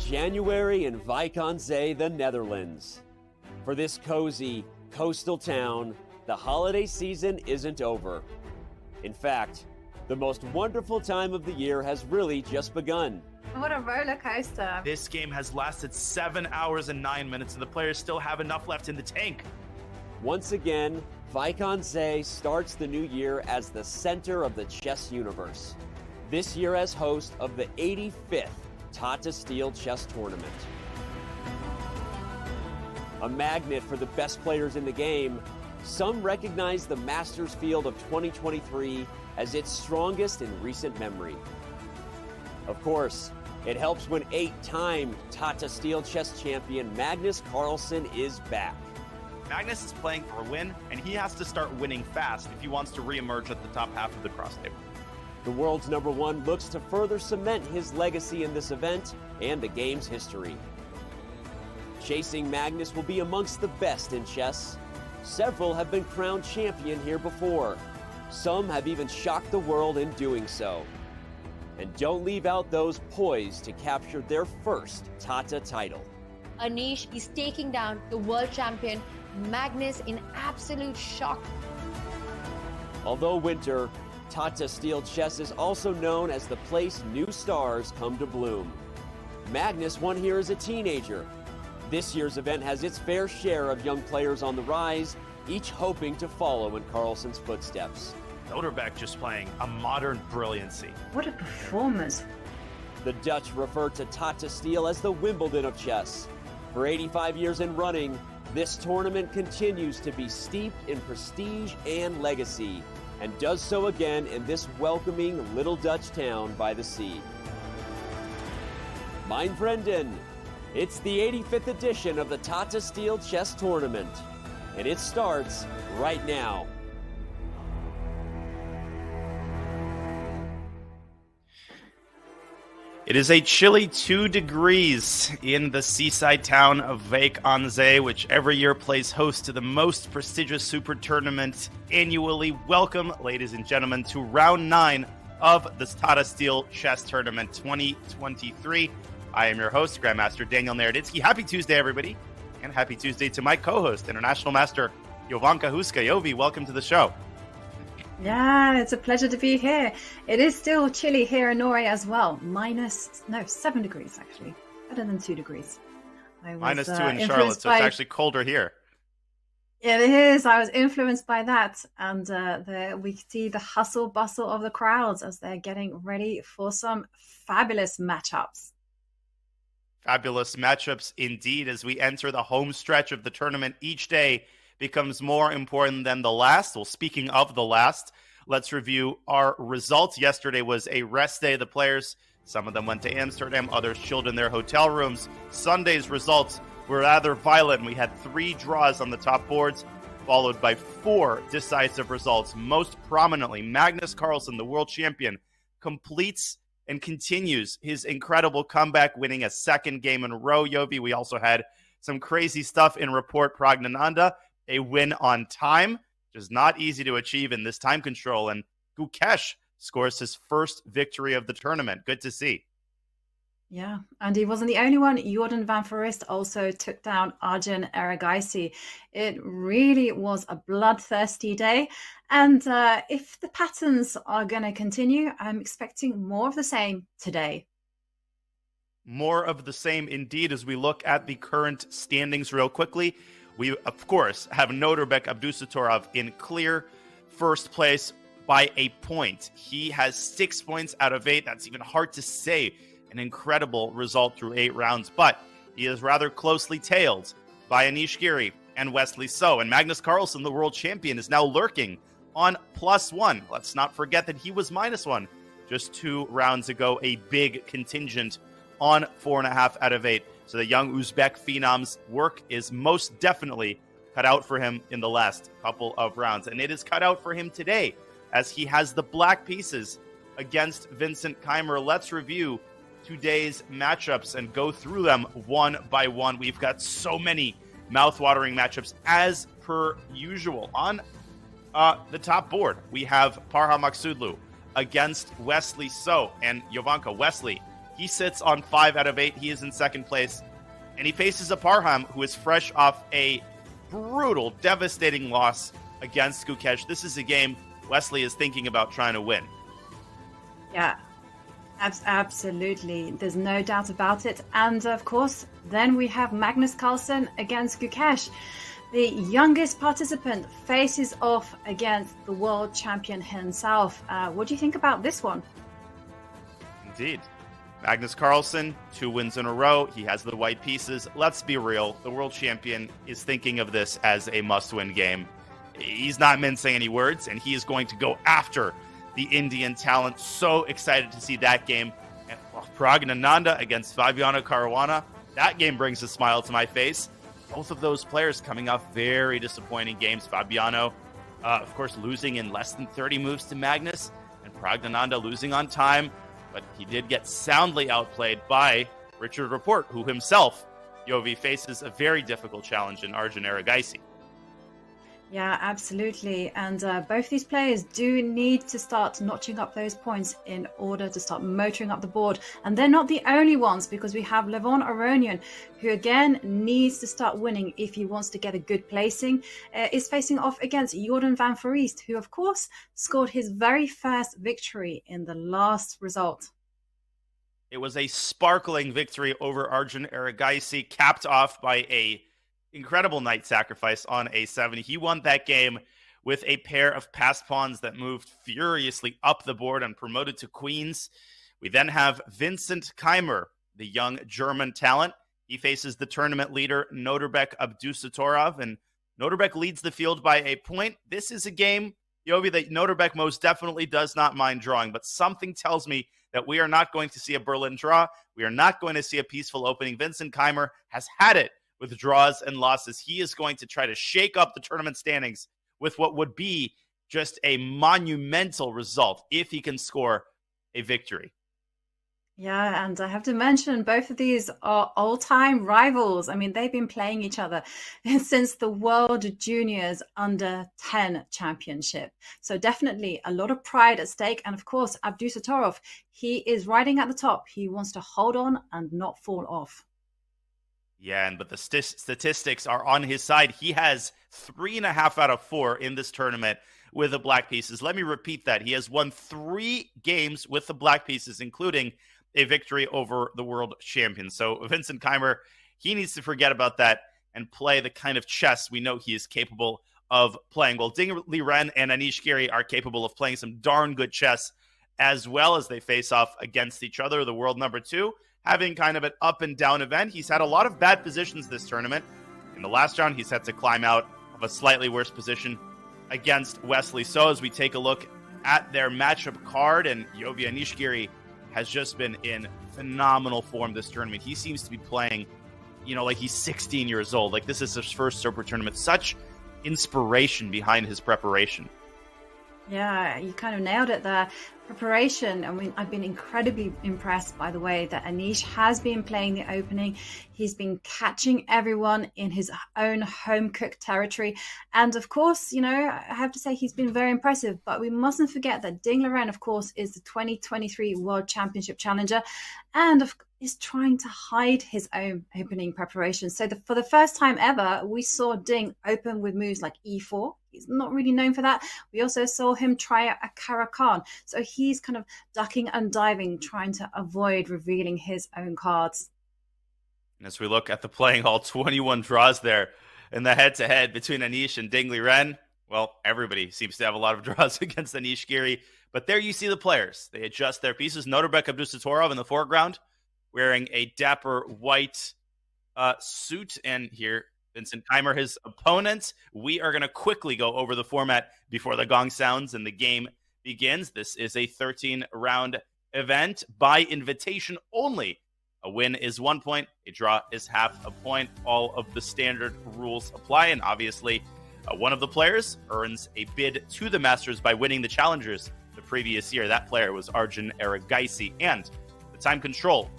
January in Wijk aan Zee, the Netherlands. For this cozy, coastal town, the holiday season isn't over. In fact, the most wonderful time of the year has really just begun. What a roller coaster. This game has lasted 7 hours and 9 minutes, and the players still have enough left in the tank. Once again, Wijk aan Zee starts the new year as the center of the chess universe. This year as host of the 85th Tata Steel chess tournament. A magnet for the best players in the game, some recognize the Masters field of 2023 as its strongest in recent memory. Of course, it helps when 8-time Tata Steel chess champion Magnus Carlsen is back. Magnus is playing for a win, and he has to start winning fast if he wants to re-emerge at the top half of the cross table. The world's #1 looks to further cement his legacy in this event and the game's history. Chasing Magnus will be amongst the best in chess. Several have been crowned champion here before. Some have even shocked the world in doing so. And don't leave out those poised to capture their first Tata title. Anish is taking down the world champion Magnus in absolute shock. Although winter, Tata Steel chess is also known as the place new stars come to bloom. Magnus won here as a teenager. This year's event has its fair share of young players on the rise, each hoping to follow in Carlsen's footsteps. Soderbeck just playing a modern brilliancy. What a performance. The Dutch refer to Tata Steel as the Wimbledon of chess. For 85 years in running, this tournament continues to be steeped in prestige and legacy, and does so again in this welcoming little Dutch town by the sea. Mein Vrienden, it's the 85th edition of the Tata Steel Chess Tournament, and it starts right now. It is a chilly 2 degrees in the seaside town of Wijk aan Zee, which every year plays host to the most prestigious super tournament annually. Welcome, ladies and gentlemen, to round 9 of the Tata Steel Chess Tournament 2023. I am your host, Grandmaster Daniel Naroditsky. Happy Tuesday, everybody, and happy Tuesday to my co-host, International Master Jovanka Huska. Jovi, welcome to the show. Yeah, it's a pleasure to be here. It is still chilly here in Norway as well. 7 degrees, actually. Better than 2 degrees. -2 in Charlotte, so it's actually colder here. Yeah, it is. I was influenced by that. And we see the hustle bustle of the crowds as they're getting ready for some fabulous matchups. Fabulous matchups indeed as we enter the home stretch of the tournament. Each day becomes more important than the last. Well, speaking of the last, let's review our results. Yesterday was a rest day. The players, some of them went to Amsterdam, others chilled in their hotel rooms. Sunday's results were rather violent. We had 3 draws on the top boards, followed by 4 decisive results. Most prominently, Magnus Carlsen, the world champion, completes and continues his incredible comeback, winning a 2nd game in a row. Yovi, we also had some crazy stuff in Report Pragnananda. A win on time, which is not easy to achieve in this time control. And Gukesh scores his first victory of the tournament. Good to see. Yeah, and he wasn't the only one. Jordan van Forest also took down Arjun Erigaisi. It really was a bloodthirsty day. And if the patterns are going to continue, I'm expecting more of the same today. More of the same indeed as we look at the current standings real quickly. We, of course, have Noderbek Abdusatorov in clear first place by a point. He has 6 points out of 8. That's even hard to say. An incredible result through 8 rounds. But he is rather closely tailed by Anish Giri and Wesley So. And Magnus Carlsen, the world champion, is now lurking on +1. Let's not forget that he was -1 just 2 rounds ago. A big contingent on 4.5 out of 8. So the young Uzbek phenom's work is most definitely cut out for him in the last couple of rounds. And it is cut out for him today as he has the black pieces against Vincent Keimer. Let's review today's matchups and go through them one by one. We've got so many mouth-watering matchups as per usual. On the top board, we have Parha Maksudlu against Wesley So. And Jovanka, Wesley He sits on 5 out of 8. He is in second place. And he faces a Parham who is fresh off a brutal, devastating loss against Gukesh. This is a game Wesley is thinking about trying to win. Yeah, absolutely. There's no doubt about it. And of course, then we have Magnus Carlsen against Gukesh. The youngest participant faces off against the world champion himself. What do you think about this one? Indeed. Magnus Carlsen, 2 wins in a row. He has the white pieces. Let's be real. The world champion is thinking of this as a must-win game. He's not mincing any words, and he is going to go after the Indian talent. So excited to see that game. And Pragnananda against Fabiano Caruana. That game brings a smile to my face. Both of those players coming off very disappointing games. Fabiano, of course, losing in less than 30 moves to Magnus, and Pragnananda losing on time. But he did get soundly outplayed by Richard Rapport, who himself, Yovi, faces a very difficult challenge in Arjun Erigaisi. Yeah, absolutely. And both these players do need to start notching up those points in order to start motoring up the board. And they're not the only ones, because we have Levon Aronian, who again needs to start winning if he wants to get a good placing, is facing off against Jordan van Foreest, who of course scored his very first victory in the last result. It was a sparkling victory over Arjun Erigaisi, capped off by a incredible knight sacrifice on a7. He won that game with a pair of passed pawns that moved furiously up the board and promoted to queens. We then have Vincent Keimer, the young German talent. He faces the tournament leader, Noterbek Abdusatorov, and Noterbek leads the field by a point. This is a game, Yovi, that Noterbek most definitely does not mind drawing, but something tells me that we are not going to see a Berlin draw. We are not going to see a peaceful opening. Vincent Keimer has had it with draws and losses. He is going to try to shake up the tournament standings with what would be just a monumental result if he can score a victory. Yeah, and I have to mention both of these are all-time rivals. I mean, they've been playing each other since the World Juniors Under 10 Championship. So definitely a lot of pride at stake. And of course, Abdusatorov, he is riding at the top. He wants to hold on and not fall off. Yeah, but the statistics are on his side. He has 3.5 out of 4 in this tournament with the black pieces. Let me repeat that. He has won 3 games with the black pieces, including a victory over the world champion. So Vincent Keimer, he needs to forget about that and play the kind of chess we know he is capable of playing. Well, Ding Liren and Anish Giri are capable of playing some darn good chess as well as they face off against each other. The world number 2 having kind of an up and down event. He's had a lot of bad positions this tournament. In the last round, he's had to climb out of a slightly worse position against Wesley. So as we take a look at their matchup card, and Yovi Anish Giri has just been in phenomenal form this tournament. He seems to be playing, like he's 16 years old. Like this is his first Super tournament. Such inspiration behind his preparation. Yeah, you kind of nailed it there. Preparation. I mean, I've been incredibly impressed by the way that Anish has been playing the opening. He's been catching everyone in his own home-cooked territory. And of course, I have to say he's been very impressive. But we mustn't forget that Ding Liren, of course, is the 2023 World Championship challenger and is trying to hide his own opening preparation. So for the first time ever, we saw Ding open with moves like e4. He's not really known for that. We also saw him try a Caracan. So he's kind of ducking and diving, trying to avoid revealing his own cards. As we look at the playing hall, 21 draws there in the head-to-head between Anish and Ding Liren. Well, everybody seems to have a lot of draws against Anish Giri. But there you see the players. They adjust their pieces. Noterbek Abdusatorov in the foreground, wearing a dapper white suit. And here, Vincent Keimer, his opponent. We are going to quickly go over the format before the gong sounds and the game begins. This is a 13-round event by invitation only. A win is 1 point. A draw is half a point. All of the standard rules apply. And obviously, one of the players earns a bid to the Masters by winning the Challengers the previous year. That player was Arjun Erigaisi. And the time control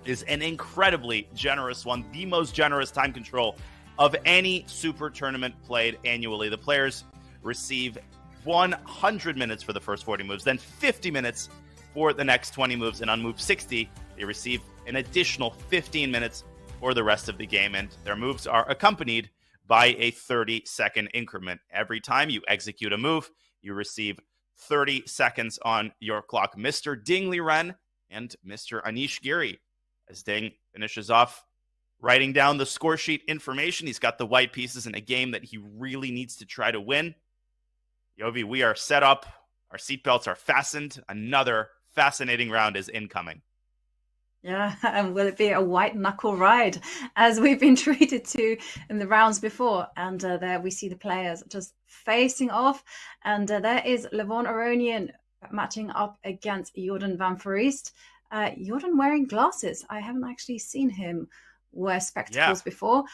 is an incredibly generous one. The most generous time control of any Super tournament played annually. The players receive 100 minutes for the first 40 moves, then 50 minutes for the next 20 moves, and on move 60, They receive an additional 15 minutes for the rest of the game, and their moves are accompanied by a 30-second increment. Every time you execute a move, you receive 30 seconds on your clock. Mr. Ding Liren and Mr. Anish Giri, as Ding finishes off writing down the score sheet information. He's got the white pieces in a game that he really needs to try to win. Yovi, we are set up. Our seatbelts are fastened. Another fascinating round is incoming. Yeah, and will it be a white knuckle ride as we've been treated to in the rounds before? And there we see the players just facing off. And there is Levon Aronian matching up against Jordan van Foreest. Jordan wearing glasses. I haven't actually seen him wear spectacles before.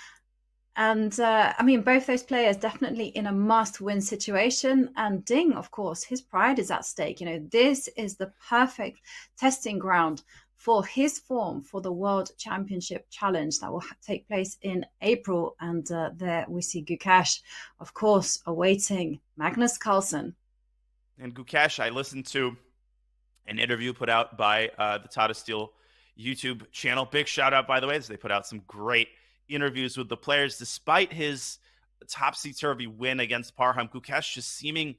And I mean, both those players definitely in a must-win situation. And Ding, of course, his pride is at stake. You know, this is the perfect testing ground for his form for the World Championship Challenge that will take place in April. And there we see Gukesh, of course, awaiting Magnus Carlsen. And Gukesh, I listened to an interview put out by the Tata Steel YouTube channel. Big shout out, by the way, as they put out some great interviews with the players. Despite his topsy-turvy win against Parham, Gukesh just seeming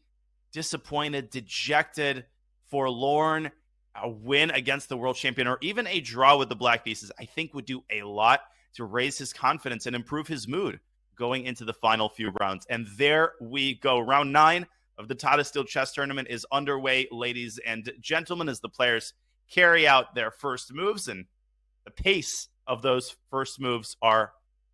disappointed, dejected, forlorn. A win against the world champion or even a draw with the Black Pieces, I think would do a lot to raise his confidence and improve his mood going into the final few rounds. And there we go. Round 9 of the Tata Steel Chess Tournament is underway, ladies and gentlemen, as the players carry out their first moves. And the pace of those first moves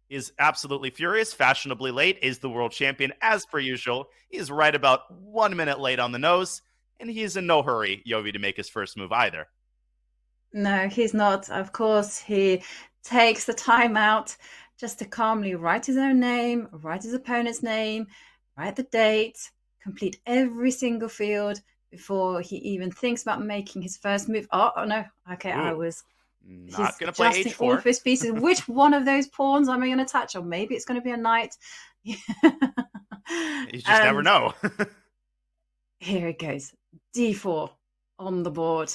is absolutely furious. Fashionably late is the world champion, as per usual. He is right about 1 minute late on the nose. And he's in no hurry, Yovi, to make his first move either. No, he's not. Of course, he takes the time out just to calmly write his own name, write his opponent's name, write the date, complete every single field before he even thinks about making his first move. Oh no. Okay, Ooh, I was not going to play H4. All of his pieces. Which one of those pawns am I going to touch? Or maybe it's going to be a knight. You just never know. Here it goes. D4 on the board.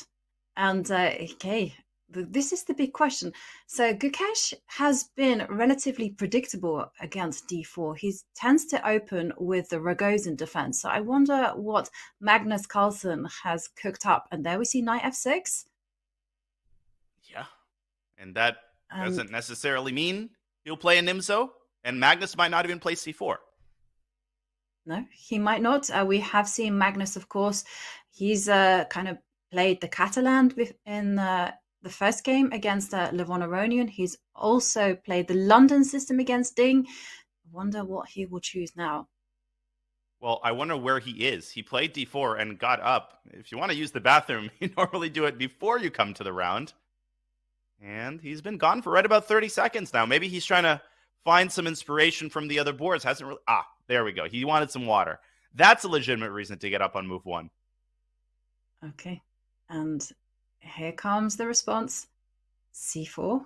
And okay, this is the big question. So Gukesh has been relatively predictable against D4. He tends to open with the Rogozin defense. So I wonder what Magnus Carlsen has cooked up. And there we see knight F6. Yeah. And that doesn't necessarily mean he'll play a Nimzo. And Magnus might not even play C4. No, he might not. We have seen Magnus, of course. He's kind of played the Catalan in the first game against Levon Aronian. He's also played the London system against Ding. I wonder what he will choose now. Well, I wonder where he is. He played D4 and got up. If you want to use the bathroom, you normally do it before you come to the round. And he's been gone for right about 30 seconds now. Maybe he's trying to find some inspiration from the other boards. Hasn't really... There we go. He wanted some water. That's a legitimate reason to get up on move 1. Okay. And here comes the response. C4.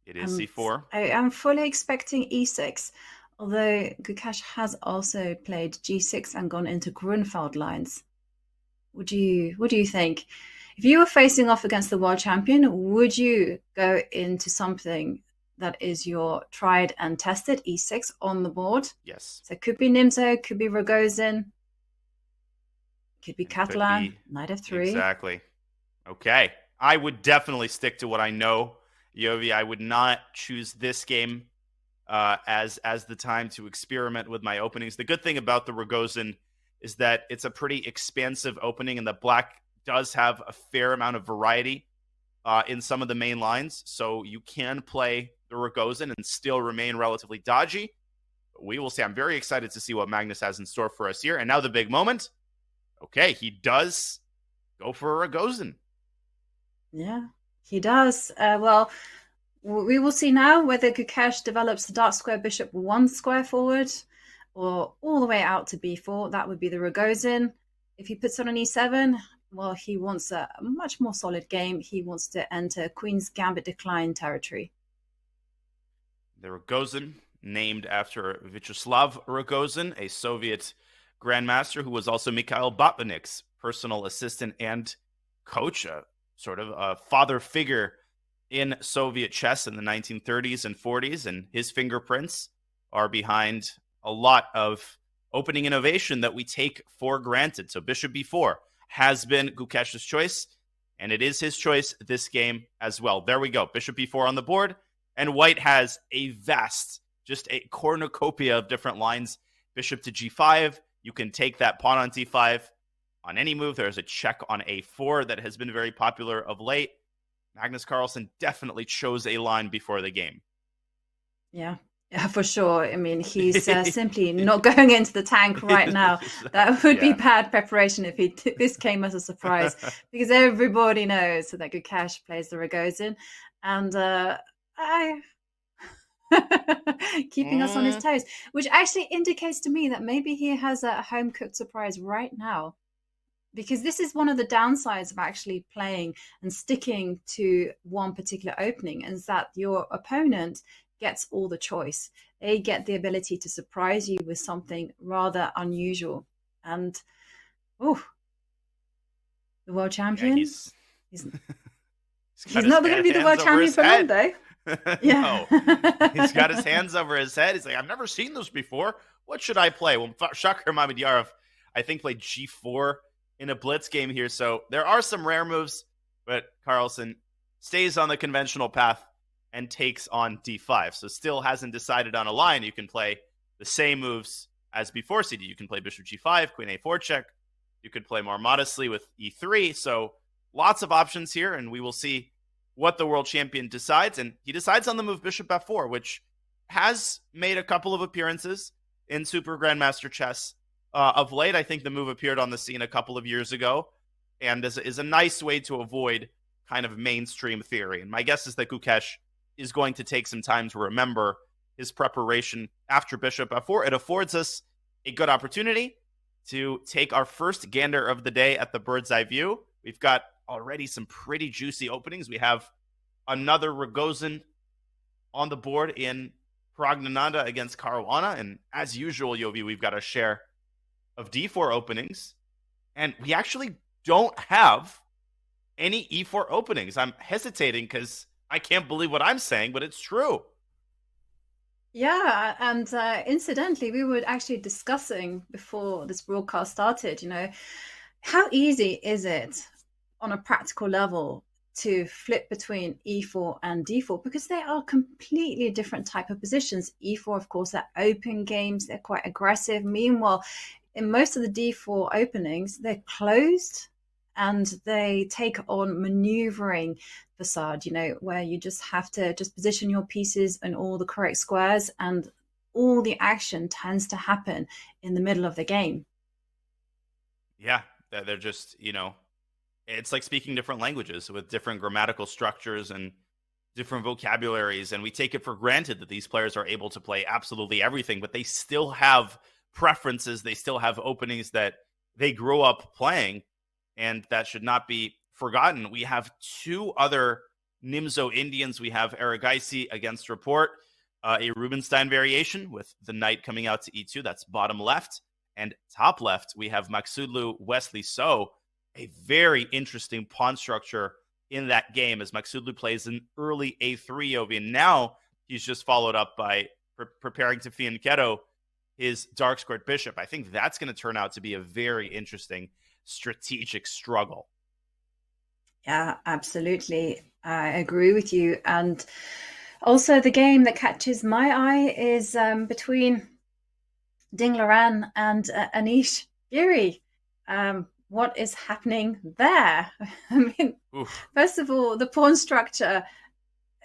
It is C4. I am fully expecting E6, although Gukesh has also played G6 and gone into Grunfeld lines. What do you think? If you were facing off against the world champion, would you go into something that is your tried and tested E6 on the board? Yes. So it could be Nimzo, could be Rogozin, could be Catalan, knight F3. Exactly. Okay. I would definitely stick to what I know, Yovi. I would not choose this game as the time to experiment with my openings. The good thing about the Rogozin is that it's a pretty expansive opening, and the black does have a fair amount of variety in some of the main lines. So you can play the Rogozin and still remain relatively dodgy. But we will see. I'm very excited to see what Magnus has in store for us here. And now the big moment. Okay, he does go for a Rogozin. Yeah, he does. Well, we will see now whether Gukesh develops the dark square bishop 1 square forward or all the way out to b4. That would be the Rogozin. If he puts on an e7, well, he wants a much more solid game. He wants to enter Queen's Gambit decline territory. The Rogozin, named after Vyacheslav Rogozin, a Soviet grandmaster who was also Mikhail Botvinnik's personal assistant and coach. sort of a father figure in Soviet chess in the 1930s and 40s, and his fingerprints are behind a lot of opening innovation that we take for granted. So bishop b4 has been Gukesh's choice, and it is his choice this game as well. There we go. Bishop b4 on the board, and white has a vast, just a cornucopia of different lines. Bishop to g5. You can take that pawn on d5 on any move. There's a check on a4 that has been very popular of late. Magnus Carlsen definitely chose a line before the game. Yeah, for sure. I mean, he's simply not going into the tank right now. That would be bad preparation if this came as a surprise, because everybody knows that Gukesh plays the Rogozin, and keeping us on his toes, which actually indicates to me that maybe he has a home-cooked surprise right now. Because this is one of the downsides of actually playing and sticking to one particular opening, is that your opponent gets all the choice. They get the ability to surprise you with something rather unusual. And, the world champion? Yeah, he's not going to be the world champion for long, though. No, he's got his hands over his head. He's like, I've never seen this before. What should I play? Well, Shakur Mamedyarov, I think, played g4 in a blitz game here. So there are some rare moves, but Carlsen stays on the conventional path and takes on d5. So still hasn't decided on a line. You can play the same moves as before CD. You can play bishop g5, queen a4 check. You could play more modestly with e3. So lots of options here, and we will see what the world champion decides. And he decides on the move bishop f4, which has made a couple of appearances in Super Grandmaster Chess of late. I think the move appeared on the scene a couple of years ago, and is a nice way to avoid kind of mainstream theory. And my guess is that Gukesh is going to take some time to remember his preparation after bishop f4. It affords us a good opportunity to take our first gander of the day at the bird's eye view. We've got already some pretty juicy openings. We have another Rogozin on the board in Pragnananda against Caruana, and as usual, Yovi, we've got a share of d4 openings, and we actually don't have any e4 openings. I'm hesitating because I can't believe what I'm saying, but it's true. Yeah, and incidentally, we were actually discussing before this broadcast started, how easy is it on a practical level to flip between e4 and d4, because they are completely different type of positions. E4, of course, they're open games, they're quite aggressive. Meanwhile, in most of the d4 openings, they're closed and they take on maneuvering facade, where you just have to position your pieces in all the correct squares, and all the action tends to happen in the middle of the game. Yeah, they're just, it's like speaking different languages with different grammatical structures and different vocabularies. And we take it for granted that these players are able to play absolutely everything, but they still have preferences. They still have openings that they grew up playing, and that should not be forgotten. We have two other Nimzo Indians. We have Aragaisi against Report, a Rubinstein variation with the knight coming out to e2. That's bottom left. And top left, we have Maksudlu Wesley So, a very interesting pawn structure in that game as Maksudlu plays an early a3 Yovi. And now he's just followed up by preparing to fianchetto his dark squared bishop. I think that's going to turn out to be a very interesting strategic struggle. Yeah, absolutely. I agree with you. And also the game that catches my eye is between Ding Liren and Anish Giri. What is happening there? I mean, First of all, the pawn structure,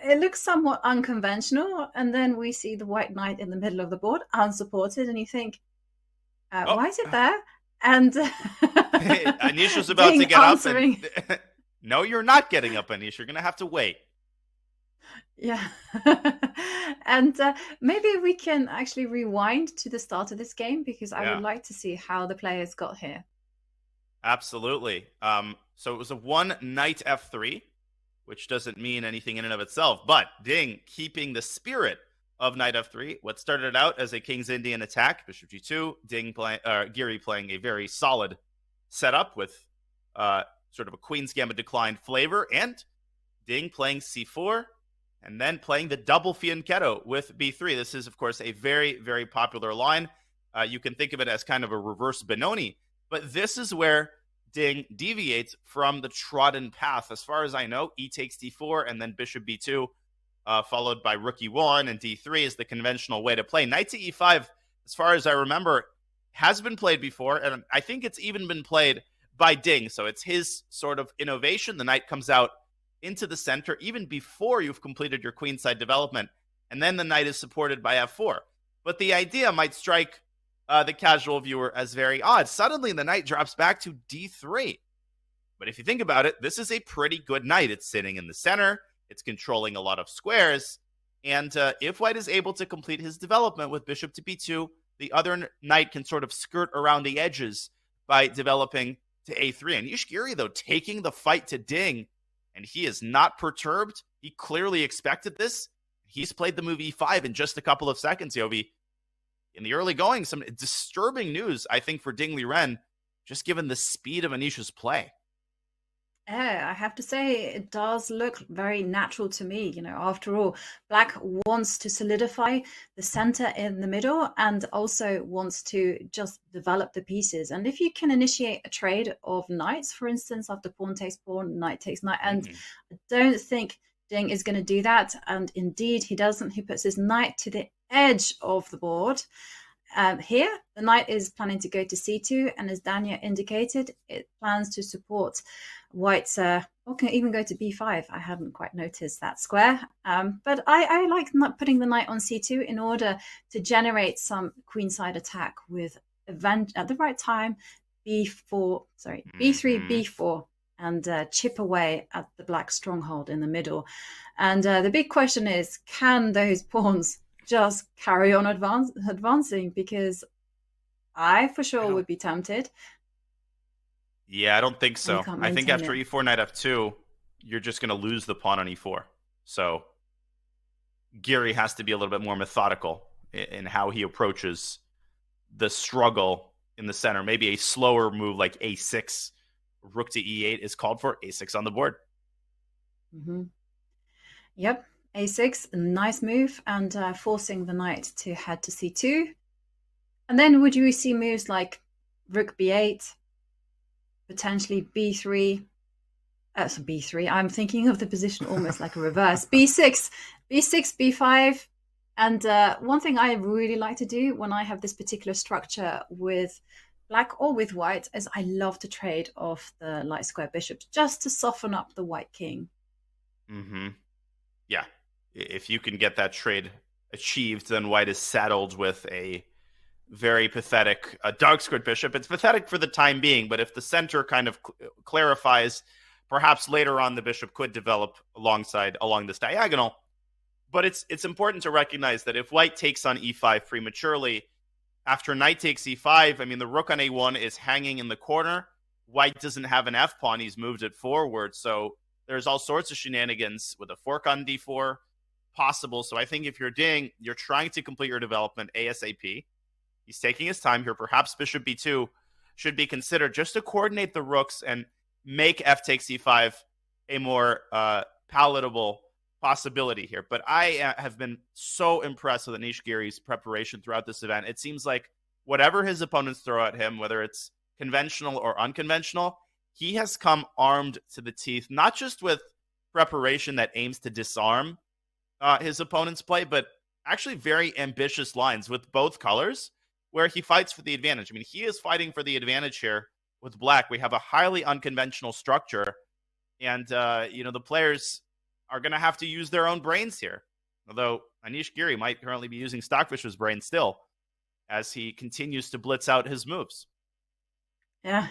it looks somewhat unconventional. And then we see the white knight in the middle of the board, unsupported. And you think, why is it there? And Anish was about to get answering. Up. And no, you're not getting up, Anish. You're going to have to wait. Yeah. And maybe we can actually rewind to the start of this game, because I would like to see how the players got here. Absolutely. So it was a one knight f3, which doesn't mean anything in and of itself, but Ding keeping the spirit of knight f3. What started out as a King's Indian attack, bishop g2, Giri playing a very solid setup with sort of a Queen's Gambit declined flavor, and Ding playing c4, and then playing the double fianchetto with b3. This is, of course, a very, very popular line. You can think of it as kind of a reverse Benoni, but this is where Ding deviates from the trodden path. As far as I know, e takes d4, and then bishop b2, followed by rook e1, and d3 is the conventional way to play. Knight to e5, as far as I remember, has been played before, and I think it's even been played by Ding, so it's his sort of innovation. The knight comes out into the center even before you've completed your queenside development, and then the knight is supported by f4. But the idea might strike the casual viewer as very odd. Suddenly, the knight drops back to d3. But if you think about it, this is a pretty good knight. It's sitting in the center. It's controlling a lot of squares. And if white is able to complete his development with bishop to b2, the other knight can sort of skirt around the edges by developing to a3. Anish Giri, though, taking the fight to Ding, and he is not perturbed. He clearly expected this. He's played the move e5 in just a couple of seconds, Yovi. In the early going, some disturbing news, I think, for Ding Liren, just given the speed of Anish's play. Yeah, I have to say, it does look very natural to me. After all, Black wants to solidify the center in the middle and also wants to just develop the pieces. And if you can initiate a trade of knights, for instance, after pawn takes pawn, knight takes knight, and I don't think Ding is going to do that. And indeed, he doesn't. He puts his knight to the edge of the board. Here, the knight is planning to go to c2, and as Dania indicated, it plans to support white's, or can even go to b5. I hadn't quite noticed that square, but I like not putting the knight on c2 in order to generate some queenside attack with event at the right time, b3, b4, and chip away at the black stronghold in the middle. And the big question is, can those pawns just carry on advancing? Because I for sure would be tempted. Yeah, I don't think so. I think after e4, knight f2, you're just going to lose the pawn on e4. So Giri has to be a little bit more methodical in how he approaches the struggle in the center. Maybe a slower move like a6, rook to e8 is called for. A6 on the board. Yep, a6, nice move, and forcing the knight to head to c2. And then would you see moves like rook b8, potentially b3, so b3. I'm thinking of the position almost like a reverse. b6, b5. And one thing I really like to do when I have this particular structure with Black or with white is I love to trade off the light square bishops just to soften up the white king. Yeah. If you can get that trade achieved, then white is saddled with a very pathetic dark squared bishop. It's pathetic for the time being, but if the center kind of clarifies, perhaps later on the bishop could develop along this diagonal. But it's important to recognize that if white takes on e5 prematurely, after knight takes e5, I mean, the rook on a1 is hanging in the corner. White doesn't have an f-pawn. He's moved it forward. So there's all sorts of shenanigans with a fork on d4 possible. So I think if you're Ding, you're trying to complete your development ASAP. He's taking his time here. Perhaps bishop b2 should be considered just to coordinate the rooks and make f takes e5 a more palatable possibility here. But I have been so impressed with Anish Giri's preparation throughout this event. It seems like whatever his opponents throw at him, whether it's conventional or unconventional, he has come armed to the teeth, not just with preparation that aims to disarm his opponent's play, but actually very ambitious lines with both colors where he fights for the advantage. I mean, he is fighting for the advantage here with Black. We have a highly unconventional structure, and the players are going to have to use their own brains here. Although Anish Giri might currently be using Stockfish's brain still as he continues to blitz out his moves. Yeah,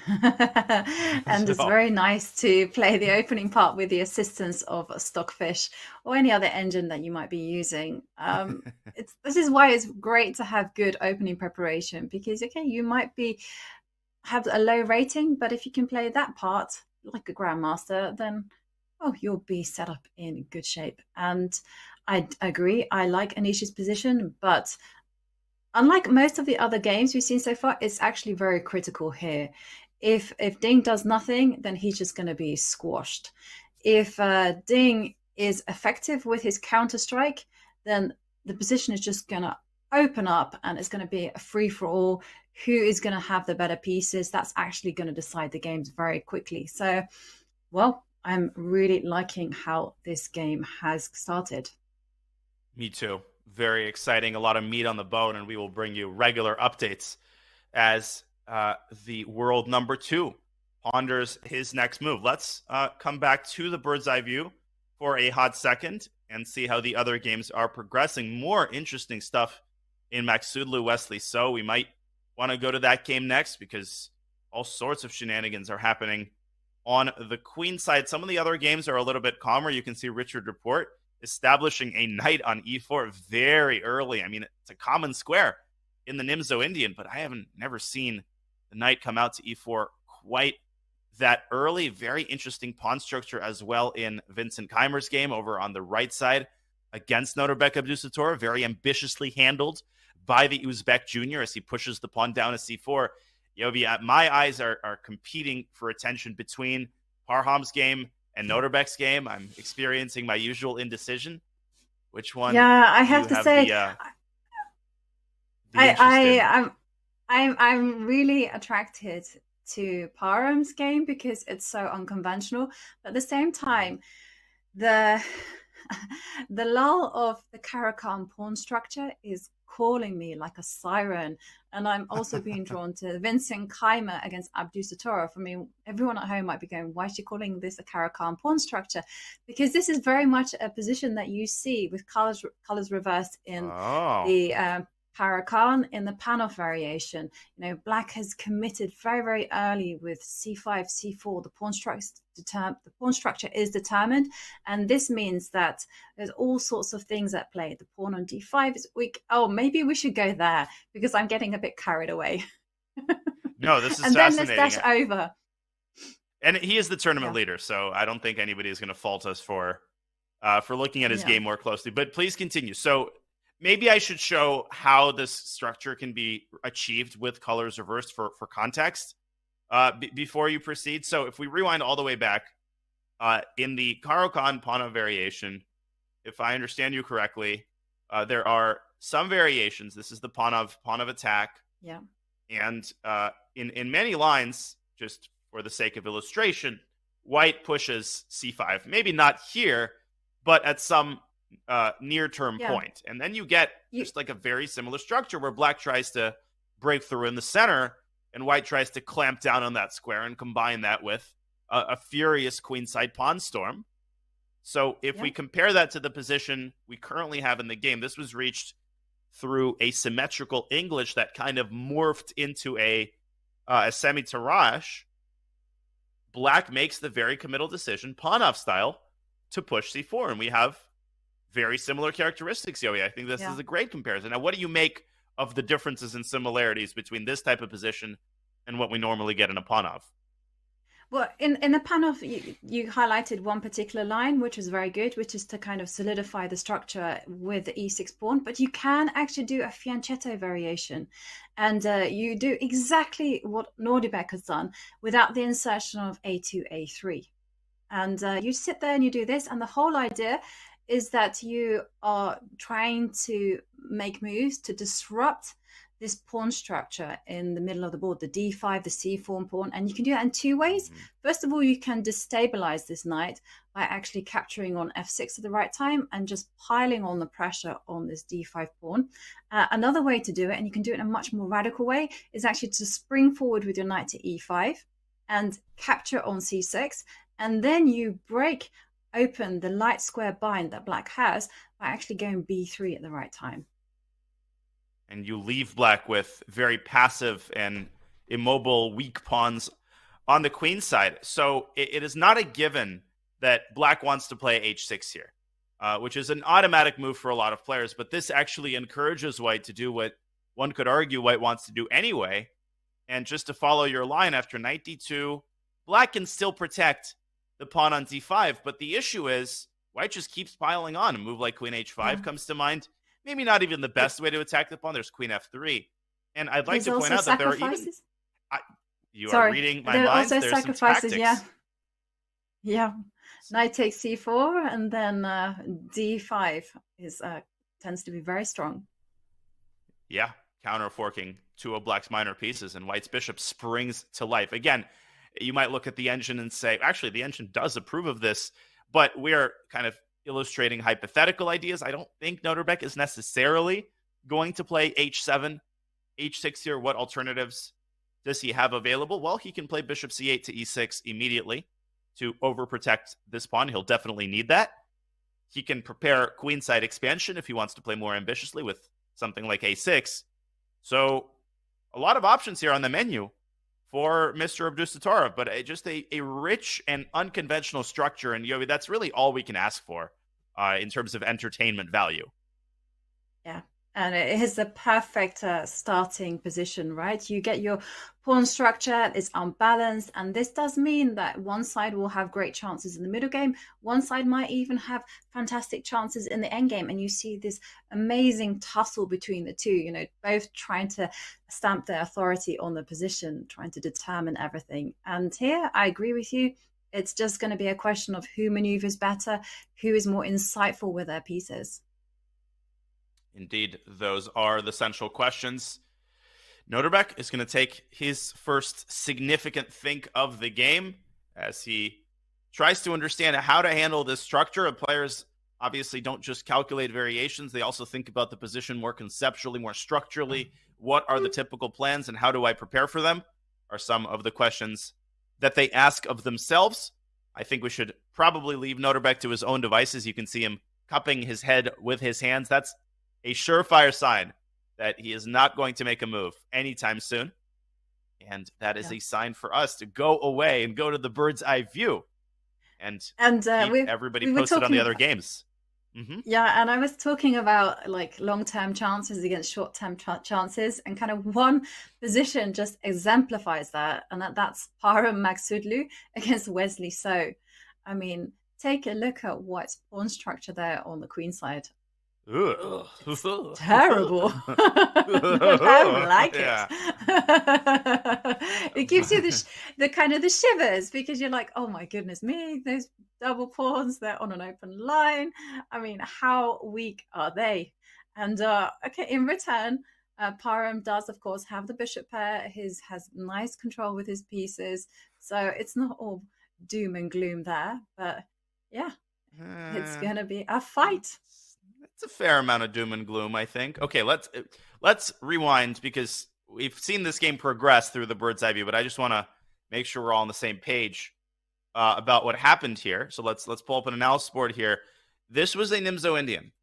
and it's very nice to play the opening part with the assistance of a Stockfish or any other engine that you might be using. This is why it's great to have good opening preparation, because you might have a low rating, but if you can play that part like a grandmaster, then you'll be set up in good shape. And I agree, I like Anish's position, but unlike most of the other games we've seen so far, it's actually very critical here. If Ding does nothing, then he's just going to be squashed. If Ding is effective with his counter strike, then the position is just going to open up and it's going to be a free-for-all. Who is going to have the better pieces? That's actually going to decide the games very quickly. So, well, I'm really liking how this game has started. Me too. Very exciting. A lot of meat on the bone, and we will bring you regular updates as the world number 2 ponders his next move. Let's come back to the bird's eye view for a hot second and see how the other games are progressing. More interesting stuff in Maksudlu Wesley. So we might want to go to that game next because all sorts of shenanigans are happening on the queen side. Some of the other games are a little bit calmer. You can see Richard Report establishing a knight on e4 very early. I mean, it's a common square in the Nimzo Indian, but I haven't never seen the knight come out to e4 quite that early. Very interesting pawn structure as well in Vincent Keimer's game over on the right side against Norbek Abdusattorov. Very ambitiously handled by the Uzbek junior as he pushes the pawn down to c4. Yovi, my eyes are competing for attention between Parham's game and Norbek's game. I'm experiencing my usual indecision. Which one? Yeah, I have to say, I'm really attracted to Parham's game because it's so unconventional. But at the same time, the lull of the Caro-Kann pawn structure is calling me like a siren. And I'm also being drawn to Vincent Keimer against Abdusattorov. I mean, everyone at home might be going, why is she calling this a Caro-Kann pawn structure? Because this is very much a position that you see with colors reversed in the Caro-Kann in the Panov variation. You know, black has committed very, very early with c5, c4. The pawn structure is determined, and this means that there's all sorts of things at play. The pawn on d5 is weak. Oh, maybe we should go there because I'm getting a bit carried away. No, this is and fascinating. Then let's dash over. And he is the tournament leader, so I don't think anybody is going to fault us for looking at his game more closely. But please continue. So maybe I should show how this structure can be achieved with colors reversed for context before you proceed. So if we rewind all the way back, in the Caro-Kann Panov variation, if I understand you correctly, there are some variations. This is the Panov attack. Yeah. And in many lines, just for the sake of illustration, white pushes c5. Maybe not here, but at some near-term point. And then you get just like a very similar structure where black tries to break through in the center and white tries to clamp down on that square and combine that with a furious queenside pawn storm. So if we compare that to the position we currently have in the game, this was reached through a symmetrical English that kind of morphed into a semi-tirage. Black makes the very committal decision, Panov style, to push c4. And we have very similar characteristics, Yoey. I think this is a great comparison. Now, what do you make of the differences and similarities between this type of position and what we normally get in a Panov? Well, in the Panov, you highlighted one particular line, which was very good, which is to kind of solidify the structure with the e6 pawn. But you can actually do a fianchetto variation. And you do exactly what Nordebek has done without the insertion of a2, a3. And you sit there and you do this. And the whole idea is that you are trying to make moves to disrupt this pawn structure in the middle of the board, the d5, the c4 pawn. And you can do that in two ways. First of all, you can destabilize this knight by actually capturing on f6 at the right time and just piling on the pressure on this d5 pawn. Another way to do it, and you can do it in a much more radical way, is actually to spring forward with your knight to e5 and capture on c6. And then you break open the light square bind that black has by actually going b3 at the right time. And you leave black with very passive and immobile, weak pawns on the queen side. So it is not a given that black wants to play h6 here, which is an automatic move for a lot of players. But this actually encourages white to do what one could argue white wants to do anyway. And just to follow your line, after knight d2, black can still protect the pawn on d5. But the issue is white just keeps piling on. A move like queen h5 comes to mind. Maybe not even the best way to attack the pawn. There's queen f3. And I'd like to point out that there are even... You are Sorry, reading my there are mind. also There's some sacrifices. tactics. Yeah, yeah. Knight takes c4, and then d5 is tends to be very strong. Yeah, counter forking two of Black's minor pieces, and White's bishop springs to life. Again, you might look at the engine and say, actually, the engine does approve of this, but we're kind of illustrating hypothetical ideas. I don't think Noterbeck is necessarily going to play h7, h6 here. What alternatives does he have available? Well, he can play bishop c8 to e6 immediately to overprotect this pawn. He'll definitely need that. He can prepare queenside expansion if he wants to play more ambitiously with something like a6. So a lot of options here on the menu for Mr. Abdusattorov, but just a rich and unconventional structure. And Yovi, that's really all we can ask for in terms of entertainment value. Yeah. And it is the perfect starting position, right? You get your pawn structure, it's unbalanced, and this does mean that one side will have great chances in the middle game. One side might even have fantastic chances in the endgame, and you see this amazing tussle between the two, you know, both trying to stamp their authority on the position, trying to determine everything. And here, I agree with you. It's just going to be a question of who maneuvers better, who is more insightful with their pieces. Indeed, those are the central questions. Noterbeck is going to take his first significant think of the game as he tries to understand how to handle this structure. Players obviously don't just calculate variations. They also think about the position more conceptually, more structurally. What are the typical plans and how do I prepare for them are some of the questions that they ask of themselves. I think we should probably leave Noterbeck to his own devices. You can see him cupping his head with his hands. That's a surefire sign that he is not going to make a move anytime soon. And that is a sign for us to go away and go to the bird's eye view and keep everybody posted on the other games. Mm-hmm. Yeah, and I was talking about like long-term chances against short-term chances, and kind of one position just exemplifies that, and that's Parham Magsudlu against Wesley So. I mean, take a look at White's pawn structure there on the queen side. It's terrible. I don't like it. It gives you the kind of the shivers, because you're like, oh my goodness me, those double pawns, they're on an open line. I mean, how weak are they? And okay, in return, Parham does of course have the bishop pair. Has nice control with his pieces, so it's not all doom and gloom there. But yeah, it's gonna be a fight. It's a fair amount of doom and gloom, I think. Okay, let's rewind, because we've seen this game progress through the bird's eye view, but I just want to make sure we're all on the same page about what happened here. So let's pull up an analysis board here. This was a Nimzo Indian.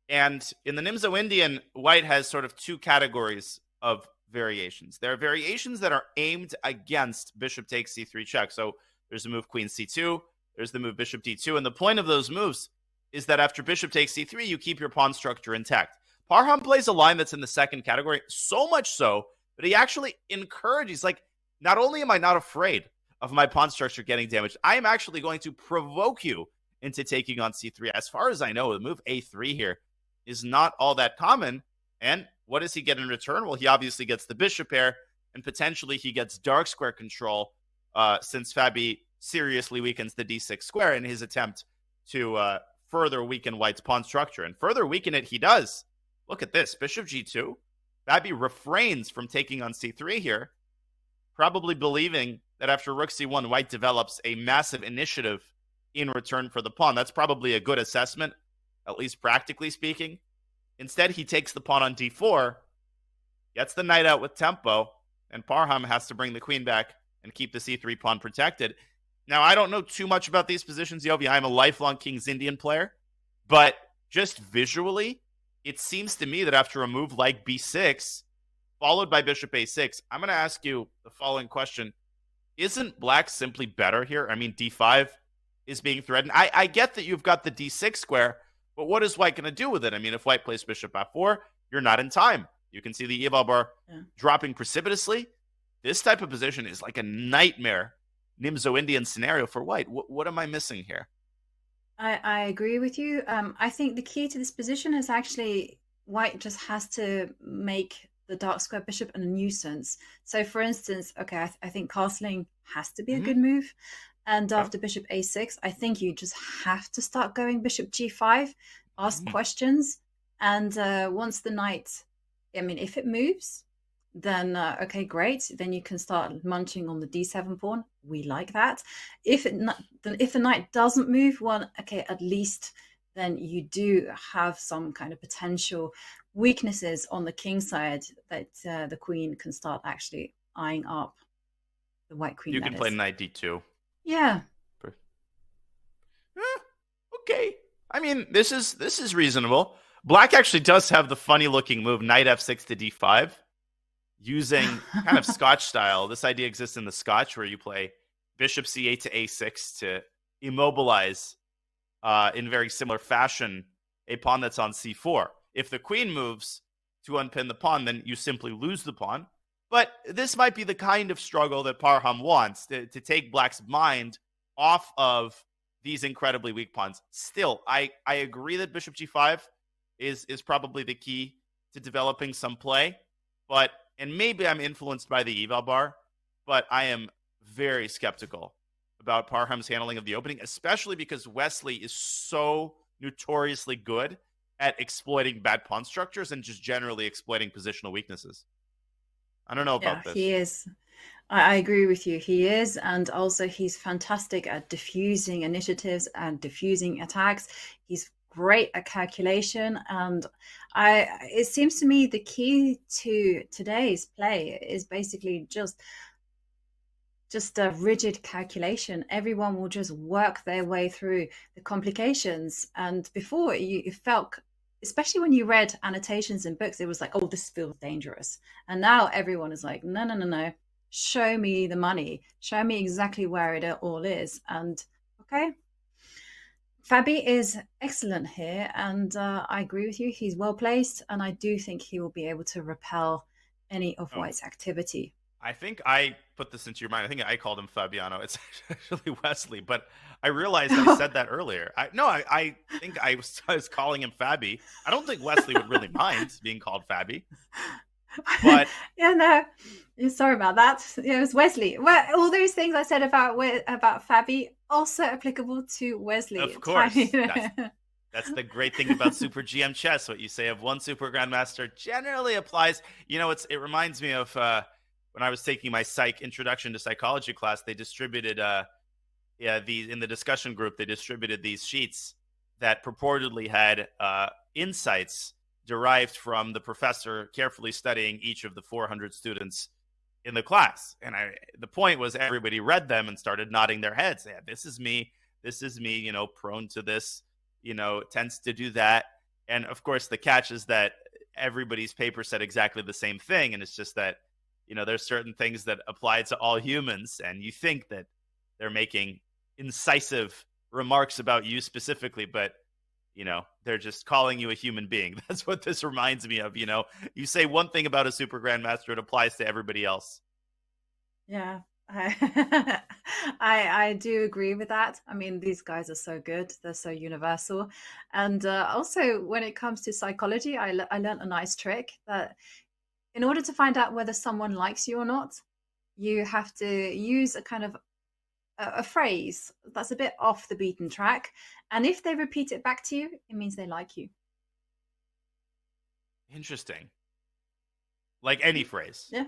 And in the Nimzo Indian, White has sort of two categories of variations. There are variations that are aimed against bishop takes c3 check. So there's the move queen c2, there's the move bishop d2, and the point of those moves is that after bishop takes c3, you keep your pawn structure intact. Parham plays a line that's in the second category, so much so that he actually encourages, like, not only am I not afraid of my pawn structure getting damaged, I am actually going to provoke you into taking on c3. As far as I know, the move a3 here is not all that common. And what does he get in return? Well, he obviously gets the bishop pair, and potentially he gets dark square control, since Fabi seriously weakens the d6 square in his attempt to further weaken White's pawn structure. And further weaken it he does. Look at this. Bishop g2. Fabi refrains from taking on c3 here, probably believing that after rook c1, White develops a massive initiative in return for the pawn. That's probably a good assessment, at least practically speaking. Instead, he takes the pawn on d4, gets the knight out with tempo, and Parham has to bring the queen back and keep the c3 pawn protected. Now, I don't know too much about these positions, Yovi. I'm a lifelong King's Indian player, but just visually, it seems to me that after a move like b6, followed by bishop a6, I'm going to ask you the following question. Isn't Black simply better here? I mean, d5 is being threatened. I get that you've got the d6 square, but what is White going to do with it? I mean, if White plays bishop f4, you're not in time. You can see the eval bar dropping precipitously. This type of position is like a nightmare Nimzo Indian scenario for White. What am I missing here? I agree with you. I think the key to this position is actually White just has to make the dark square bishop a nuisance. So, for instance, okay, I think castling has to be a good move. And after bishop a6, I think you just have to start going bishop g5, ask questions. And once the knight, I mean, if it moves, then okay, great. Then you can start munching on the d7 pawn. We like that. If the knight doesn't move, well, okay, at least then you do have some kind of potential weaknesses on the king side that the queen can start actually eyeing up. The white queen. You can play knight d2. Yeah. Okay. I mean, this is reasonable. Black actually does have the funny looking move knight f6 to d5 using kind of Scotch style. This idea exists in the Scotch where you play bishop c8 to a6 to immobilize in very similar fashion a pawn that's on c4. If the queen moves to unpin the pawn, then you simply lose the pawn. But this might be the kind of struggle that Parham wants, to take Black's mind off of these incredibly weak pawns. Still, I agree that bishop g5 is probably the key to developing some play. And maybe I'm influenced by the eval bar, but I am very skeptical about Parham's handling of the opening, especially because Wesley is so notoriously good at exploiting bad pawn structures and just generally exploiting positional weaknesses. I don't know about this. He is. I agree with you. He is. And also he's fantastic at diffusing initiatives and diffusing attacks. He's great at calculation. And it seems to me the key to today's play is basically just a rigid calculation. Everyone will just work their way through the complications. And before you felt, especially when you read annotations in books, it was like, oh, this feels dangerous. And now everyone is like, no. Show me the money. Show me exactly where it all is. And okay. Fabi is excellent here. And I agree with you. He's well placed. And I do think he will be able to repel any of White's activity. I think I put this into your mind. I think I called him Fabiano. It's actually Wesley, but I realized I said that earlier. I think I was calling him Fabi. I don't think Wesley would really mind being called Fabi. But yeah, no, sorry about that. It was Wesley. Well, all those things I said about Fabi also applicable to Wesley. Of course. That's the great thing about Super GM chess. What you say of one Super Grandmaster generally applies. You know, it reminds me of when I was taking my introduction to psychology class. They distributed in the discussion group, they distributed these sheets that purportedly had insights derived from the professor carefully studying each of the 400 students in the class. And the point was everybody read them and started nodding their heads. Yeah, this is me, prone to this, tends to do that. And of course, the catch is that everybody's paper said exactly the same thing. And it's just that, there's certain things that apply to all humans. And you think that they're making incisive remarks about you specifically, but they're just calling you a human being. That's what this reminds me of. You say one thing about a Super Grandmaster, it applies to everybody else. Yeah, I do agree with that. I mean, these guys are so good. They're so universal. And also, when it comes to psychology, I learned a nice trick that in order to find out whether someone likes you or not, you have to use a kind of a phrase that's a bit off the beaten track, and if they repeat it back to you, it means they like you. Interesting. Like any phrase. Yeah,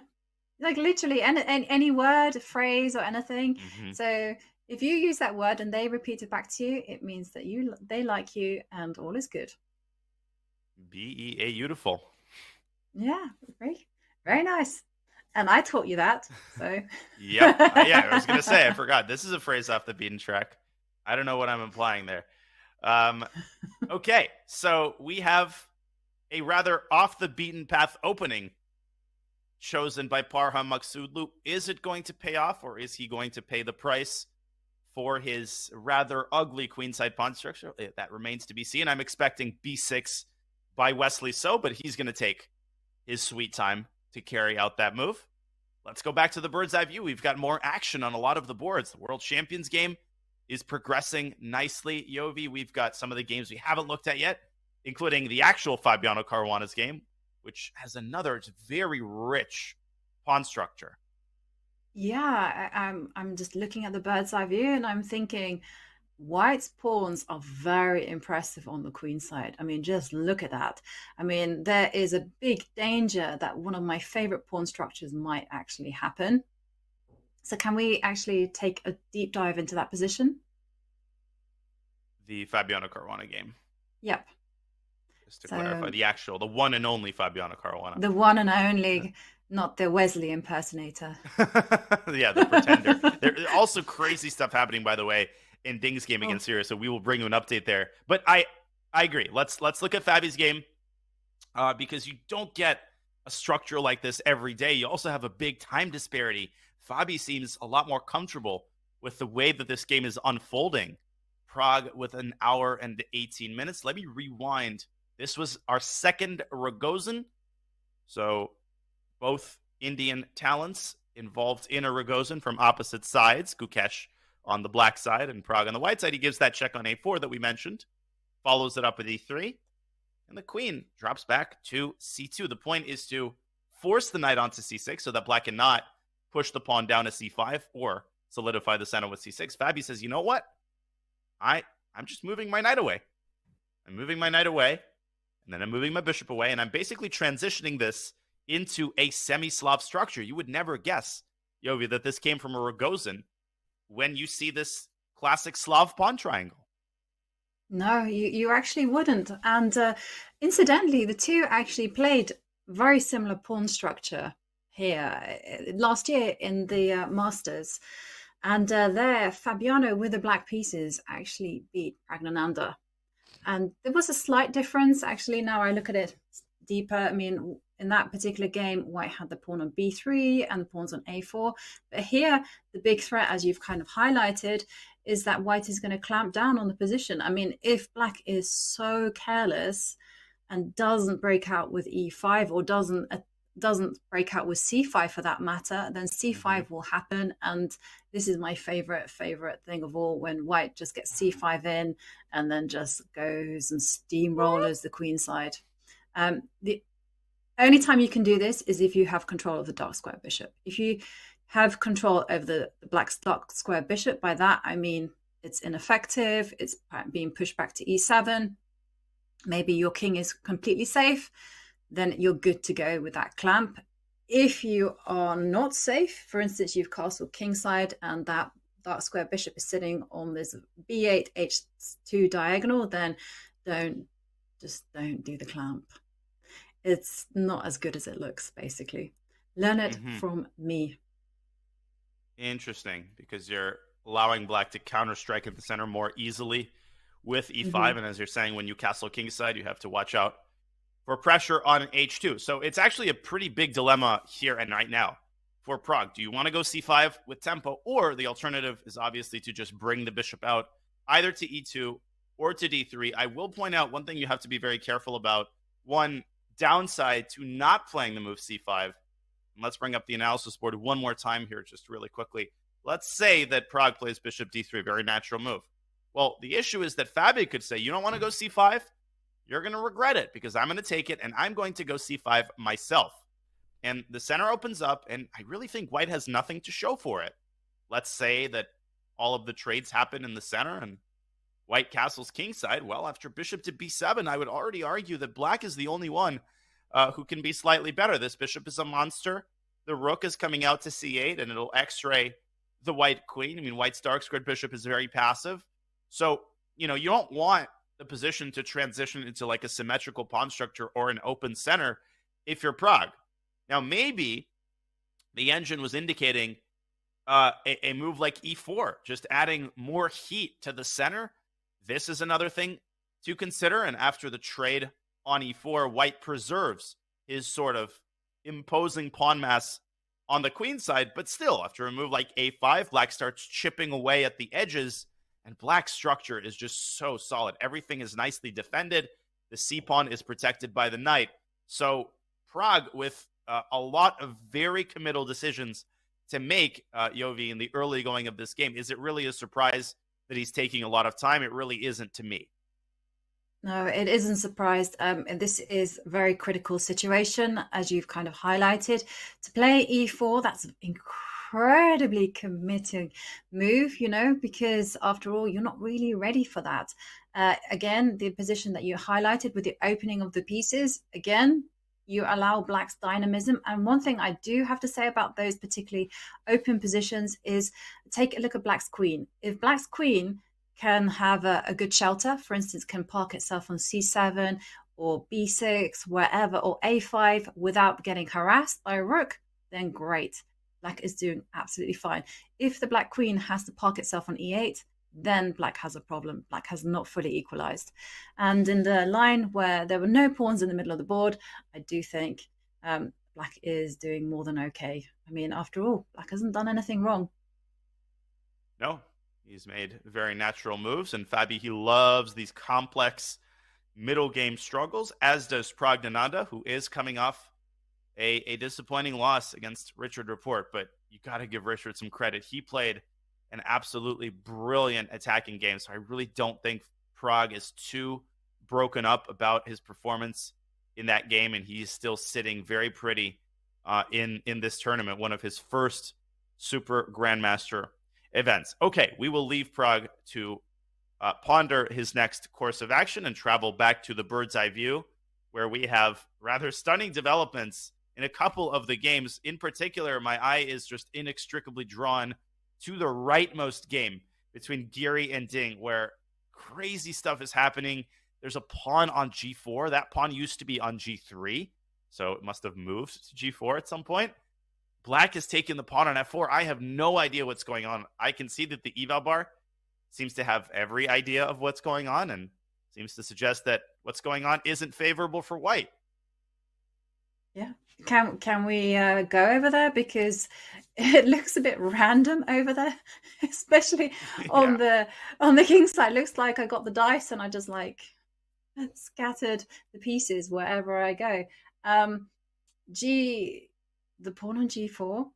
like literally any word, phrase, or anything. So if you use that word and they repeat it back to you, it means that they like you and all is good. Beautiful. Yeah, very, very nice. And I taught you that, so. Yep. Yeah, I was going to say, I forgot. This is a phrase off the beaten track. I don't know what I'm implying there. Okay, so we have a rather off the beaten path opening chosen by Parham Maksudlu. Is it going to pay off, or is he going to pay the price for his rather ugly queenside pawn structure? That remains to be seen. I'm expecting b6 by Wesley So, but he's going to take his sweet time to carry out that move. Let's go back to the bird's eye view. We've got more action on a lot of the boards. The World Champions game is progressing nicely. Yovi, we've got some of the games we haven't looked at yet, including the actual Fabiano Caruana's game, which has another very rich pawn structure. Yeah, I'm just looking at the bird's eye view and I'm thinking White's pawns are very impressive on the queen side. I mean, just look at that. I mean, there is a big danger that one of my favorite pawn structures might actually happen. So can we actually take a deep dive into that position? The Fabiano Caruana game. Yep. Just to clarify, the one and only Fabiano Caruana. The one and only, not the Wesley impersonator. Yeah, the pretender. There's also crazy stuff happening, by the way, in Ding's game against Syria, so we will bring you an update there. But I agree. Let's look at Fabi's game because you don't get a structure like this every day. You also have a big time disparity. Fabi seems a lot more comfortable with the way that this game is unfolding. Prague with an hour and 18 minutes. Let me rewind. This was our second Rogozin. So both Indian talents involved in a Rogozin from opposite sides. Gukesh on the black side and Prague on the white side. He gives that check on a4 that we mentioned. Follows it up with e3. And the queen drops back to c2. The point is to force the knight onto c6 so that black cannot push the pawn down to c5 or solidify the center with c6. Fabi says, you know what? I'm just moving my knight away. I'm moving my knight away, and then I'm moving my bishop away, and I'm basically transitioning this into a semi-Slav structure. You would never guess, Yovi, that this came from a Rogozin when you see this classic Slav pawn triangle. No, you actually wouldn't. And incidentally, the two actually played very similar pawn structure here last year in the Masters. And there, Fabiano with the black pieces actually beat Pragnananda. And there was a slight difference. Actually, now I look at it deeper. I mean, in that particular game, White had the pawn on b3 and the pawns on a4. But here, the big threat, as you've kind of highlighted, is that White is going to clamp down on the position. I mean, if Black is so careless and doesn't break out with e5 or doesn't break out with c5 for that matter, then c5 will happen. And this is my favorite thing of all, when White just gets c5 in and then just goes and steamrollers the queen side. The only time you can do this is if you have control of the dark square bishop. If you have control over the black dark square bishop, by that I mean it's ineffective, it's being pushed back to e7, maybe your king is completely safe, then you're good to go with that clamp. If you are not safe, for instance, you've castled kingside and that dark square bishop is sitting on this b8 h2 diagonal, then don't do the clamp. It's not as good as it looks, basically. Learn it from me. Interesting, because you're allowing Black to counter-strike at the center more easily with e5, and as you're saying, when you castle kingside, you have to watch out for pressure on h2. So it's actually a pretty big dilemma here and right now for Prague. Do you want to go c5 with tempo, or the alternative is obviously to just bring the bishop out either to e2 or to d3? I will point out one thing you have to be very careful about. One downside to not playing the move c5. And let's bring up the analysis board one more time here just really quickly. Let's say that Prague plays bishop d3, very natural move. Well, the issue is that Fabi could say, you don't want to go c5? You're going to regret it, because I'm going to take it and I'm going to go c5 myself. And the center opens up, and I really think White has nothing to show for it. Let's say that all of the trades happen in the center and White castles kingside. Well, after bishop to b7, I would already argue that Black is the only one who can be slightly better. This bishop is a monster. The rook is coming out to c8, and it'll x-ray the white queen. I mean, White's dark squared bishop is very passive. So, you know, you don't want the position to transition into like a symmetrical pawn structure or an open center if you're Prague. Now, maybe the engine was indicating a move like e4, just adding more heat to the center. This is another thing to consider. And after the trade on e4, White preserves his sort of imposing pawn mass on the queen side. But still, after a move like a5, Black starts chipping away at the edges, and Black's structure is just so solid. Everything is nicely defended. The c-pawn is protected by the knight. So Prague, with a lot of very committal decisions to make, Yovi, in the early going of this game. Is it really a surprise that he's taking a lot of time? It really isn't to me. No, it isn't surprised. And this is a very critical situation, as you've kind of highlighted. To play e4, that's an incredibly committing move, because after all, you're not really ready for that. Again, the position that you highlighted with the opening of the pieces, again, you allow Black's dynamism. And one thing I do have to say about those particularly open positions is take a look at Black's queen. If Black's queen can have a good shelter, for instance, can park itself on c7 or b6, wherever, or a5 without getting harassed by a rook, then great. Black is doing absolutely fine. If the Black queen has to park itself on e8, then Black has a problem. Black has not fully equalized. And in the line where there were no pawns in the middle of the board, I do think Black is doing more than okay. I mean, after all, Black hasn't done anything wrong. No, he's made very natural moves. And Fabi, he loves these complex middle game struggles, as does Pragnananda, who is coming off a disappointing loss against Richard Rapport. But you got to give Richard some credit. He played an absolutely brilliant attacking game. So I really don't think Prague is too broken up about his performance in that game. And he's still sitting very pretty in this tournament, one of his first Super Grandmaster events. Okay, we will leave Prague to ponder his next course of action and travel back to the bird's eye view, where we have rather stunning developments in a couple of the games. In particular, my eye is just inextricably drawn to the rightmost game between Giri and Ding, where crazy stuff is happening. There's a pawn on g4. That pawn used to be on g3, so it must have moved to g4 at some point. Black has taken the pawn on f4. I have no idea what's going on. I can see that the eval bar seems to have every idea of what's going on and seems to suggest that what's going on isn't favorable for white. Yeah. Can we go over there? Because it looks a bit random over there, especially on the king side. Looks like I got the dice and I just scattered the pieces wherever I go. The pawn on g4,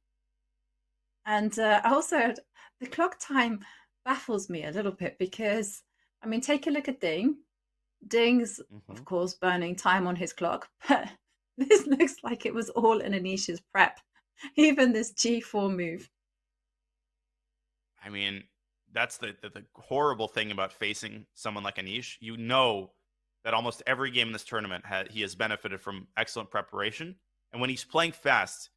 and also the clock time baffles me a little bit, because I mean, take a look at Ding's of course burning time on his clock, but this looks like it was all in Anish's prep, even this g4 move. I mean, that's the horrible thing about facing someone like Anish. You know that almost every game in this tournament he has benefited from excellent preparation. And when he's playing fast,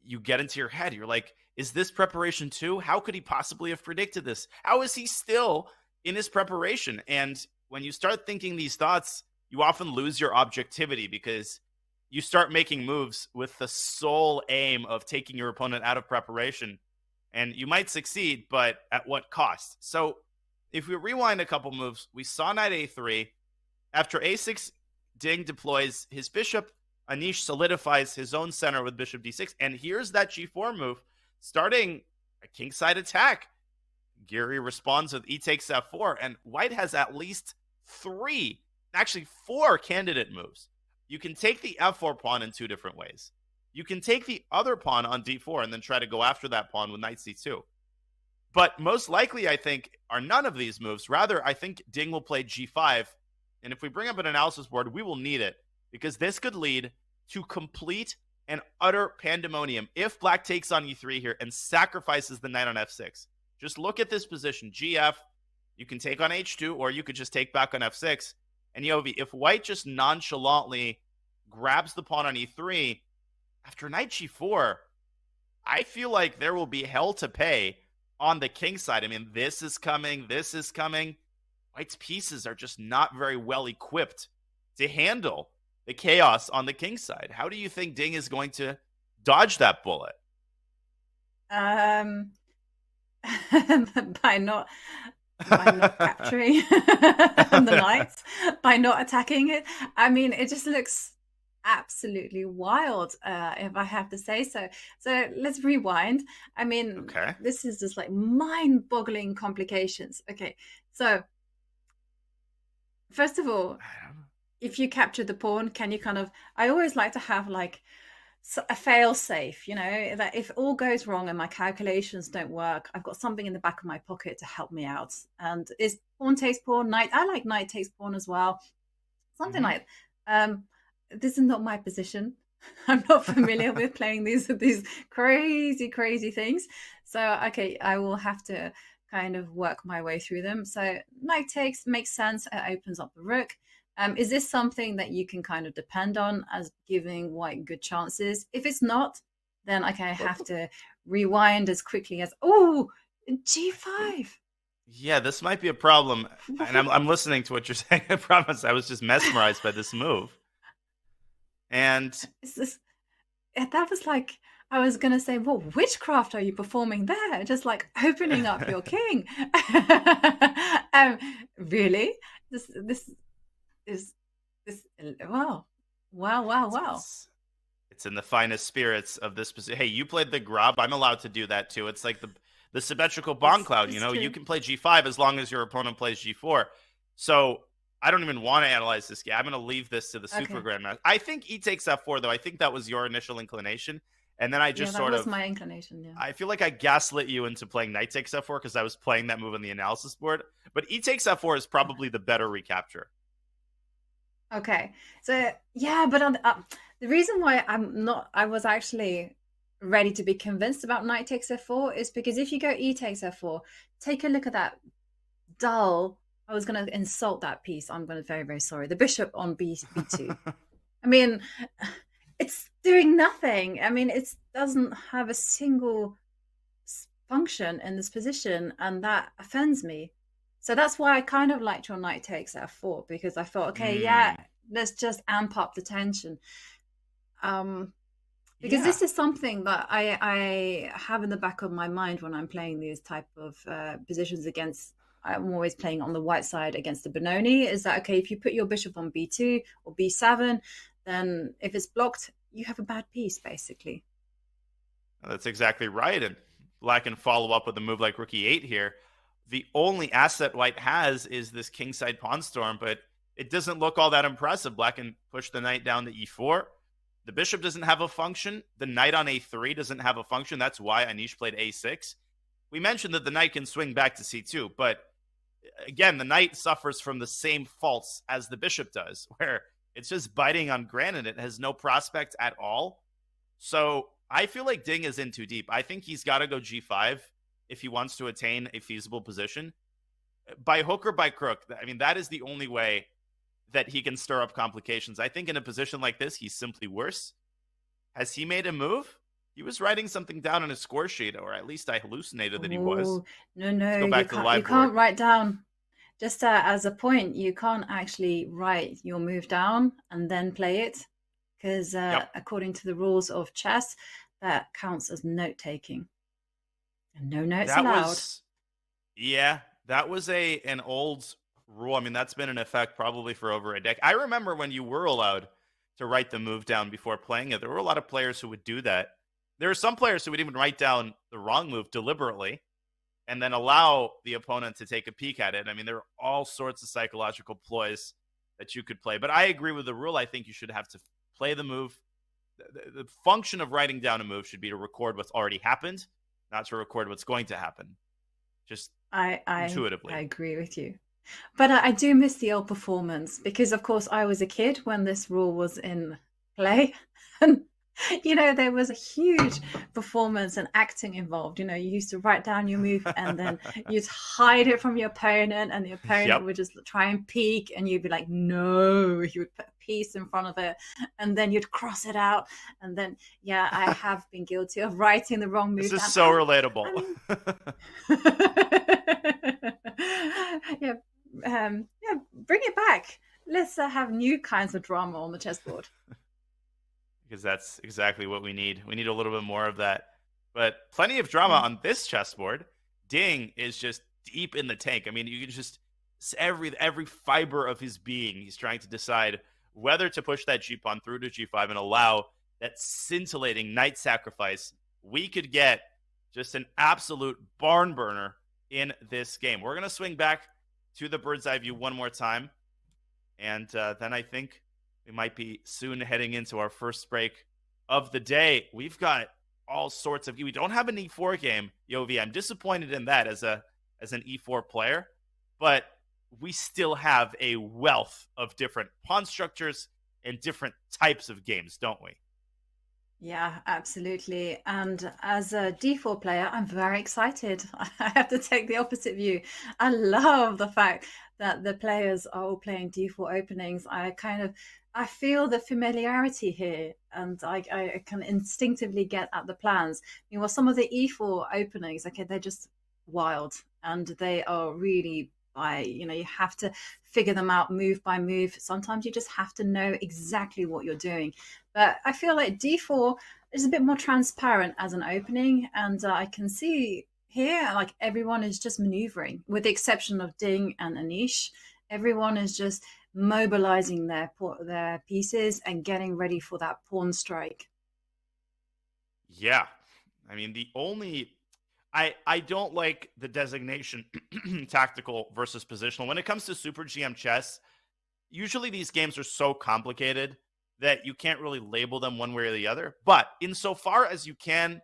you get into your head. You're like, is this preparation too? How could he possibly have predicted this? How is he still in his preparation? And when you start thinking these thoughts, you often lose your objectivity, because you start making moves with the sole aim of taking your opponent out of preparation. And you might succeed, but at what cost? So if we rewind a couple moves, we saw knight a3. After a6, Ding deploys his bishop. Anish solidifies his own center with bishop d6. And here's that g4 move, starting a kingside attack. Giri responds with e takes f4. And white has at least 3, actually 4 candidate moves. You can take the f4 pawn in 2 different ways. You can take the other pawn on d4 and then try to go after that pawn with knight c2. But most likely, I think, are none of these moves. Rather, I think Ding will play g5. And if we bring up an analysis board, we will need it, because this could lead to complete and utter pandemonium if Black takes on e3 here and sacrifices the knight on f6. Just look at this position. gf, you can take on h2, or you could just take back on f6. And Yovi, if white just nonchalantly grabs the pawn on e3, after knight g4, I feel like there will be hell to pay on the king side. I mean, this is coming. White's pieces are just not very well equipped to handle the chaos on the king side. How do you think Ding is going to dodge that bullet? By not capturing the knights, by not attacking it. I mean, it just looks absolutely wild, if I have to say so. So let's rewind. I mean, This is just like mind-boggling complications. Okay, so first of all, if you capture the pawn, can you I always like to have like a fail safe, that if all goes wrong and my calculations don't work, I've got something in the back of my pocket to help me out. And is pawn takes pawn, knight. I like knight takes pawn as well. something like, this is not my position. I'm not familiar with playing these crazy things. So, okay, I will have to kind of work my way through them. So knight takes makes sense. It opens up the rook. Is this something that you can kind of depend on as giving white good chances? If it's not, then okay, I have to rewind as quickly as, G5. Yeah, this might be a problem. And I'm listening to what you're saying. I promise I was just mesmerized by this move. And that was like, I was going to say, what witchcraft are you performing there? Just like opening up your king. Really? This is wow. It's in the finest spirits of this position. Hey, you played the Grab. I'm allowed to do that too. It's like the symmetrical bond cloud. You can play G5 as long as your opponent plays G4. So I don't even want to analyze this game. I'm going to leave this to the Super Grandmaster. I think E takes F4, though. I think that was your initial inclination. And then I just that was my inclination, yeah. I feel like I gaslit you into playing knight takes F4 because I was playing that move on the analysis board. But E takes F4 is probably the better recapture. Okay. So, yeah, but the reason why I was actually ready to be convinced about knight takes F4 is because if you go E takes F4, take a look at that dull. I was going to insult that piece. I'm going to very, very sorry. The bishop on B2. I mean, it's doing nothing. I mean, it doesn't have a single function in this position, and that offends me. So that's why I kind of liked your knight takes F4, because I thought, okay, let's just amp up the tension. Because this is something that I have in the back of my mind when I'm playing these type of positions against. I'm always playing on the white side against the Benoni. Is that okay? If you put your bishop on B2 or B7, then if it's blocked, you have a bad piece, basically. That's exactly right. And Black can follow up with a move like rook E8 here. The only asset White has is this kingside pawn storm, but it doesn't look all that impressive. Black can push the knight down to E4. The bishop doesn't have a function. The knight on A3 doesn't have a function. That's why Anish played A6. We mentioned that the knight can swing back to C2, but again, the knight suffers from the same faults as the bishop does, where it's just biting on granite. It has no prospect at all. So I feel like Ding is in too deep. I think he's got to go G5 if he wants to attain a feasible position. By hook or by crook, I mean, that is the only way that he can stir up complications. I think in a position like this, he's simply worse. Has he made a move? He was writing something down on his score sheet, or at least I hallucinated that he was. No, Let's go back to the live you can't write down. Just as a point, you can't actually write your move down and then play it, because according to the rules of chess, that counts as note-taking. And no notes allowed. That was an old rule. I mean, that's been in effect probably for over a decade. I remember when you were allowed to write the move down before playing it. There were a lot of players who would do that. There are some players who would even write down the wrong move deliberately and then allow the opponent to take a peek at it. I mean, there are all sorts of psychological ploys that you could play. But I agree with the rule. I think you should have to play the move. The function of writing down a move should be to record what's already happened, not to record what's going to happen. Just intuitively. I agree with you. But I do miss the old performance, because, of course, I was a kid when this rule was in play. And there was a huge performance and acting involved. You used to write down your move and then you'd hide it from your opponent, and the opponent would just try and peek, and you'd be like, no, you would put a piece in front of it, and then you'd cross it out. And then, I have been guilty of writing the wrong move. This is so relatable. Bring it back. Let's have new kinds of drama on the chessboard. Because that's exactly what we need. We need a little bit more of that. But plenty of drama on this chessboard. Ding is just deep in the tank. I mean, you can just every fiber of his being, he's trying to decide whether to push that G pawn through to G5 and allow that scintillating knight sacrifice. We could get just an absolute barn burner in this game. We're going to swing back to the bird's eye view one more time. And then I think we might be soon heading into our first break of the day. We've got all sorts of... We don't have an E4 game, Yovi. I'm disappointed in that as an E4 player. But we still have a wealth of different pawn structures and different types of games, don't we? Yeah, absolutely. And as a D4 player, I'm very excited. I have to take the opposite view. I love the fact that the players are all playing D4 openings. I feel the familiarity here, and I can instinctively get at the plans. Meanwhile, some of the E4 openings, okay, they're just wild, and they are really you have to figure them out move by move. Sometimes you just have to know exactly what you're doing. But I feel like D4 is a bit more transparent as an opening, and I can see here like everyone is just maneuvering, with the exception of Ding and Anish. Everyone is just mobilizing their pieces and getting ready for that pawn strike. Yeah. I mean, I don't like the designation tactical versus positional. When it comes to Super GM chess, usually these games are so complicated that you can't really label them one way or the other. But insofar as you can,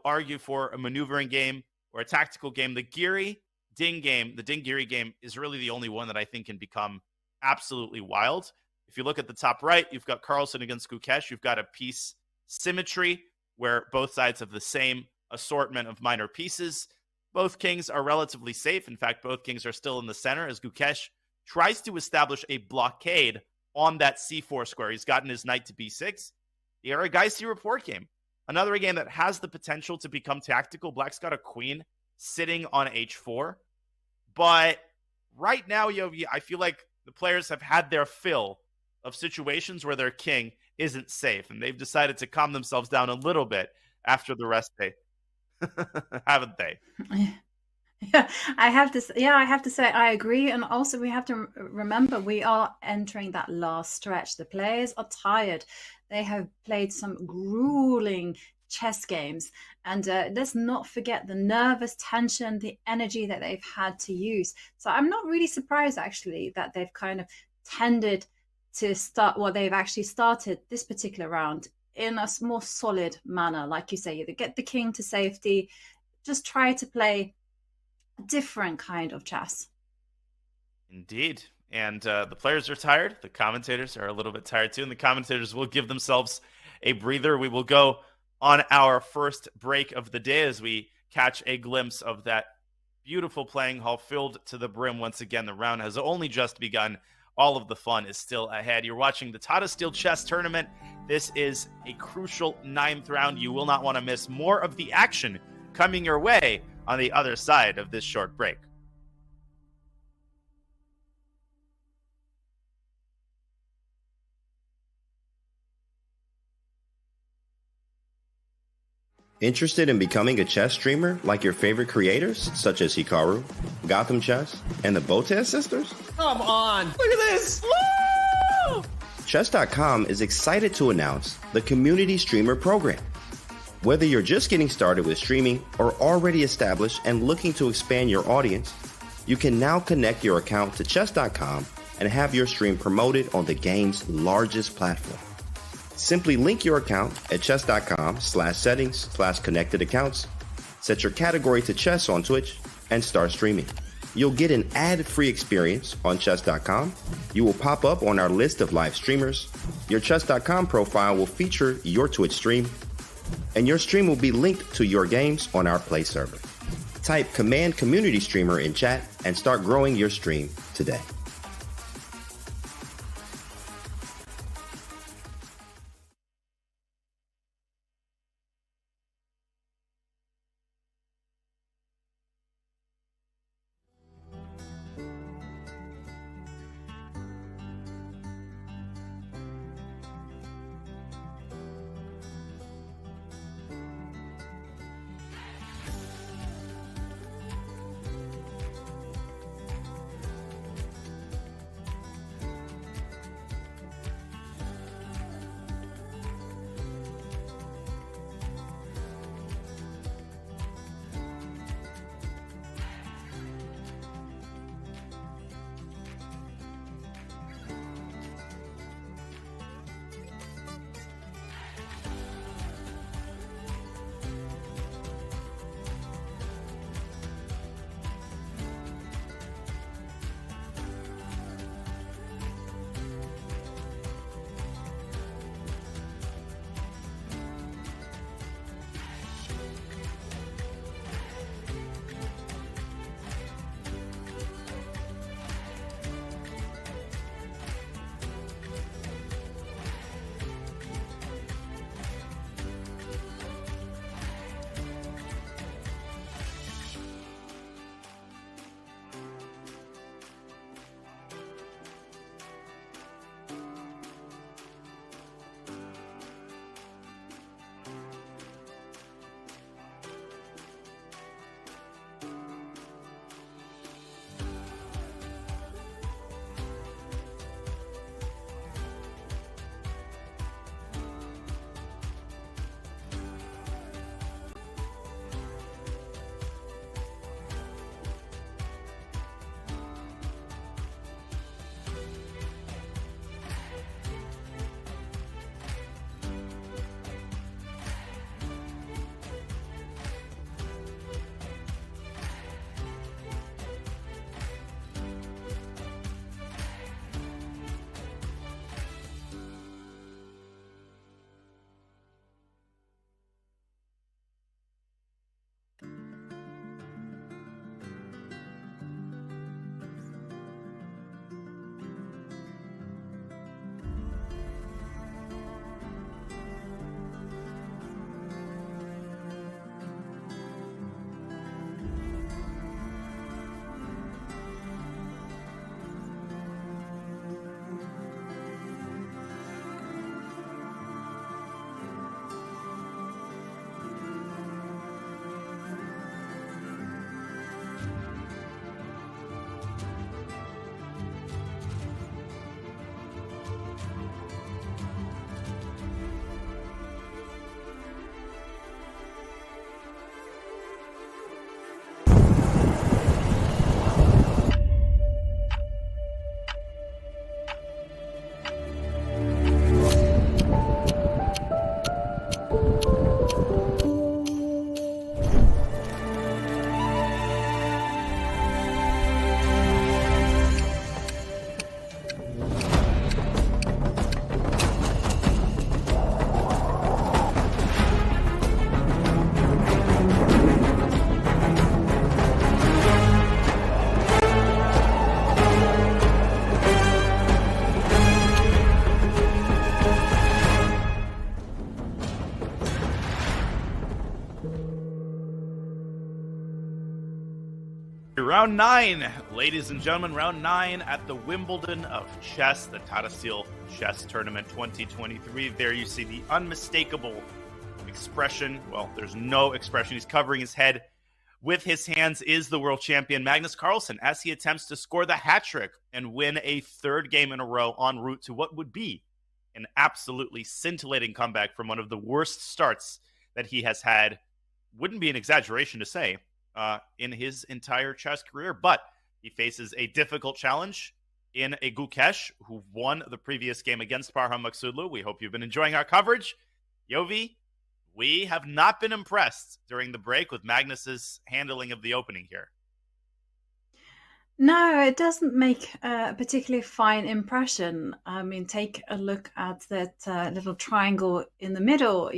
argue for a maneuvering game or a tactical game, the Ding Giri game is really the only one that I think can become absolutely wild. If you look at the top right, you've got Carlsen against Gukesh. You've got a piece symmetry where both sides have the same assortment of minor pieces. Both kings are relatively safe. In fact, both kings are still in the center as Gukesh tries to establish a blockade on that c4 square. He's gotten his knight to b6. The Aragaisi report game, another game that has the potential to become tactical. Black's got a queen sitting on h4. But right now, Yogi, I feel like the players have had their fill of situations where their king isn't safe, and they've decided to calm themselves down a little bit after the rest day. Haven't they? Yeah, I have to say I agree. And also we have to remember we are entering that last stretch. The players are tired. They have played some grueling chess games, and let's not forget the nervous tension, the energy that they've had to use. So I'm not really surprised actually that they've kind of tended to start what they've actually started this particular round in a more solid manner. Like you say, either get the king to safety, just try to play different kind of chess. Indeed. And the players are tired. The commentators are a little bit tired too. And the commentators will give themselves a breather. We will go on our first break of the day as we catch a glimpse of that beautiful playing hall filled to the brim. Once again, the round has only just begun. All of the fun is still ahead. You're watching the Tata Steel Chess Tournament. This is a crucial 9th round. You will not want to miss more of the action coming your way on the other side of this short break. Interested in becoming a chess streamer like your favorite creators, such as Hikaru, Gotham Chess, and the Botez sisters? Come on! Look at this! Woo! Chess.com is excited to announce the Community Streamer Program. Whether you're just getting started with streaming or already established and looking to expand your audience, you can now connect your account to Chess.com and have your stream promoted on the game's largest platform. Simply link your account at chess.com/settings/connected accounts, set your category to chess on Twitch, and start streaming. You'll get an ad-free experience on chess.com. You will pop up on our list of live streamers. Your chess.com profile will feature your Twitch stream, and your stream will be linked to your games on our Play server. Type Command Community Streamer in chat and start growing your stream today. Round 9, ladies and gentlemen, round 9 at the Wimbledon of Chess, the Tata Steel Chess Tournament 2023. There you see the unmistakable expression. Well, there's no expression. He's covering his head with his hands is the world champion Magnus Carlsen as he attempts to score the hat trick and win a third game in a row en route to what would be an absolutely scintillating comeback from one of the worst starts that he has had. Wouldn't be an exaggeration to say in his entire chess career, but he faces a difficult challenge in a Gukesh who won the previous game against Parham Maksudlu. We hope you've been enjoying our coverage. Yovi, we have not been impressed during the break with Magnus's handling of the opening here. No, it doesn't make a particularly fine impression. I mean, take a look at that little triangle in the middle.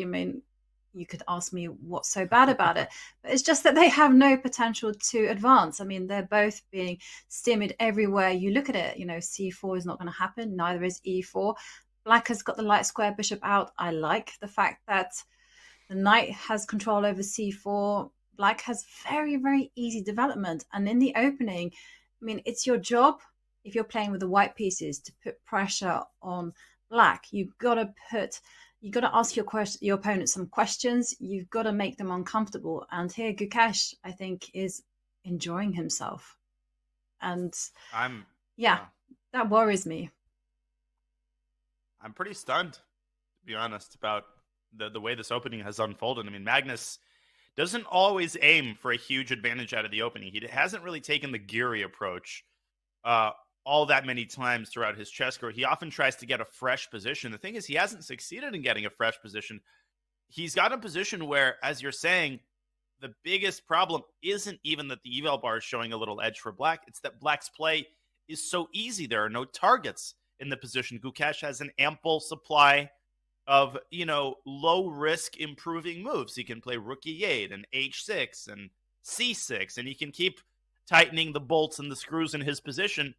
You could ask me what's so bad about it, but it's just that they have no potential to advance. I mean, they're both being stymied everywhere you look at it. C4 is not going to happen. Neither is E4. Black has got the light square bishop out. I like the fact that the knight has control over C4. Black has very, very easy development. And in the opening, I mean, it's your job, if you're playing with the white pieces, to put pressure on Black. You've got to ask your opponent some questions. You've got to make them uncomfortable. And here, Gukesh, I think, is enjoying himself. And that worries me. I'm pretty stunned, to be honest, about the way this opening has unfolded. I mean, Magnus doesn't always aim for a huge advantage out of the opening. He hasn't really taken the Giri approach all that many times throughout his chess career. He often tries to get a fresh position. The thing is, he hasn't succeeded in getting a fresh position. He's got a position where, as you're saying, the biggest problem isn't even that the eval bar is showing a little edge for Black. It's that Black's play is so easy. There are no targets in the position. Gukesh has an ample supply of, low risk improving moves. He can play rook e8 and h6 and c6, and he can keep tightening the bolts and the screws in his position.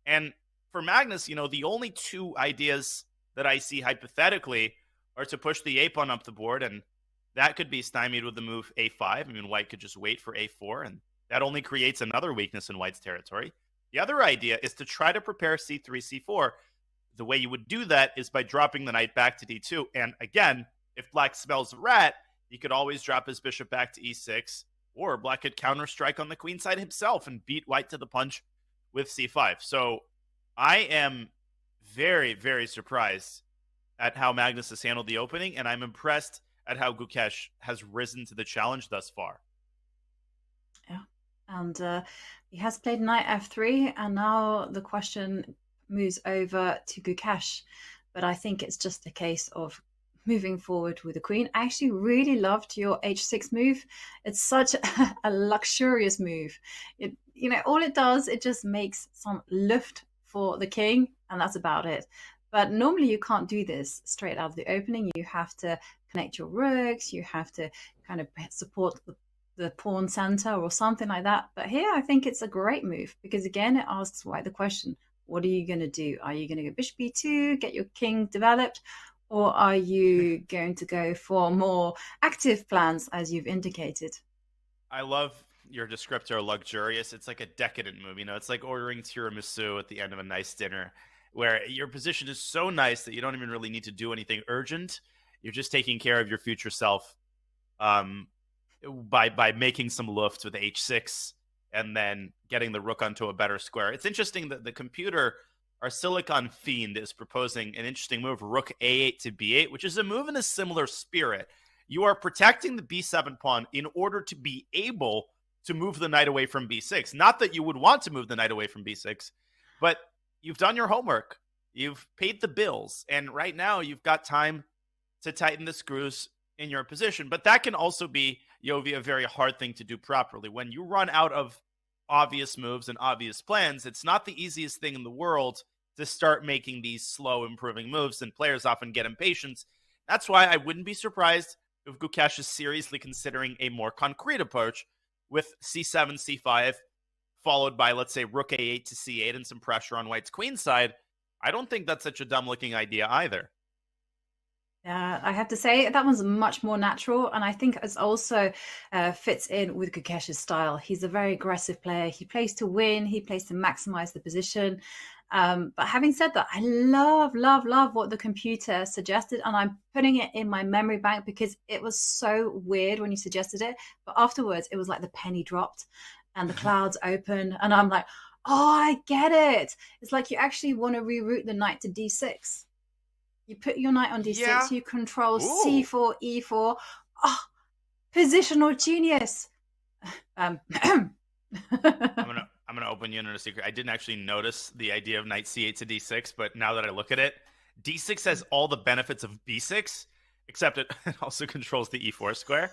And for Magnus, the only two ideas that I see hypothetically are to push the a pawn up the board, and that could be stymied with the move a5. I mean, White could just wait for a4, and that only creates another weakness in White's territory. The other idea is to try to prepare c3, c4. The way you would do that is by dropping the knight back to d2. And again, if Black smells a rat, he could always drop his bishop back to e6, or Black could counter-strike on the queen side himself and beat White to the punch with c5. So I am very, very surprised at how Magnus has handled the opening, and I'm impressed at how Gukesh has risen to the challenge thus far. Yeah, and he has played knight f3, and now the question moves over to Gukesh. But I think it's just a case of moving forward with the queen. I actually really loved your h6 move. It's such a luxurious move. All it does, it just makes some lift for the king, and that's about it. But normally you can't do this straight out of the opening. You have to connect your rooks. You have to kind of support the pawn center or something like that. But here I think it's a great move because, again, it asks White the question, what are you going to do? Are you going to go bishop b2, get your king developed? Or are you going to go for more active plans, as you've indicated? I love your descriptor, luxurious. It's like a decadent move. It's like ordering tiramisu at the end of a nice dinner, where your position is so nice that you don't even really need to do anything urgent. You're just taking care of your future self by making some lufts with h6 and then getting the rook onto a better square. It's interesting that the computer, our Silicon Fiend, is proposing an interesting move, rook a8 to b8, which is a move in a similar spirit. You are protecting the b7 pawn in order to be able to move the knight away from b6. Not that you would want to move the knight away from b6, but you've done your homework. You've paid the bills. And right now you've got time to tighten the screws in your position. But that can also be, Yovi, a very hard thing to do properly. When you run out of obvious moves and obvious plans, it's not the easiest thing in the world to start making these slow improving moves, and players often get impatient. That's why I wouldn't be surprised if Gukesh is seriously considering a more concrete approach with c7, c5, followed by, let's say, rook a8 to c8 and some pressure on White's queen side. I don't think that's such a dumb-looking idea either. Yeah, I have to say that one's much more natural, and I think it's also fits in with Gukesh's style. He's a very aggressive player. He plays to win. He plays to maximize the position. But having said that, I love, love, love what the computer suggested, and I'm putting it in my memory bank because it was so weird when you suggested it. But afterwards, it was like the penny dropped, and the clouds opened, and I'm like, oh, I get it. It's like you actually want to reroute the knight to d6. You put your knight on d6, Yeah. you control Ooh. c4, e4. Oh, positional genius. I'm gonna open you into a secret. I didn't actually notice the idea of knight c8 to d6, but now that I look at it, d6 has all the benefits of b6, except it also controls the e4 square.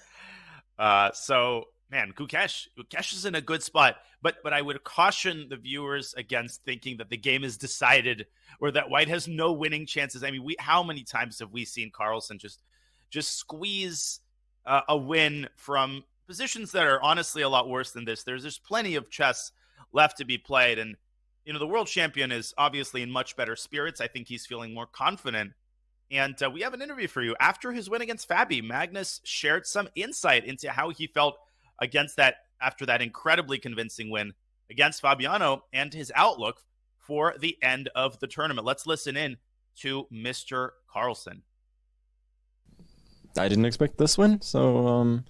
So man, Gukesh is in a good spot, but I would caution the viewers against thinking that the game is decided or that White has no winning chances. I mean, how many times have we seen Carlsen just squeeze a win from positions that are honestly a lot worse than this? There's plenty of chess left to be played, and the world champion is obviously in much better spirits. I think he's feeling more confident. And we have an interview for you. After his win against Fabi, Magnus shared some insight into how he felt after that incredibly convincing win against Fabiano and his outlook for the end of the tournament. Let's listen in to Mr. Carlsen. I didn't expect this win, so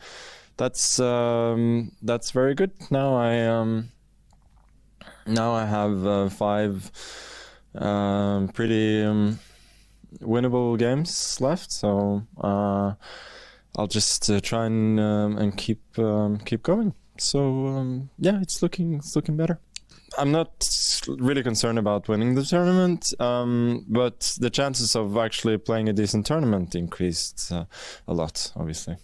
that's very good. Now I have 5 pretty winnable games left, so I'll just try and keep going. So yeah, it's looking better. I'm not really concerned about winning the tournament, but the chances of actually playing a decent tournament increased a lot, obviously.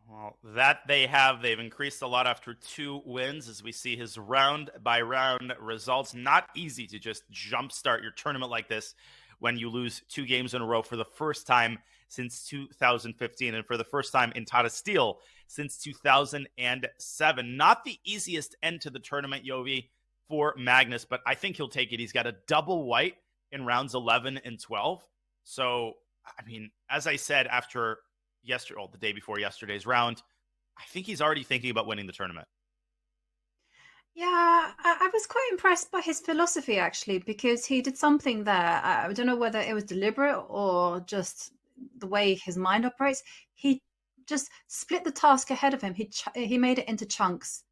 Well, that they've increased a lot after 2 wins, as we see his round-by-round results. Not easy to just jumpstart your tournament like this when you lose 2 games in a row for the first time since 2015, and for the first time in Tata Steel since 2007. Not the easiest end to the tournament, Yovi, for Magnus, but I think he'll take it. He's got a double White in rounds 11 and 12. So, I mean, as I said after the day before yesterday's round, I think he's already thinking about winning the tournament. Yeah, I was quite impressed by his philosophy, actually, because he did something there. I don't know whether it was deliberate or just the way his mind operates. He just split the task ahead of him. He made it into chunks,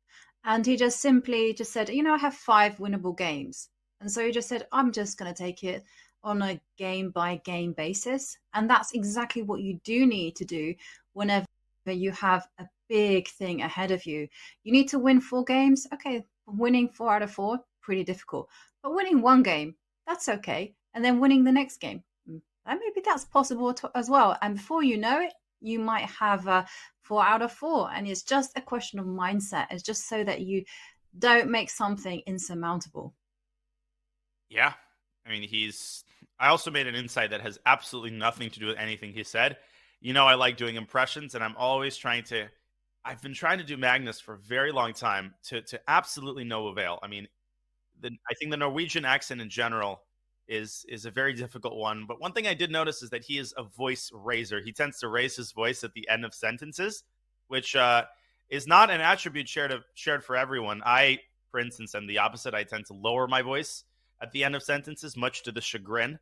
and he just simply said, I have 5 winnable games. And so he just said, I'm just going to take it on a game-by-game basis. And that's exactly what you do need to do whenever you have a big thing ahead of you. You need to win 4 games. Okay, winning 4 out of 4, pretty difficult. But winning 1 game, that's okay. And then winning the next game, maybe that's possible as well. And before you know it, you might have 4 out of 4. And it's just a question of mindset. It's just so that you don't make something insurmountable. Yeah. I mean, I also made an insight that has absolutely nothing to do with anything he said. I like doing impressions, and I've been trying to do Magnus for a very long time to absolutely no avail. I mean, I think the Norwegian accent in general is a very difficult one. But one thing I did notice is that he is a voice raiser. He tends to raise his voice at the end of sentences, which is not an attribute shared for everyone. I, for instance, am the opposite. I tend to lower my voice at the end of sentences, much to the chagrin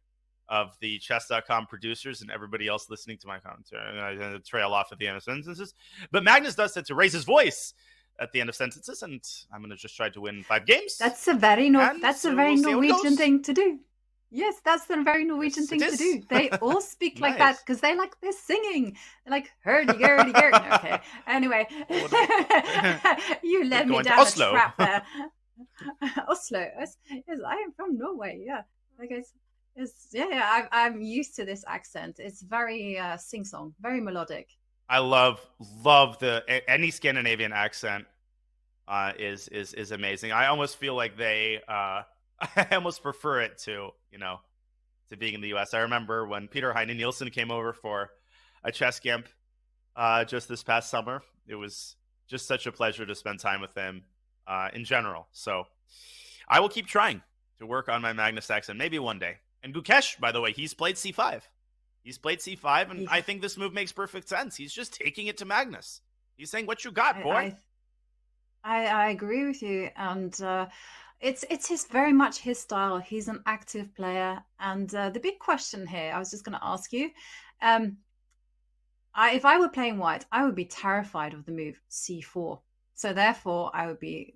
of the Chess.com producers and everybody else listening to my commentary. I tend to trail off at the end of sentences. But Magnus does tend to raise his voice at the end of sentences, and I'm going to just try to win 5 games. That's a very Norwegian thing to do. Yes, that's a very Norwegian thing to do. They all speak like that because they're singing. They're like, hurdy-gurdy-gurdy. Okay, anyway. You led me down a trap there. Oslo. Yes, I am from Norway. Yeah, I guess. I'm used to this accent. It's very sing-song, very melodic. I love any Scandinavian accent is amazing. I almost feel like I almost prefer it to being in the US. I remember when Peter Heine Nielsen came over for a chess camp just this past summer. It was just such a pleasure to spend time with him in general. So I will keep trying to work on my Magnus accent, maybe one day. And Gukesh, by the way, he's played c5. He's played c5, and I think this move makes perfect sense. He's just taking it to Magnus. He's saying, what you got, boy? I agree with you. And it's very much his style. He's an active player. And the big question here, I was just going to ask you, if I were playing white, I would be terrified of the move c4. So therefore, I would be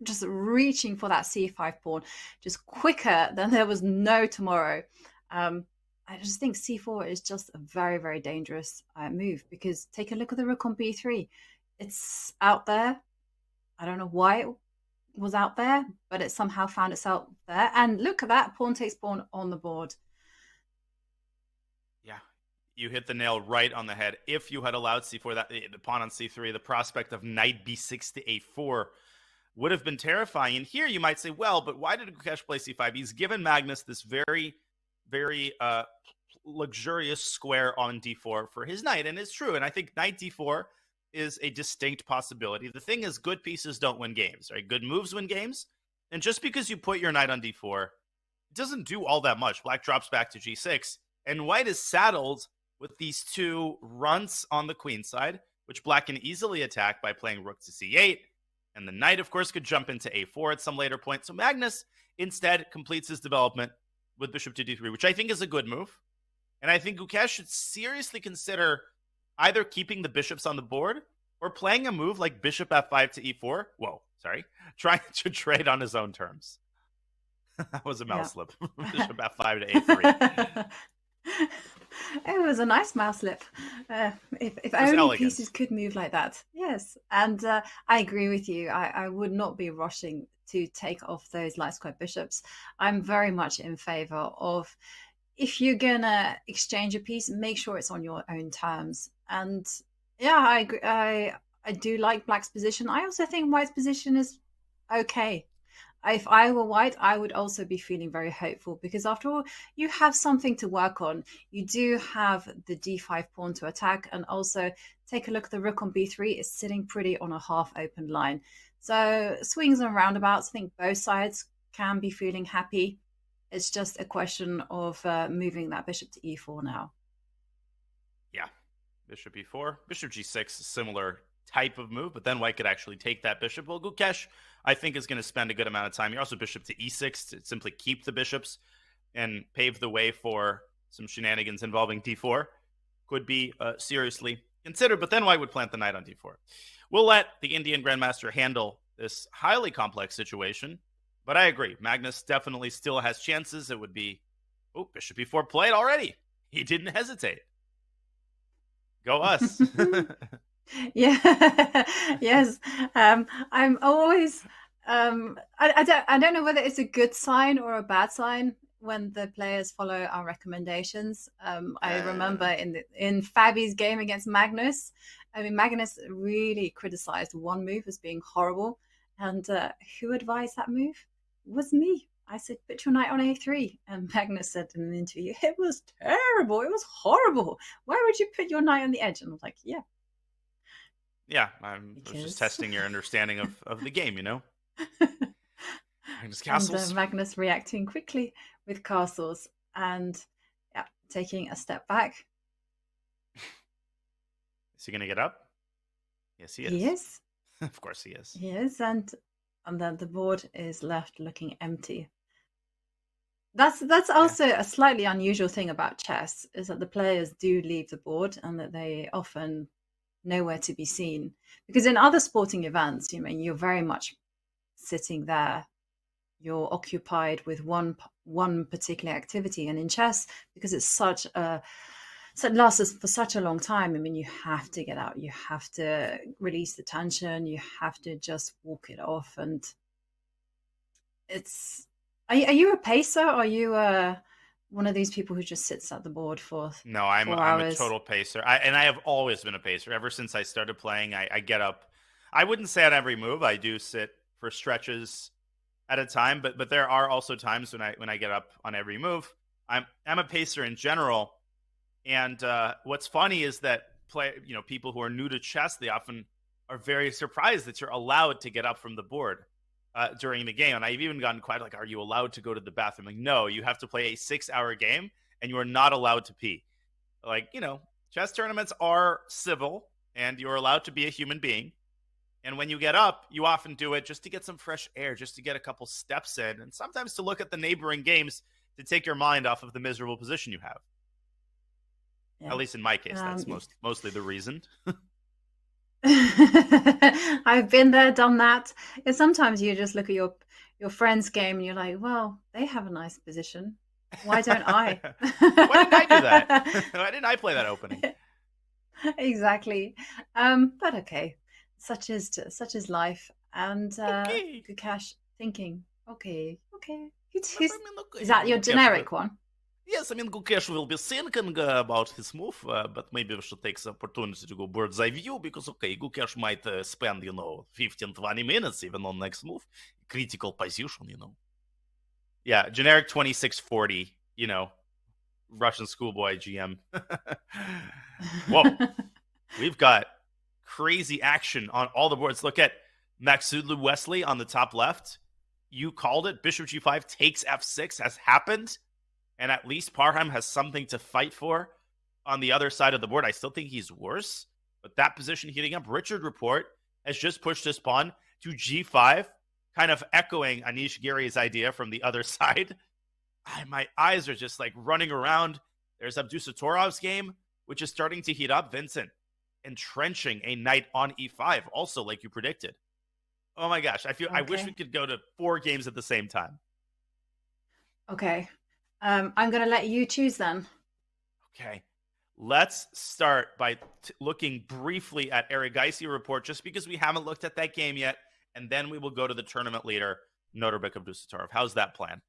just reaching for that c5 pawn just quicker than there was no tomorrow. I just think c4 is just a very, very dangerous move, because take a look at the rook on b3. It's out there. I don't know why it was out there, but it somehow found itself there. And look at that, pawn takes pawn on the board. Yeah, you hit the nail right on the head. If you had allowed c4, that the pawn on c3, the prospect of knight b6 to a4 would have been terrifying. And here you might say, well, but why did Gukesh play c5? He's given Magnus this very, very luxurious square on d4 for his knight, and it's true. And I think knight d4 is a distinct possibility. The thing is, good pieces don't win games, right? Good moves win games. And just because you put your knight on d4, it doesn't do all that much. Black drops back to g6, and white is saddled with these two runts on the queen side, which black can easily attack by playing rook to c8. And the knight, of course, could jump into a4 at some later point. So Magnus instead completes his development with bishop to d3, which I think is a good move. And I think Gukesh should seriously consider either keeping the bishops on the board or playing a move like bishop f5 to e4. Trying to trade on his own terms. That was a mouse slip. Bishop f5 to a3. It was a nice mouse slip. If only elegant. Pieces could move like that. Yes. And I agree with you. I would not be rushing to take off those light square bishops. I'm very much in favor of, if you're going to exchange a piece, make sure it's on your own terms. And yeah, I agree. I do like black's position. I also think white's position is okay. If I were white, I would also be feeling very hopeful, because after all, you have something to work on. You do have the d5 pawn to attack, and also take a look at the rook on b3. It's sitting pretty on a half open line. So swings and roundabouts, I think both sides can be feeling happy. It's just a question of moving that bishop to e4 now. Yeah, bishop e4, bishop g6, similar type of move, but then white could actually take that bishop. Well, Gukesh, I think, is going to spend a good amount of time here. Also, bishop to e6 to simply keep the bishops and pave the way for some shenanigans involving d4 could be seriously considered, but then white would plant the knight on d4. We'll let the Indian Grandmaster handle this highly complex situation, but I agree. Magnus definitely still has chances. It would be, bishop e4 played already. He didn't hesitate. Go us. Yeah. Yes. I'm always I don't know whether it's a good sign or a bad sign when the players follow our recommendations. I remember in Fabi's game against Magnus, Magnus really criticized one move as being horrible, and who advised that move? It was me. I said, put your knight on a3. And Magnus said in an interview, it was terrible. It was horrible. Why would you put your knight on the edge? And I was like, yeah. Yeah, I was just testing your understanding of the game, you know? Magnus castles. And Magnus reacting quickly with castles and taking a step back. Is he going to get up? Yes, he is. He is. Of course he is. He is, and then the board is left looking empty. That's also a slightly unusual thing about chess, is that the players do leave the board and that they often nowhere to be seen. Because in other sporting events, you're very much sitting there. You're occupied with one particular activity. And in chess, because it's so it lasts for such a long time, you have to get out. You have to release the tension. You have to just walk it off. And it's... Are you a pacer? Or are you one of these people who just sits at the board for No, I'm a total pacer. I have always been a pacer. Ever since I started playing, I get up. I wouldn't say on every move. I do sit for stretches at a time, but there are also times when I get up on every move. I'm a pacer in general. And what's funny is that people who are new to chess, they often are very surprised that you're allowed to get up from the board during the game. And I've even gotten quite are you allowed to go to the bathroom? Like, no, you have to play a 6-hour game and you are not allowed to pee. Like, chess tournaments are civil, and you're allowed to be a human being. And when you get up, you often do it just to get some fresh air, just to get a couple steps in, and sometimes to look at the neighboring games to take your mind off of the miserable position you have. Yeah. At least in my case, that's mostly the reason. I've been there, done that. And sometimes you just look at your friend's game and you're like, well, they have a nice position. Why don't I? Why didn't I do that? Why didn't I play that opening? Exactly. But okay. Such is life. And Gukesh thinking, okay. Is that your generic one? Yes, I mean, Gukesh will be thinking about his move, but maybe we should take the opportunity to go bird's eye view, because, Gukesh might spend, 15, 20 minutes even on next move. Critical position, Yeah, generic 2640, Russian schoolboy GM. Whoa. We've got crazy action on all the boards. Look at Maxudlu Wesley on the top left. You called it. Bishop G5 takes F6 has happened. And at least Parham has something to fight for on the other side of the board. I still think he's worse. But that position heating up. Richard Report has just pushed his pawn to G5, kind of echoing Anish Giri's idea from the other side. My eyes are just like running around. There's Abdusatorov's game, which is starting to heat up. Vincent entrenching a knight on E5, also like you predicted. Oh my gosh, I wish we could go to 4 games at the same time. Okay. I'm going to let you choose then. Okay. Let's start by looking briefly at Erigaisi report, just because we haven't looked at that game yet, and then we will go to the tournament leader, Noterbek Abdusatorov. How's that plan?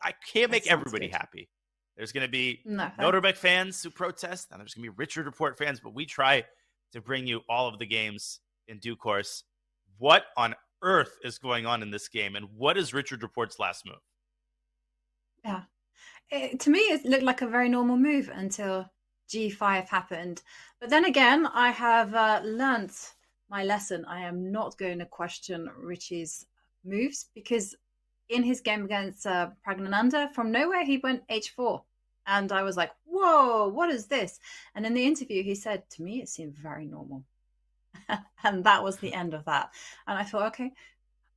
I can't make everybody happy. There's going to be Noterbek fans who protest, and there's going to be Richard Report fans, but we try to bring you all of the games in due course. What on earth is going on in this game, and what is Richard Report's last move? Yeah. To me, it looked like a very normal move until G5 happened. But then again, I have learnt my lesson. I am not going to question Richie's moves, because in his game against Pragnananda, from nowhere, he went H4. And I was like, whoa, what is this? And in the interview, he said, to me, it seemed very normal. And that was the end of that. And I thought, okay,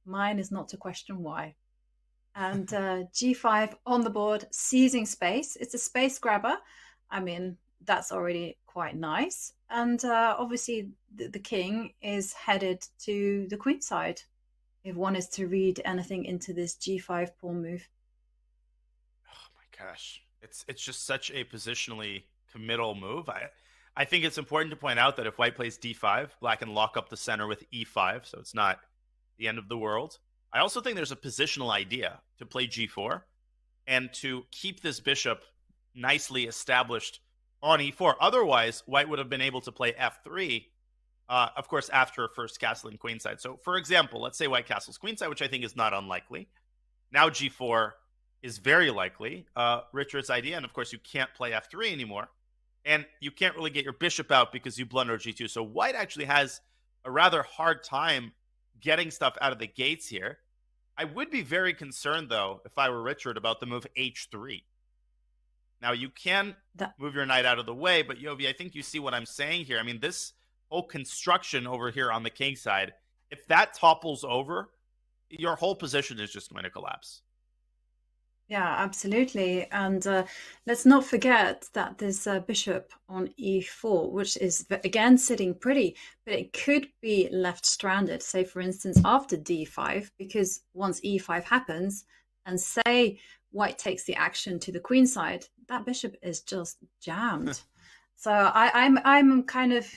mine is not to question why. And G5 on the board, seizing space. It's a space grabber. I mean, that's already quite nice. And obviously, the king is headed to the queen side, if one is to read anything into this G5 pawn move. Oh my gosh. It's just such a positionally committal move. I think it's important to point out that if white plays D5, black can lock up the center with E5, so it's not the end of the world. I also think there's a positional idea to play G4 and to keep this bishop nicely established on E4. Otherwise, white would have been able to play F3, of course, after first castling queenside. So, for example, let's say white castles queenside, which I think is not unlikely. Now G4 is very likely Richard's idea, and of course, you can't play F3 anymore. And you can't really get your bishop out because you blunder G2. So white actually has a rather hard time getting stuff out of the gates here. I would be very concerned, though, if I were Richard, about the move H3. Now, you can move your knight out of the way, but Yovi, I think you see what I'm saying here. I mean, this whole construction over here on the king side, if that topples over, your whole position is just going to collapse. Yeah, absolutely. And let's not forget that this bishop on E4, which is, again, sitting pretty, but it could be left stranded, say, for instance, after D5, because once E5 happens, and say white takes the action to the queen side, that bishop is just jammed. So I'm kind of...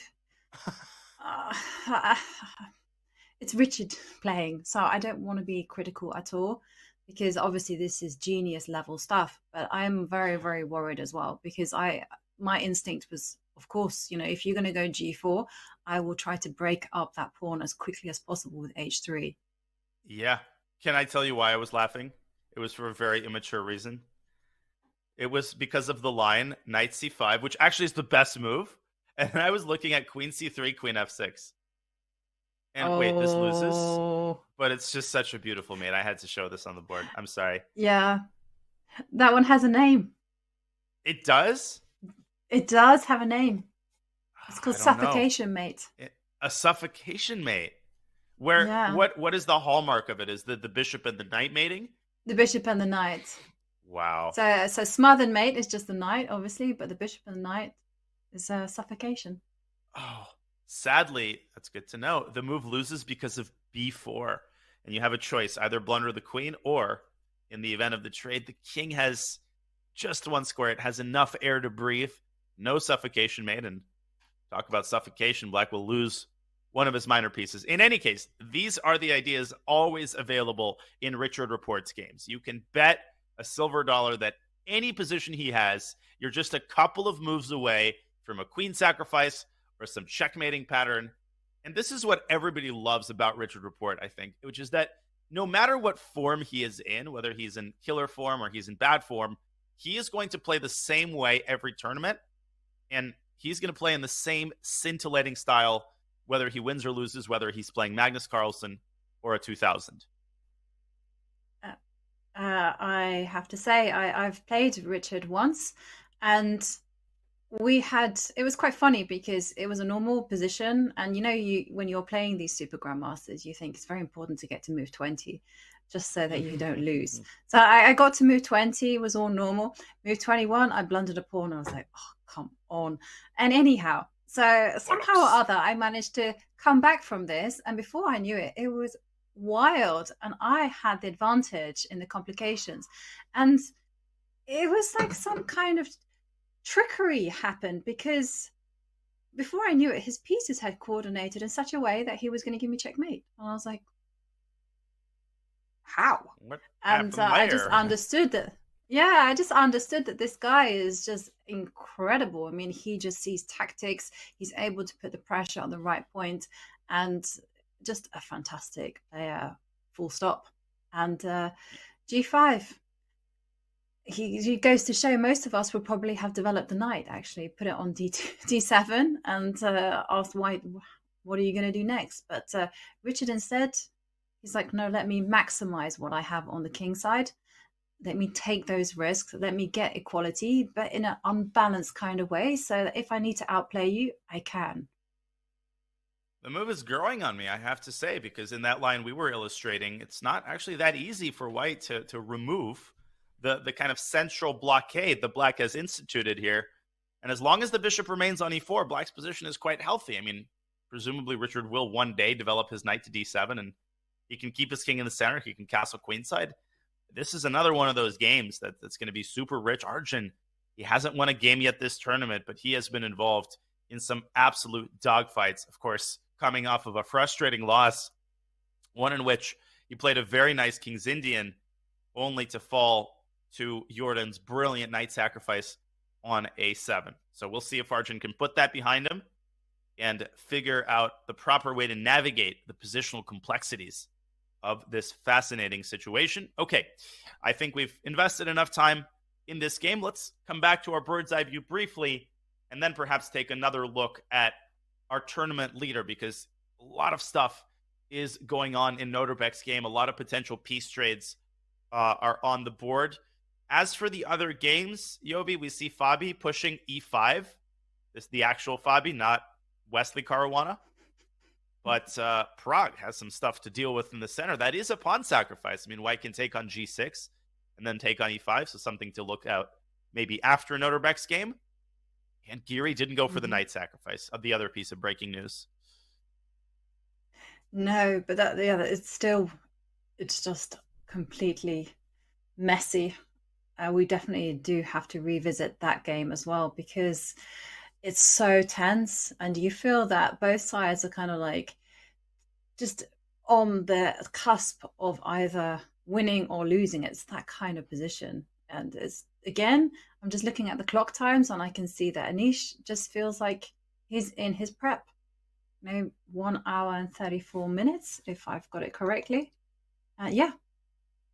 it's Richard playing, so I don't want to be critical at all, because obviously this is genius level stuff, but I'm very, very worried as well, because my instinct was, of course, if you're going to go G4, I will try to break up that pawn as quickly as possible with H3. Yeah. Can I tell you why I was laughing? It was for a very immature reason. It was because of the line knight C5, which actually is the best move. And I was looking at queen C3, queen F6. And wait, this loses? But it's just such a beautiful mate. I had to show this on the board. I'm sorry. Yeah. That one has a name. It does? It does have a name. It's called I don't know. Suffocation Mate. A suffocation mate. Where Yeah. what is the hallmark of it? Is the bishop and the knight mating? The bishop and the knight. Wow. So smothered mate is just the knight, obviously, but the bishop and the knight is suffocation. Oh, sadly, that's good to know. The move loses because of b4, and you have a choice: either blunder the queen, or in the event of the trade, the king has just one square. It has enough air to breathe. No suffocation mate, and talk about suffocation. Black will lose one of his minor pieces. In any case, these are the ideas always available in Richard Report's games. You can bet a silver dollar that any position he has, you're just a couple of moves away from a queen sacrifice or some checkmating pattern. And this is what everybody loves about Richard Report, I think, which is that no matter what form he is in, whether he's in killer form or he's in bad form, he is going to play the same way every tournament. And he's going to play in the same scintillating style, whether he wins or loses, whether he's playing Magnus Carlsen or a 2000. I have to say, I've played Richard once, and it was quite funny because it was a normal position. And when you're playing these super grandmasters, you think it's very important to get to move 20 just so that you don't lose. So I got to move 20, was all normal. Move 21, I blundered a pawn. I was like, oh, come on. And anyhow, so somehow or other, I managed to come back from this. And before I knew it, it was wild. And I had the advantage in the complications. And it was like some kind of trickery happened, because before I knew it, his pieces had coordinated in such a way that he was going to give me checkmate. And I was like, how? And I just understood that. Yeah, I just understood that this guy is just incredible. I mean, he just sees tactics. He's able to put the pressure on the right point, and just a fantastic player, full stop. And G5, he goes to show most of us would probably have developed the knight, actually, put it on D7 and asked White, what are you going to do next? But Richard instead, he's like, no, let me maximize what I have on the king side. Let me take those risks. Let me get equality, but in an unbalanced kind of way, so that if I need to outplay you, I can. The move is growing on me, I have to say, because in that line we were illustrating, it's not actually that easy for White to remove the kind of central blockade that Black has instituted here. And as long as the bishop remains on e4, Black's position is quite healthy. I mean, presumably Richard will one day develop his knight to d7, and he can keep his king in the center. He can castle queenside. This is another one of those games that's going to be super rich. Arjun, he hasn't won a game yet this tournament, but he has been involved in some absolute dogfights. Of course, coming off of a frustrating loss, one in which he played a very nice King's Indian, only to fall to Jordan's brilliant knight sacrifice on a7. So we'll see if Arjun can put that behind him and figure out the proper way to navigate the positional complexities of this fascinating situation. Okay, I think we've invested enough time in this game. Let's come back to our bird's eye view briefly, and then perhaps take another look at our tournament leader, because a lot of stuff is going on in Noterbeck's game. A lot of potential piece trades are on the board. As for the other games, Yobi, we see Fabi pushing e5. This is the actual Fabi, not Wesley Caruana. But Prague has some stuff to deal with in the center. That is a pawn sacrifice. I mean, White can take on g6 and then take on e5, so something to look out maybe after Noterbeck's game. And Giri didn't go for the knight sacrifice, of the other piece of breaking news. No, but it's just completely messy. We definitely do have to revisit that game as well, because it's so tense, and you feel that both sides are kind of like just on the cusp of either winning or losing. It's that kind of position. And it's, again, I'm just looking at the clock times, and I can see that Anish just feels like he's in his prep. Maybe 1 hour and 34 minutes, if I've got it correctly.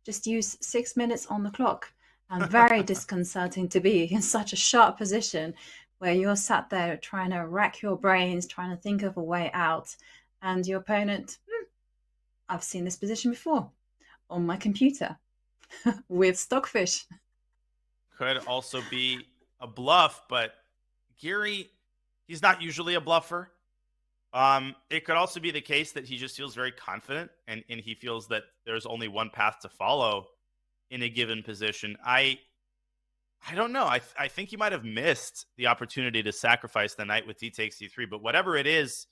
Just use 6 minutes on the clock. And very disconcerting to be in such a sharp position where you're sat there trying to rack your brains, trying to think of a way out. And your opponent, I've seen this position before on my computer with Stockfish. Could also be a bluff, but Giri, he's not usually a bluffer. It could also be the case that he just feels very confident and he feels that there's only one path to follow in a given position. I don't know. I think he might have missed the opportunity to sacrifice the knight with d takes c3, but whatever it is,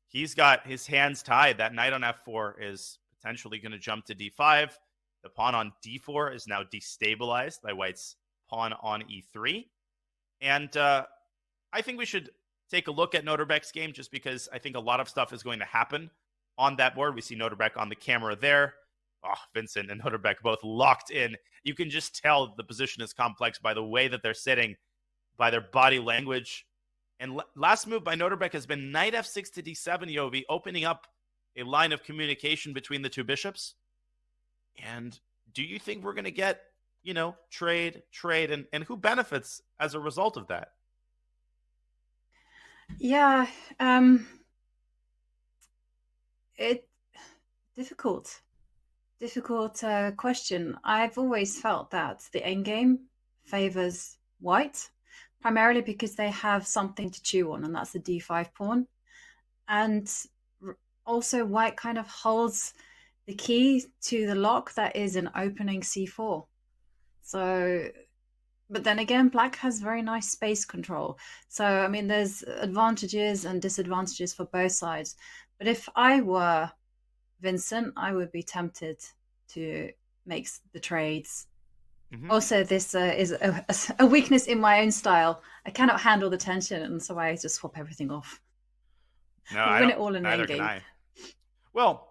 he's got his hands tied. That knight on f4 is potentially going to jump to d5. The pawn on d4 is now destabilized by White's pawn on e3. And I think we should take a look at Noterbeck's game just because I think a lot of stuff is going to happen on that board. We see Noterbeck on the camera there. Oh, Vincent and Noterbeck both locked in. You can just tell the position is complex by the way that they're sitting, by their body language. And last move by Noterbeck has been knight f6 to d7, Yovi, opening up a line of communication between the two bishops. And do you think we're going to get, trade, and who benefits as a result of that? Yeah, difficult question. I've always felt that the endgame favors White, primarily because they have something to chew on, and that's the d5 pawn. And also White kind of holds the key to the lock that is an opening c4. So, but then again, Black has very nice space control. So, I mean, there's advantages and disadvantages for both sides. But if I were Vincent, I would be tempted to make the trades. Mm-hmm. Also, this is a weakness in my own style. I cannot handle the tension, and so I just swap everything off. No, I win it all in the game. Well,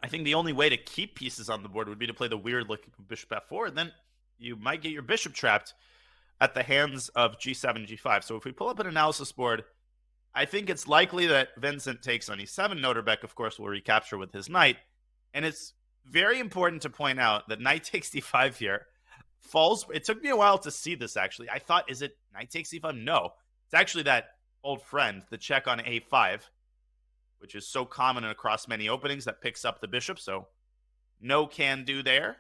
I think the only way to keep pieces on the board would be to play the weird looking bishop f4, and then you might get your bishop trapped at the hands of g7, g5. So if we pull up an analysis board, I think it's likely that Vincent takes on e7. Noterbeck, of course, will recapture with his knight. And it's very important to point out that knight takes d5 here falls. It took me a while to see this, actually. I thought, is it knight takes e5? No. It's actually that old friend, the check on a5, which is so common and across many openings that picks up the bishop. So no can do there.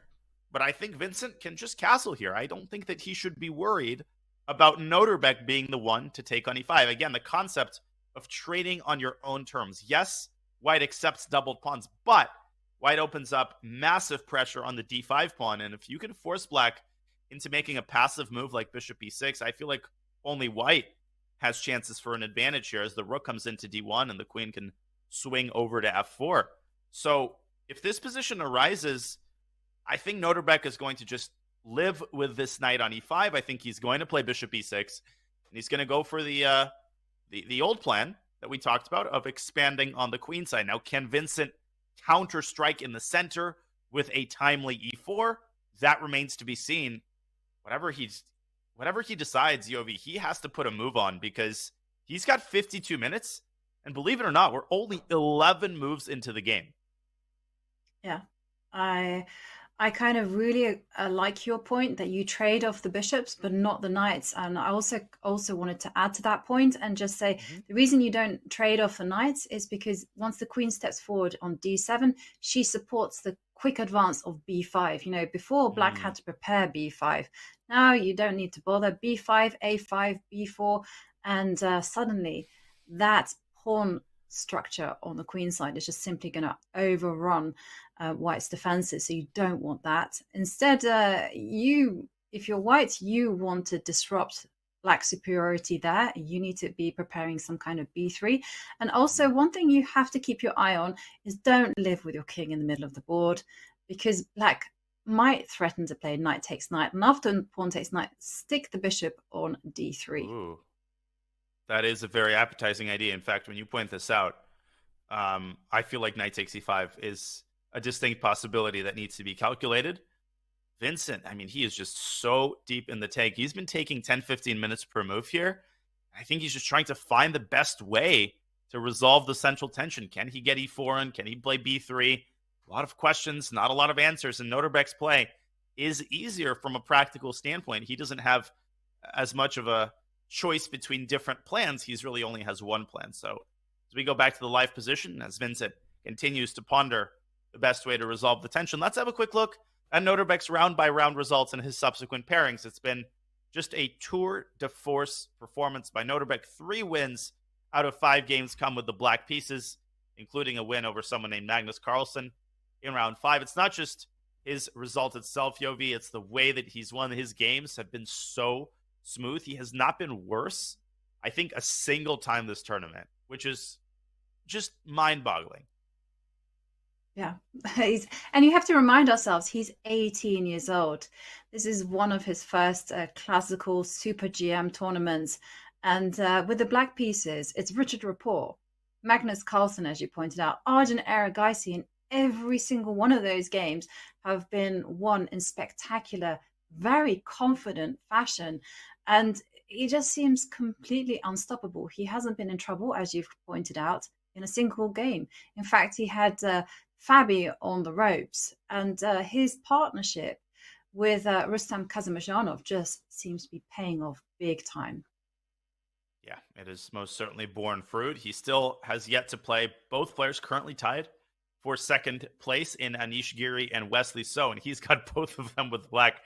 But I think Vincent can just castle here. I don't think that he should be worried about Noterbeck being the one to take on e5. Again, the concept of trading on your own terms. Yes, White accepts doubled pawns, but White opens up massive pressure on the d5 pawn. And if you can force Black into making a passive move like bishop e6, I feel like only White has chances for an advantage here as the rook comes into d1 and the queen can swing over to f4. So if this position arises, I think Noterbeck is going to just live with this knight on e5. I think he's going to play bishop e6, and he's going to go for the old plan that we talked about of expanding on the queen side. Now, can Vincent counter-strike in the center with a timely e4? That remains to be seen. Whatever he decides, Yovi, he has to put a move on because he's got 52 minutes, and believe it or not, we're only 11 moves into the game. Yeah, I kind of really like your point that you trade off the bishops, but not the knights. And I also wanted to add to that point and just say the reason you don't trade off the knights is because once the queen steps forward on d7, she supports the quick advance of b5. Before Black had to prepare b5. Now you don't need to bother. b5, a5, b4, and suddenly that pawn structure on the queen side is just simply going to overrun White's defenses. So you don't want that. Instead, if you're White, you want to disrupt Black's superiority there. You need to be preparing some kind of b3. And also, one thing you have to keep your eye on is don't live with your king in the middle of the board, because Black might threaten to play knight takes knight, and after pawn takes knight, stick the bishop on d3. Ooh. That is a very appetizing idea. In fact, when you point this out, I feel like knight takes e5 is a distinct possibility that needs to be calculated. Vincent, I mean, he is just so deep in the tank. He's been taking 10, 15 minutes per move here. I think he's just trying to find the best way to resolve the central tension. Can he get e4 in? Can he play b3? A lot of questions, not a lot of answers. And Noterbeck's play is easier from a practical standpoint. He doesn't have as much of a choice between different plans. He's really only has one plan. So as we go back to the live position, as Vincent continues to ponder the best way to resolve the tension, let's have a quick look at Noterbeck's round by round results and his subsequent pairings. It's been Just a tour de force performance by Noterbeck. 3 wins out of 5 games come with the black pieces, including a win over someone named Magnus Carlsen in round 5. It's not just his result itself, Yovi. It's the way that he's won. His games have been so smooth. He has not been worse, I think, a single time this tournament, which is just mind-boggling. Yeah, and you have to remind ourselves, he's 18 years old. This is one of his first classical Super GM tournaments. And with the black pieces, it's Richard Rapport, Magnus Carlsen, as you pointed out, Arjun Erigaisi, in every single one of those games have been won in spectacular, very confident fashion. And he just seems completely unstoppable. He hasn't been in trouble, as you've pointed out, in a single game. In fact, he had Fabi on the ropes, and his partnership with Rustam Kazimazhanov just seems to be paying off big time. Yeah, it is most certainly borne fruit. He still has yet to play. Both players currently tied for second place in Anish Giri and Wesley So, and he's got both of them with black.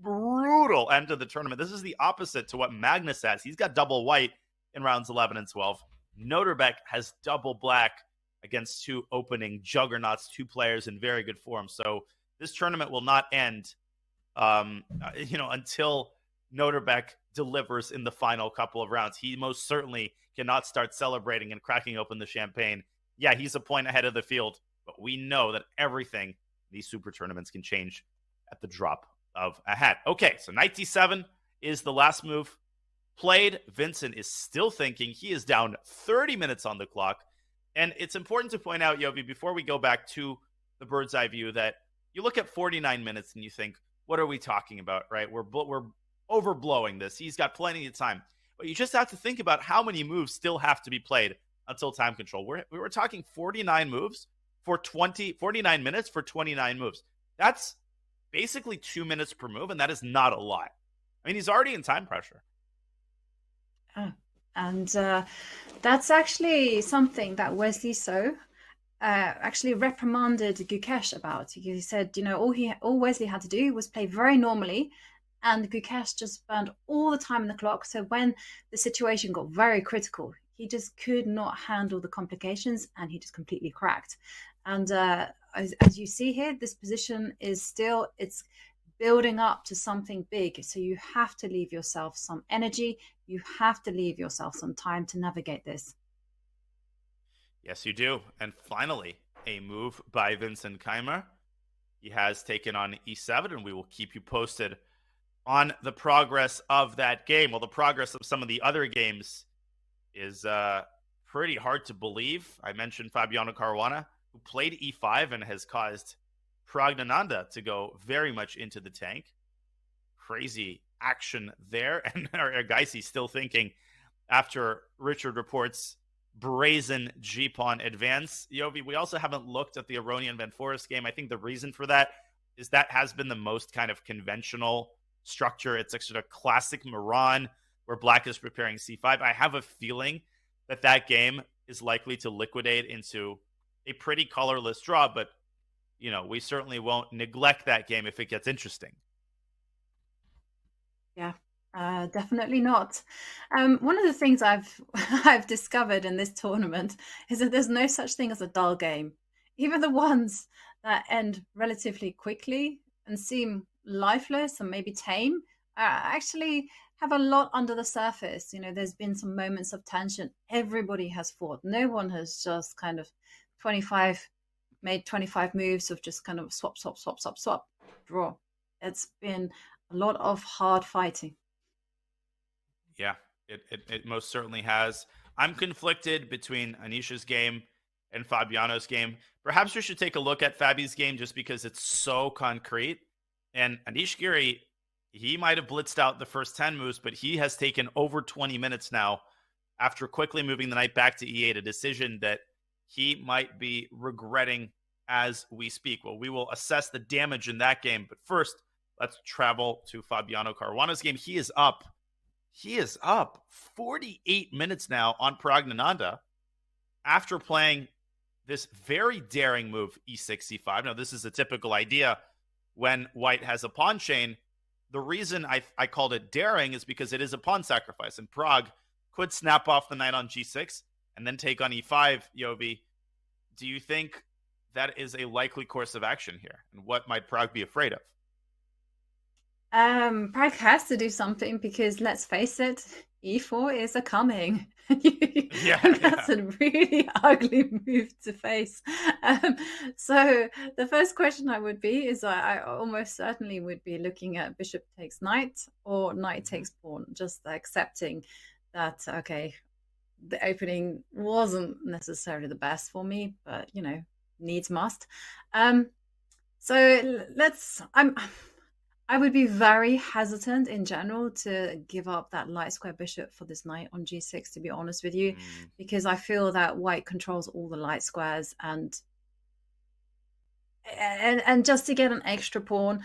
Brutal end to the tournament. This is the opposite to what Magnus has. He's got double white in rounds 11 and 12. Noterbeck has double black against 2 opening juggernauts, 2 players in very good form. So this tournament will not end, until Noterbeck delivers in the final couple of rounds. He most certainly cannot start celebrating and cracking open the champagne. Yeah, he's a point ahead of the field, but we know that everything these super tournaments can change at the drop of a hat. Okay, so knight d7 is the last move played. Vincent is still thinking. He is down 30 minutes on the clock. And it's important to point out, Yovi, before we go back to the bird's eye view, that you look at 49 minutes and you think, what are we talking about, right? We're overblowing this. He's got plenty of time. But you just have to think about how many moves still have to be played until time control. We were talking 49 moves for 49 minutes for 29 moves. That's basically 2 minutes per move, and that is not a lot. I mean, he's already in time pressure. And that's actually something that Wesley So actually reprimanded Gukesh about. He said, all Wesley had to do was play very normally, and Gukesh just burned all the time in the clock. So when the situation got very critical, he just could not handle the complications, and he just completely cracked. And as you see here, this position is still, it's building up to something big. So you have to leave yourself some energy. You have to leave yourself some time to navigate this. Yes, you do. And finally, a move by Vincent Keimer. He has taken on e7, and we will keep you posted on the progress of that game. Well, the progress of some of the other games is pretty hard to believe. I mentioned Fabiano Caruana, who played e5 and has caused Pragnananda to go very much into the tank. Crazy action there. And Erigaisi still thinking after Richard Rapport's brazen G-pawn advance. Yovi, we also haven't looked at the Aronian Van Forest game. I think the reason for that is that has been the most kind of conventional structure. It's actually a classic Moran where black is preparing c5. I have a feeling that that game is likely to liquidate into a pretty colorless draw, but we certainly won't neglect that game if it gets interesting. Yeah, definitely not. One of the things I've discovered in this tournament is that there's no such thing as a dull game. Even the ones that end relatively quickly and seem lifeless and maybe tame actually have a lot under the surface. There's been some moments of tension. Everybody has fought. No one has just kind of made 25 moves of just kind of swap, draw. It's been a lot of hard fighting. Yeah, it most certainly has. I'm conflicted between Anish's game and Fabiano's game. Perhaps we should take a look at Fabi's game just because it's so concrete. And Anish Giri, he might have blitzed out the first 10 moves, but he has taken over 20 minutes now after quickly moving the knight back to e8, a decision that he might be regretting as we speak. Well, we will assess the damage in that game. But first, let's travel to Fabiano Caruana's game. He is up 48 minutes now on Pragnananda after playing this very daring move, e6, c5. Now, this is a typical idea when white has a pawn chain. the reason I called it daring is because it is a pawn sacrifice, and Prague could snap off the knight on g6 and then take on e5, Yovi. Do you think that is a likely course of action here? And what might Prague be afraid of? Prague has to do something because, let's face it, e4 is a coming. That's a really ugly move to face. So the first question I would be is I almost certainly would be looking at bishop takes knight or knight takes pawn, just accepting that, okay, the opening wasn't necessarily the best for me, but, you know, needs must. So I would be very hesitant in general to give up that light square bishop for this knight on g6, to be honest with you, because I feel that white controls all the light squares, and just to get an extra pawn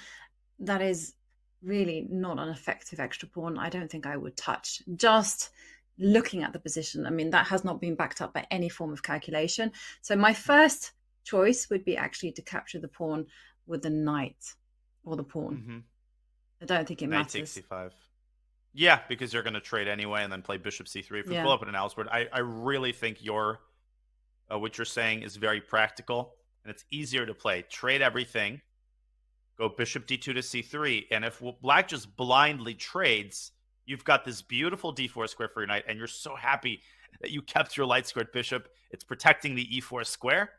that is really not an effective extra pawn, I don't think I would touch. Just looking at the position, I mean, that has not been backed up by any form of calculation. So my first choice would be actually to capture the pawn with the knight or the pawn. I don't think it matters. Knight takes c5. Yeah, because you're going to trade anyway and then play bishop c3. If we pull up an analysis board, I really think what you're saying is very practical, and it's easier to play. Trade everything, go bishop d2 to c3, and if black just blindly trades, you've got this beautiful d4 square for your knight, and you're so happy that you kept your light squared bishop. It's protecting the e4 square.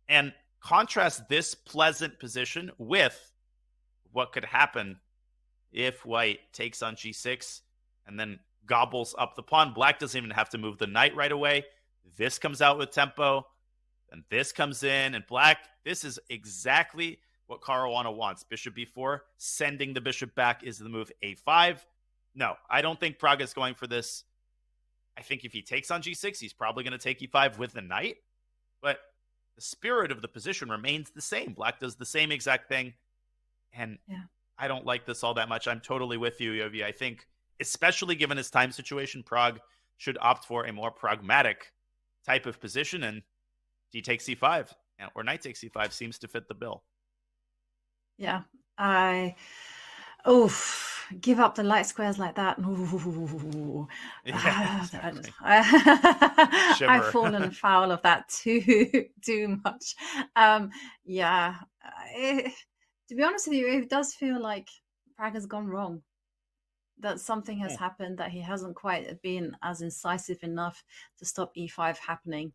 And contrast this pleasant position with what could happen if white takes on g6 and then gobbles up the pawn. Black doesn't even have to move the knight right away. This comes out with tempo, and this comes in, and black, this is exactly what Caruana wants. Bishop b4, sending the bishop back is the move. a5. No, I don't think Prague is going for this. I think if he takes on g6, he's probably going to take e5 with the knight, but the spirit of the position remains the same. Black does the same exact thing, and I don't like this all that much. I'm totally with you, Yovi. I think, especially given his time situation, Prague should opt for a more pragmatic type of position, and d takes c5 or knight takes c5 seems to fit the bill. Yeah, give up the light squares like that. Exactly. I've fallen foul of that too much. To be honest with you, it does feel like Prague has gone wrong. That something has happened, that he hasn't quite been as incisive enough to stop e5 happening.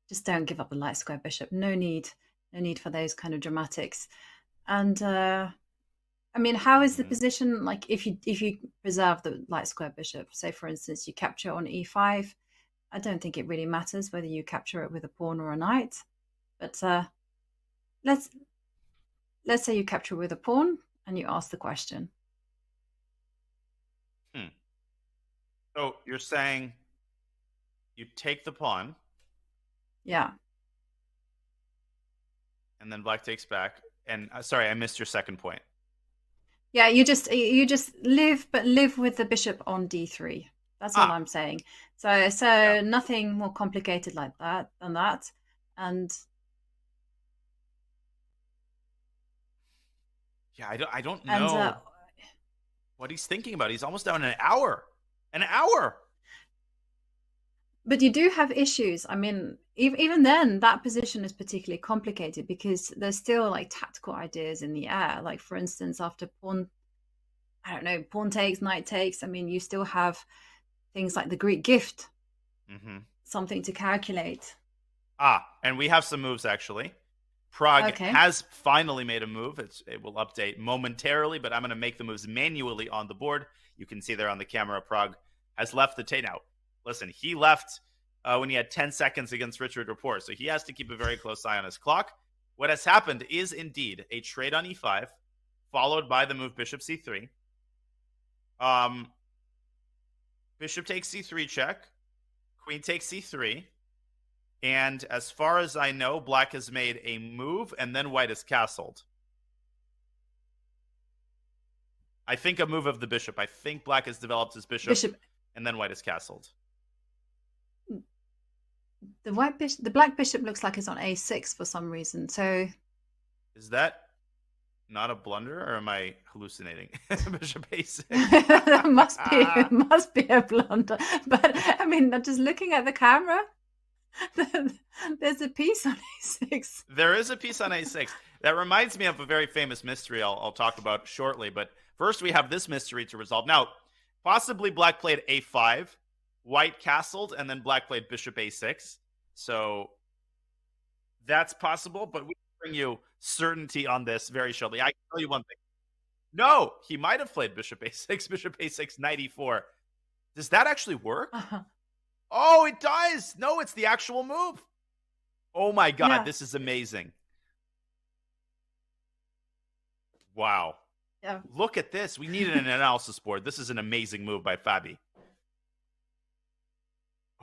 Just don't give up the light square bishop. No need for those kind of dramatics. And I mean, how is the position like if you preserve the light square bishop? Say, for instance, you capture on e5. I don't think it really matters whether you capture it with a pawn or a knight. But let's say you capture with a pawn and you ask the question. So you're saying you take the pawn. Yeah. And then black takes back. And sorry, I missed your second point. Yeah, you just live with the bishop on d3. That's all I'm saying. So nothing more complicated like that than that. And I don't know what he's thinking about. He's almost down an hour. An hour. But you do have issues. I mean, even then, that position is particularly complicated because there's still like tactical ideas in the air. Like, for instance, after pawn takes, knight takes. I mean, you still have things like the Greek gift, something to calculate. And we have some moves, actually. Prague has finally made a move. It will update momentarily, but I'm going to make the moves manually on the board. You can see there on the camera, Prague has left the table. Now, listen, he left when he had 10 seconds against Richard Rapport, so he has to keep a very close eye on his clock. What has happened is indeed a trade on e5, followed by the move bishop c3. Bishop takes c3 check. Queen takes c3. And as far as I know, black has made a move, and then white is castled. I think a move of the bishop. I think black has developed his bishop. And then white is castled. The black bishop looks like it's on a6 for some reason. So Is that not a blunder, or am I hallucinating? Bishop a6. It must be a blunder. But I mean, just looking at the camera, there's a piece on a6. There is a piece on a6. That reminds me of a very famous mystery I'll talk about shortly. But first, we have this mystery to resolve. Now, possibly Black played a5, White castled, and then Black played Bishop a6. So that's possible, but we bring you certainty on this very shortly. I can tell you one thing. No, he might have played Bishop a6, Bishop a6, knight e4. Does that actually work? Oh, it does. No, it's the actual move. Oh my God, Yeah. This is amazing. Wow. Yeah. Look at this. We needed an analysis board. This is an amazing move by Fabi.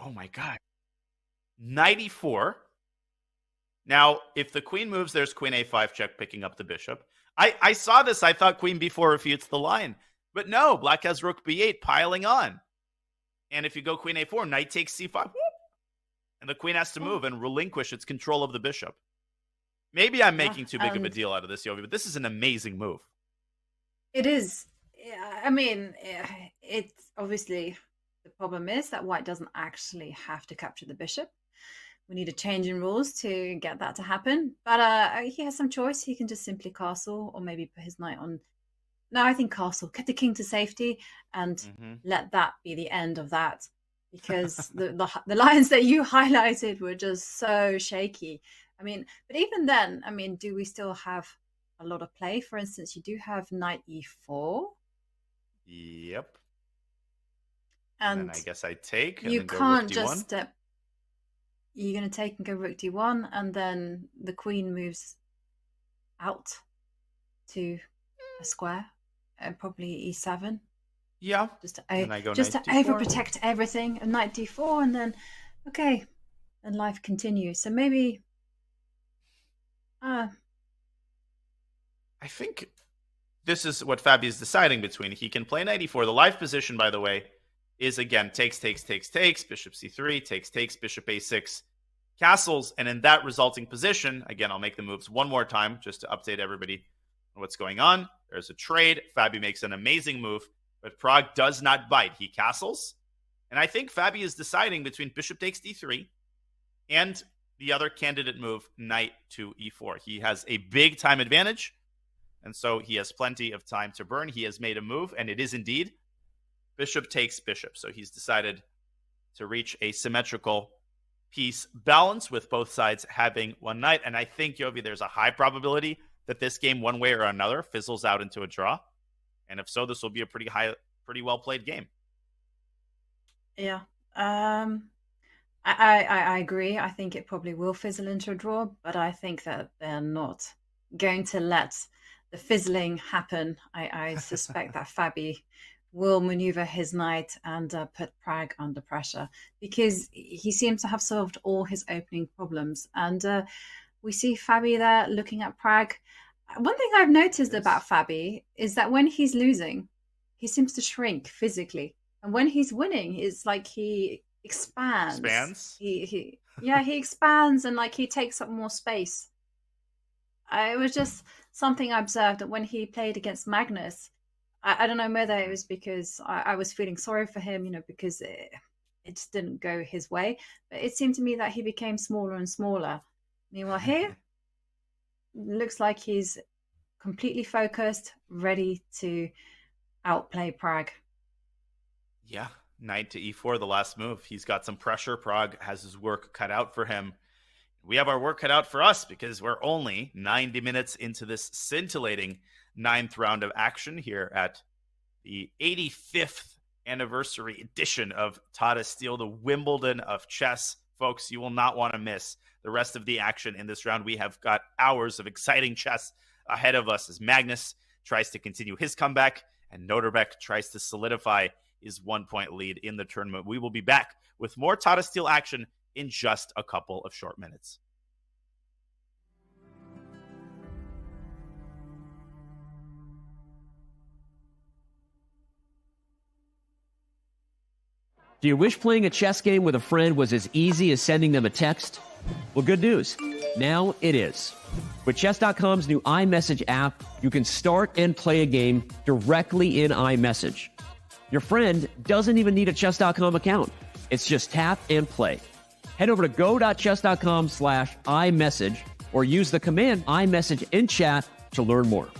Oh my God. Knight e4. Now, if the queen moves, there's queen a5 check, picking up the bishop. I saw this. I thought queen b4 refutes the line. But no, Black has rook b8 piling on. And if you go queen a4, knight takes c5. Whoop, and the queen has to move and relinquish its control of the bishop. Maybe I'm making too big of a deal out of this, Yovi, but this is an amazing move. It is. I mean, it's obviously, the problem is that White doesn't actually have to capture the bishop. We need a change in rules to get that to happen. But he has some choice. He can just simply castle, or maybe put his knight on. No, I think castle. Get the king to safety and let that be the end of that. Because the lines that you highlighted were just so shaky. I mean, but even then, I mean, do we still have a lot of play? For instance, you do have knight e4. Yep. And then I guess I take. And you then go can't rook just d1. step. You're going to take and go rook d1, and then the queen moves out to a square, and probably e7. Yeah. Just to And I go just to knight d4. overprotect everything, and knight d4, and then okay, and life continues. So maybe, I think this is what Fabi is deciding between. He can play knight e4. The live position, by the way, is again takes, bishop c3, takes, bishop a6, castles, and in that resulting position, again, I'll make the moves one more time just to update everybody on what's going on. There's a trade. Fabi makes an amazing move, but Prague does not bite. He castles, and I think Fabi is deciding between bishop takes d3 and the other candidate move, knight to e4. He has a big time advantage, and so he has plenty of time to burn. He has made a move, and it is indeed bishop takes bishop. So he's decided to reach a symmetrical piece balance with both sides having one knight. And I think, Yovi, there's a high probability that this game, one way or another, fizzles out into a draw. And if so, this will be a pretty well played game. yeah. I agree. I think it probably will fizzle into a draw, but I think that they're not going to let the fizzling happen. I suspect that Fabi will maneuver his knight and put Prague under pressure, because he seems to have solved all his opening problems. And we see Fabi there looking at Prague. One thing I've noticed about Fabi is that when he's losing, he seems to shrink physically. And when he's winning, it's like he expands. He expands, and like he takes up more space. It was just something I observed that when he played against Magnus, I don't know whether it was because I was feeling sorry for him, because it just didn't go his way. But it seemed to me that he became smaller and smaller. Meanwhile, here, looks like he's completely focused, ready to outplay Prague. Yeah, knight to e4, the last move. He's got some pressure. Prague has his work cut out for him. We have our work cut out for us because we're only 90 minutes into this scintillating 9th round of action here at the 85th anniversary edition of Tata Steel, the Wimbledon of chess. Folks, you will not want to miss the rest of the action in this round. We have got hours of exciting chess ahead of us as Magnus tries to continue his comeback and Noterbeck tries to solidify his 1-point lead in the tournament. We will be back with more Tata Steel action in just a couple of short minutes. Do you wish playing a chess game with a friend was as easy as sending them a text? Well, good news. Now it is. With Chess.com's new iMessage app, you can start and play a game directly in iMessage. Your friend doesn't even need a Chess.com account. It's just tap and play. Head over to go.chess.com/iMessage or use the command iMessage in chat to learn more.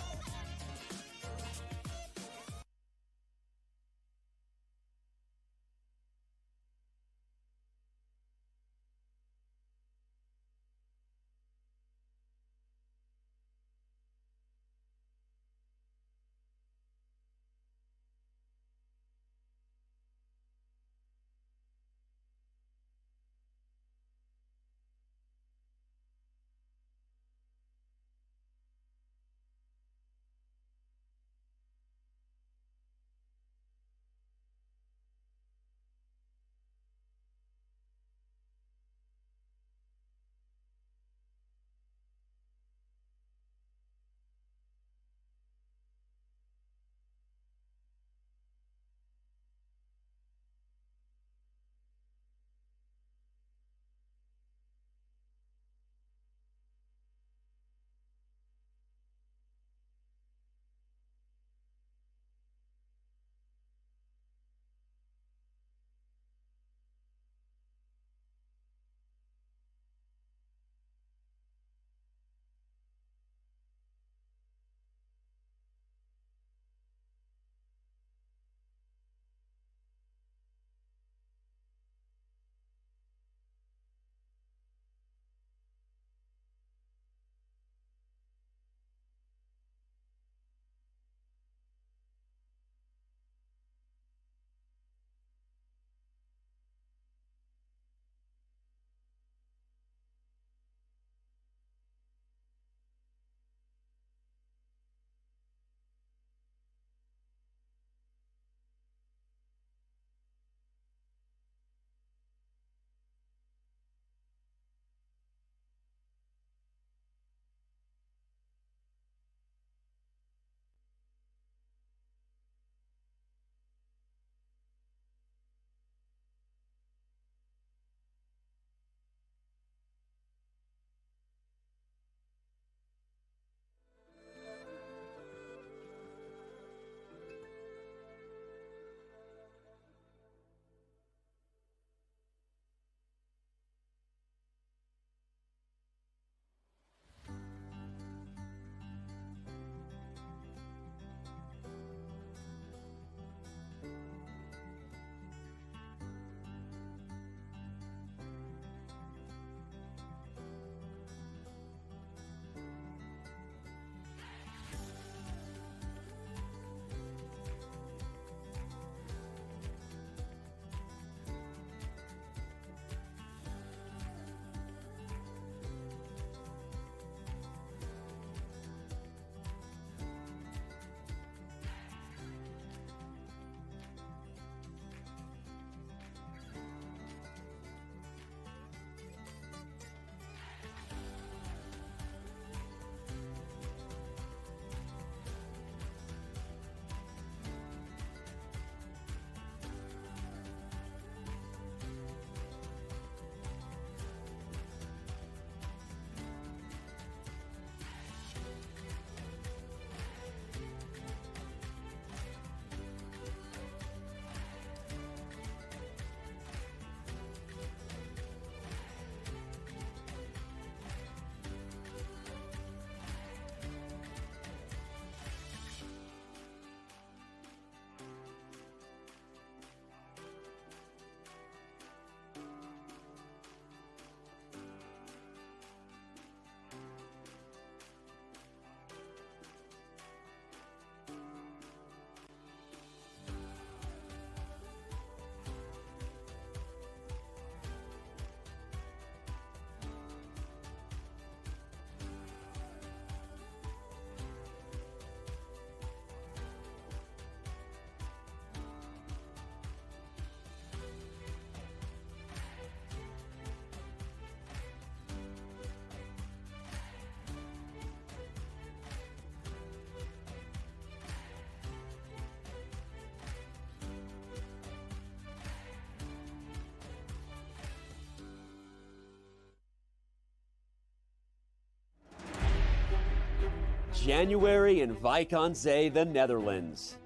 January in Wijk aan Zee, the Netherlands.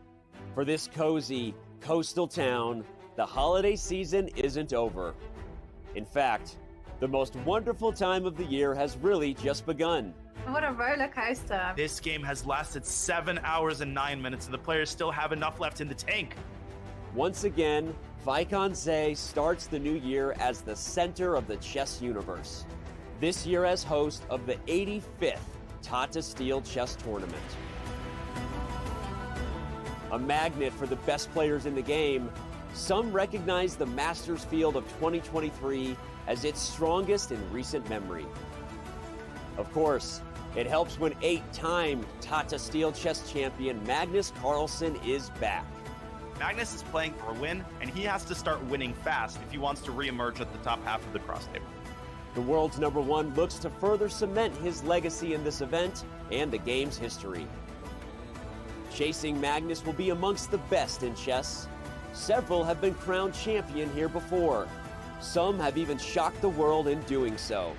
For this cozy, coastal town, the holiday season isn't over. In fact, the most wonderful time of the year has really just begun. What a roller coaster. This game has lasted 7 hours and 9 minutes, and the players still have enough left in the tank. Once again, Wijk aan Zee starts the new year as the center of the chess universe. This year as host of the 85th Tata Steel Chess Tournament. A magnet for the best players in the game, some recognize the Masters field of 2023 as its strongest in recent memory. Of course, it helps when 8-time Tata Steel chess champion Magnus Carlsen is back. Magnus is playing for a win, and he has to start winning fast if he wants to reemerge at the top half of the cross table. The world's #1 looks to further cement his legacy in this event and the game's history. Chasing Magnus will be amongst the best in chess. Several have been crowned champion here before. Some have even shocked the world in doing so.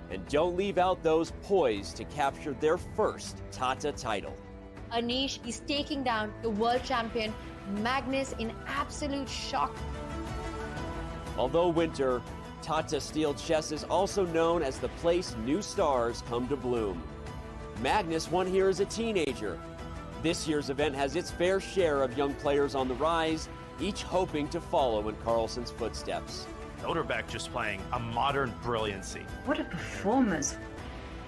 And don't leave out those poised to capture their first Tata title. Anish is taking down the world champion Magnus in absolute shock. Although winter, Tata Steel Chess is also known as the place new stars come to bloom. Magnus won here as a teenager. This year's event has its fair share of young players on the rise, each hoping to follow in Carlsen's footsteps. Noterbeck just playing a modern brilliancy. What a performance.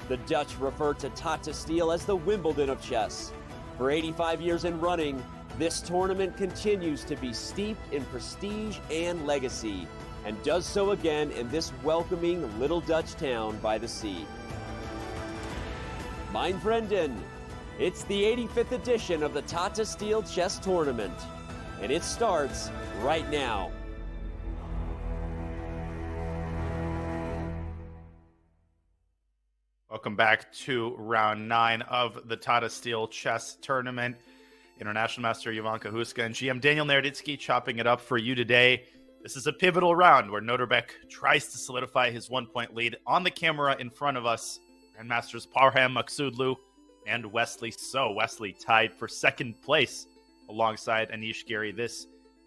The Dutch refer to Tata Steel as the Wimbledon of chess. For 85 years in running, this tournament continues to be steeped in prestige and legacy, and does so again in this welcoming little Dutch town by the sea. Mein Vrienden, it's the 85th edition of the Tata Steel Chess Tournament, and it starts right now. Welcome back to round 9 of the Tata Steel Chess Tournament. International Master Jovanka Huska and GM Daniel Naroditsky chopping it up for you today. This is a pivotal round where Noterbeck tries to solidify his 1-point lead. On the camera in front of us, Grandmasters Parham Maksudlu and Wesley So. Wesley tied for second place alongside Anish Giri. This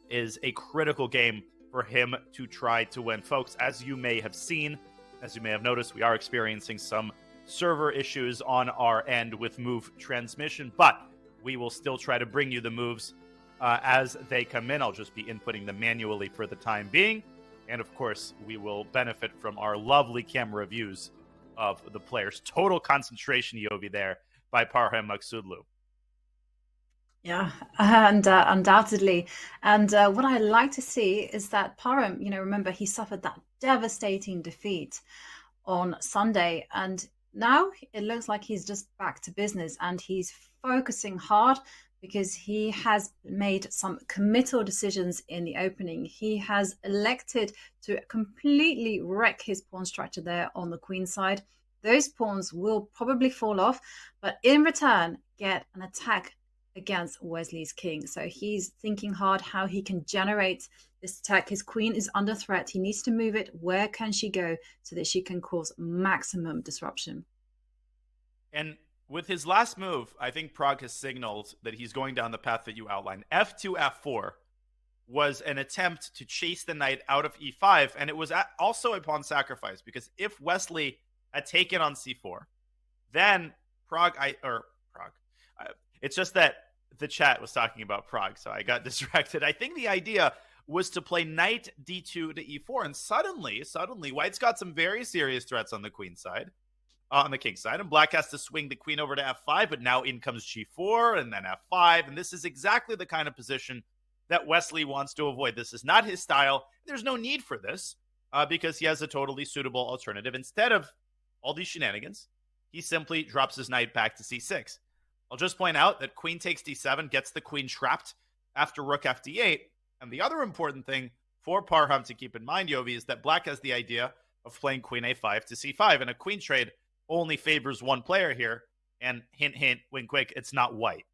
is a critical game for him to try to win. Folks, as you may have seen, as you may have noticed, we are experiencing some server issues on our end with move transmission, but we will still try to bring you the moves as they come in. I'll just be inputting them manually for the time being. And of course, we will benefit from our lovely camera views of the players. Total concentration, Yovi, there by Parham Maksudlu. Yeah, and undoubtedly. And what I like to see is that Parham, remember, he suffered that devastating defeat on Sunday. And now it looks like he's just back to business and he's focusing hard because he has made some committal decisions in the opening. He has elected to completely wreck his pawn structure there on the queen side. Those pawns will probably fall off, but in return, get an attack against Wesley's king. So he's thinking hard how he can generate this attack. His queen is under threat. He needs to move it. Where can she go so that she can cause maximum disruption? And with his last move, I think Prague has signaled that he's going down the path that you outlined. F2, F4 was an attempt to chase the knight out of E5, and it was also a pawn sacrifice, because if Wesley had taken on C4, then it's just that the chat was talking about Prague, so I got distracted. I think the idea was to play knight D2 to E4, and suddenly, White's got some very serious threats on the queen side. On the king side, and Black has to swing the queen over to F5, but now in comes G4 and then F5, and this is exactly the kind of position that Wesley wants to avoid. This is not his style. There's no need for this because he has a totally suitable alternative. Instead of all these shenanigans, he simply drops his knight back to C6. I'll just point out that queen takes D7 gets the queen trapped after rook FD8, and the other important thing for Parham to keep in mind, Yovi, is that Black has the idea of playing queen A5 to C5, and a queen trade only favors one player here, and hint, hint, wink, quick, it's not White.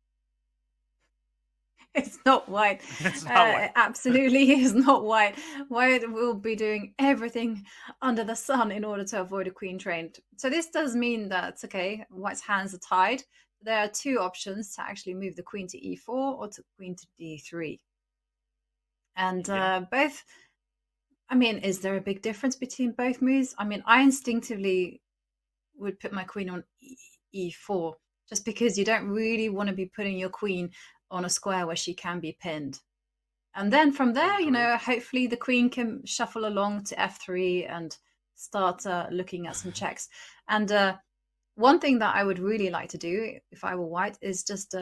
It's not white. It's not white. Absolutely is not white. White will be doing everything under the sun in order to avoid a queen train. So this does mean that, okay, white's hands are tied. There are two options to actually move the queen to e4 or to queen to d3. And both, I mean, is there a big difference between both moves? I mean, I instinctively would put my queen on e4 just because you don't really want to be putting your queen on a square where she can be pinned. And then from there, you know, hopefully the queen can shuffle along to f3 and start looking at some checks. And one thing that I would really like to do if I were white is just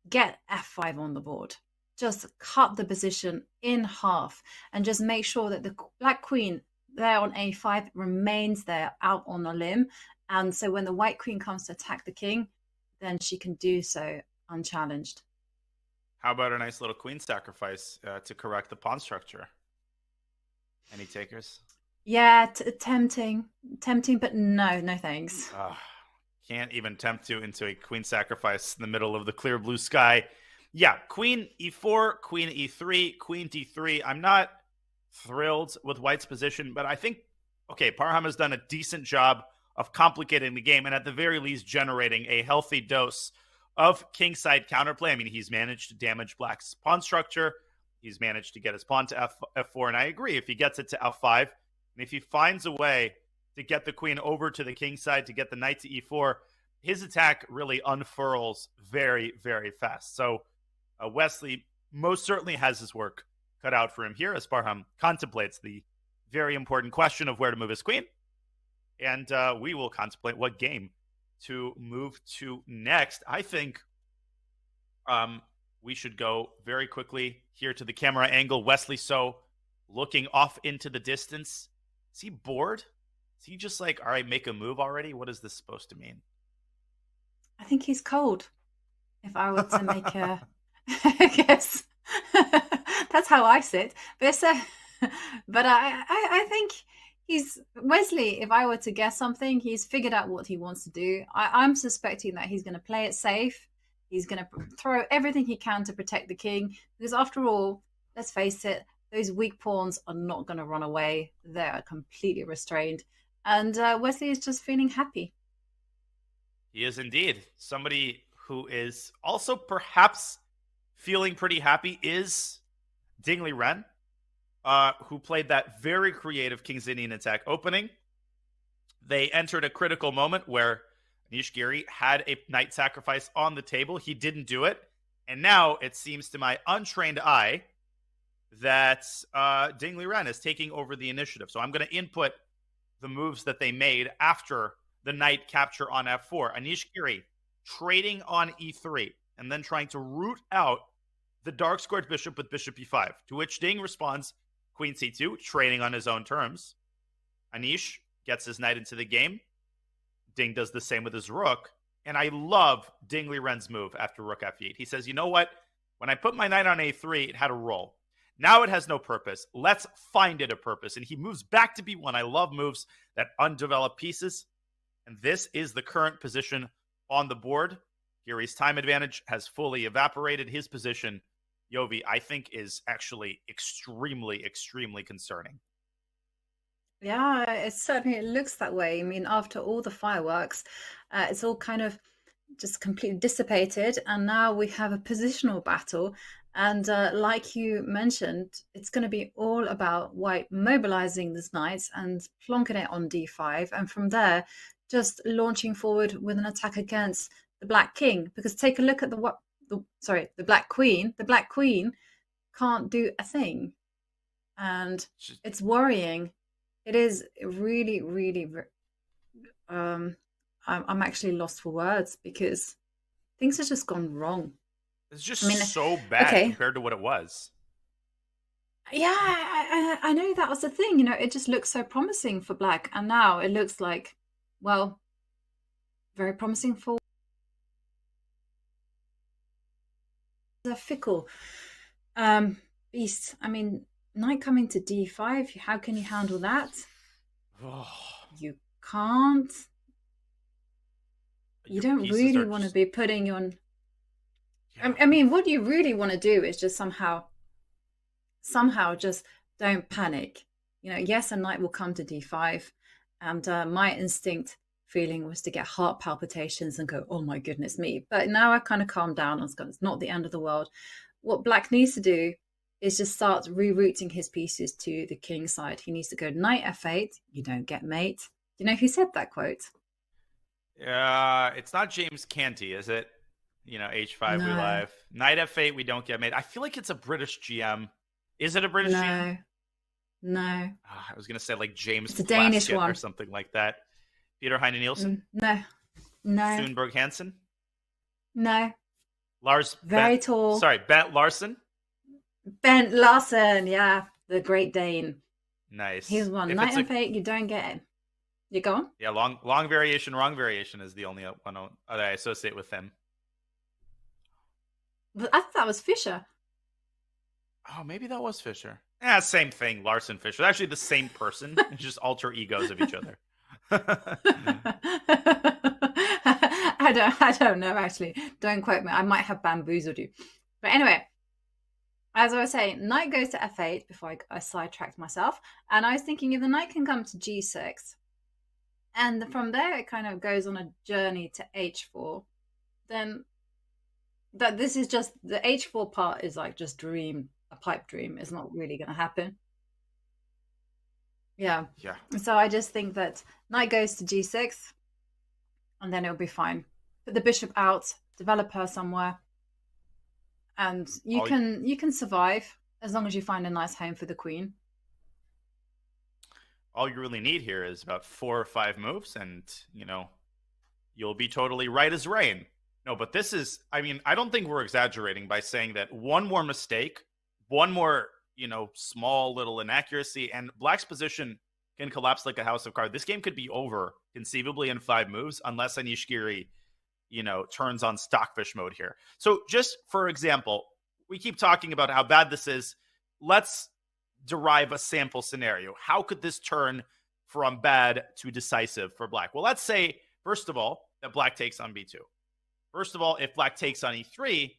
get f5 on the board. Just cut the position in half and just make sure that the black queen there on a5 remains there out on a limb. And so when the white queen comes to attack the king, then she can do so unchallenged. How about a nice little queen sacrifice to correct the pawn structure? Any takers? Yeah, tempting, but no thanks. Can't even tempt you into a queen sacrifice in the middle of the clear blue sky. Yeah, queen e4, queen e3, queen d3. I'm not thrilled with white's position, but I think, okay, Parham has done a decent job of complicating the game and at the very least generating a healthy dose of kingside counterplay. I mean, he's managed to damage black's pawn structure. He's managed to get his pawn to f4. And I agree, if he gets it to f5, and if he finds a way to get the queen over to the king side, to get the knight to e4, his attack really unfurls very, very fast. So Wesley most certainly has his work cut out for him here as Parham contemplates the very important question of where to move his queen. And we will contemplate what game to move to next. I think we should go very quickly here to the camera angle. Wesley So looking off into the distance. Is he bored? Is he just like, all right, make a move already? What is this supposed to mean? I think he's cold. If I were to make a guess, that's how I sit. But I think he's Wesley. If I were to guess something, he's figured out what he wants to do. I'm suspecting that he's going to play it safe. He's going to throw everything he can to protect the king, because after all, let's face it, those weak pawns are not going to run away. They're completely restrained. And Wesley is just feeling happy. He is indeed. Somebody who is also perhaps feeling pretty happy is Ding Liren, who played that very creative King's Indian attack opening. They entered a critical moment where Anish Giri had a knight sacrifice on the table. He didn't do it. And now it seems to my untrained eye that Ding Liren is taking over the initiative. So I'm going to input the moves that they made after the knight capture on f4. Anish Giri trading on e3 and then trying to root out the dark squared bishop with bishop e5, to which Ding responds queen c2, trading on his own terms. Anish gets his knight into the game. Ding does the same with his rook. And I love Ding Liren's move after rook f8. He says, you know what? When I put my knight on a3, it had a roll. Now it has no purpose. Let's find it a purpose. And he moves back to b1. I love moves that undevelop pieces. And this is the current position on the board. Giri's time advantage has fully evaporated. His position, Yovi, I think is actually extremely, extremely concerning. Yeah, it looks that way. I mean, after all the fireworks, it's all kind of just completely dissipated. And now we have a positional battle. And like you mentioned, it's going to be all about white mobilizing this knight and plonking it on d5. And from there, just launching forward with an attack against the black king. Because take a look at the black queen. The black queen can't do a thing. And it's worrying. It is really, really, I'm actually lost for words because things have just gone wrong. It's just so bad compared to what it was. Yeah, I know that was the thing. You know, it just looks so promising for black. And now it looks like, well, very promising for the fickle beast. I mean, knight coming to d5, how can you handle that? You can't. You don't really want to be putting on... Yeah. I mean, what you really want to do is just somehow just don't panic. Yes, a knight will come to d5, and my instinct feeling was to get heart palpitations and go, oh my goodness me. But now I kind of calmed down. It's not the end of the world. What Black needs to do is just start rerouting his pieces to the king side. He needs to go knight f8, you don't get mate. Do you know who said that quote? It's not James Canty, is it? H5 No. we live. Knight f8 we don't get mate. I feel like it's a British GM. Is it a British GM? No. I was going to say like James It's a Danish Plaskett one. or something like that. Peter Heine Nielsen? No. Sundberg Hansen? No. Lars Very tall. Sorry, Bent Larsen? Bent Larsen, yeah. The Great Dane. Nice. He's one. If Knight it's f8, you don't get it. You go on? Yeah, long variation, wrong variation is the only one that I associate with him. But I thought that was Fischer. Oh, maybe that was Fischer. Yeah, same thing. Larson Fischer. They're actually the same person. It's just alter egos of each other. I don't know, actually. Don't quote me. I might have bamboozled you. But anyway, as I was saying, knight goes to f8 before I sidetracked myself. And I was thinking if the knight can come to g6, and from there it kind of goes on a journey to h4, then that this is just the h4 part is like just a pipe dream. It's not really going to happen. Yeah. So I just think that knight goes to g6, and then it'll be fine. Put the bishop out, develop her somewhere, and you can survive as long as you find a nice home for the queen. All you really need here is about 4 or 5 moves, and you'll be totally right as rain. No, but this is, I mean, I don't think we're exaggerating by saying that one more mistake, one more, small little inaccuracy, and Black's position can collapse like a house of cards. This game could be over conceivably in 5 moves unless Anish Giri, turns on stockfish mode here. So just for example, we keep talking about how bad this is. Let's derive a sample scenario. How could this turn from bad to decisive for Black? Well, let's say, first of all, that Black takes on b2. First of all, if Black takes on e3,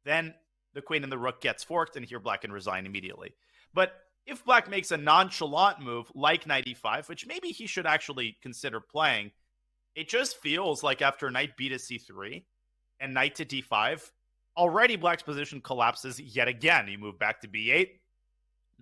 then the queen and the rook gets forked, and here Black can resign immediately. But if Black makes a nonchalant move like knight e5, which maybe he should actually consider playing, it just feels like after knight b to c3 and knight to d5, already Black's position collapses yet again. You move back to b8.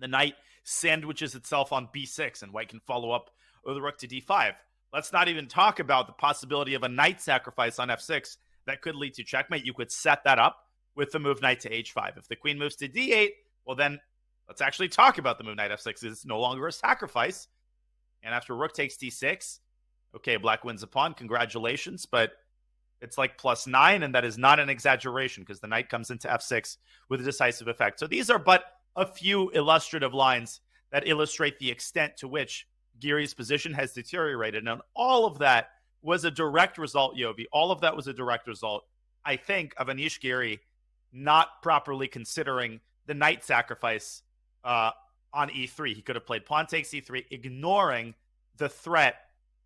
The knight sandwiches itself on b6, and White can follow up with the rook to d5. Let's not even talk about the possibility of a knight sacrifice on f6 that could lead to checkmate. You could set that up with the move knight to h5. If the queen moves to d8, well then, let's actually talk about the move knight f6. It's no longer a sacrifice. And after rook takes d6, okay, Black wins a pawn. Congratulations, but it's like +9, and that is not an exaggeration because the knight comes into f6 with a decisive effect. So these are but a few illustrative lines that illustrate the extent to which Giri's position has deteriorated. And all of that was a direct result, Yovi. All of that was a direct result, I think, of Anish Giri not properly considering the knight sacrifice on e3. He could have played pawn takes e3, ignoring the threat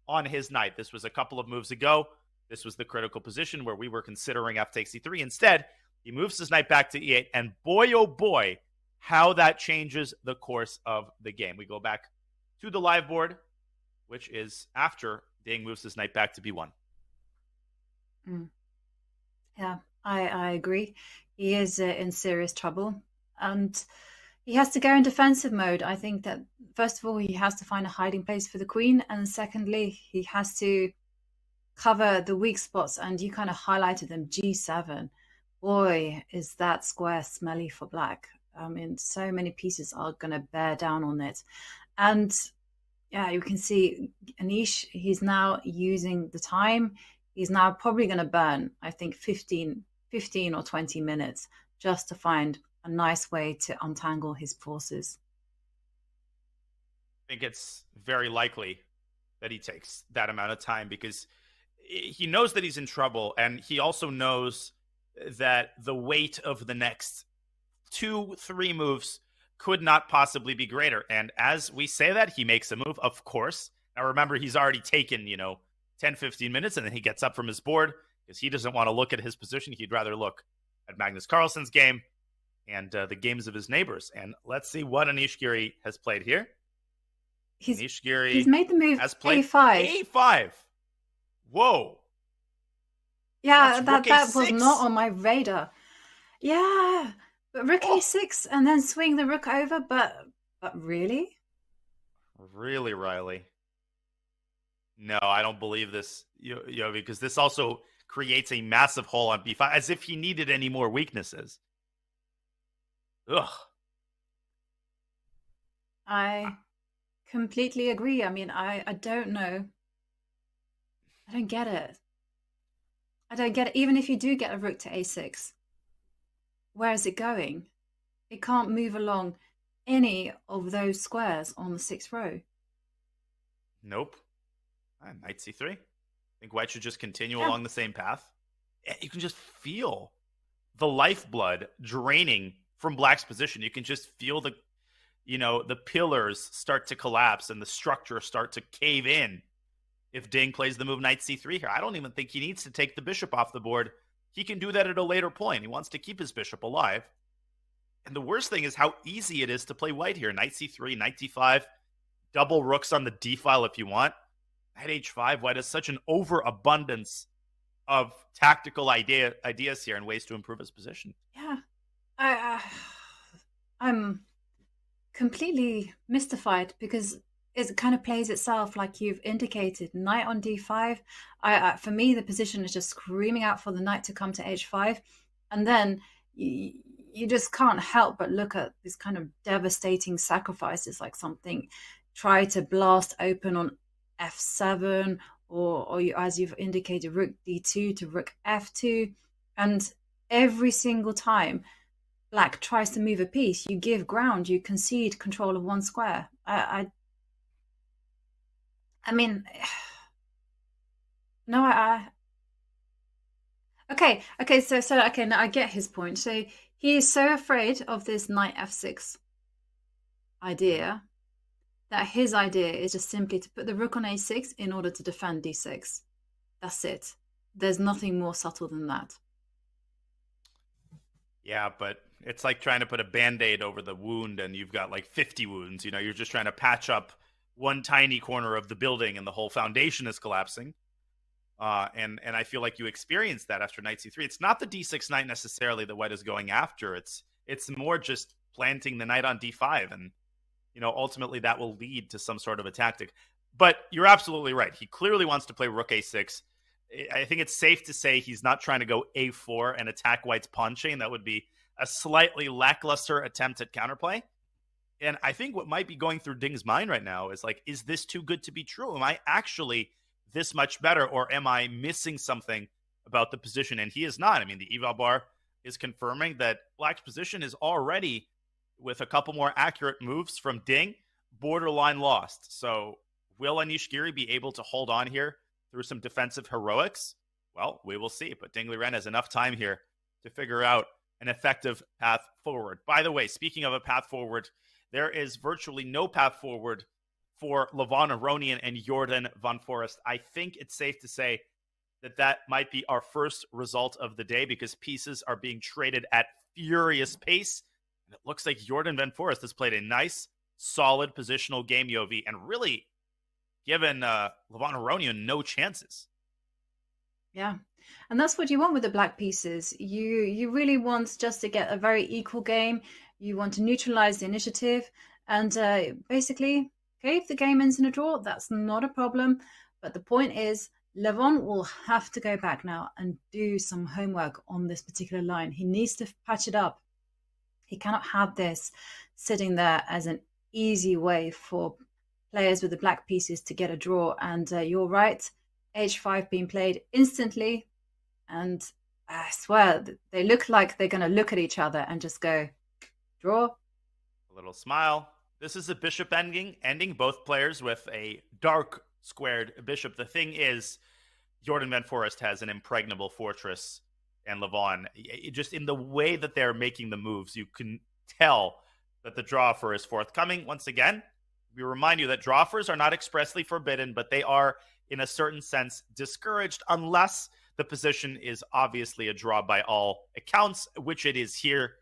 on his knight. This was a couple of moves ago. This was the critical position where we were considering f takes e3. Instead, he moves his knight back to e8, and boy, oh boy, how that changes the course of the game. We go back to the live board, which is after Ding moves his knight back to b1. Yeah, I agree. He is in serious trouble, and he has to go in defensive mode. I think that, first of all, he has to find a hiding place for the queen, and secondly, he has to cover the weak spots, and you kind of highlighted them. g7. Boy, is that square smelly for Black. I mean, so many pieces are going to bear down on it. And yeah, you can see Anish, he's now using the time. He's now probably going to burn, I think, 15 or 20 minutes just to find a nice way to untangle his forces. I think it's very likely that he takes that amount of time because he knows that he's in trouble, and he also knows that the weight of the next 2-3 moves could not possibly be greater. And as we say that, he makes a move, of course. Now remember, he's already taken, 10, 15 minutes, and then he gets up from his board because he doesn't want to look at his position. He'd rather look at Magnus Carlsen's game and the games of his neighbors. And let's see what Anish Giri has played here. Anish Giri he's made the move has played A5. A5. Whoa. Yeah, That's that rook was A6. not on my radar. Yeah, but rook A6 and then swing the rook over, but really? Really, Riley? No, I don't believe this, because this also creates a massive hole on B5, as if he needed any more weaknesses. Ugh. I completely agree. I mean, I don't know. I don't get it. I don't get it. Even if you do get a rook to A6, where is it going? It can't move along any of those squares on the 6th row. Nope. Knight C3. I think White should just continue along the same path. You can just feel the lifeblood draining from Black's position. You can just feel the pillars start to collapse and the structure start to cave in if Ding plays the move Knight C3 here. I don't even think he needs to take the bishop off the board. He can do that at a later point. He wants to keep his bishop alive. And the worst thing is how easy it is to play White here. Knight C3, Knight D5, double rooks on the D file if you want. Knight H5, White has such an overabundance of tactical ideas here and ways to improve his position. Yeah. I'm completely mystified because it kind of plays itself like you've indicated. Knight on D5. For me, the position is just screaming out for the knight to come to H5. And then you just can't help but look at these kind of devastating sacrifices, like something try to blast open on F7, or you, as you've indicated, rook D2 to rook F2. And every single time Black tries to move a piece, you give ground, you concede control of one square. I mean, no, okay, so okay, now I get his point. So he is so afraid of this knight F6 idea that his idea is just simply to put the rook on A6 in order to defend D6. That's it. There's nothing more subtle than that. Yeah, but it's like trying to put a Band-Aid over the wound and you've got like 50 wounds. You're just trying to patch up one tiny corner of the building and the whole foundation is collapsing. And I feel like you experienced that after Knight C3. It's not the D6 knight necessarily that White is going after. It's more just planting the knight on D5. And, ultimately that will lead to some sort of a tactic. But you're absolutely right. He clearly wants to play rook A6. I think it's safe to say he's not trying to go A4 and attack White's pawn chain. That would be a slightly lackluster attempt at counterplay. And I think what might be going through Ding's mind right now is like, is this too good to be true? Am I actually this much better, or am I missing something about the position? And he is not. I mean, the eval bar is confirming that Black's position is already, with a couple more accurate moves from Ding, borderline lost. So will Anish Giri be able to hold on here through some defensive heroics? Well, we will see. But Ding Liren has enough time here to figure out an effective path forward. By the way, speaking of a path forward, there is virtually no path forward for Levon Aronian and Jordan van Foreest. I think it's safe to say that might be our first result of the day because pieces are being traded at furious pace. And it looks like Jordan van Foreest has played a nice, solid positional game, Yovi, and really given Levon Aronian no chances. Yeah, and that's what you want with the Black pieces. You really want just to get a very equal game. You want to neutralize the initiative, and basically, okay, if the game ends in a draw, that's not a problem. But the point is, Levon will have to go back now and do some homework on this particular line. He needs to patch it up. He cannot have this sitting there as an easy way for players with the Black pieces to get a draw. And you're right, H5 being played instantly. And I swear, they look like they're going to look at each other and just go, draw. A little smile. This is a bishop ending both players with a dark squared bishop. The thing is, Jordan van Foreest has an impregnable fortress, and Levon, just in the way that they're making the moves, you can tell that the draw offer is forthcoming. Once again, we remind you that draw offers are not expressly forbidden, but they are, in a certain sense, discouraged unless the position is obviously a draw by all accounts, which it is here.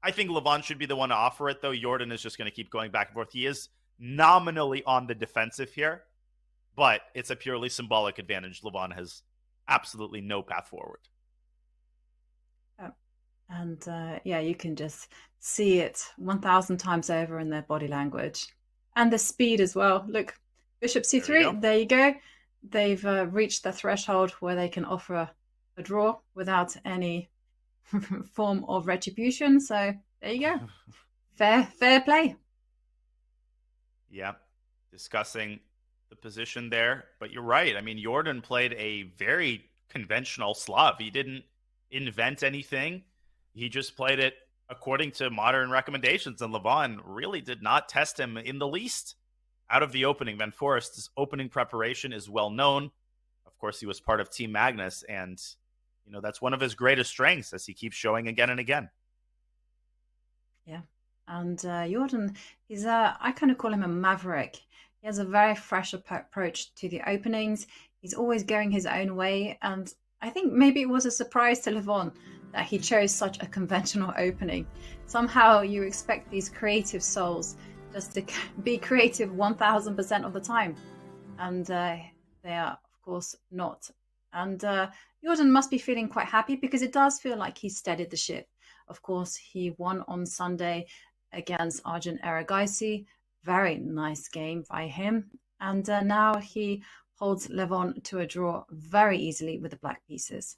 I think Levon should be the one to offer it, though. Jordan is just going to keep going back and forth. He is nominally on the defensive here, but it's a purely symbolic advantage. Levon has absolutely no path forward. And yeah, you can just see it 1,000 times over in their body language. And the speed as well. Look, Bishop C3, there you go. They've reached the threshold where they can offer a draw without any form of retribution. So there you go. Fair play. Yeah, discussing the position there. But you're right. I mean, Jordan played a very conventional Slav. He didn't invent anything. He just played it according to modern recommendations, and Levon really did not test him in the least out of the opening. Van Forest's opening preparation is well known. Of course, he was part of Team Magnus, and that's one of his greatest strengths, as he keeps showing again and again. Yeah, and Jordan is I kind of call him a maverick. He has a very fresh approach to the openings. He's always going his own way, and I think maybe it was a surprise to Levon that he chose such a conventional opening. Somehow you expect these creative souls just to be creative 1,000% of the time. And they are, of course, not. And Jordan must be feeling quite happy, because it does feel like he's steadied the ship. Of course, he won on Sunday against Arjun Erigaisi. Very nice game by him. And now he holds Levon to a draw very easily with the black pieces.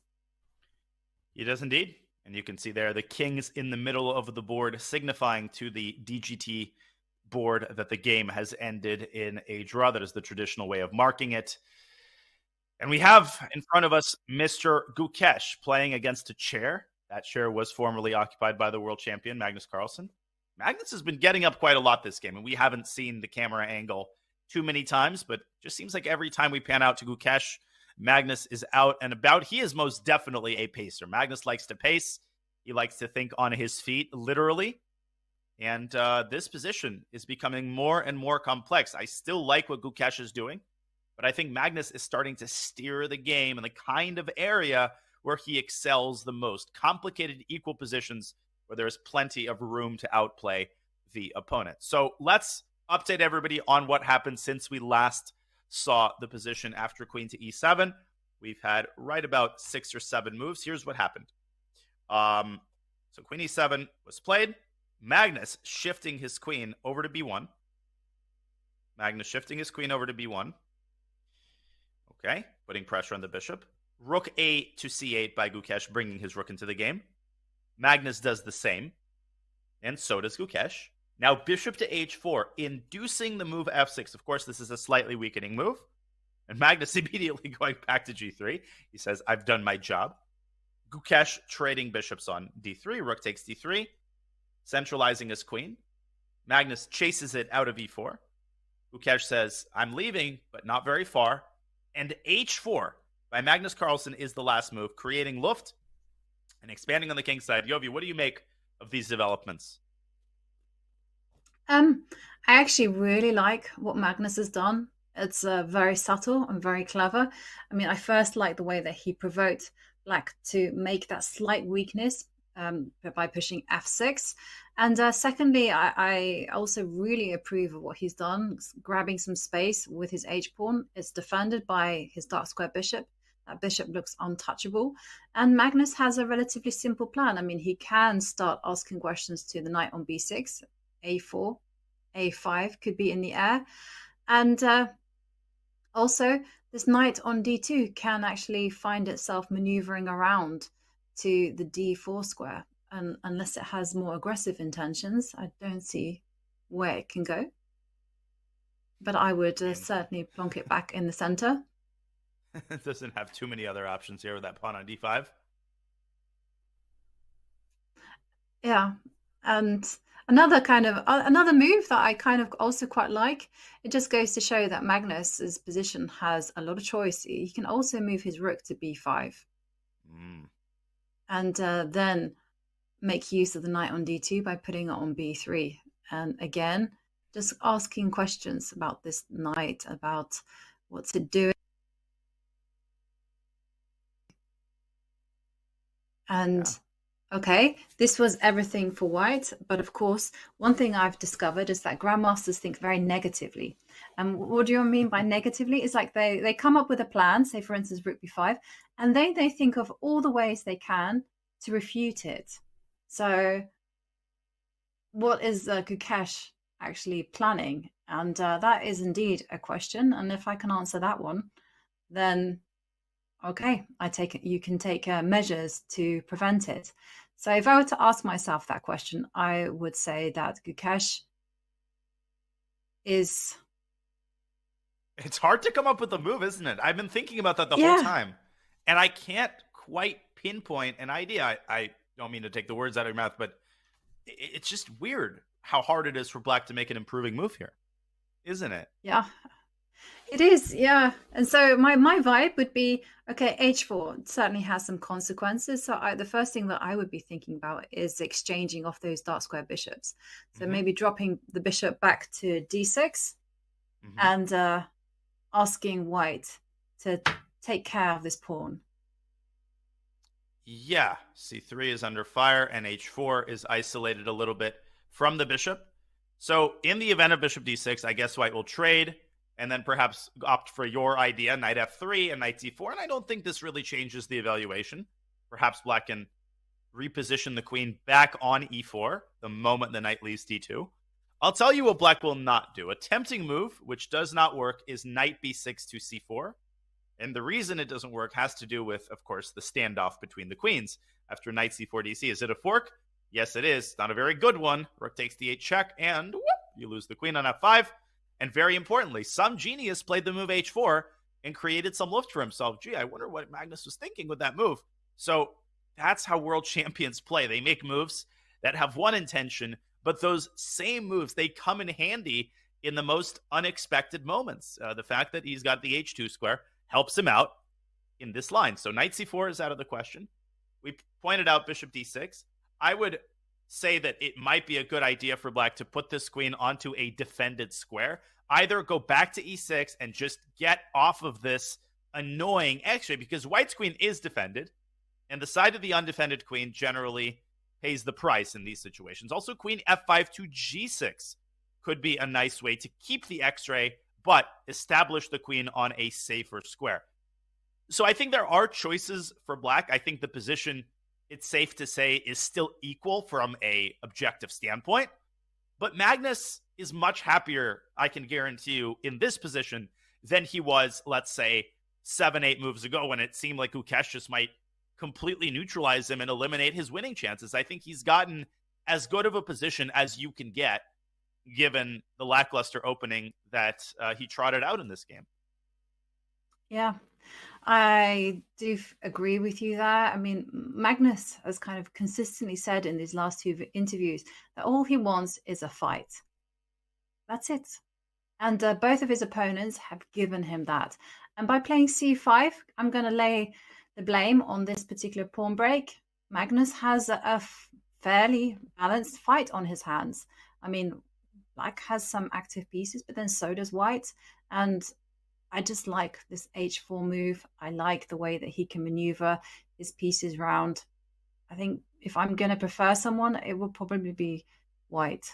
He does indeed. And you can see there the kings in the middle of the board, signifying to the DGT board that the game has ended in a draw. That is the traditional way of marking it. And we have in front of us Mr. Gukesh playing against a chair. That chair was formerly occupied by the world champion, Magnus Carlsen. Magnus has been getting up quite a lot this game, and we haven't seen the camera angle too many times, but just seems like every time we pan out to Gukesh, Magnus is out and about. He is most definitely a pacer. Magnus likes to pace. He likes to think on his feet, literally. And this position is becoming more and more complex. I still like what Gukesh is doing, but I think Magnus is starting to steer the game in the kind of area where he excels the most. Complicated equal positions where there's plenty of room to outplay the opponent. So let's update everybody on what happened since we last saw the position after queen to e7. We've had right about 6 or 7 moves. Here's what happened. So queen e7 was played. Magnus shifting his queen over to b1. Magnus shifting his queen over to b1. Okay, putting pressure on the bishop. Rook a to c8 by Gukesh, bringing his rook into the game. Magnus does the same, and so does Gukesh. Now bishop to h4, inducing the move f6. Of course, this is a slightly weakening move. And Magnus immediately going back to g3. He says, I've done my job. Gukesh trading bishops on d3. Rook takes d3, centralizing his queen. Magnus chases it out of e4. Gukesh says, I'm leaving, but not very far. And h4 by Magnus Carlsen is the last move, creating luft and expanding on the king side. Yovi, what do you make of these developments? I actually really like what Magnus has done. It's very subtle and very clever. I mean, I first like the way that he provoked Black to make that slight weakness by pushing f6. And secondly, I also really approve of what he's done, grabbing some space with his h-pawn. It's defended by his dark square bishop. That bishop looks untouchable. And Magnus has a relatively simple plan. I mean, he can start asking questions to the knight on b6, a4, a5 could be in the air. And also, this knight on d2 can actually find itself maneuvering around to the d4 square. And unless it has more aggressive intentions, I don't see where it can go. But I would certainly plonk it back in the center. It doesn't have too many other options here with that pawn on d5. Yeah, and another move that I kind of also quite like. It just goes to show that Magnus's position has a lot of choice. He can also move his rook to b5, and then make use of the knight on d2 by putting it on b3. And again, just asking questions about this knight, about what's it doing. And okay, this was everything for white. But of course, one thing I've discovered is that grandmasters think very negatively. And what do you mean by negatively? It's like they come up with a plan, say for instance, rook b5, and they think of all the ways they can to refute it. So what is Gukesh actually planning? And that is indeed a question. And if I can answer that one, then okay, you can take measures to prevent it. So if I were to ask myself that question, I would say that Gukesh is... It's hard to come up with a move, isn't it? I've been thinking about that the whole time. And I can't quite pinpoint an idea. I don't mean to take the words out of your mouth, but it's just weird how hard it is for black to make an improving move here, isn't it? Yeah, it is. Yeah. And so my vibe would be, okay, h4 certainly has some consequences. So the first thing that I would be thinking about is exchanging off those dark square bishops. So maybe dropping the bishop back to d6 and asking white to take care of this pawn. Yeah, c3 is under fire and h4 is isolated a little bit from the bishop. So in the event of bishop d6, I guess white will trade and then perhaps opt for your idea, knight f3 and knight c4. And I don't think this really changes the evaluation. Perhaps black can reposition the queen back on e4 the moment the knight leaves d2. I'll tell you what black will not do. A tempting move, which does not work, is knight b6 to c4. And the reason it doesn't work has to do with, of course, the standoff between the queens after knight c4 dc. Is it a fork? Yes, it is. Not a very good one. Rook takes d8 check, and whoop, you lose the queen on f5. And very importantly, some genius played the move h4 and created some lift for himself. Gee, I wonder what Magnus was thinking with that move. So that's how world champions play. They make moves that have one intention, but those same moves, they come in handy in the most unexpected moments. The fact that he's got the h2 square helps him out in this line. So knight c4 is out of the question. We pointed out bishop d6. I would say that it might be a good idea for black to put this queen onto a defended square. Either go back to e6 and just get off of this annoying x-ray, because white's queen is defended, and the side of the undefended queen generally pays the price in these situations. Also, queen f5 to g6 could be a nice way to keep the x-ray, but establish the queen on a safer square. So I think there are choices for black. I think the position, it's safe to say, is still equal from a objective standpoint. But Magnus is much happier, I can guarantee you, in this position than he was, let's say, 7-8 moves ago when it seemed like Gukesh just might completely neutralize him and eliminate his winning chances. I think he's gotten as good of a position as you can get, given the lackluster opening that he trotted out in this game. Yeah, I do agree with you there. I mean, Magnus has kind of consistently said in these last two interviews that all he wants is a fight. That's it. And both of his opponents have given him that. And by playing c5, I'm going to lay the blame on this particular pawn break. Magnus has a fairly balanced fight on his hands. I mean, black has some active pieces, but then so does white. And I just like this h4 move. I like the way that he can maneuver his pieces around. I think if I'm going to prefer someone, it will probably be white.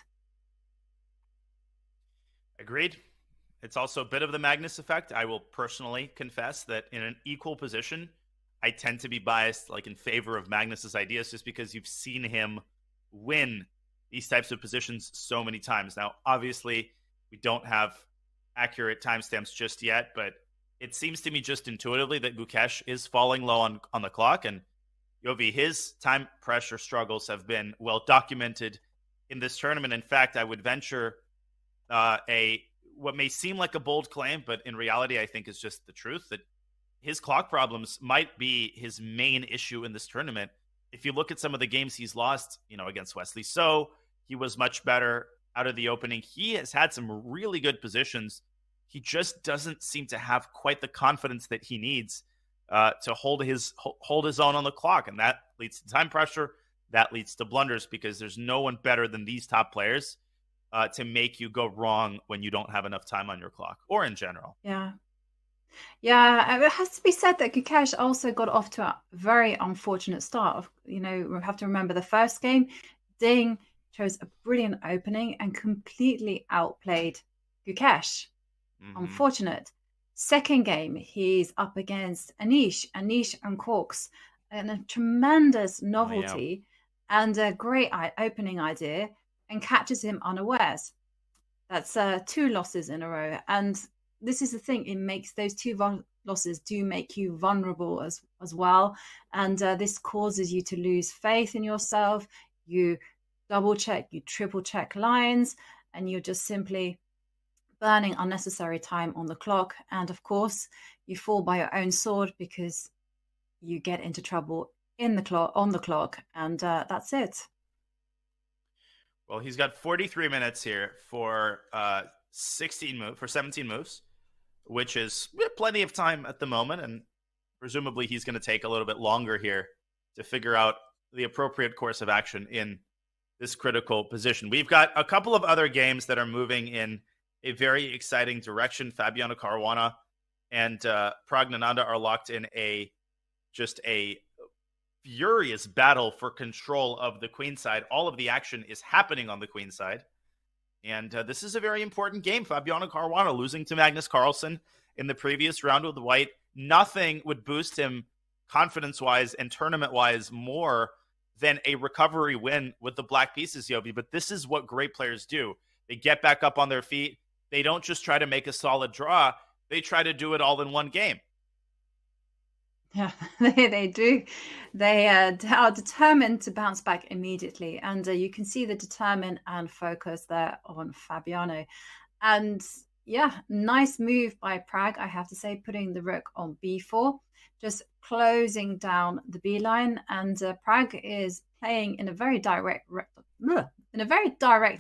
Agreed. It's also a bit of the Magnus effect. I will personally confess that in an equal position, I tend to be biased in favor of Magnus's ideas, just because you've seen him win these types of positions so many times. Now, obviously, we don't have accurate timestamps just yet, but it seems to me just intuitively that Gukesh is falling low on the clock, and Yovi, his time pressure struggles have been well documented in this tournament. In fact, I would venture what may seem like a bold claim, but in reality I think is just the truth, that his clock problems might be his main issue in this tournament. If you look at some of the games he's lost, against Wesley So, he was much better out of the opening. He has had some really good positions. He just doesn't seem to have quite the confidence that he needs to hold his own on the clock. And that leads to time pressure. That leads to blunders, because there's no one better than these top players to make you go wrong when you don't have enough time on your clock, or in general. Yeah. Yeah, it has to be said that Gukesh also got off to a very unfortunate start. You know, we have to remember the first game, Ding chose a brilliant opening and completely outplayed Gukesh. Unfortunate. Second game, he's up against Anish and Corks, and a tremendous novelty and a great opening idea, and catches him unawares. That's 2 losses in a row. And this is the thing, it makes those 2 losses do make you vulnerable as well. And this causes you to lose faith in yourself. You double check, you triple check lines, and you're just simply burning unnecessary time on the clock. And of course, you fall by your own sword because you get into trouble on the clock, and that's it. Well, he's got 43 minutes here for 17 moves, which is plenty of time at the moment, and presumably he's going to take a little bit longer here to figure out the appropriate course of action in this critical position. We've got a couple of other games that are moving in a very exciting direction. Fabiano Caruana and Pragnananda are locked in a furious battle for control of the queen side. All of the action is happening on the queen side. And this is a very important game. Fabiano Caruana losing to Magnus Carlsen in the previous round with White. Nothing would boost him confidence-wise and tournament-wise more than a recovery win with the black pieces, Yobi. But this is what great players do. They get back up on their feet. They don't just try to make a solid draw. They try to do it all in one game. Yeah, they do. They are determined to bounce back immediately. And you can see the determined and focus there on Fabiano. And yeah, nice move by Prag, I have to say, putting the rook on b4, just closing down the b line. And Prag is playing in a very direct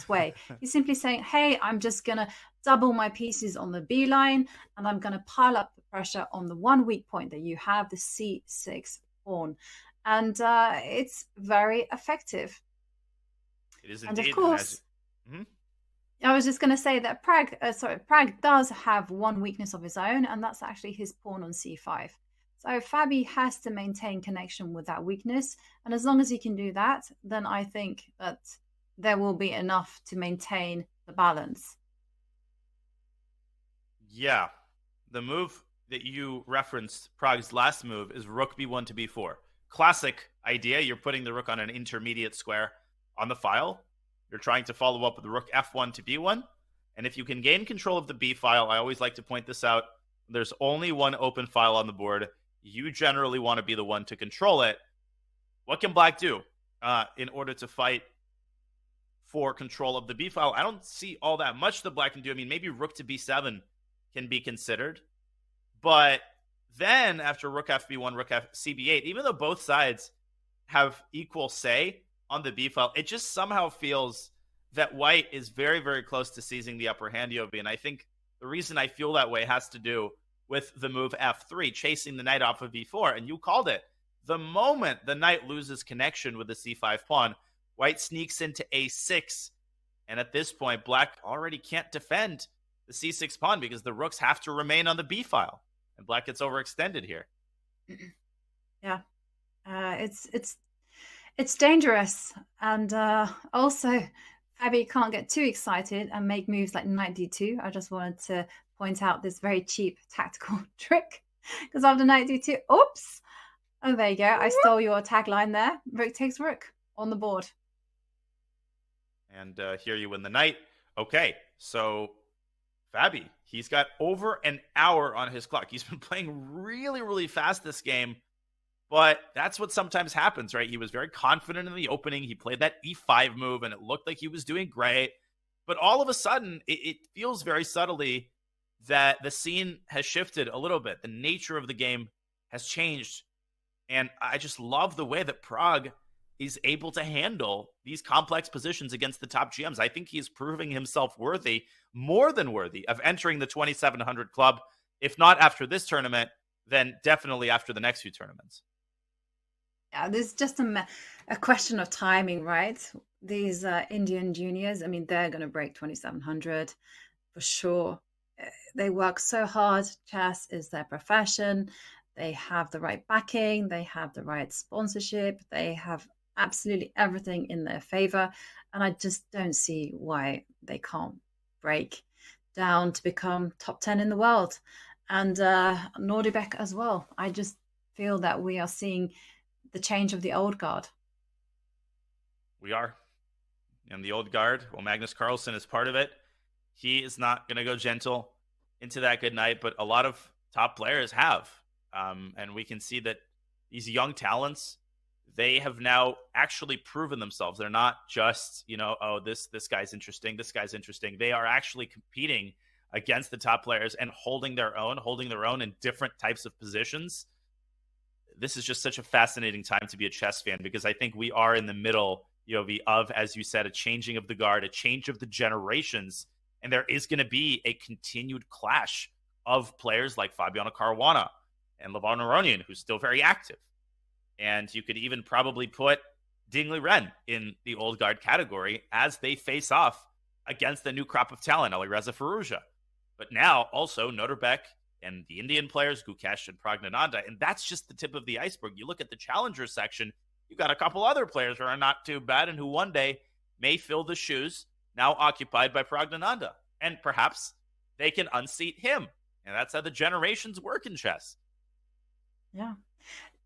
way. He's simply saying, hey, I'm just going to double my pieces on the b line, and I'm going to pile up the pressure on the one weak point that you have, the c6 pawn. And it's very effective. It is indeed. And of course, I was just going to say that Prag does have one weakness of his own, and that's actually his pawn on c5. So Fabi has to maintain connection with that weakness. And as long as he can do that, then I think that there will be enough to maintain the balance. Yeah. The move that you referenced, Prag's last move, is rook b1 to b4. Classic idea. You're putting the rook on an intermediate square on the file. You're trying to follow up with the rook f1 to b1. And if you can gain control of the b file, I always like to point this out, there's only one open file on the board. You generally want to be the one to control it. What can black do in order to fight for control of the b file? I don't see all that much that black can do. I mean, maybe rook to b7 can be considered. But then after rook fb1, rook cb8, even though both sides have equal say on the b file, it just somehow feels that white is very, very close to seizing the upper hand, Yobi. And I think the reason I feel that way has to do with the move f3, chasing the knight off of e4. And you called it. The moment the knight loses connection with the c5 pawn, white sneaks into a6. And at this point, black already can't defend the c6 pawn because the rooks have to remain on the b file. And black gets overextended here. Yeah, it's dangerous. And also, Fabi can't get too excited and make moves like knight d2. I just wanted to point out this very cheap tactical trick, because after knight d2, oops. Oh, there you go. I stole your tagline there. Rook takes rook on the board. And here you win the knight. Okay, so Fabi, he's got over an hour on his clock. He's been playing really, really fast this game, but that's what sometimes happens, right? He was very confident in the opening. He played that e5 move, and it looked like he was doing great. But all of a sudden, it feels very subtly that the scene has shifted a little bit. The nature of the game has changed. And I just love the way that Prag is able to handle these complex positions against the top GMs. I think he's proving himself worthy, more than worthy, of entering the 2700 club. If not after this tournament, then definitely after the next few tournaments. Yeah, this is just a question of timing, right? These Indian juniors, I mean, they're going to break 2700 for sure. They work so hard. Chess is their profession. They have the right backing. They have the right sponsorship. They have absolutely everything in their favor. And I just don't see why they can't break down to become top 10 in the world. And Nordebek as well. I just feel that we are seeing the change of the old guard. We are. And the old guard, well, Magnus Carlsen is part of it. He is not going to go gentle into that good night, but a lot of top players have. And we can see that these young talents, they have now actually proven themselves. They're not just, oh, this guy's interesting, this guy's interesting. They are actually competing against the top players and holding their own in different types of positions. This is just such a fascinating time to be a chess fan, because I think we are in the middle, Yovi, of, as you said, a changing of the guard, a change of the generations. And there is going to be a continued clash of players like Fabiano Caruana and Levon Aronian, who's still very active. And you could even probably put Ding Liren in the old guard category as they face off against the new crop of talent, Alireza Firouzja. But now also Nordebek and the Indian players, Gukesh and Praggnanandhaa. And that's just the tip of the iceberg. You look at the challenger section, you got a couple other players who are not too bad and who one day may fill the shoes now occupied by Praggnanandhaa. And perhaps they can unseat him. And that's how the generations work in chess. Yeah.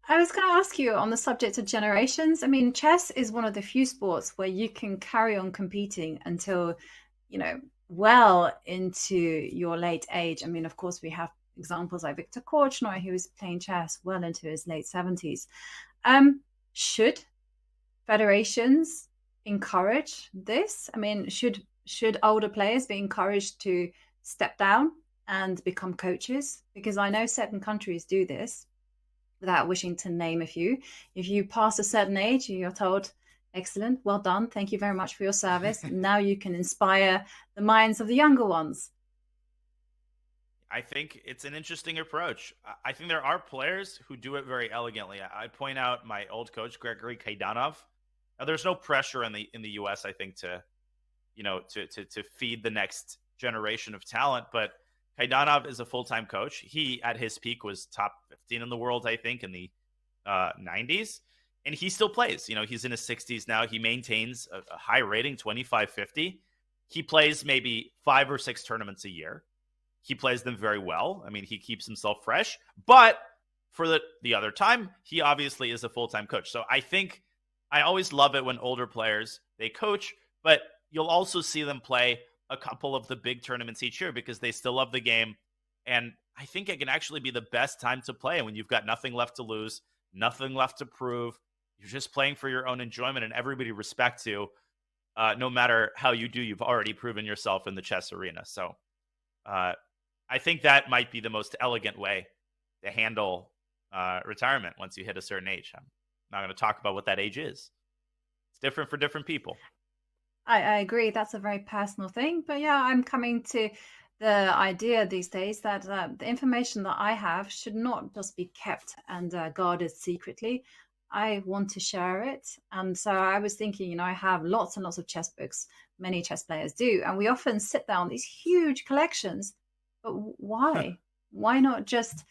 I was going to ask you on the subject of generations. I mean, chess is one of the few sports where you can carry on competing until, well into your late age. I mean, of course, we have examples like Viktor Korchnoi, who was playing chess well into his late 70s. Should federations encourage this? I mean, should older players be encouraged to step down and become coaches? Because I know certain countries do this, without wishing to name a few. If you pass a certain age, you're told, excellent, well done, thank you very much for your service. Now you can inspire the minds of the younger ones. I think it's an interesting approach. I think there are players who do it very elegantly. I point out my old coach, Gregory Kaidanov. Now, there's no pressure in the U.S., I think, to feed the next generation of talent, but Kaidanov is a full-time coach. He, at his peak, was top 15 in the world, I think, in the 90s. And he still plays. He's in his 60s now. He maintains a high rating, 25-50. He plays maybe 5 or 6 tournaments a year. He plays them very well. I mean, he keeps himself fresh. But for the other time, he obviously is a full-time coach. So I think I always love it when older players, they coach, but you'll also see them play a couple of the big tournaments each year because they still love the game. And I think it can actually be the best time to play when you've got nothing left to lose, nothing left to prove. You're just playing for your own enjoyment and everybody respects you. No matter how you do, you've already proven yourself in the chess arena. So I think that might be the most elegant way to handle retirement once you hit a certain age. I'm not going to talk about what that age is. It's different for different people. I agree. That's a very personal thing. But yeah, I'm coming to the idea these days that the information that I have should not just be kept and guarded secretly. I want to share it. And so I was thinking, I have lots and lots of chess books. Many chess players do. And we often sit down these huge collections. But why? Why not just,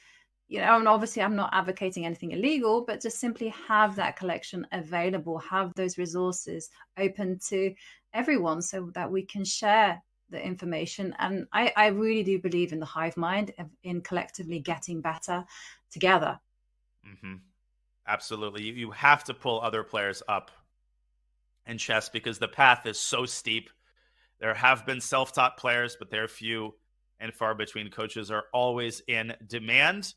and obviously I'm not advocating anything illegal, but just simply have that collection available, have those resources open to everyone so that we can share the information. And I really do believe in the hive mind, in collectively getting better together. Mm-hmm. Absolutely. You have to pull other players up in chess because the path is so steep. There have been self-taught players, but they're few and far between. Coaches are always in demand.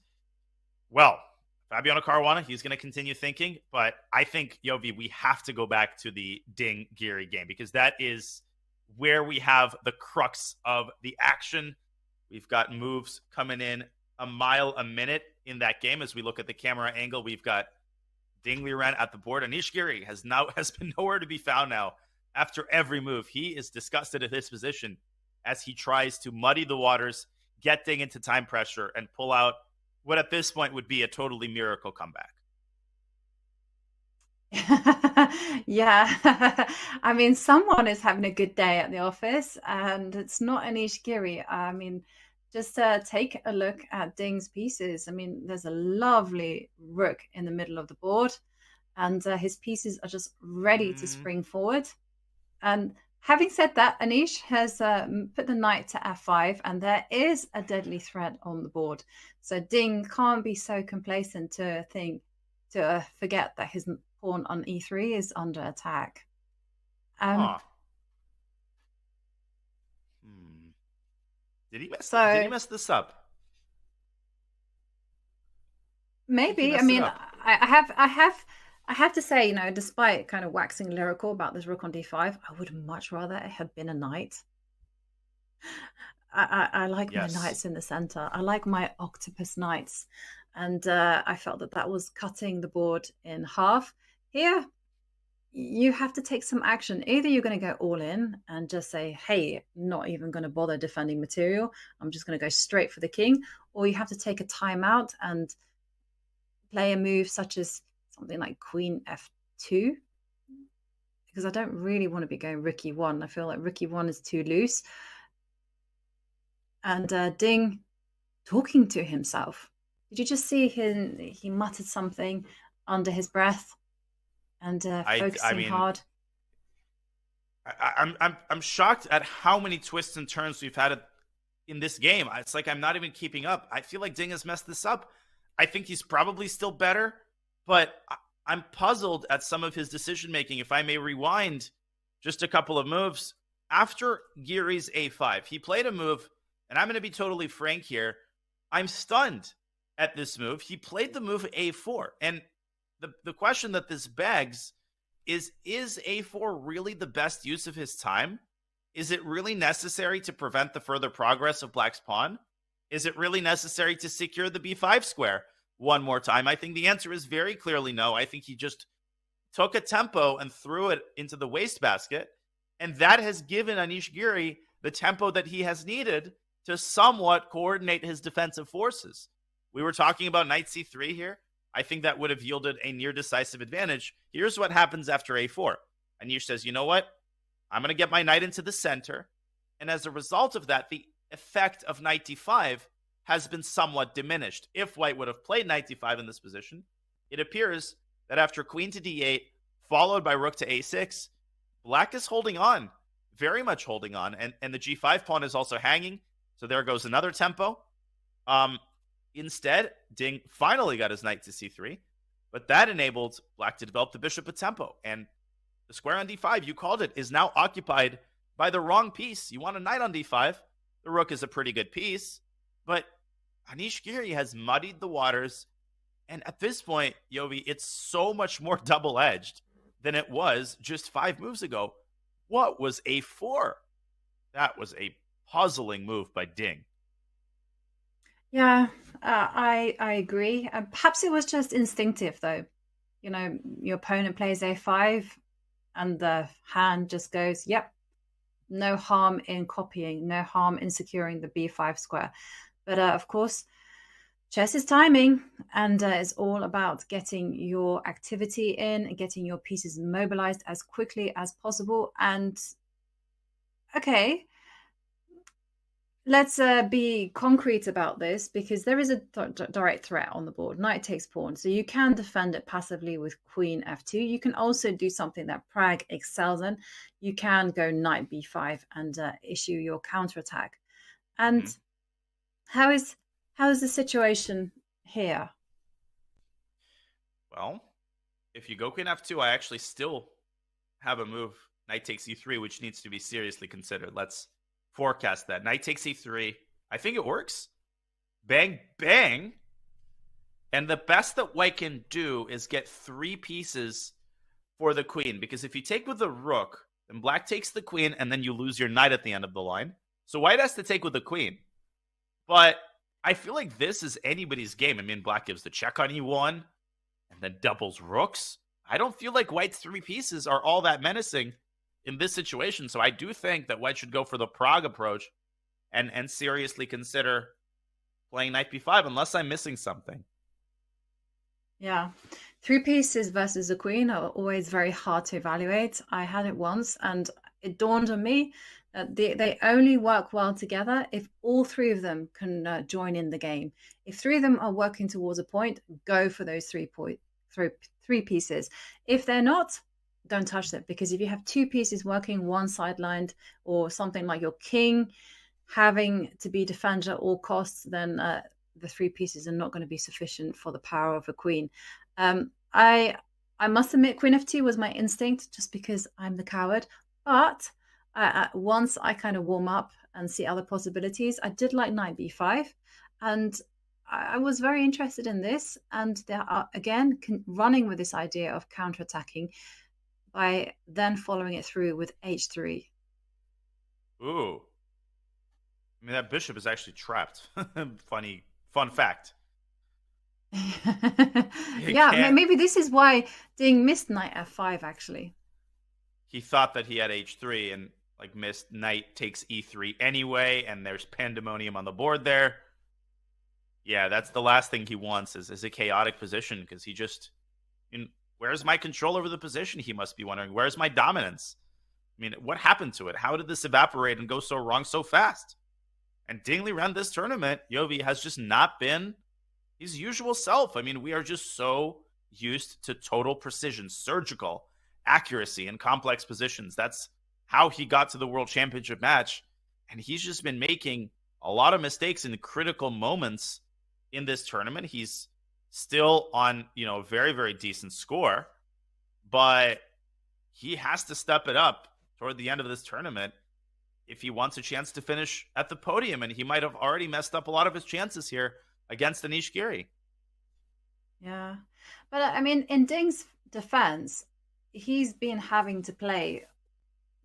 Well, Fabiano Caruana, he's going to continue thinking, but I think, Yovi, we have to go back to the Ding Giri game because that is where we have the crux of the action. We've got moves coming in a mile a minute in that game. As we look at the camera angle, we've got Ding Liren at the board. Anish Giri has been nowhere to be found now. After every move, he is disgusted at his position as he tries to muddy the waters, get Ding into time pressure, and pull out what at this point would be a totally miracle comeback. Yeah. I mean, someone is having a good day at the office, and it's not Anish Giri. I mean, just take a look at Ding's pieces. I mean, there's a lovely rook in the middle of the board, and his pieces are just ready to spring forward. And having said that, Anish has put the knight to f5, and there is a deadly threat on the board. So Ding can't be so complacent to forget that his pawn on e3 is under attack. Did he mess this up? Maybe. I mean, I have to say, despite kind of waxing lyrical about this rook on d5, I would much rather it had been a knight. I like my knights in the center. I like my octopus knights. And I felt that was cutting the board in half. Here, you have to take some action. Either you're going to go all in and just say, hey, not even going to bother defending material. I'm just going to go straight for the king. Or you have to take a timeout and play a move such as something like queen f2. Because I don't really want to be going rook e1. I feel like rook e1 is too loose. And Ding talking to himself. Did you just see him? He muttered something under his breath. And focusing hard. I'm shocked at how many twists and turns we've had in this game. It's like I'm not even keeping up. I feel like Ding has messed this up. I think he's probably still better, but I'm puzzled at some of his decision making. If I may rewind just a couple of moves after Giri's a5, he played a move, and I'm going to be totally frank here. I'm stunned at this move. He played the move a4, and the question that this begs is a4 really the best use of his time? Is it really necessary to prevent the further progress of Black's pawn? Is it really necessary to secure the b5 square one more time? I think the answer is very clearly no. I think he just took a tempo and threw it into the wastebasket, and that has given Anish Giri the tempo that he has needed to somewhat coordinate his defensive forces. We were talking about knight c3 here. I think that would have yielded a near decisive advantage. Here's what happens after a4. Anish says, you know what? I'm going to get my knight into the center. And as a result of that, the effect of knight d5 has been somewhat diminished. If White would have played knight d5 in this position, it appears that after queen to d8, followed by rook to a6, Black is holding on, very much holding on. And the g5 pawn is also hanging. So there goes another tempo. Instead, Ding finally got his knight to c3, but that enabled Black to develop the bishop at tempo. And the square on d5, you called it, is now occupied by the wrong piece. You want a knight on d5. The rook is a pretty good piece, but Anish Giri has muddied the waters. And at this point, Yovi, it's so much more double-edged than it was just 5 moves ago. What was a4? That was a puzzling move by Ding. Yeah, I agree. Perhaps it was just instinctive, though. Your opponent plays a5, and the hand just goes, yep, no harm in copying, no harm in securing the b5 square. But of course, chess is timing, and it's all about getting your activity in and getting your pieces mobilized as quickly as possible. And okay, let's be concrete about this, because there is a direct threat on the board. Knight takes pawn. So you can defend it passively with queen f2. You can also do something that Pragg excels in. You can go knight b5 and issue your counterattack. And how is the situation here? Well, if you go queen f2, I actually still have a move, knight takes e3, which needs to be seriously considered. Let's forecast that. Knight takes e3. I think it works. Bang, bang. And the best that White can do is get 3 pieces for the queen. Because if you take with the rook, then Black takes the queen, and then you lose your knight at the end of the line. So White has to take with the queen. But I feel like this is anybody's game. I mean, Black gives the check on e1, and then doubles rooks. I don't feel like White's 3 pieces are all that menacing in this situation. So I do think that White should go for the Pragg approach and seriously consider playing knight b5, unless I'm missing something. Yeah. 3 pieces versus a queen are always very hard to evaluate. I had it once, and it dawned on me They only work well together if all three of them can join in the game. If three of them are working towards a point, go for those 3 pieces. If they're not, don't touch it, because if you have 2 pieces working one sidelined, or something like your king having to be defended at all costs, then the 3 pieces are not going to be sufficient for the power of a queen. I must admit, Queen F2 was my instinct, just because I'm the coward. But once I kind of warm up and see other possibilities, I did like Knight B5, and I was very interested in this. And they are again running with this idea of counterattacking by then following it through with H3. Ooh. I mean, that bishop is actually trapped. Fun fact. Yeah, maybe this is why Ding missed Knight F5, actually. He thought that he had H3 and missed Knight takes E3 anyway, and there's pandemonium on the board there. Yeah, that's the last thing he wants is a chaotic position, because he just... where's my control over the position, he must be wondering. Where's my dominance? I mean, what happened to it? How did this evaporate and go so wrong so fast? And Ding Liren this tournament, Yovi, has just not been his usual self. I mean, we are just so used to total precision, surgical accuracy in complex positions. That's how he got to the World Championship match. And he's just been making a lot of mistakes in critical moments in this tournament. He's still on, a very, very decent score, but he has to step it up toward the end of this tournament if he wants a chance to finish at the podium. And he might have already messed up a lot of his chances here against Anish Giri. Yeah. But I mean, in Ding's defense, he's been having to play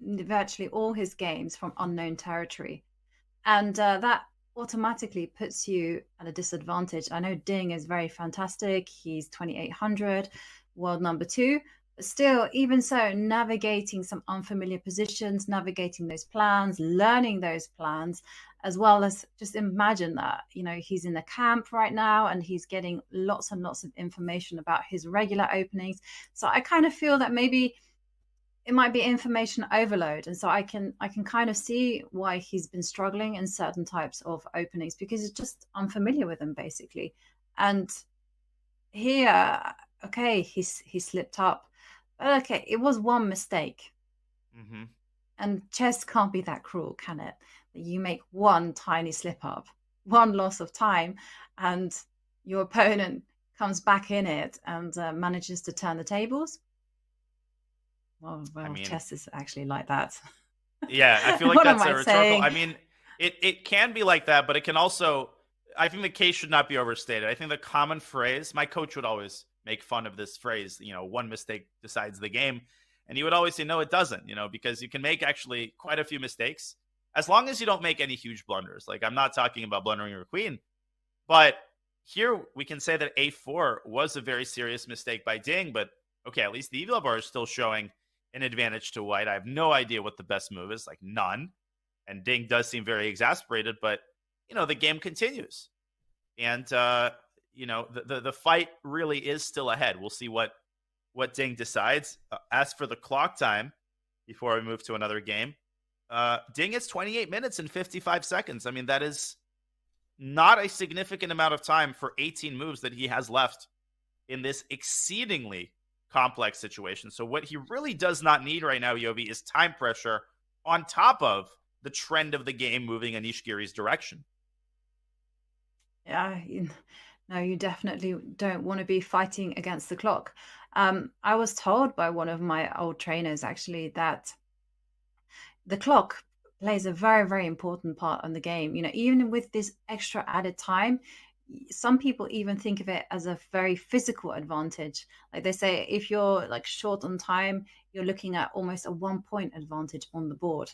virtually all his games from unknown territory. And that automatically puts you at a disadvantage. I know Ding is very fantastic. He's 2,800, world number 2. But still, even so, navigating some unfamiliar positions, navigating those plans, learning those plans, as well as just imagine that, he's in a camp right now and he's getting lots and lots of information about his regular openings. So I kind of feel that maybe it might be information overload. And so I can kind of see why he's been struggling in certain types of openings, because it's just unfamiliar with them, basically. And here, okay, he slipped up. But okay, it was one mistake. Mm-hmm. And chess can't be that cruel, can it? That you make one tiny slip up, one loss of time, and your opponent comes back in it and manages to turn the tables. Well, I mean, chess is actually like that. Yeah, I feel like that's a rhetorical. I mean, it can be like that, but it can also... I think the case should not be overstated. I think the common phrase, my coach would always make fun of this phrase, one mistake decides the game. And he would always say, no, it doesn't, because you can make actually quite a few mistakes as long as you don't make any huge blunders. I'm not talking about blundering your queen, but here we can say that A4 was a very serious mistake by Ding, but okay, at least the EVL bar is still showing an advantage to White. I have no idea what the best move is, none. And Ding does seem very exasperated, but the game continues. And, the fight really is still ahead. We'll see what Ding decides. As for the clock time, before we move to another game, Ding is 28 minutes and 55 seconds. I mean, that is not a significant amount of time for 18 moves that he has left in this exceedingly complex situation. So what he really does not need right now, Yovi, is time pressure on top of the trend of the game moving Anish Giri's direction. Yeah, no, you definitely don't want to be fighting against the clock. I was told by one of my old trainers, actually, that the clock plays a very, very important part on the game. Even with this extra added time, some people even think of it as a very physical advantage. Like they say, if you're short on time, you're looking at almost a 1-point advantage on the board.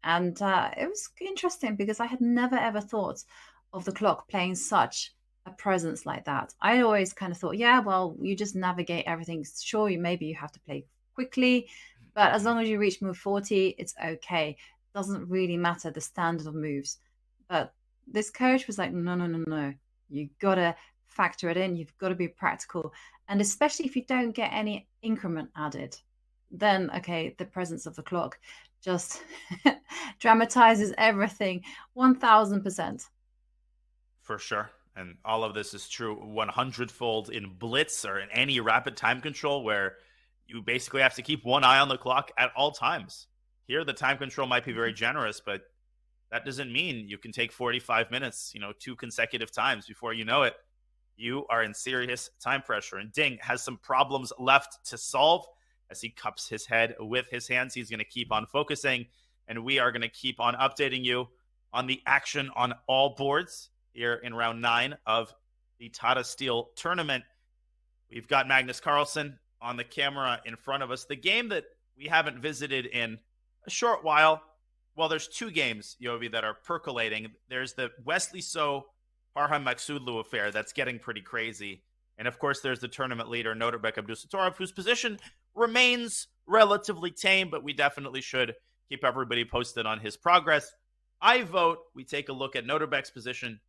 And it was interesting because I had never ever thought of the clock playing such a presence like that. I always kind of thought, yeah, well, you just navigate everything. Sure, maybe you have to play quickly, but as long as you reach move 40, it's okay. Doesn't really matter the standard of moves. But this coach was like, no. You got to factor it in. You've got to be practical. And especially if you don't get any increment added, then, okay, the presence of the clock just dramatizes everything 1000%. For sure. And all of this is true 100-fold in Blitz or in any rapid time control where you basically have to keep one eye on the clock at all times. Here, the time control might be very generous, but that doesn't mean you can take 45 minutes, 2 consecutive times. Before you know it, you are in serious time pressure. And Ding has some problems left to solve as he cups his head with his hands. He's going to keep on focusing, and we are going to keep on updating you on the action on all boards here in round 9 of the Tata Steel tournament. We've got Magnus Carlsen on the camera in front of us. The game that we haven't visited in a short while, well, there's 2 games, Yovi, that are percolating. There's the Wesley So Parham Maksudlu affair that's getting pretty crazy. And of course, there's the tournament leader, Noterbek Abdusattorov, whose position remains relatively tame, but we definitely should keep everybody posted on his progress. I vote we take a look at Noterbek's position,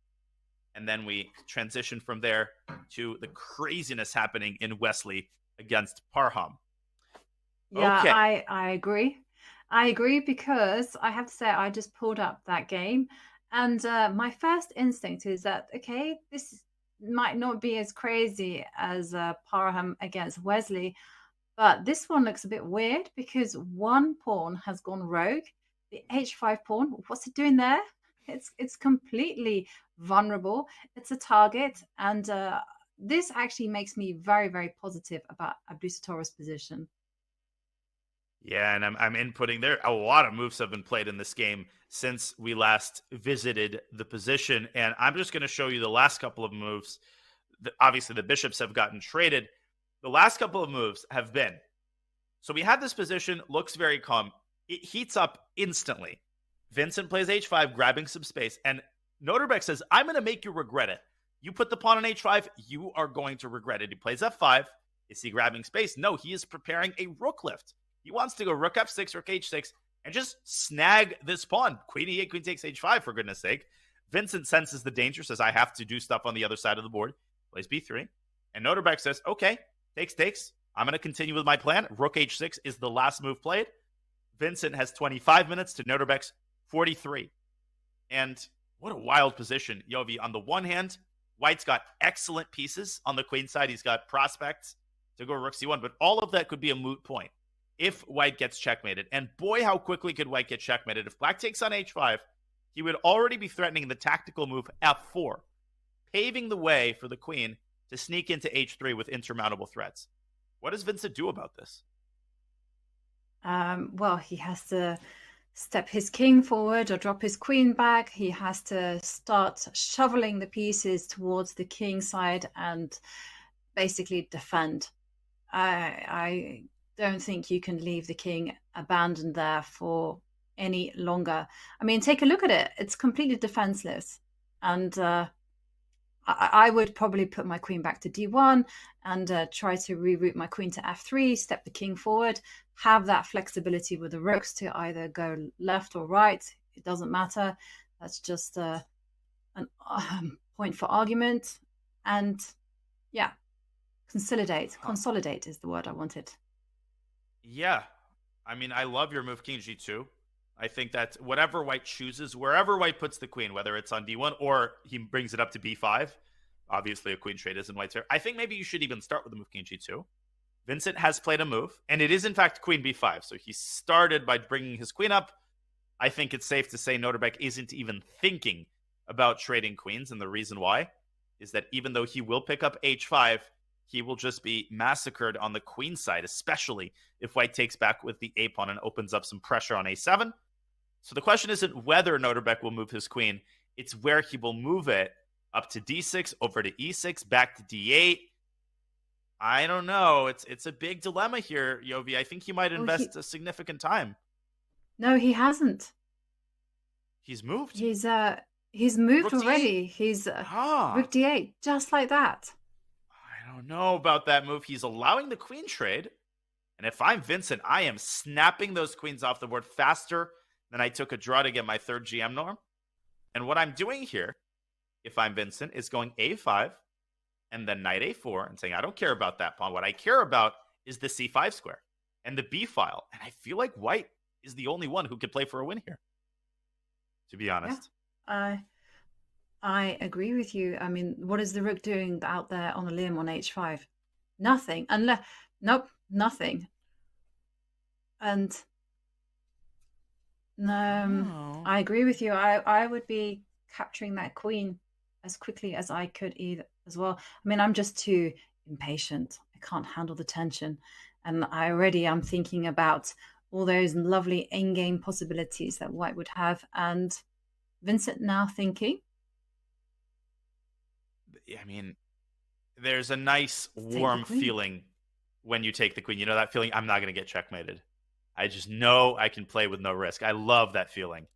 and then we transition from there to the craziness happening in Wesley against Parham. Yeah, Okay. I agree. I agree because I have to say I just pulled up that game, and my first instinct is that, okay, this might not be as crazy as Parham against Wesley, but this one looks a bit weird because one pawn has gone rogue. The h5 pawn, what's it doing there? It's completely vulnerable. It's a target, and this actually makes me very, very positive about Abdusattorov's position. Yeah, and I'm inputting there. A lot of moves have been played in this game since we last visited the position, and I'm just going to show you the last couple of moves. Obviously, the bishops have gotten traded. The last couple of moves have been, so we had this position, looks very calm. It heats up instantly. Vincent plays h5, grabbing some space, and Noterbek says, I'm going to make you regret it. You put the pawn on h5, you are going to regret it. He plays f5. Is he grabbing space? No, he is preparing a rook lift. He wants to go rook f6, rook h6, and just snag this pawn. Queen e8, queen takes h5, for goodness sake. Vincent senses the danger, says, I have to do stuff on the other side of the board. Plays b3. And Noterbek says, okay, takes. I'm going to continue with my plan. Rook h6 is the last move played. Vincent has 25 minutes to Noterbek's 43. And what a wild position, Yovi. On the one hand, White's got excellent pieces on the queen side. He's got prospects to go rook c1, but all of that could be a moot point if White gets checkmated. And boy, how quickly could White get checkmated. If Black takes on h5, he would already be threatening the tactical move f4, paving the way for the queen to sneak into h3 with insurmountable threats. What does Vincent do about this? Well, he has to step his king forward or drop his queen back. He has to start shoveling the pieces towards the king side and basically defend. I don't think you can leave the king abandoned there for any longer. I mean, take a look at it. It's completely defenseless. And I would probably put my queen back to d1 and try to reroute my queen to f3, step the king forward, have that flexibility with the rooks to either go left or right. It doesn't matter. That's just an point for argument. And yeah, consolidate. Consolidate is the word I wanted. Yeah. I mean, I love your move, king g2. I think that whatever White chooses, wherever White puts the queen, whether it's on d1 or he brings it up to b5, obviously a queen trade is in White's favor. I think maybe you should even start with the move king g2. Vincent has played a move, and it is in fact queen b5. So he started by bringing his queen up. I think it's safe to say Noterbek isn't even thinking about trading queens, and the reason why is that even though he will pick up h5, he will just be massacred on the queen side, especially if White takes back with the a pawn and opens up some pressure on a7. So the question isn't whether Noterbek will move his queen, it's where he will move it up to d6, over to e6, back to d8. I don't know. It's a big dilemma here, Yovi. I think he might invest a significant time. No, he hasn't. He's moved? He's moved Rook already. D8? He's rook d8, just like that. I don't know about that move. He's allowing the queen trade. And if I'm Vincent, I am snapping those queens off the board faster than I took a draw to get my third GM norm. And what I'm doing here, if I'm Vincent, is going a5 and then knight a4 and saying, I don't care about that pawn. What I care about is the c5 square and the b file. And I feel like White is the only one who could play for a win here, to be honest. Yeah, I agree with you. I mean, what is the rook doing out there on a limb on h5? Nothing. Nope, nothing. And I agree with you. I would be capturing that queen as quickly as I could either as well. I mean, I'm just too impatient. I can't handle the tension. And I'm thinking about all those lovely endgame possibilities that White would have. And Vincent now thinking. I mean, there's a nice warm feeling when you take the queen. You know that feeling? I'm not going to get checkmated. I just know I can play with no risk. I love that feeling.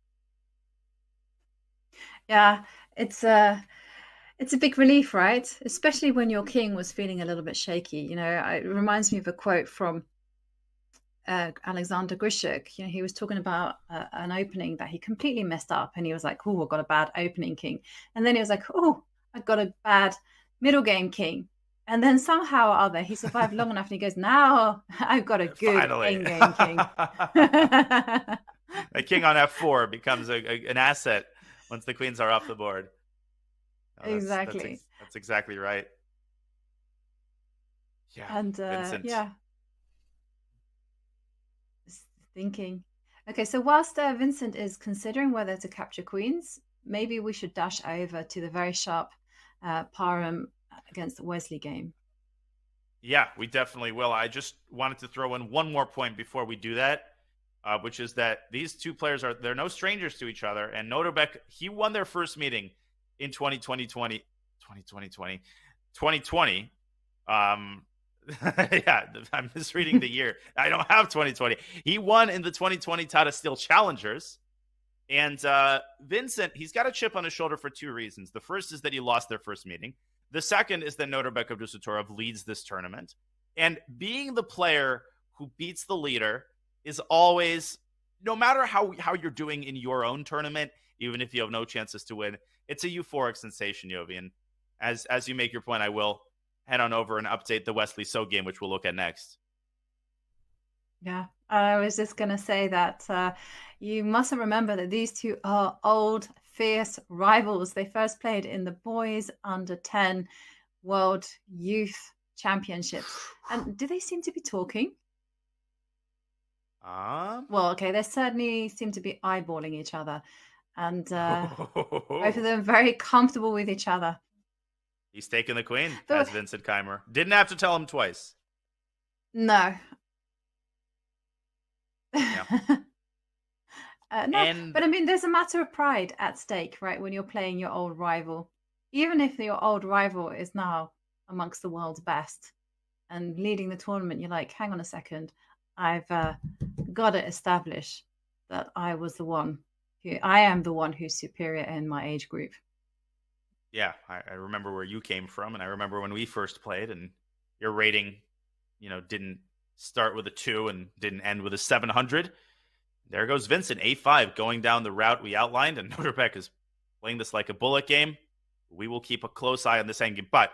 Yeah, it's a big relief, right? Especially when your king was feeling a little bit shaky. You know, it reminds me of a quote from Alexander Grishuk. You know, he was talking about an opening that he completely messed up, and he was like, "Oh, I got a bad opening king," and then he was like, "Oh, I got a bad middle game king." And then somehow or other, he survived long enough, and he goes, "Now I've got a good end-game king." A king on f4 becomes an asset once the queens are off the board. Oh, exactly. That's exactly right. Yeah. And Vincent. yeah, just thinking. Okay, so whilst Vincent is considering whether to capture queens, maybe we should dash over to the very sharp Parham against Wesley game. Yeah, we definitely will. I just wanted to throw in one more point before we do that, which is that these two players they're no strangers to each other. And Noterbeck, he won their first meeting in 2020. Yeah, I'm misreading the year. I don't have 2020. He won in the 2020 Tata Steel Challengers. And Vincent, he's got a chip on his shoulder for two reasons. The first is that he lost their first meeting. The second is that Noterbeck Abdusattorov leads this tournament. And being the player who beats the leader is always, no matter how you're doing in your own tournament, even if you have no chances to win, it's a euphoric sensation, Yovi. And as you make your point, I will head on over and update the Wesley So game, which we'll look at next. Yeah, I was just going to say that you mustn't remember that these two are old, fierce rivals. They first played in the boys under 10 World Youth Championships. And do they seem to be talking? Well, okay, they certainly seem to be eyeballing each other. And both of them very comfortable with each other. He's taking the queen, as Vincent Keimer. Didn't have to tell him twice. No. Yeah. No, but I mean, there's a matter of pride at stake, right? When you're playing your old rival, even if your old rival is now amongst the world's best and leading the tournament, you're like, hang on a second, I've got to establish that I am the one who's superior in my age group. Yeah, I remember where you came from, and I remember when we first played, and your rating, didn't start with a 2 and didn't end with a 700. There goes Vincent, A5, going down the route we outlined, and Noterbeck is playing this like a bullet game. We will keep a close eye on this endgame, but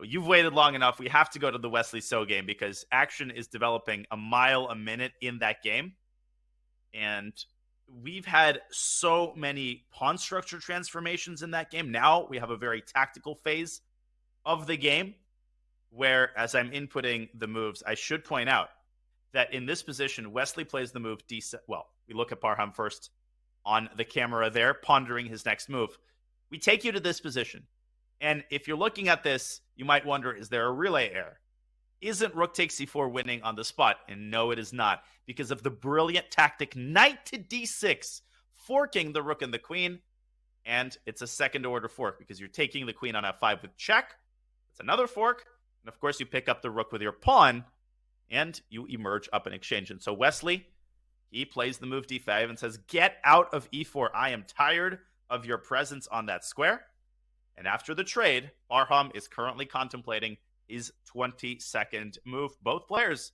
you've waited long enough. We have to go to the Wesley So game because action is developing a mile a minute in that game, and we've had so many pawn structure transformations in that game. Now we have a very tactical phase of the game where, as I'm inputting the moves, I should point out that in this position, Wesley plays the move D7. Well, we look at Parham first on the camera there, pondering his next move. We take you to this position. And if you're looking at this, you might wonder, is there a relay error? Isn't rook takes c4 winning on the spot? And no, it is not, because of the brilliant tactic knight to d6, forking the rook and the queen. And it's a second order fork because you're taking the queen on f5 with check. It's another fork. And of course, you pick up the rook with your pawn and you emerge up in exchange. And so Wesley, he plays the move d5 and says, get out of e4. I am tired of your presence on that square. And after the trade, Parham is currently contemplating his 22nd move. Both players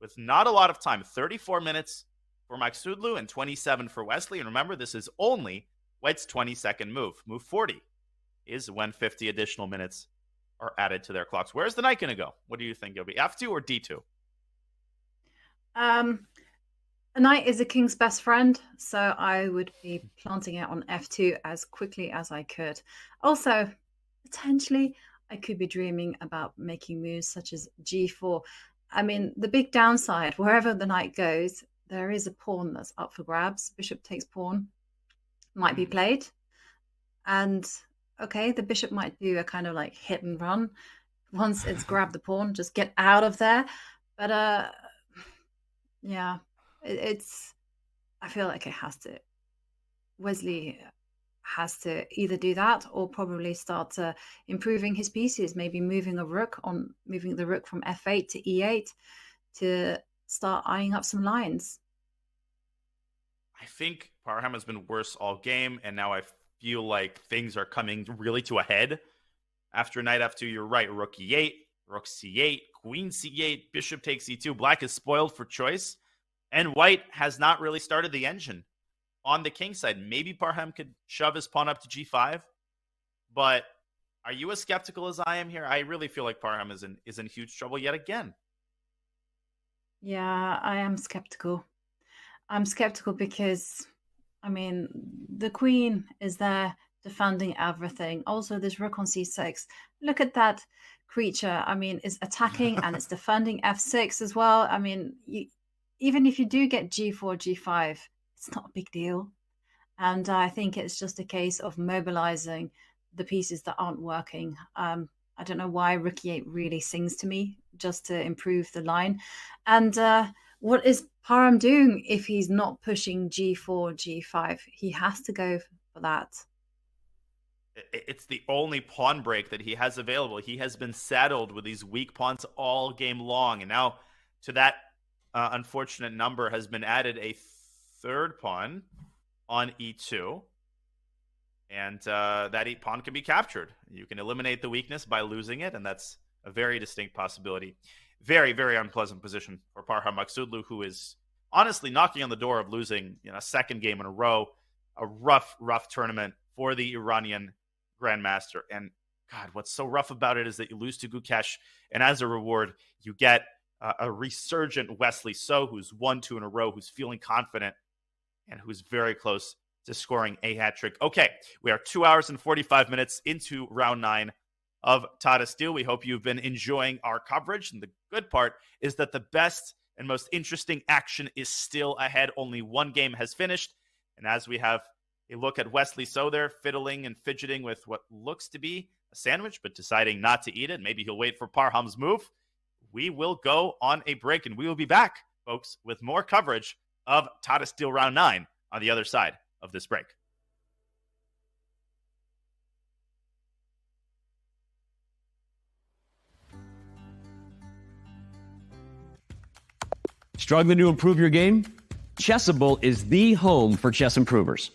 with not a lot of time, 34 minutes for Maksudlu and 27 for Wesley. And remember, this is only White's 22nd move. Move 40 is when 50 additional minutes are added to their clocks. Where's the knight going to go? What do you think? It'll be F2 or D2? A knight is a king's best friend, so I would be planting it on f2 as quickly as I could. Also, potentially, I could be dreaming about making moves such as g4. I mean, the big downside, wherever the knight goes, there is a pawn that's up for grabs. Bishop takes pawn might be played. And okay, the bishop might do a kind of like hit and run. Once it's grabbed the pawn, just get out of there. But yeah, it's I feel like it has to. Wesley has to either do that or probably start improving his pieces, maybe moving the rook from f8 to e8 to start eyeing up some lines. I think Parham has been worse all game, and now I feel like things are coming really to a head. After knight f2, you're right. Rook e8, rook c8, queen c8, bishop takes e2. Black is spoiled for choice, and white has not really started the engine on the king side. Maybe Parham could shove his pawn up to g5, but are you as skeptical as I am here? I really feel like Parham is in huge trouble yet again. Yeah, I am skeptical. I'm skeptical because, I mean, the queen is there defending everything. Also, this rook on c6. Look at that creature. I mean, it's attacking and it's defending f6 as well. I mean, even if you do get g4, g5, it's not a big deal. And I think it's just a case of mobilizing the pieces that aren't working. I don't know why rook e8 really sings to me, just to improve the line. And what is Parham doing if he's not pushing g4, g5? He has to go for that. It's the only pawn break that he has available. He has been saddled with these weak pawns all game long. And now to that unfortunate number has been added a third pawn on e2. And that pawn can be captured. You can eliminate the weakness by losing it, and that's a very distinct possibility. Very, very unpleasant position for Parham Maghsoodloo, who is honestly knocking on the door of losing a second game in a row. A rough tournament for the Iranian Grandmaster. And God, what's so rough about it is that you lose to Gukesh, and as a reward, you get a resurgent Wesley So, who's won 2 in a row, who's feeling confident, and who's very close to scoring a hat trick. Okay, we are 2 hours and 45 minutes into round 9 of Tata Steel. We hope you've been enjoying our coverage. And the good part is that the best and most interesting action is still ahead. Only one game has finished. And as we have a look at Wesley So there, fiddling and fidgeting with what looks to be a sandwich, but deciding not to eat it. Maybe he'll wait for Parham's move. We will go on a break, and we will be back, folks, with more coverage of Tata Steel round 9 on the other side of this break. Struggling to improve your game? Chessable is the home for chess improvers.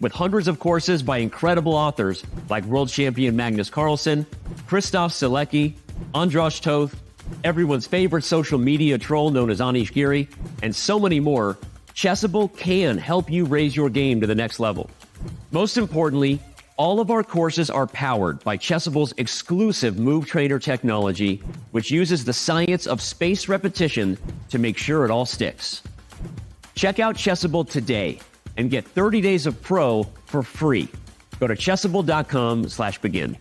With hundreds of courses by incredible authors like world champion Magnus Carlsen, Christoph Selecki, Andras Toth, everyone's favorite social media troll known as Anish Giri, and so many more, Chessable can help you raise your game to the next level. Most importantly, all of our courses are powered by Chessable's exclusive Move Trainer technology, which uses the science of spaced repetition to make sure it all sticks. Check out Chessable today and get 30 days of Pro for free. Go to chessable.com/begin.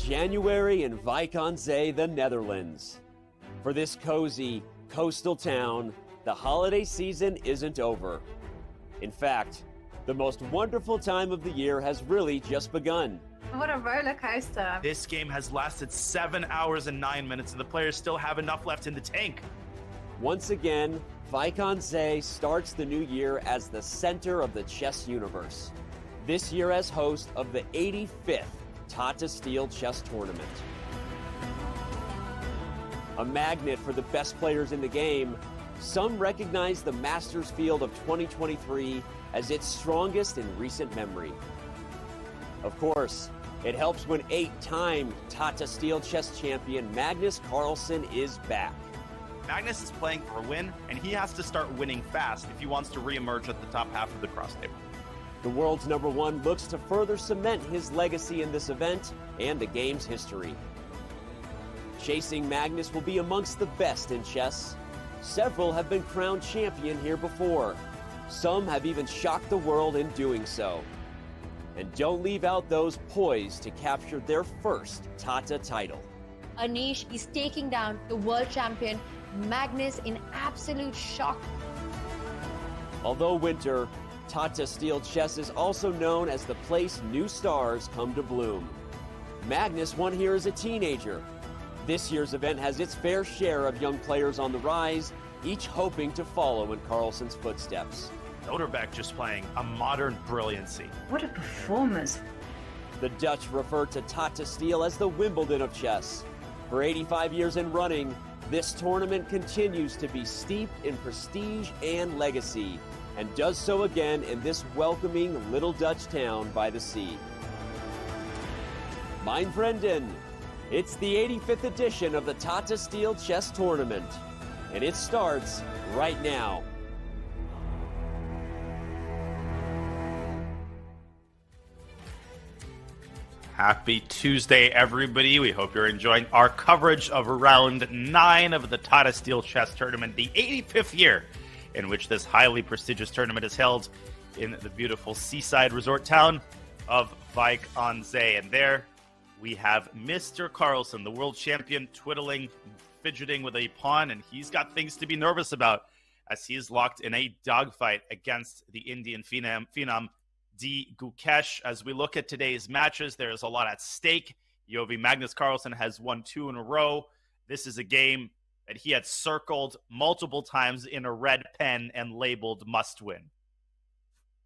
January in Wijk aan Zee, the Netherlands. For this cozy, coastal town, the holiday season isn't over. In fact, the most wonderful time of the year has really just begun. What a roller coaster. This game has lasted 7 hours and 9 minutes, and the players still have enough left in the tank. Once again, Wijk aan Zee starts the new year as the center of the chess universe. This year as host of the 85th Tata Steel Chess Tournament. A magnet for the best players in the game, some recognize the Masters field of 2023 as its strongest in recent memory. Of course, it helps when 8-time Tata Steel chess champion Magnus Carlsen is back. Magnus is playing for a win, and he has to start winning fast if he wants to reemerge at the top half of the cross table. The world's #1 looks to further cement his legacy in this event and the game's history. Chasing Magnus will be amongst the best in chess. Several have been crowned champion here before. Some have even shocked the world in doing so. And don't leave out those poised to capture their first Tata title. Anish is taking down the world champion Magnus in absolute shock. Although winter, Tata Steel Chess is also known as the place new stars come to bloom. Magnus won here as a teenager. This year's event has its fair share of young players on the rise, each hoping to follow in Carlsen's footsteps. Noterbeck just playing a modern brilliancy. What a performance. The Dutch refer to Tata Steel as the Wimbledon of chess. For 85 years in running, this tournament continues to be steeped in prestige and legacy, and does so again in this welcoming little Dutch town by the sea. Mein Vrienden, it's the 85th edition of the Tata Steel Chess Tournament, and it starts right now. Happy Tuesday, everybody. We hope you're enjoying our coverage of round 9 of the Tata Steel Chess Tournament, the 85th year in which this highly prestigious tournament is held in the beautiful seaside resort town of Wijk aan Zee. And there we have Mr. Carlsen, the world champion, twiddling, fidgeting with a pawn, and he's got things to be nervous about as he is locked in a dogfight against the Indian phenom Gukesh. As we look at today's matches, there's a lot at stake. Magnus Carlsen has won 2 in a row. This is a game that he had circled multiple times in a red pen and labeled must win.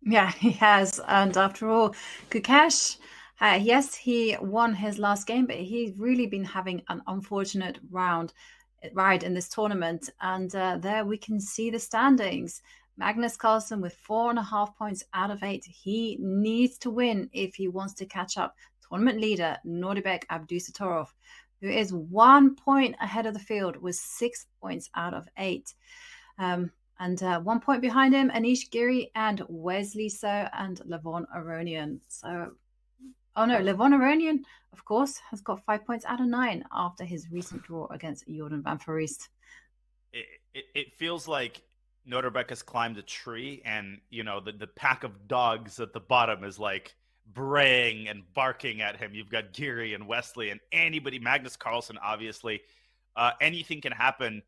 Yeah, he has. And after all, Gukesh, yes, he won his last game, but he's really been having an unfortunate ride in this tournament. And there we can see the standings. Magnus Carlsen with 4.5 points out of 8. He needs to win if he wants to catch up tournament leader Noterbeck Abdusattorov, who is 1 point ahead of the field with 6 points out of 8. And 1 point behind him, Anish Giri and Wesley So and Levon Aronian. Levon Aronian, of course, has got 5 points out of 9 after his recent draw against Jordan van Foreest. It feels like Noterbeck has climbed a tree, and the pack of dogs at the bottom is like braying and barking at him. You've got Giri and Wesley and anybody, Magnus Carlsen, obviously. Anything can happen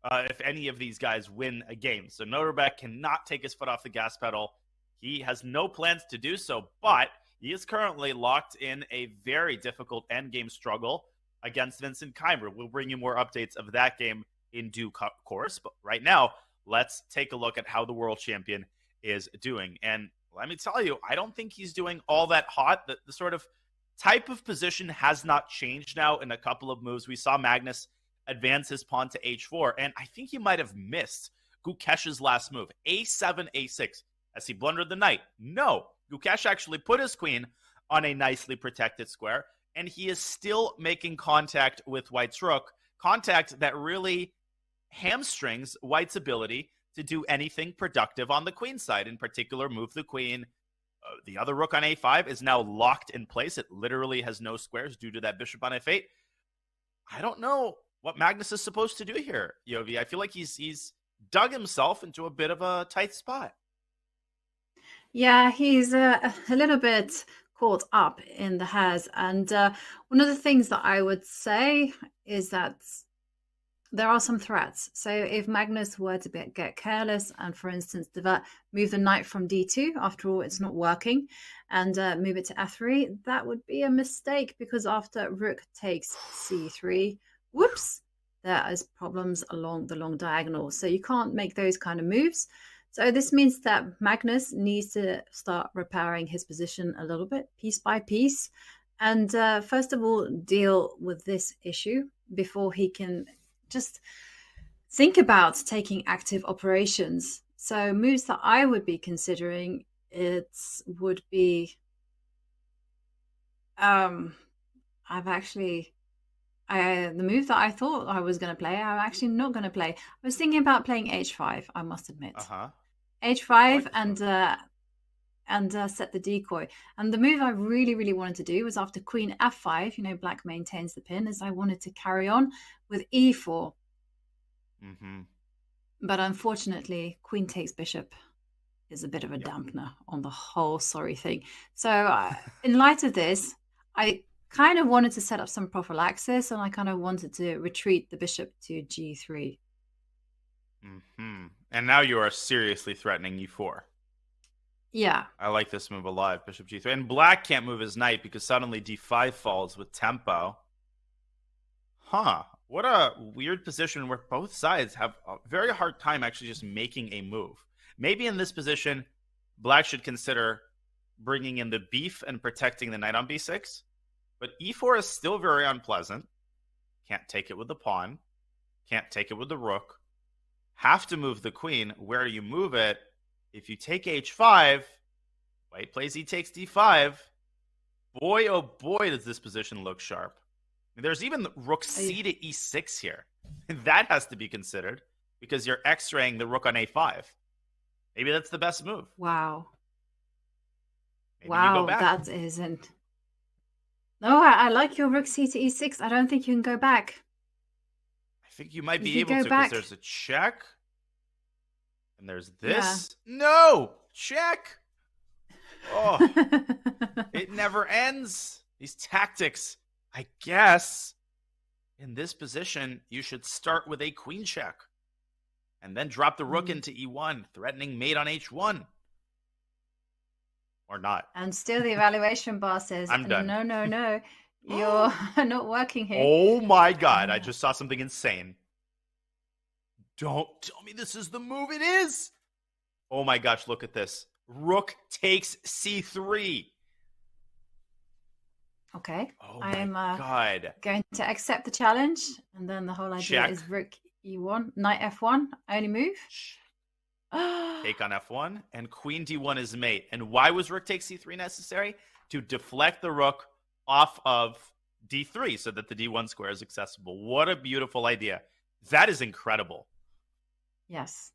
if any of these guys win a game. So Noterbeck cannot take his foot off the gas pedal. He has no plans to do so, but he is currently locked in a very difficult endgame struggle against Vincent Keimer. We'll bring you more updates of that game in due course, but right now, let's take a look at how the world champion is doing. And let me tell you, I don't think he's doing all that hot. The sort of type of position has not changed now in a couple of moves. We saw Magnus advance his pawn to h4, and I think he might have missed Gukesh's last move, a7, a6, as he blundered the knight. No, Gukesh actually put his queen on a nicely protected square, and he is still making contact with White's rook, contact that really hamstrings White's ability to do anything productive on the queen side, in particular move the queen. The other rook on a5 is now locked in place. It literally has no squares due to that bishop on f8. I don't know what Magnus is supposed to do here, Yovi. I feel like he's dug himself into a bit of a tight spot. Yeah, he's a little bit caught up in the hairs. And one of the things that I would say is that there are some threats. So if Magnus were to get careless and, for instance, move the knight from d2, after all, it's not working, and move it to f3, that would be a mistake, because after rook takes c3, whoops, there is problems along the long diagonal. So you can't make those kind of moves. So this means that Magnus needs to start repairing his position a little bit, piece by piece, and first of all, deal with this issue before he can just think about taking active operations. So moves that I would be considering, would be, the move that I thought I was going to play, I'm actually not going to play. I was thinking about playing h5, I must admit. h5 and set the decoy. And the move I really, really wanted to do was after queen f5, black maintains the pin, is I wanted to carry on with e4. But unfortunately, queen takes bishop is a bit of a dampener on the whole sorry thing. So in light of this, I kind of wanted to set up some prophylaxis, and I kind of wanted to retreat the bishop to g3. And now you are seriously threatening e4. Yeah. I like this move a lot, bishop g3. And black can't move his knight because suddenly d5 falls with tempo. What a weird position where both sides have a very hard time actually just making a move. Maybe in this position, black should consider bringing in the beef and protecting the knight on b6. But e4 is still very unpleasant. Can't take it with the pawn. Can't take it with the rook. Have to move the queen. Where do you move it? If you take h5, white plays e takes d5. Boy, oh boy, does this position look sharp. There's even rook c to e6 here. That has to be considered because you're x-raying the rook on a5. Maybe that's the best move. Wow. Maybe you go back. That isn't. No, I like your rook c to e6. I don't think you can go back. I think you might be able to because there's a check. And there's this. Yeah. No! Check! Oh. It never ends. These tactics. I guess in this position, you should start with a queen check. And then drop the rook into e1, threatening mate on h1. Or not. And still the evaluation bar says, I'm done. No. You're not working here. Oh my god, I just saw something insane. Don't tell me this is the move. It is. Oh my gosh, look at this. Rook takes c3. Okay. Oh my god. Going to accept the challenge. And then the whole idea is rook e1, knight f1, only move. Take on f1, and queen d1 is mate. And why was rook take c3 necessary? To deflect the rook off of d3 so that the d1 square is accessible. What a beautiful idea. That is incredible. Yes.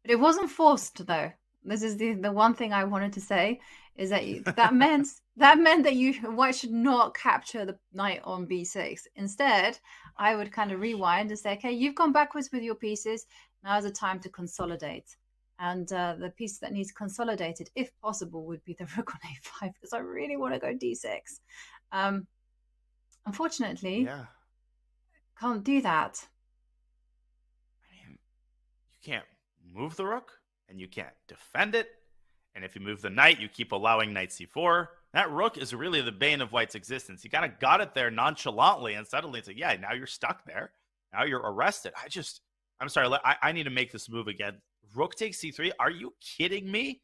But it wasn't forced, though. This is the one thing I wanted to say, is that that meant that white should not capture the knight on b6. Instead, I would kind of rewind and say, okay, you've gone backwards with your pieces. Now is the time to consolidate. And the piece that needs consolidated, if possible, would be the rook on a5, because I really want to go d6. Unfortunately, can't do that. I mean, you can't move the rook, and you can't defend it. And if you move the knight, you keep allowing knight c4. That rook is really the bane of white's existence. He kind of got it there nonchalantly, and suddenly it's like, yeah, now you're stuck there. Now you're arrested. I'm sorry, I need to make this move again. Rook takes c3? Are you kidding me?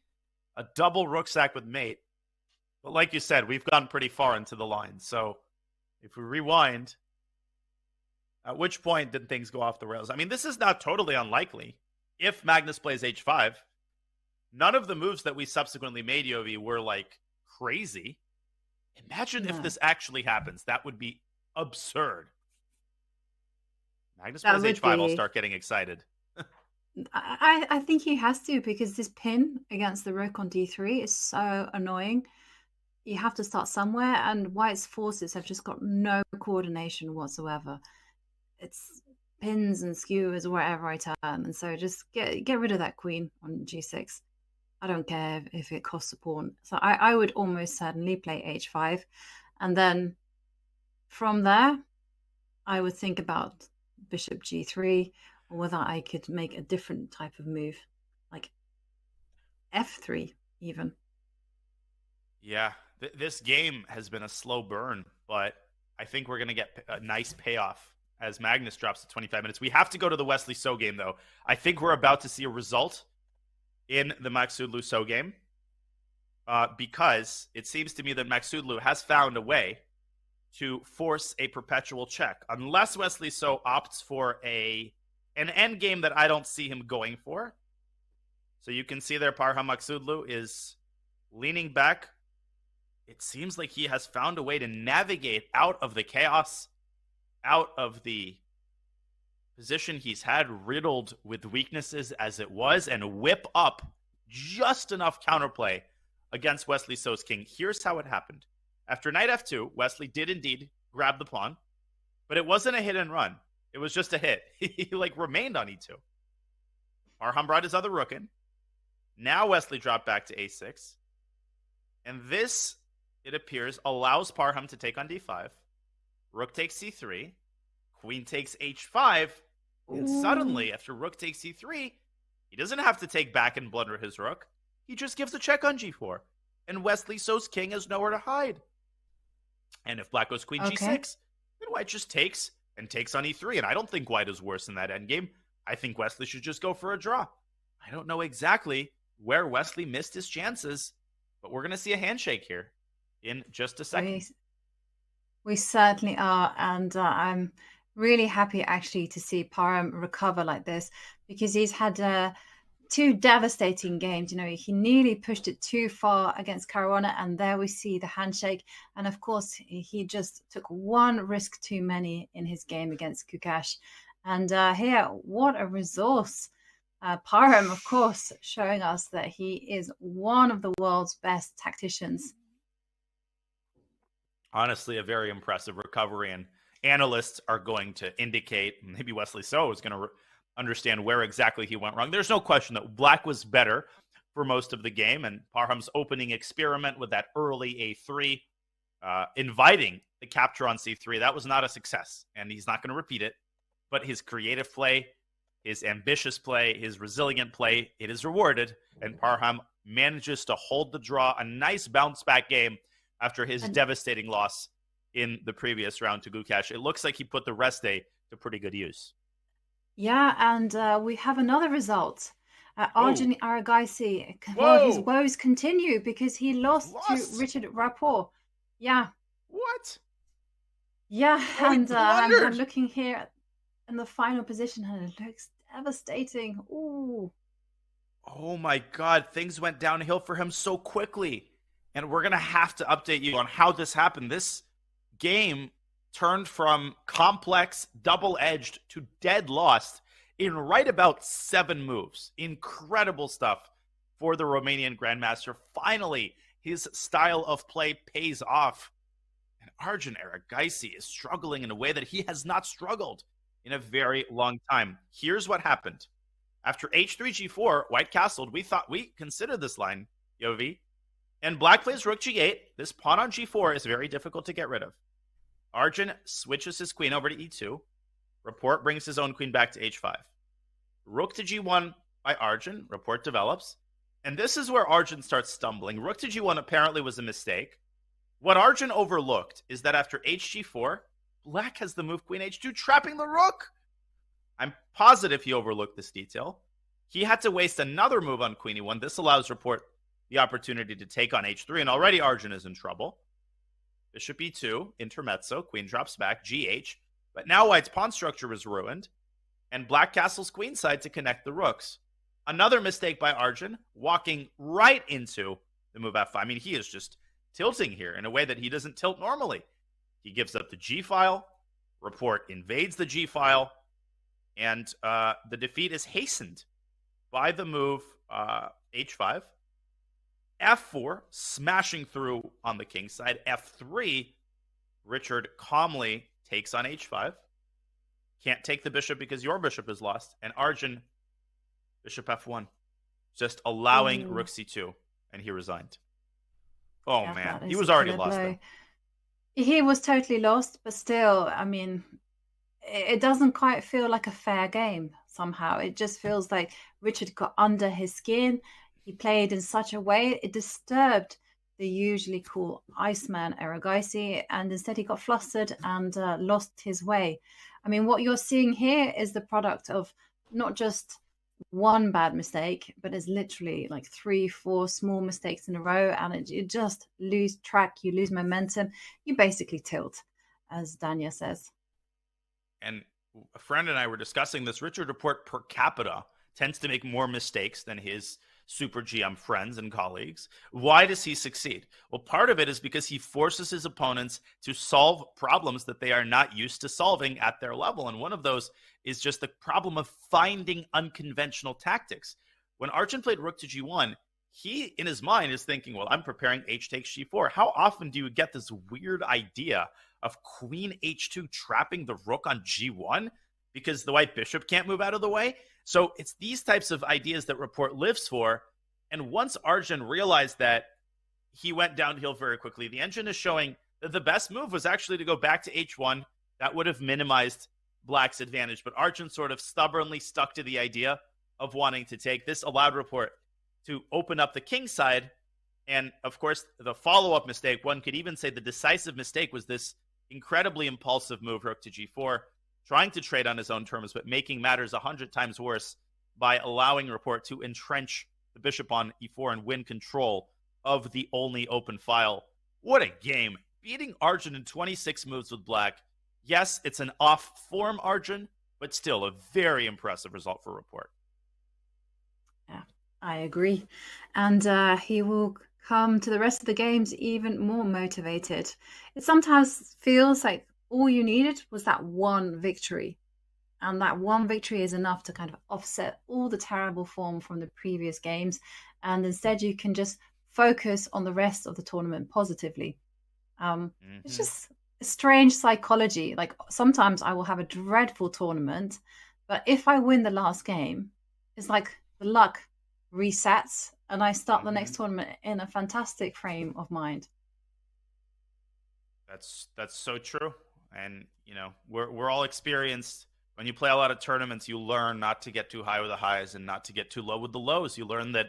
A double rook sack with mate. But like you said, we've gone pretty far into the line. So if we rewind, at which point did things go off the rails? I mean, this is not totally unlikely. If Magnus plays h5, none of the moves that we subsequently made, Yovi, were like crazy. Imagine if this actually happens. That would be absurd. Magnus plays h5, I'll start getting excited. I think he has to, because this pin against the rook on d3 is so annoying. You have to start somewhere, and white's forces have just got no coordination whatsoever. It's pins and skewers wherever I turn, and so just get rid of that queen on g6. I don't care if it costs a pawn. So I would almost certainly play h5. And then from there, I would think about bishop g3, or whether I could make a different type of move, like f3 even. Yeah, this game has been a slow burn, but I think we're going to get a nice payoff as Magnus drops to 25 minutes. We have to go to the Wesley So game, though. I think we're about to see a result in the Maksudlu So game because it seems to me that Maksudlu has found a way to force a perpetual check, unless Wesley So opts for an end game that I don't see him going for. So you can see there Parham Maksudlu is leaning back. It seems like he has found a way to navigate out of the chaos, out of the position he's had riddled with weaknesses as it was, and whip up just enough counterplay against Wesley So's king. Here's how it happened. After knight f2, Wesley did indeed grab the pawn, but it wasn't a hit and run. It was just a hit. He remained on e2. Parham brought his other rook in. Now Wesley dropped back to a6. And this, it appears, allows Parham to take on d5. Rook takes c3. Queen takes h5. And suddenly, after rook takes c3, he doesn't have to take back and blunder his rook. He just gives a check on g4. And Wesley So's king has nowhere to hide. And if black goes queen g6, then white just takes and takes on e3. And I don't think white is worse in that endgame. I think Wesley should just go for a draw. I don't know exactly where Wesley missed his chances, but we're going to see a handshake here in just a second. We certainly are. And I'm really happy actually to see Parham recover like this, because he's had two devastating games. You know, he nearly pushed it too far against Caruana, and there we see the handshake. And of course, he just took one risk too many in his game against Gukesh. And here, what a resource. Parham, of course, showing us that he is one of the world's best tacticians. Honestly, a very impressive recovery, and analysts are going to indicate, maybe Wesley So is going to understand where exactly he went wrong. There's no question that black was better for most of the game, and Parham's opening experiment with that early a3, inviting the capture on c3, that was not a success, and he's not going to repeat it. But his creative play, his ambitious play, his resilient play, it is rewarded, and Parham manages to hold the draw, a nice bounce-back game after his devastating loss in the previous round to Gukesh. It looks like he put the rest day to pretty good use. Yeah, and we have another result. Arjun Aragaisi, well, his woes continue because he lost to Richard Rapport. Yeah. What? Yeah, and I'm looking here in the final position, and it looks devastating. Ooh. Oh my God, things went downhill for him so quickly. And we're going to have to update you on how this happened. This game turned from complex, double-edged to dead lost in right about 7 moves. Incredible stuff for the Romanian Grandmaster. Finally, his style of play pays off. And Arjun Aragaisi is struggling in a way that he has not struggled in a very long time. Here's what happened. After h3, g4, white castled. We considered this line, Yovi. And black plays rook g8. This pawn on g4 is very difficult to get rid of. Arjun switches his queen over to e2. Rapport brings his own queen back to h5. Rook to g1 by Arjun. Rapport develops. And this is where Arjun starts stumbling. Rook to g1 apparently was a mistake. What Arjun overlooked is that after hg4, black has the move queen h2, trapping the rook. I'm positive he overlooked this detail. He had to waste another move on queen e1. This allows Rapport the opportunity to take on h3, and already Arjun is in trouble. Bishop e2, intermezzo, queen drops back, gh. But now white's pawn structure is ruined, and black castles queenside to connect the rooks. Another mistake by Arjun, walking right into the move f5. I mean, he is just tilting here in a way that he doesn't tilt normally. He gives up the g-file, Rapport invades the g-file, and the defeat is hastened by the move h5. f4, smashing through on the king side. f3, Richard calmly takes on h5. Can't take the bishop because your bishop is lost. And Arjun, bishop f1. just allowing rook c2, and he resigned. Oh Yeah, man, that he is was a already killer lost blow. though. He was totally lost, but still, I mean, it doesn't quite feel like a fair game somehow. It just feels like Richard got under his skin. He played in such a way it disturbed the usually cool Iceman Eragaisi, and instead he got flustered and lost his way. I mean, what you're seeing here is the product of not just one bad mistake, but it's literally like 3-4 small mistakes in a row, and you just lose track, you lose momentum, you basically tilt, as Danya says. And a friend and I were discussing this. Richard Report per capita tends to make more mistakes than his Super GM friends and colleagues. Why does he succeed? Well, part of it is because he forces his opponents to solve problems that they are not used to solving at their level. And one of those is just the problem of finding unconventional tactics. When Arjun played rook to g1, he, in his mind, is thinking, well, I'm preparing h takes g4. How often do you get this weird idea of queen h2 trapping the rook on g1 because the white bishop can't move out of the way? So it's these types of ideas that Report lives for. And once Arjun realized that, he went downhill very quickly. The engine is showing that the best move was actually to go back to h1. That would have minimized Black's advantage. But Arjun sort of stubbornly stuck to the idea of wanting to take. This allowed Report to open up the king side. And of course, the follow-up mistake, one could even say the decisive mistake, was this incredibly impulsive move, rook to g4, trying to trade on his own terms, but making matters 100 times worse by allowing Report to entrench the bishop on e4 and win control of the only open file. What a game. Beating Arjun in 26 moves with Black. Yes, it's an off-form Arjun, but still a very impressive result for Report. Yeah, I agree. And he will come to the rest of the games even more motivated. It sometimes feels like all you needed was that one victory. And that one victory is enough to kind of offset all the terrible form from the previous games. And instead, you can just focus on the rest of the tournament positively. It's just a strange psychology. Like sometimes I will have a dreadful tournament, but if I win the last game, it's like the luck resets and I start the next tournament in a fantastic frame of mind. That's so true. And, you know, we're all experienced. When you play a lot of tournaments, you learn not to get too high with the highs and not to get too low with the lows. You learn that,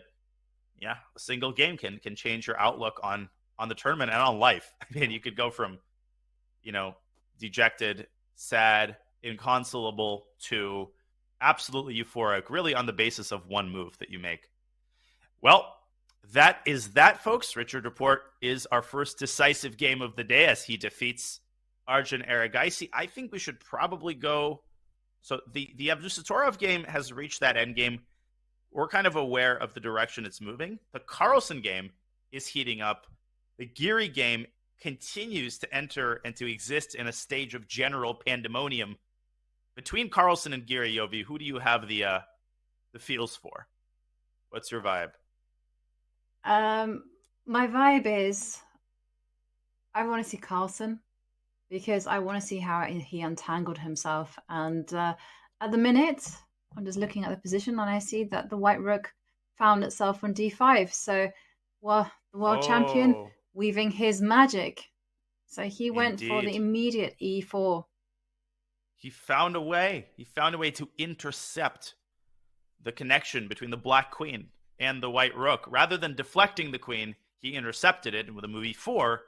yeah, a single game can change your outlook on the tournament and on life. I mean, you could go from, you know, dejected, sad, inconsolable to absolutely euphoric, really on the basis of one move that you make. Well, that is that, folks. Richard Report is our first decisive game of the day as he defeats Arjun Eragaisi. I think we should probably go. So the Abdusatorov game has reached that end game. We're kind of aware of the direction it's moving. The Carlsen game is heating up. The Giri game continues to enter and to exist in a stage of general pandemonium. Between Carlsen and Giri, Yovi, who do you have the feels for? What's your vibe? My vibe is I want to see Carlsen because I want to see how he untangled himself. And at the minute, I'm just looking at the position and I see that the white rook found itself on d5. So, well, the world champion weaving his magic. So he went for the immediate e4. He found a way. He found a way to intercept the connection between the black queen and the white rook. Rather than deflecting the queen, he intercepted it. And with a move e4,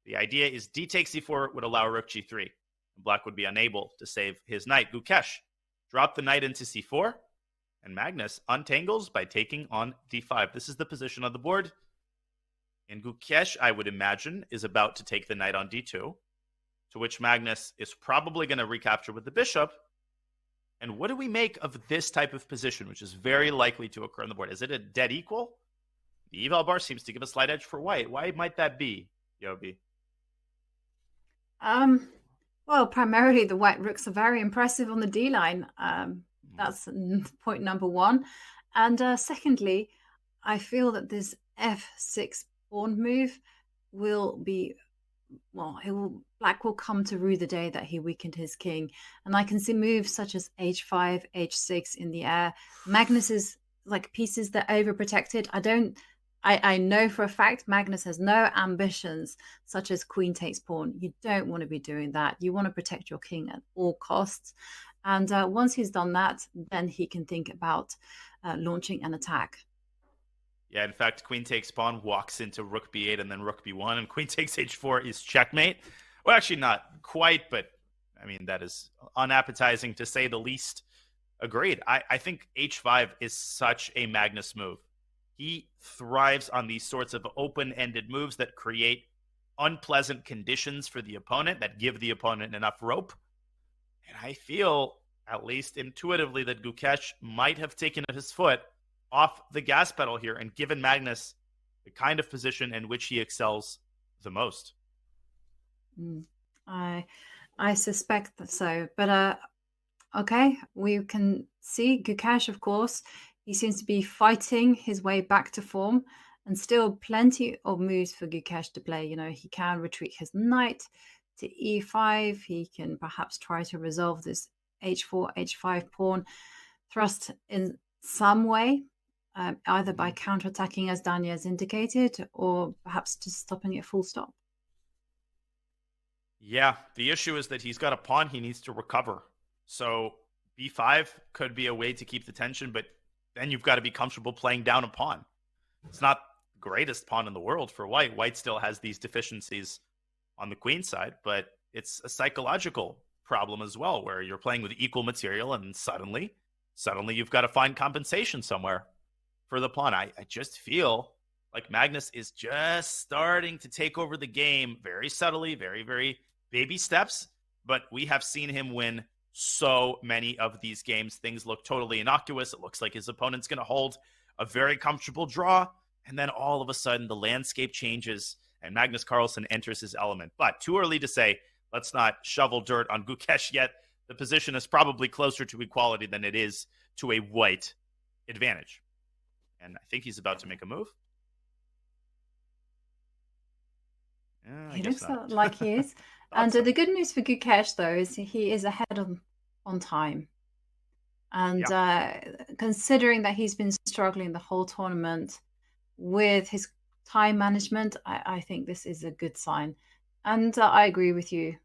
the idea is d takes e4 would allow rook g3. Black would be unable to save his knight. Gukesh dropped the knight into c4, and Magnus untangles by taking on d5. This is the position on the board. And Gukesh, I would imagine, is about to take the knight on d2, to which Magnus is probably going to recapture with the bishop. And what do we make of this type of position, which is very likely to occur on the board? Is it a dead equal? The eval bar seems to give a slight edge for white. Why might that be, Yobi? Well, primarily the white rooks are very impressive on the D line. That's point number one. And secondly, I feel that this f6 pawn move will be, well, Black will come to rue the day that he weakened his king. And I can see moves such as h5, h6 in the air. Magnus's like pieces that overprotected. I know for a fact Magnus has no ambitions such as queen takes pawn. You don't want to be doing that. You want to protect your king at all costs. And once he's done that, then he can think about launching an attack. Yeah, in fact, queen takes pawn walks into rook b8 and then rook b1, and queen takes h4 is checkmate. Well, actually not quite, but I mean, that is unappetizing to say the least. Agreed. I think h5 is such a Magnus move. He thrives on these sorts of open-ended moves that create unpleasant conditions for the opponent, that give the opponent enough rope. And I feel, at least intuitively, that Gukesh might have taken his foot off the gas pedal here and given Magnus the kind of position in which he excels the most. I suspect that so. But okay, we can see Gukesh, of course. He seems to be fighting his way back to form, and still plenty of moves for Gukesh to play. You know, he can retreat his knight to e5. He can perhaps try to resolve this h4, h5 pawn thrust in some way, either by counterattacking, as Danya has indicated, or perhaps just stopping it full stop. Yeah, the issue is that he's got a pawn he needs to recover. So b5 could be a way to keep the tension, but then you've got to be comfortable playing down a pawn. It's not the greatest pawn in the world for White. White still has these deficiencies on the queen side, but it's a psychological problem as well, where you're playing with equal material and suddenly you've got to find compensation somewhere for the pawn. I just feel like Magnus is just starting to take over the game very subtly, very, very baby steps, but we have seen him win so many of these games. Things look totally innocuous. It looks like his opponent's going to hold a very comfortable draw, and then all of a sudden the landscape changes and Magnus Carlsen enters his element. But too early to say. Let's not shovel dirt on Gukesh yet. The position is probably closer to equality than it is to a white advantage. And I think he's about to make a move. He looks like he is. And the good news for Gukesh, though, is he is ahead on time. And considering that he's been struggling the whole tournament with his time management, I think this is a good sign. And I agree with you.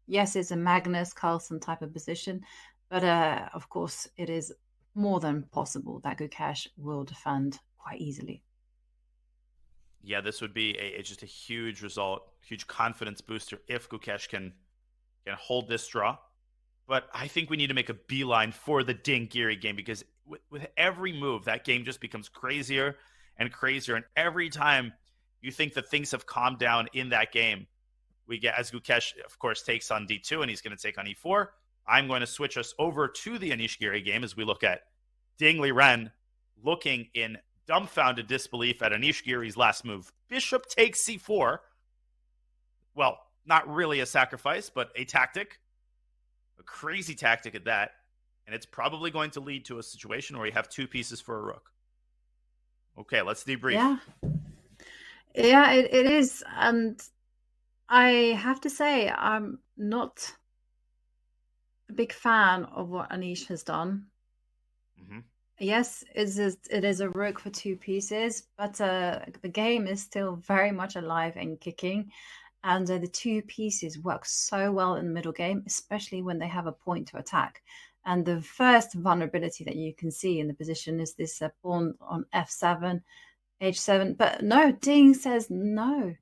Yes, it's a Magnus Carlsen type of position, but of course, it is more than possible that Gukesh will defend quite easily. Yeah, this would be just a huge result, huge confidence booster if Gukesh can hold this draw. But I think we need to make a beeline for the Ding Liren game, because with every move, that game just becomes crazier and crazier. And every time you think that things have calmed down in that game, we get, as Gukesh, of course, takes on d2, and he's going to take on e4. I'm going to switch us over to the Anish Giri game as we look at Ding Liren looking in dumbfounded disbelief at Anish Giri's last move. Bishop takes c4. Well, not really a sacrifice, but a tactic. A crazy tactic at that. And it's probably going to lead to a situation where you have two pieces for a rook. Okay, let's debrief. Yeah, it is. And I have to say, I'm not a big fan of what Anish has done. Mm-hmm. Yes, it is a rook for two pieces, but the game is still very much alive and kicking. And the two pieces work so well in the middle game, especially when they have a point to attack. And the first vulnerability that you can see in the position is this pawn on f7, h7. But no, Ding says no.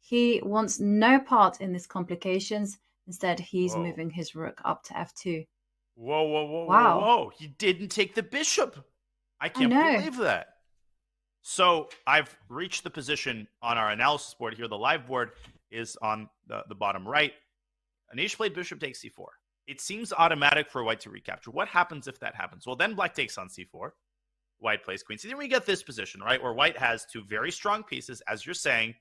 He wants no part in these complications. Instead, he's moving his rook up to f2. Whoa. He didn't take the bishop. I can't believe that. So I've reached the position on our analysis board here. The live board is on the bottom right. Anish played bishop takes c4. It seems automatic for white to recapture. What happens if that happens? Well, then black takes on c4. White plays queen c. Then we get this position, right, where white has two very strong pieces. As you're saying,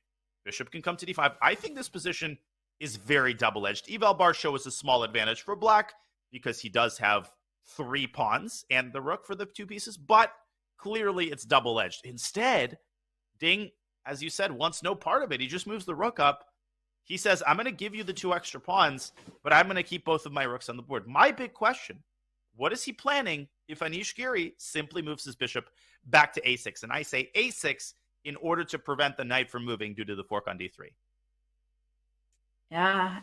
bishop can come to d5. I think this position is very double-edged. Eval bar shows a small advantage for black because he does have three pawns and the rook for the two pieces, but clearly it's double-edged. Instead, Ding, as you said, wants no part of it. He just moves the rook up. He says, I'm going to give you the two extra pawns, but I'm going to keep both of my rooks on the board. My big question, what is he planning if Anish Giri simply moves his bishop back to a6? And I say a6 in order to prevent the knight from moving due to the fork on d3. Yeah,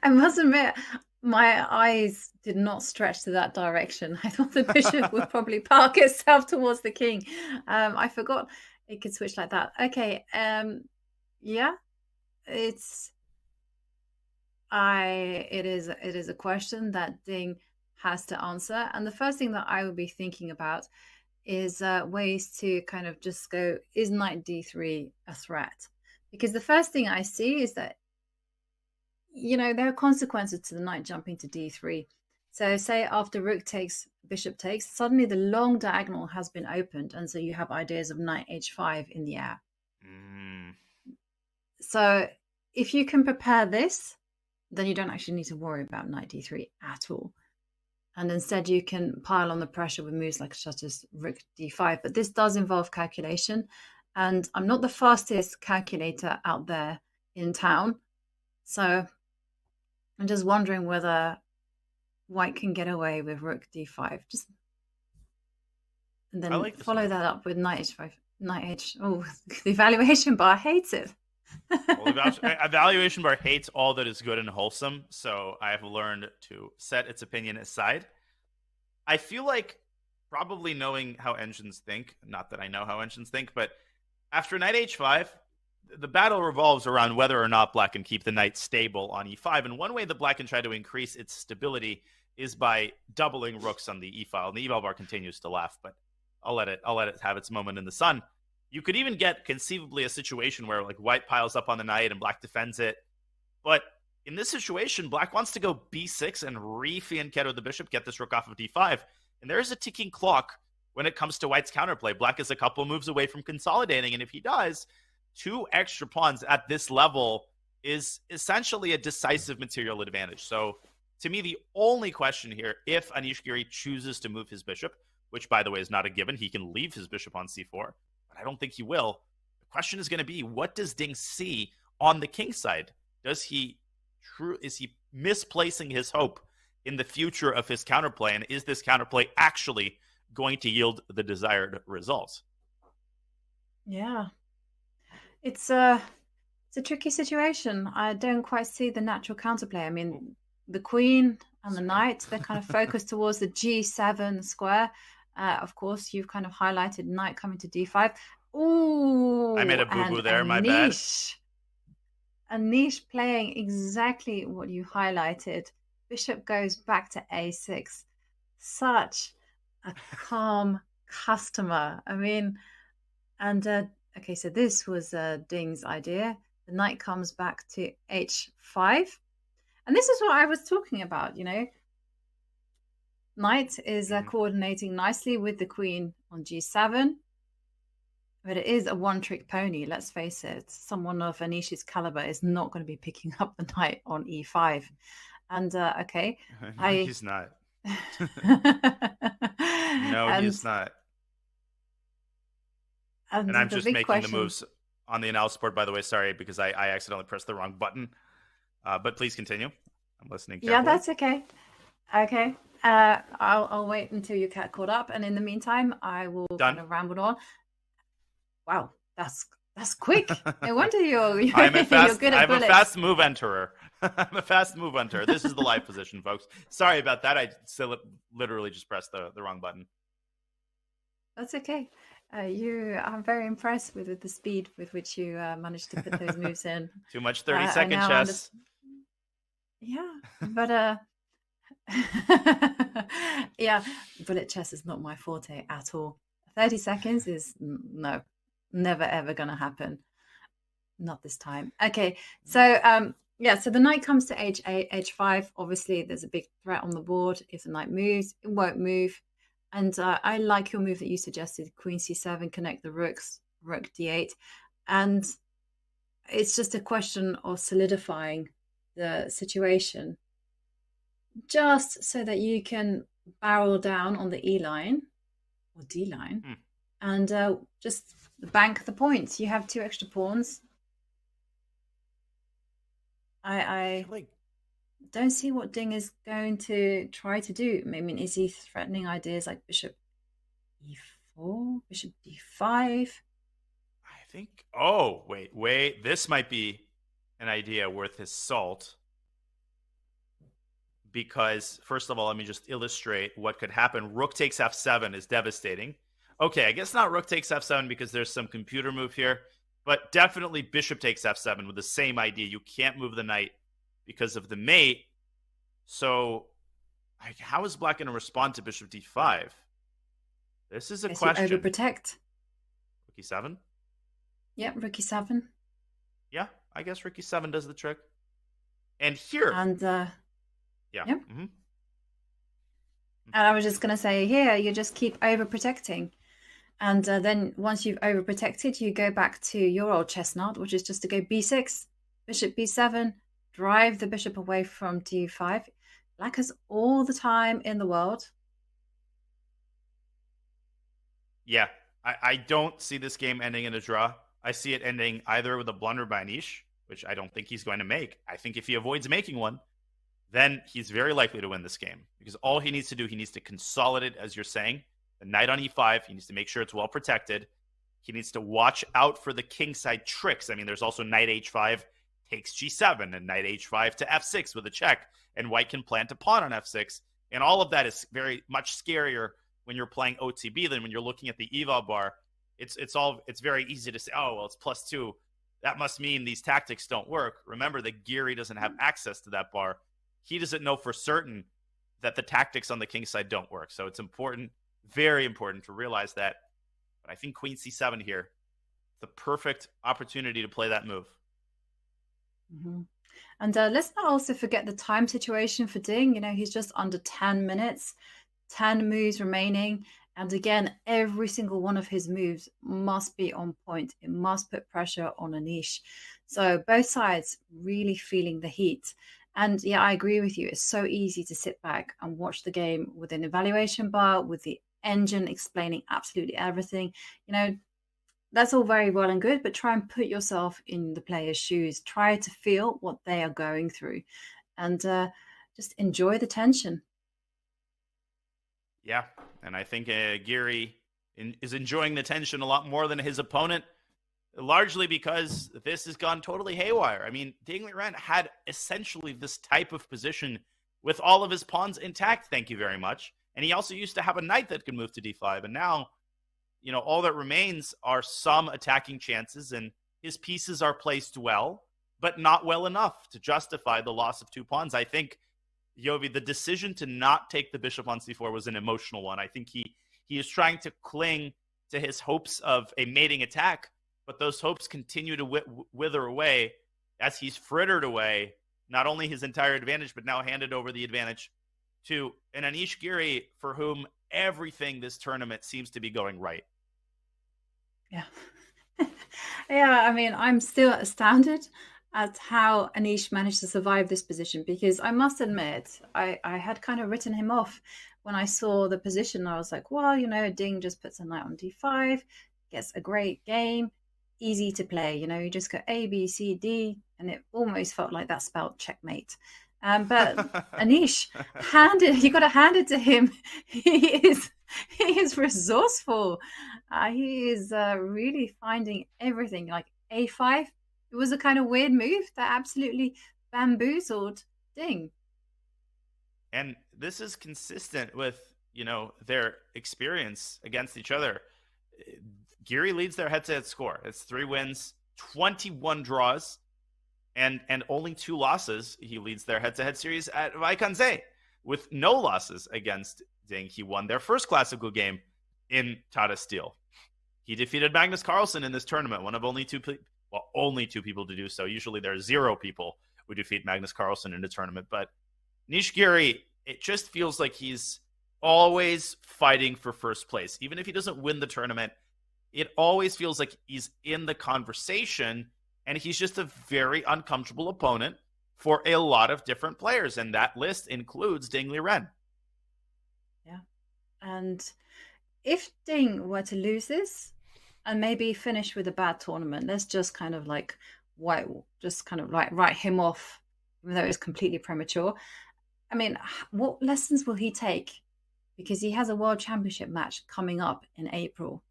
I must admit, my eyes did not stretch to that direction. I thought the bishop would probably park itself towards the king. I forgot it could switch like that. Okay, yeah, it is a question that Ding has to answer, and the first thing that I would be thinking about is ways to kind of just go, is knight d3 a threat? Because the first thing I see is that, you know, there are consequences to the knight jumping to d3. So say after rook takes, bishop takes, suddenly the long diagonal has been opened, and so you have ideas of knight h5 in the air. So if you can prepare this, then you don't actually need to worry about knight d3 at all. And instead you can pile on the pressure with moves like such as rook d5. But this does involve calculation, and I'm not the fastest calculator out there in town. So I'm just wondering whether White can get away with rook d5. Just and then follow that up with knight h5. Knight h. Oh, the evaluation bar hates it. Well, the evaluation bar hates all that is good and wholesome, so I have learned to set its opinion aside. I feel like, probably knowing how engines think, not that I know how engines think, but after knight h5, the battle revolves around whether or not black can keep the knight stable on e5, and one way that black can try to increase its stability is by doubling rooks on the e-file, and the eval bar continues to laugh, but I'll let it have its moment in the sun. You could even get conceivably a situation where like white piles up on the knight and black defends it. But in this situation, black wants to go b6 and re-fianchetto the bishop, get this rook off of d5. And there is a ticking clock when it comes to white's counterplay. Black is a couple moves away from consolidating. And if he does, 2 extra pawns at this level is essentially a decisive material advantage. So to me, the only question here, if Anish Giri chooses to move his bishop, which by the way is not a given, he can leave his bishop on c4. But I don't think he will. The question is going to be, what does Ding see on the king side? Is he misplacing his hope in the future of his counterplay? And is this counterplay actually going to yield the desired results? Yeah. It's a tricky situation. I don't quite see the natural counterplay. I mean, the queen and the knight, they're kind of focused towards the g7 square. Of course, you've kind of highlighted knight coming to d5. Ooh, I made a boo-boo there, my bad. Anish playing exactly what you highlighted. Bishop goes back to a6. Such a calm customer. I mean, and okay, so this was Ding's idea. The knight comes back to h5. And this is what I was talking about, you know. Knight is coordinating nicely with the queen on g7, but it is a one-trick pony, let's face it. Someone of Anish's caliber is not going to be picking up the knight on e5. And, okay. He's not. No, he's not. And I'm just making the moves on the analysis board, by the way. Sorry, because I accidentally pressed the wrong button. But please continue. I'm listening carefully. Yeah, that's okay. Okay. I'll wait until your cat caught up, and in the meantime, I will kind of ramble on. Wow, that's quick. No wonder you're good at bullets. I'm a fast move enterer. I'm a fast move enterer. This is the live position, folks. Sorry about that. I still literally just pressed the wrong button. That's okay. I'm very impressed with the speed with which you managed to put those moves in. Too much 30-second chess. Yeah, but yeah, bullet chess is not my forte at all. 30 seconds is never ever gonna happen. Not this time. Okay, so yeah, so the knight comes to h5. Obviously, there's a big threat on the board. If the knight moves, it won't move. And I like your move that you suggested, queen c7, connect the rooks, rook d8. And it's just a question of solidifying the situation, just so that you can barrel down on the E line or D line and just bank the points. You have 2 extra pawns. don't see what Ding is going to try to do. I mean, is he threatening ideas like bishop e4, bishop d5? I think. Oh, wait. This might be an idea worth his salt. Because, first of all, let me just illustrate what could happen. Rook takes f7 is devastating. Okay, I guess not rook takes f7 because there's some computer move here. But definitely bishop takes f7 with the same idea. You can't move the knight because of the mate. So, how is black going to respond to bishop d5? This is a question. You overprotect. Rook e7? Yep, rook e7. Yeah, I guess rook e7 does the trick. And here... And, yeah. Yep. Mm-hmm. And I was just going to say here, you just keep overprotecting. And then once you've overprotected, you go back to your old chestnut, which is just to go b6, bishop b7, drive the bishop away from d5. Black has all the time in the world. Yeah, I don't see this game ending in a draw. I see it ending either with a blunder by Anish, which I don't think he's going to make. I think if he avoids making one, then he's very likely to win this game. Because all he needs to do, he needs to consolidate, as you're saying, the knight on e5. He needs to make sure it's well protected. He needs to watch out for the kingside tricks. I mean, there's also knight h5 takes g7 and knight h5 to f6 with a check. And white can plant a pawn on f6. And all of that is very much scarier when you're playing OTB than when you're looking at the eval bar. It's very easy to say, oh, well, it's +2. That must mean these tactics don't work. Remember that Giri doesn't have access to that bar. He doesn't know for certain that the tactics on the king side don't work. So it's important, very important to realize that. But I think queen c7 here, the perfect opportunity to play that move. Mm-hmm. And let's not also forget the time situation for Ding. You know, he's just under 10 minutes, 10 moves remaining. And again, every single one of his moves must be on point. It must put pressure on Anish. So both sides really feeling the heat. And yeah, I agree with you. It's so easy to sit back and watch the game with an evaluation bar, with the engine explaining absolutely everything. You know, that's all very well and good, but try and put yourself in the player's shoes. Try to feel what they are going through and just enjoy the tension. Yeah, and I think Giri is enjoying the tension a lot more than his opponent. Largely because this has gone totally haywire. I mean, Ding Liren had essentially this type of position with all of his pawns intact, thank you very much. And he also used to have a knight that could move to d5. And now, you know, all that remains are some attacking chances, and his pieces are placed well, but not well enough to justify the loss of 2 pawns. I think, Yovi, the decision to not take the bishop on c4 was an emotional one. I think he is trying to cling to his hopes of a mating attack, but those hopes continue to wither away as he's frittered away not only his entire advantage, but now handed over the advantage to an Anish Giri for whom everything this tournament seems to be going right. Yeah. Yeah, I mean, I'm still astounded at how Anish managed to survive this position, because I must admit, I had kind of written him off when I saw the position. I was like, well, you know, Ding just puts a knight on d5, gets a great game. Easy to play, you know, you just go A, B, C, D, and it almost felt like that spelled checkmate. But Anish, you got to hand it to him. He is resourceful. He is really finding everything. Like A5, it was a kind of weird move that absolutely bamboozled Ding. And this is consistent with, you know, their experience against each other. Giri leads their head-to-head score. It's 3 wins, 21 draws, and only 2 losses. He leads their head-to-head series at Wijk with no losses against Ding. He won their first classical game in Tata Steel. He defeated Magnus Carlsen in this tournament, one of only two people to do so. Usually there are 0 people who defeat Magnus Carlsen in a tournament. But Anish Giri, it just feels like he's always fighting for first place. Even if he doesn't win the tournament, it always feels like he's in the conversation, and he's just a very uncomfortable opponent for a lot of different players, and that list includes Ding Liren. Yeah, and if Ding were to lose this and maybe finish with a bad tournament, let's just kind of like write him off even though it's completely premature. I mean, what lessons will he take? Because he has a World Championship match coming up in April.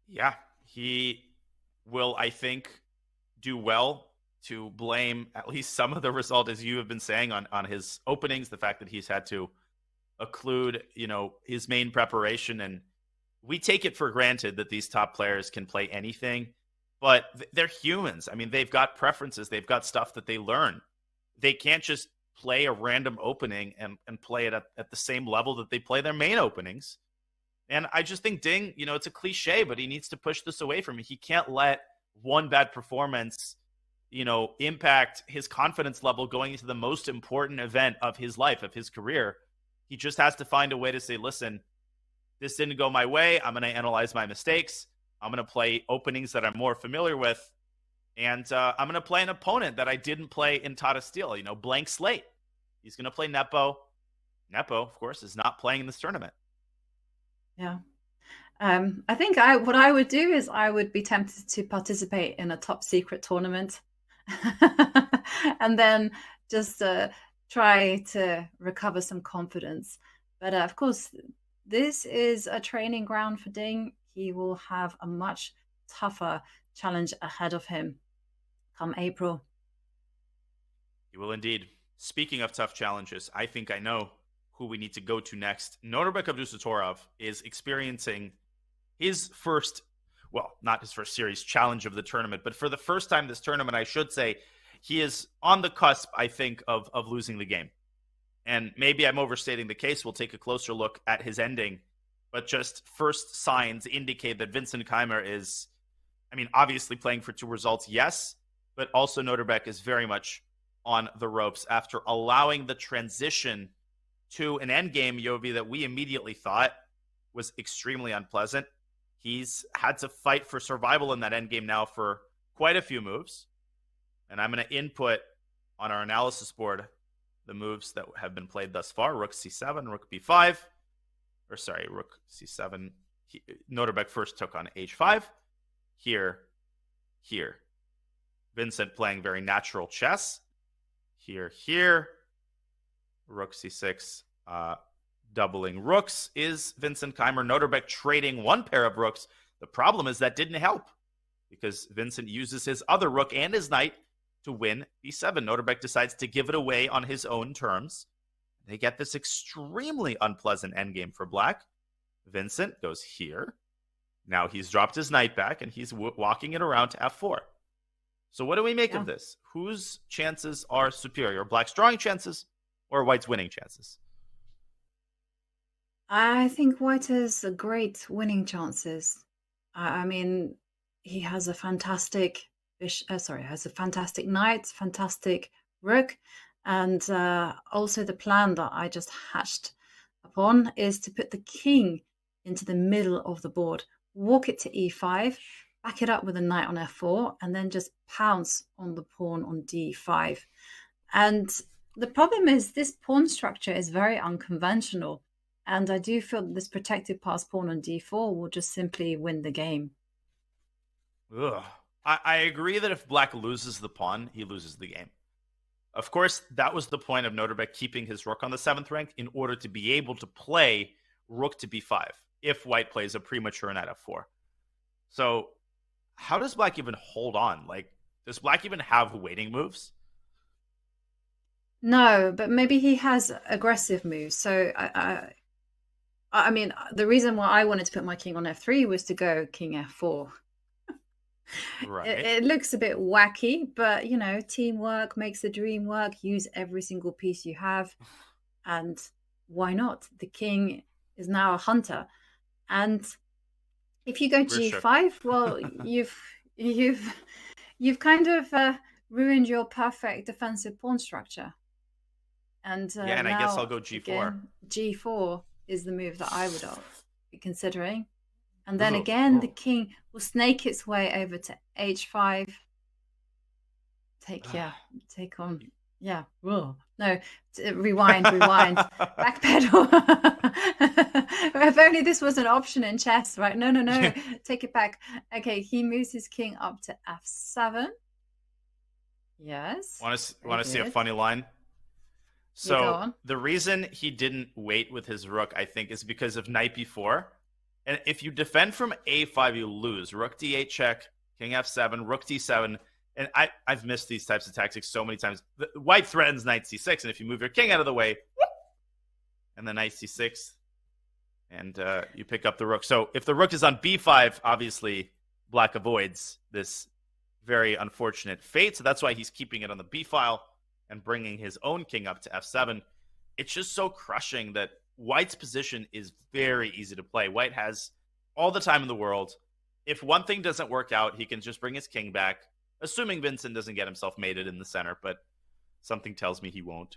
Yeah, he will, I think, do well to blame at least some of the result, as you have been saying, on his openings, the fact that he's had to occlude, his main preparation. And we take it for granted that these top players can play anything, but they're humans. I mean, they've got preferences. They've got stuff that they learn. They can't just play a random opening and play it at the same level that they play their main openings. And I just think Ding, it's a cliche, but he needs to push this away from him. He can't let one bad performance, impact his confidence level going into the most important event of his life, of his career. He just has to find a way to say, listen, this didn't go my way. I'm going to analyze my mistakes. I'm going to play openings that I'm more familiar with. And I'm going to play an opponent that I didn't play in Tata Steel, blank slate. He's going to play Nepo. Nepo, of course, is not playing in this tournament. Yeah. I think what I would do is I would be tempted to participate in a top secret tournament and then just try to recover some confidence. But of course, this is a training ground for Ding. He will have a much tougher challenge ahead of him come April. He will indeed. Speaking of tough challenges, I think I know who we need to go to next. Norbek Abdusattorov is experiencing his first, well, not his first series challenge of the tournament, but for the first time this tournament, I should say, he is on the cusp, I think, of losing the game. And maybe I'm overstating the case. We'll take a closer look at his ending. But just first signs indicate that Vincent Keimer is, obviously playing for two results, yes, but also Norbek is very much on the ropes after allowing the transition to an endgame, Yovi, that we immediately thought was extremely unpleasant. He's had to fight for survival in that endgame now for quite a few moves. And I'm going to input on our analysis board the moves that have been played thus far. Rook c7, rook b5. Rook c7. Norbek first took on h5. Here. Vincent playing very natural chess. Here. Rook c6, doubling rooks is Vincent Keimer. Norbek trading one pair of rooks. The problem is that didn't help because Vincent uses his other rook and his knight to win b7. Norbek decides to give it away on his own terms. They get this extremely unpleasant endgame for black. Vincent goes here. Now he's dropped his knight back and he's walking it around to f4. So what do we make of this? Whose chances are superior? Black's drawing chances or White's winning chances? I think White has a great winning chances. He has a fantastic knight, fantastic rook, and also the plan that I just hatched upon is to put the king into the middle of the board, walk it to e5, back it up with a knight on f4, and then just pounce on the pawn on d5. And the problem is this pawn structure is very unconventional, and I do feel that this protected passed pawn on d4 will just simply win the game. Ugh. I agree that if black loses the pawn, he loses the game. Of course, that was the point of Norbek keeping his rook on the 7th rank in order to be able to play rook to b5 if White plays a premature knight f4. So how does black even hold on? Does black even have waiting moves? No, but maybe he has aggressive moves. So the reason why I wanted to put my king on f3 was to go king f4. Right. It looks a bit wacky, but teamwork makes the dream work. Use every single piece you have, and why not? The king is now a hunter, and if you go g5, well, you've kind of ruined your perfect defensive pawn structure. And and I guess I'll go g4. Again, g4 is the move that I would be considering. And then the king will snake its way over to h5. Take on. Yeah. Whoa. No, rewind. Backpedal. If only this was an option in chess, right? No. Take it back. Okay, he moves his king up to f7. Yes. Want very to see a good. funny line? You go So on. the reason he didn't wait with his rook, I think, is because of knight b4. And if you defend from a5, you lose. Rook d8 check, king f7, rook d7. And I've missed these types of tactics so many times. White threatens knight c6, and if you move your king out of the way, and then knight c6, and you pick up the rook. So if the rook is on b5, obviously black avoids this very unfortunate fate. So that's why he's keeping it on the b file and bringing his own king up to f7. It's just so crushing that White's position is very easy to play. White has all the time in the world. If one thing doesn't work out, he can just bring his king back, assuming Vincent doesn't get himself mated in the center, but something tells me he won't.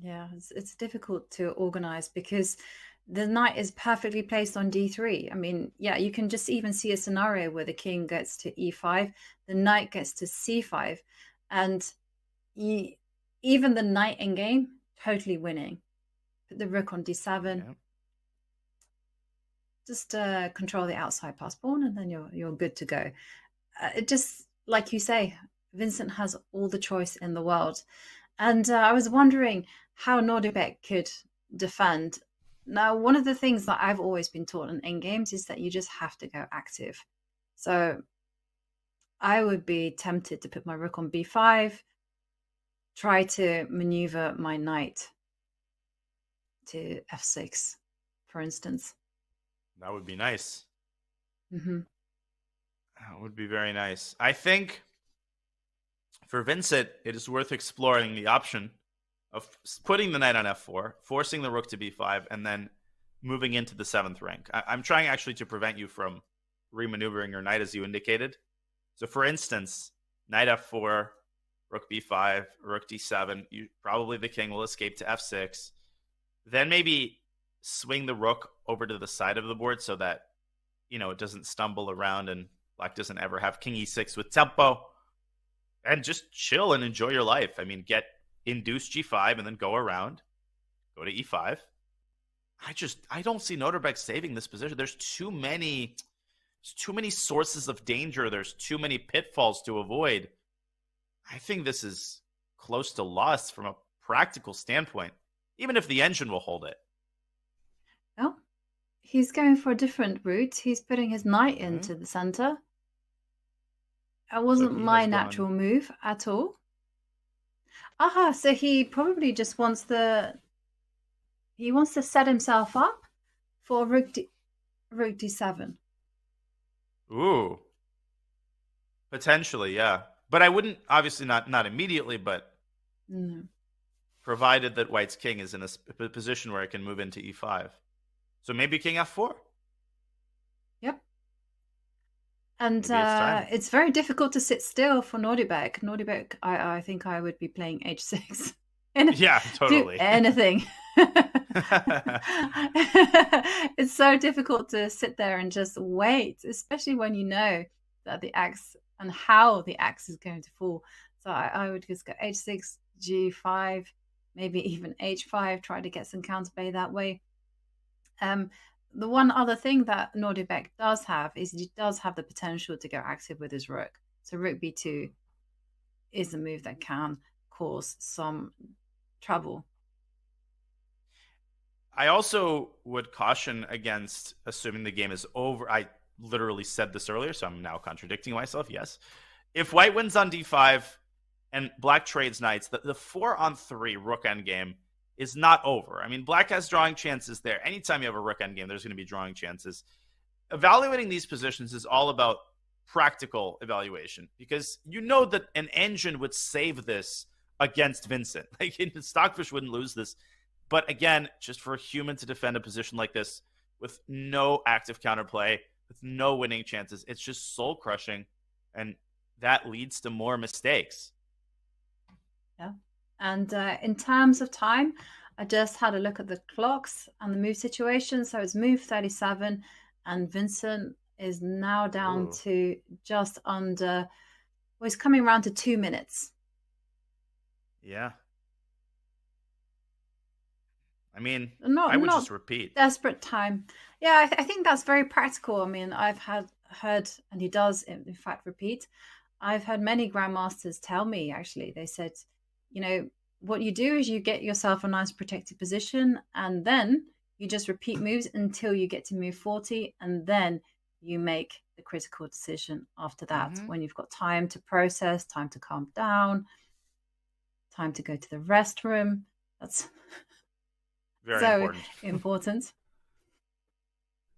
Yeah, it's difficult to organize because the knight is perfectly placed on d3. I mean, yeah, you can just even see a scenario where the king gets to e5, the knight gets to c5, and even the knight in game, totally winning. Put the rook on d7. Yeah. Just control the outside pass pawn, and then you're good to go. It just, like you say, Vincent has all the choice in the world. And I was wondering how Nordebek could defend. Now, one of the things that I've always been taught in games is that you just have to go active. So I would be tempted to put my rook on b5, try to maneuver my knight to f6, for instance. That would be nice. Mm-hmm. That would be very nice. I think for Vincent, it is worth exploring the option of putting the knight on f4, forcing the rook to b5, and then moving into the 7th rank. I'm trying actually to prevent you from remaneuvering your knight as you indicated. So for instance, knight f4, rook b5, rook d7, probably the king will escape to f6. Then maybe swing the rook over to the side of the board so that, it doesn't stumble around and black doesn't ever have king e6 with tempo. And just chill and enjoy your life. I mean, induce g5 and then go around, go to e5. I don't see Nordebek saving this position. There's too many sources of danger. There's too many pitfalls to avoid. I think this is close to loss from a practical standpoint, even if the engine will hold it. No, he's going for a different route. He's putting his knight into the center. That wasn't my natural move at all. Aha, so he probably just wants to set himself up for rook d7. Ooh. Potentially, yeah. But I wouldn't, obviously not immediately, but provided that White's king is in a position where it can move into e5. So maybe king f4. Yep. And it's very difficult to sit still for Nordebek. Nordebek, I think I would be playing h6. Yeah, totally. Do anything. It's so difficult to sit there and just wait, especially when you know that the axe and how the axe is going to fall. So I would just go h6, g5, maybe even h5, try to get some counterplay that way. The one other thing that Nordebek does have is he does have the potential to go active with his rook. So rook b2 is a move that can cause some trouble. I also would caution against assuming the game is over. I literally said this earlier, so I'm now contradicting myself. Yes. If White wins on d5 and Black trades knights, the 4-on-3 rook endgame is not over. I mean, Black has drawing chances there. Anytime you have a rook endgame, there's going to be drawing chances. Evaluating these positions is all about practical evaluation because you know that an engine would save this against Vincent. Like, Stockfish wouldn't lose this. But again, just for a human to defend a position like this with no active counterplay, with no winning chances, it's just soul crushing, and that leads to more mistakes. Yeah. And in terms of time, I just had a look at the clocks and the move situation. So it's move 37, and Vincent is now down to just under, well, he's coming around to 2 minutes. Yeah. I mean, I would just repeat. Desperate time. Yeah, I think that's very practical. I mean, I've heard, and he does, in fact, repeat. I've had many grandmasters tell me, actually, they said, you know, what you do is you get yourself a nice protected position, and then you just repeat moves until you get to move 40, and then you make the critical decision after that, when you've got time to process, time to calm down, time to go to the restroom. That's very so important.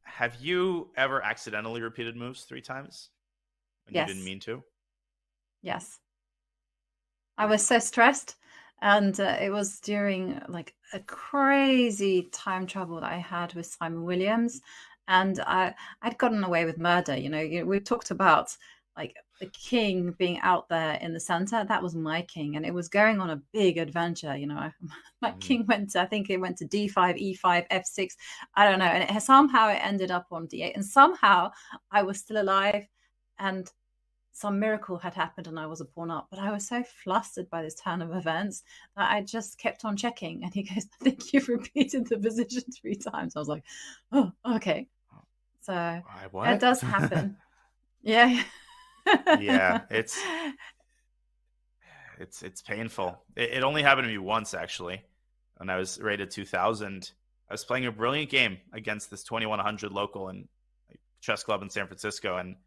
Have you ever accidentally repeated moves 3 times when Yes. you didn't mean to? Yes. I was so stressed, and it was during like a crazy time travel that I had with Simon Williams, and I'd gotten away with murder. You know, we talked about like the king being out there in the center. That was my king, and it was going on a big adventure. You know, my king went to, I think it went to d5, e5, f6. I don't know, and somehow it ended up on d8, and somehow I was still alive, and some miracle had happened and I was a pawn up. But I was so flustered by this turn of events that I just kept on checking. And he goes, I think you've repeated the position 3 times. I was like, oh, okay. So it does happen. Yeah. Yeah, it's painful. It only happened to me once, actually. When I was rated 2000, I was playing a brilliant game against this 2100 local in chess club in San Francisco, and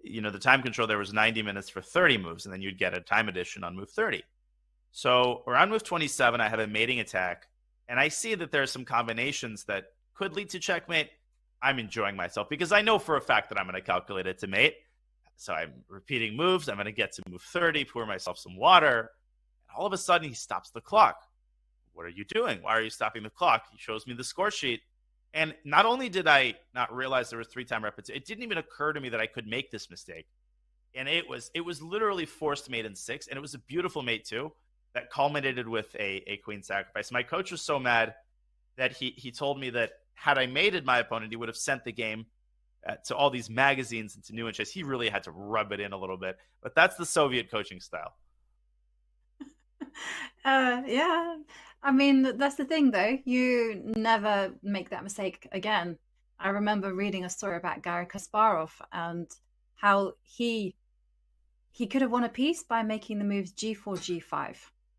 you know, the time control there was 90 minutes for 30 moves, and then you'd get a time addition on move 30. So around move 27, I have a mating attack, and I see that there are some combinations that could lead to checkmate. I'm enjoying myself because I know for a fact that I'm going to calculate it to mate. So I'm repeating moves. I'm going to get to move 30, pour myself some water. And all of a sudden, he stops the clock. What are you doing? Why are you stopping the clock? He shows me the score sheet. And not only did I not realize there was 3-time repetition, it didn't even occur to me that I could make this mistake. And it was literally forced mate in 6, and it was a beautiful mate too that culminated with a queen sacrifice. My coach was so mad that he told me that had I mated my opponent, he would have sent the game to all these magazines and to New and Chess. He really had to rub it in a little bit, but that's the Soviet coaching style. Yeah. I mean, that's the thing, though. You never make that mistake again. I remember reading a story about Garry Kasparov and how he could have won a piece by making the moves g4, g5.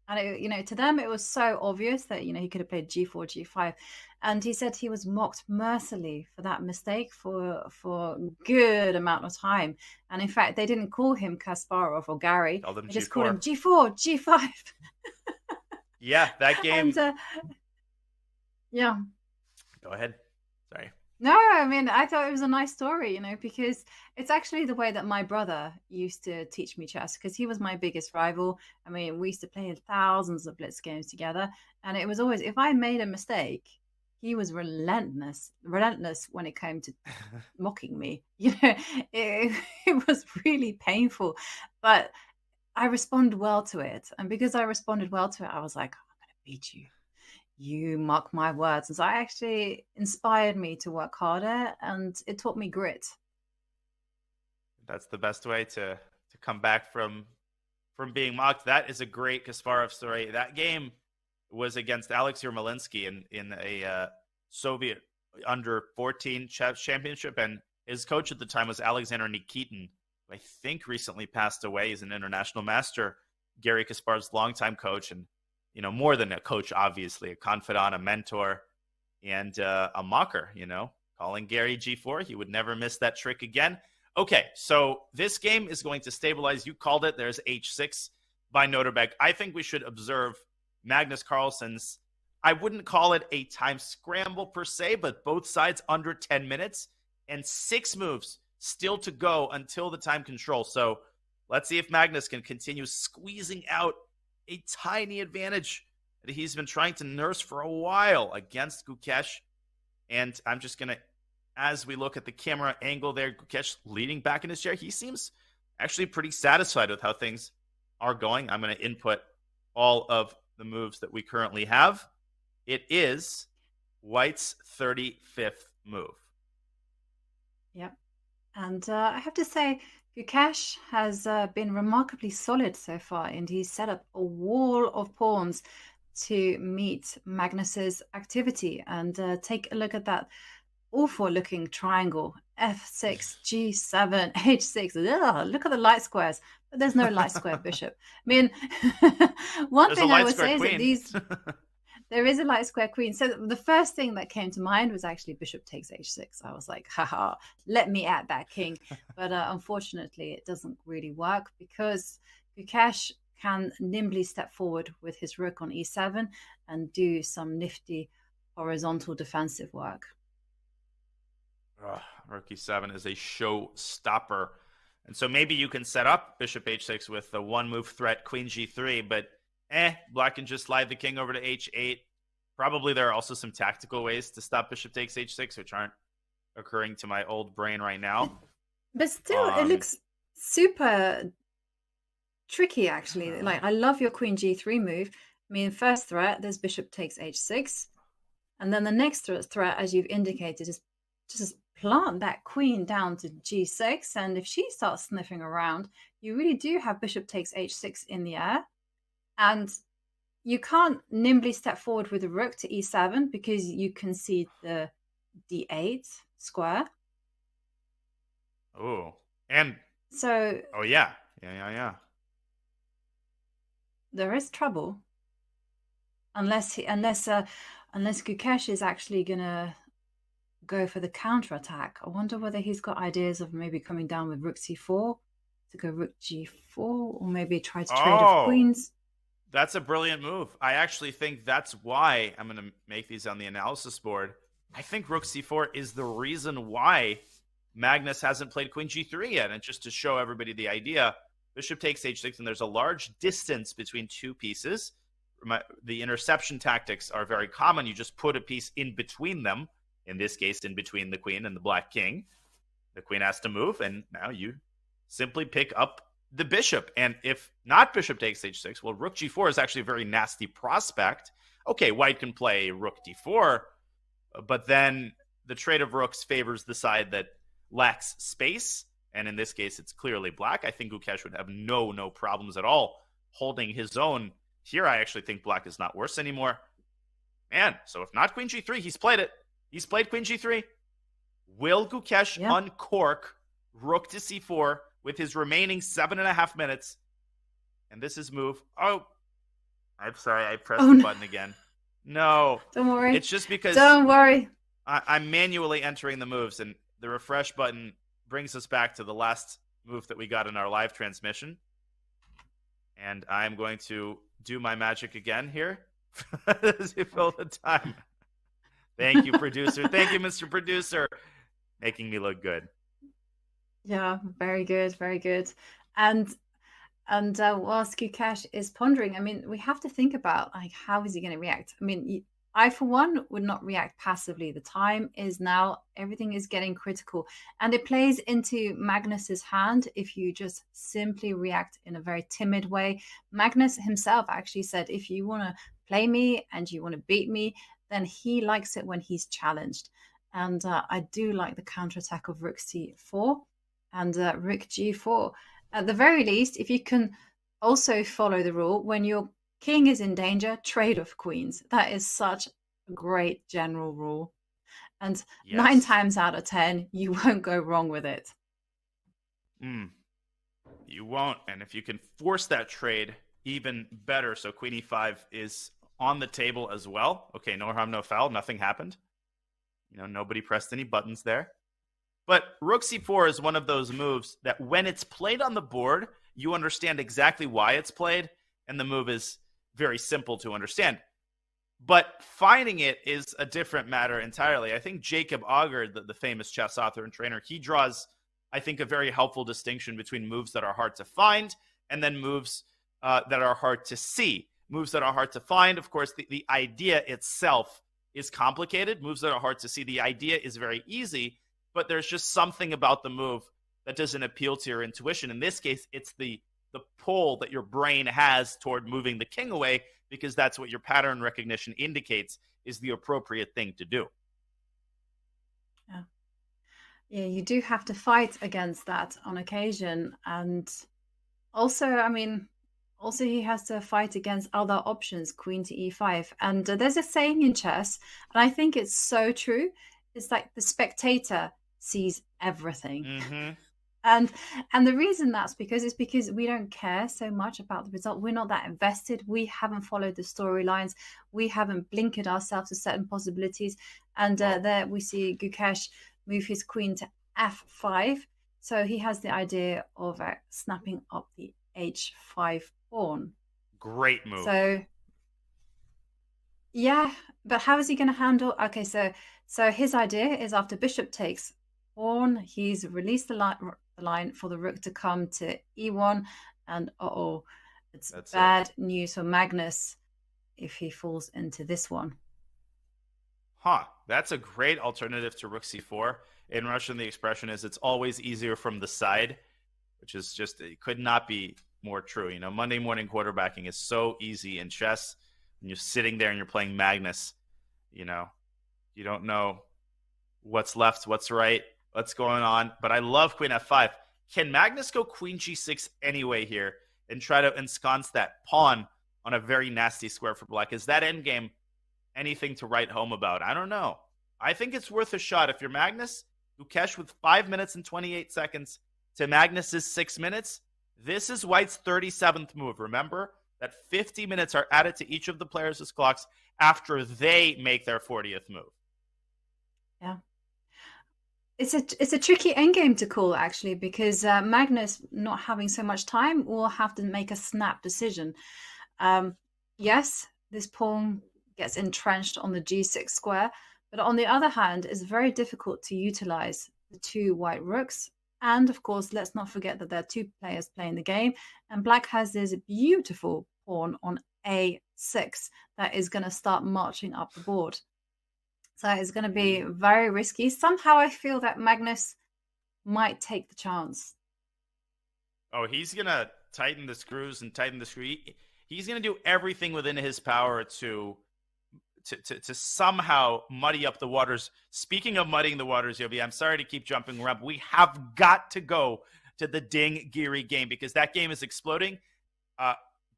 And, it, you know, to them, it was so obvious that, you know, he could have played g4, g5. And he said he was mocked mercilessly for that mistake for a good amount of time. And in fact, they didn't call him Kasparov or Garry. They just called him g4, g5. Yeah, that game. And, yeah. Go ahead. Sorry. No, I mean, I thought it was a nice story, you know, because it's actually the way that my brother used to teach me chess, because he was my biggest rival. I mean, we used to play thousands of blitz games together, and it was always, if I made a mistake, he was relentless when it came to mocking me. You know, it was really painful, but I responded well to it. And because I responded well to it, I was like, I'm going to beat you. You mock my words. And so it actually inspired me to work harder, and it taught me grit. That's the best way to come back from being mocked. That is a great Kasparov story. That game was against Alex Yermolinsky in a Soviet under 14 chess championship, and his coach at the time was Alexander Nikitin, who I think recently passed away. He's an international master, Garry Kasparov's longtime coach, and you know, more than a coach, obviously, a confidant, a mentor, and a mocker, you know, calling Garry G4. He would never miss that trick again. Okay, so this game is going to stabilize. You called it. There's H6 by Noterbeck. I think we should observe Magnus Carlsen's, I wouldn't call it a time scramble per se, but both sides under 10 minutes and 6 moves still to go until the time control. So let's see if Magnus can continue squeezing out a tiny advantage that he's been trying to nurse for a while against Gukesh. And I'm just going to, as we look at the camera angle there, Gukesh leaning back in his chair, he seems actually pretty satisfied with how things are going. I'm going to input all of the moves that we currently have. It is White's 35th move. Yep. And I have to say, Gukesh has been remarkably solid so far, and he's set up a wall of pawns to meet Magnus's activity. And take a look at that awful looking triangle. F6, G7, H6. Ugh, look at the light squares. But there's no light square bishop. I mean, one There's thing a I light would square say is that queen. these... There is a light square queen. So the first thing that came to mind was actually bishop takes h6. I was like, haha, let me at that king. But unfortunately, it doesn't really work because Gukesh can nimbly step forward with his rook on e7 and do some nifty horizontal defensive work. Rook e7 is a showstopper. And so maybe you can set up bishop h6 with the one-move threat, queen g3, but black can just slide the king over to h8. Probably there are also some tactical ways to stop bishop takes h6, which aren't occurring to my old brain right now. But still, it looks super tricky, actually. Like, I love your queen g3 move. I mean, first threat, there's bishop takes h6. And then the next threat, as you've indicated, is just plant that queen down to g6. And if she starts sniffing around, you really do have bishop takes h6 in the air. And you can't nimbly step forward with a rook to e7 because you concede the d8 square. Oh, and so yeah. There is trouble unless Gukesh is actually gonna go for the counter attack. I wonder whether he's got ideas of maybe coming down with rook c4 to go rook g4, or maybe try to trade off queens. That's a brilliant move. I actually think that's why I'm going to make these on the analysis board. I think rook c4 is the reason why Magnus hasn't played queen g3 yet. And just to show everybody the idea, bishop takes h6, and there's a large distance between two pieces. The interception tactics are very common. You just put a piece in between them. In this case, in between the queen and the black king. The queen has to move, and now you simply pick up the bishop. And if not bishop takes h6, well, rook g4 is actually a very nasty prospect. Okay, white can play rook d4, but then the trade of rooks favors the side that lacks space. And in this case, it's clearly black. I think Gukesh would have no problems at all holding his own. Here, I actually think black is not worse anymore. Man, so if not queen g3, he's played it. He's played queen g3. Will Gukesh uncork rook to c4 with his remaining 7.5 minutes? And this is move. Oh, I'm sorry. I pressed the button again. No. Don't worry. It's just because Don't worry. I'm manually entering the moves, and the refresh button brings us back to the last move that we got in our live transmission. And I'm going to do my magic again here as you fill the time. Thank you, producer. Thank you, Mr. Producer. Making me look good. Yeah, very good, very good. And whilst Gukesh is pondering, I mean, we have to think about, like, how is he going to react? I mean, I, for one, would not react passively. The time is now. Everything is getting critical. And it plays into Magnus's hand if you just simply react in a very timid way. Magnus himself actually said, if you want to play me and you want to beat me, then he likes it when he's challenged. And I do like the counterattack of rook c4 and rook g4. At the very least, if you can also follow the rule, when your king is in danger, trade off queens. That is such a great general rule. And 9 times out of 10, you won't go wrong with it. You won't. And if you can force that trade, even better. So queen e5 is on the table as well. Okay, no harm, no foul. Nothing happened. Nobody pressed any buttons there. But rook c4 is one of those moves that when it's played on the board, you understand exactly why it's played, and the move is very simple to understand. But finding it is a different matter entirely. I think Jacob Auger, the famous chess author and trainer, he draws, I think, a very helpful distinction between moves that are hard to find and then moves that are hard to see. Moves that are hard to find, of course, the idea itself is complicated. Moves that are hard to see, the idea is very easy, but there's just something about the move that doesn't appeal to your intuition. In this case, it's the pull that your brain has toward moving the king away, because that's what your pattern recognition indicates is the appropriate thing to do. Yeah, you do have to fight against that on occasion. And also, I mean, also he has to fight against other options, queen to e5. And there's a saying in chess, and I think it's so true. it's like the spectator sees everything. Mm-hmm. And the reason that's because we don't care so much about the result. We're not that invested. We haven't followed the storylines. We haven't blinkered ourselves to certain possibilities. And there we see Gukesh move his queen to f5. So he has the idea of snapping up the h5 pawn. Great move. So yeah, but how is he going to handle? Okay, so his idea is after bishop takes pawn, he's released the line for the rook to come to e1, and that's bad news for Magnus if he falls into this one. That's a great alternative to rook c4. In Russian, the expression is it's always easier from the side, which is just, it could not be more true. You know, Monday morning quarterbacking is so easy in chess. When you're sitting there and you're playing Magnus, you know, you don't know what's left, what's right, what's going on. But I love queen f5. Can Magnus go queen g6 anyway here and try to ensconce that pawn on a very nasty square for black? Is that endgame anything to write home about? I don't know. I think it's worth a shot. If you're Magnus, Gukesh with 5 minutes and 28 seconds to Magnus's 6 minutes, this is White's 37th move. Remember that 50 minutes are added to each of the players' clocks after they make their 40th move. Yeah. It's a tricky endgame to call, actually, because Magnus, not having so much time, will have to make a snap decision. Yes, this pawn gets entrenched on the g6 square, but on the other hand, it's very difficult to utilize the two white rooks. And of course, let's not forget that there are two players playing the game, and black has this beautiful pawn on a6 that is going to start marching up the board. So it's going to be very risky. Somehow I feel that Magnus might take the chance. Oh, he's going to tighten the screws and tighten the screw. He's going to do everything within his power to somehow muddy up the waters. Speaking of muddying the waters, Yobi, I'm sorry to keep jumping around. We have got to go to the Ding Giri game because that game is exploding.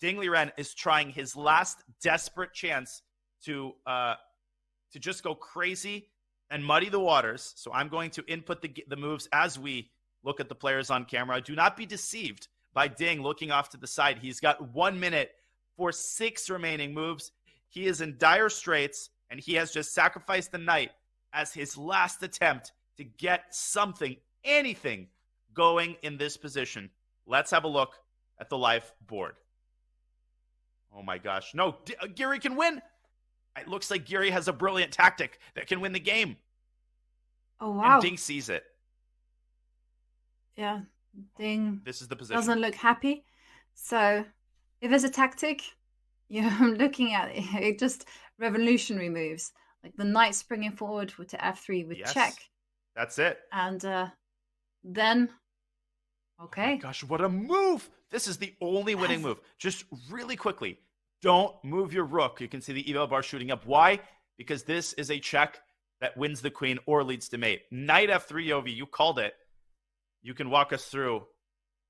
Ding Liren is trying his last desperate chance to just go crazy and muddy the waters. So I'm going to input the moves as we look at the players on camera. Do not be deceived by Ding looking off to the side. He's got 1 minute for 6 remaining moves. He is in dire straits, and he has just sacrificed the knight as his last attempt to get something, anything, going in this position. Let's have a look at the live board. Oh my gosh. No, Giri can win. It looks like Giri has a brilliant tactic that can win the game. Oh, wow. And Ding sees it. Yeah, Ding This is the position. doesn't look happy. So if there's a tactic, you're looking at it, just revolutionary moves. Like the knight springing forward to f3 with check. That's it. And then, okay. Oh my gosh, what a move. This is the only winning move. Just really quickly, don't move your rook. You can see the eval bar shooting up. Why? Because this is a check that wins the queen or leads to mate. Knight f3, Yovi, you called it. You can walk us through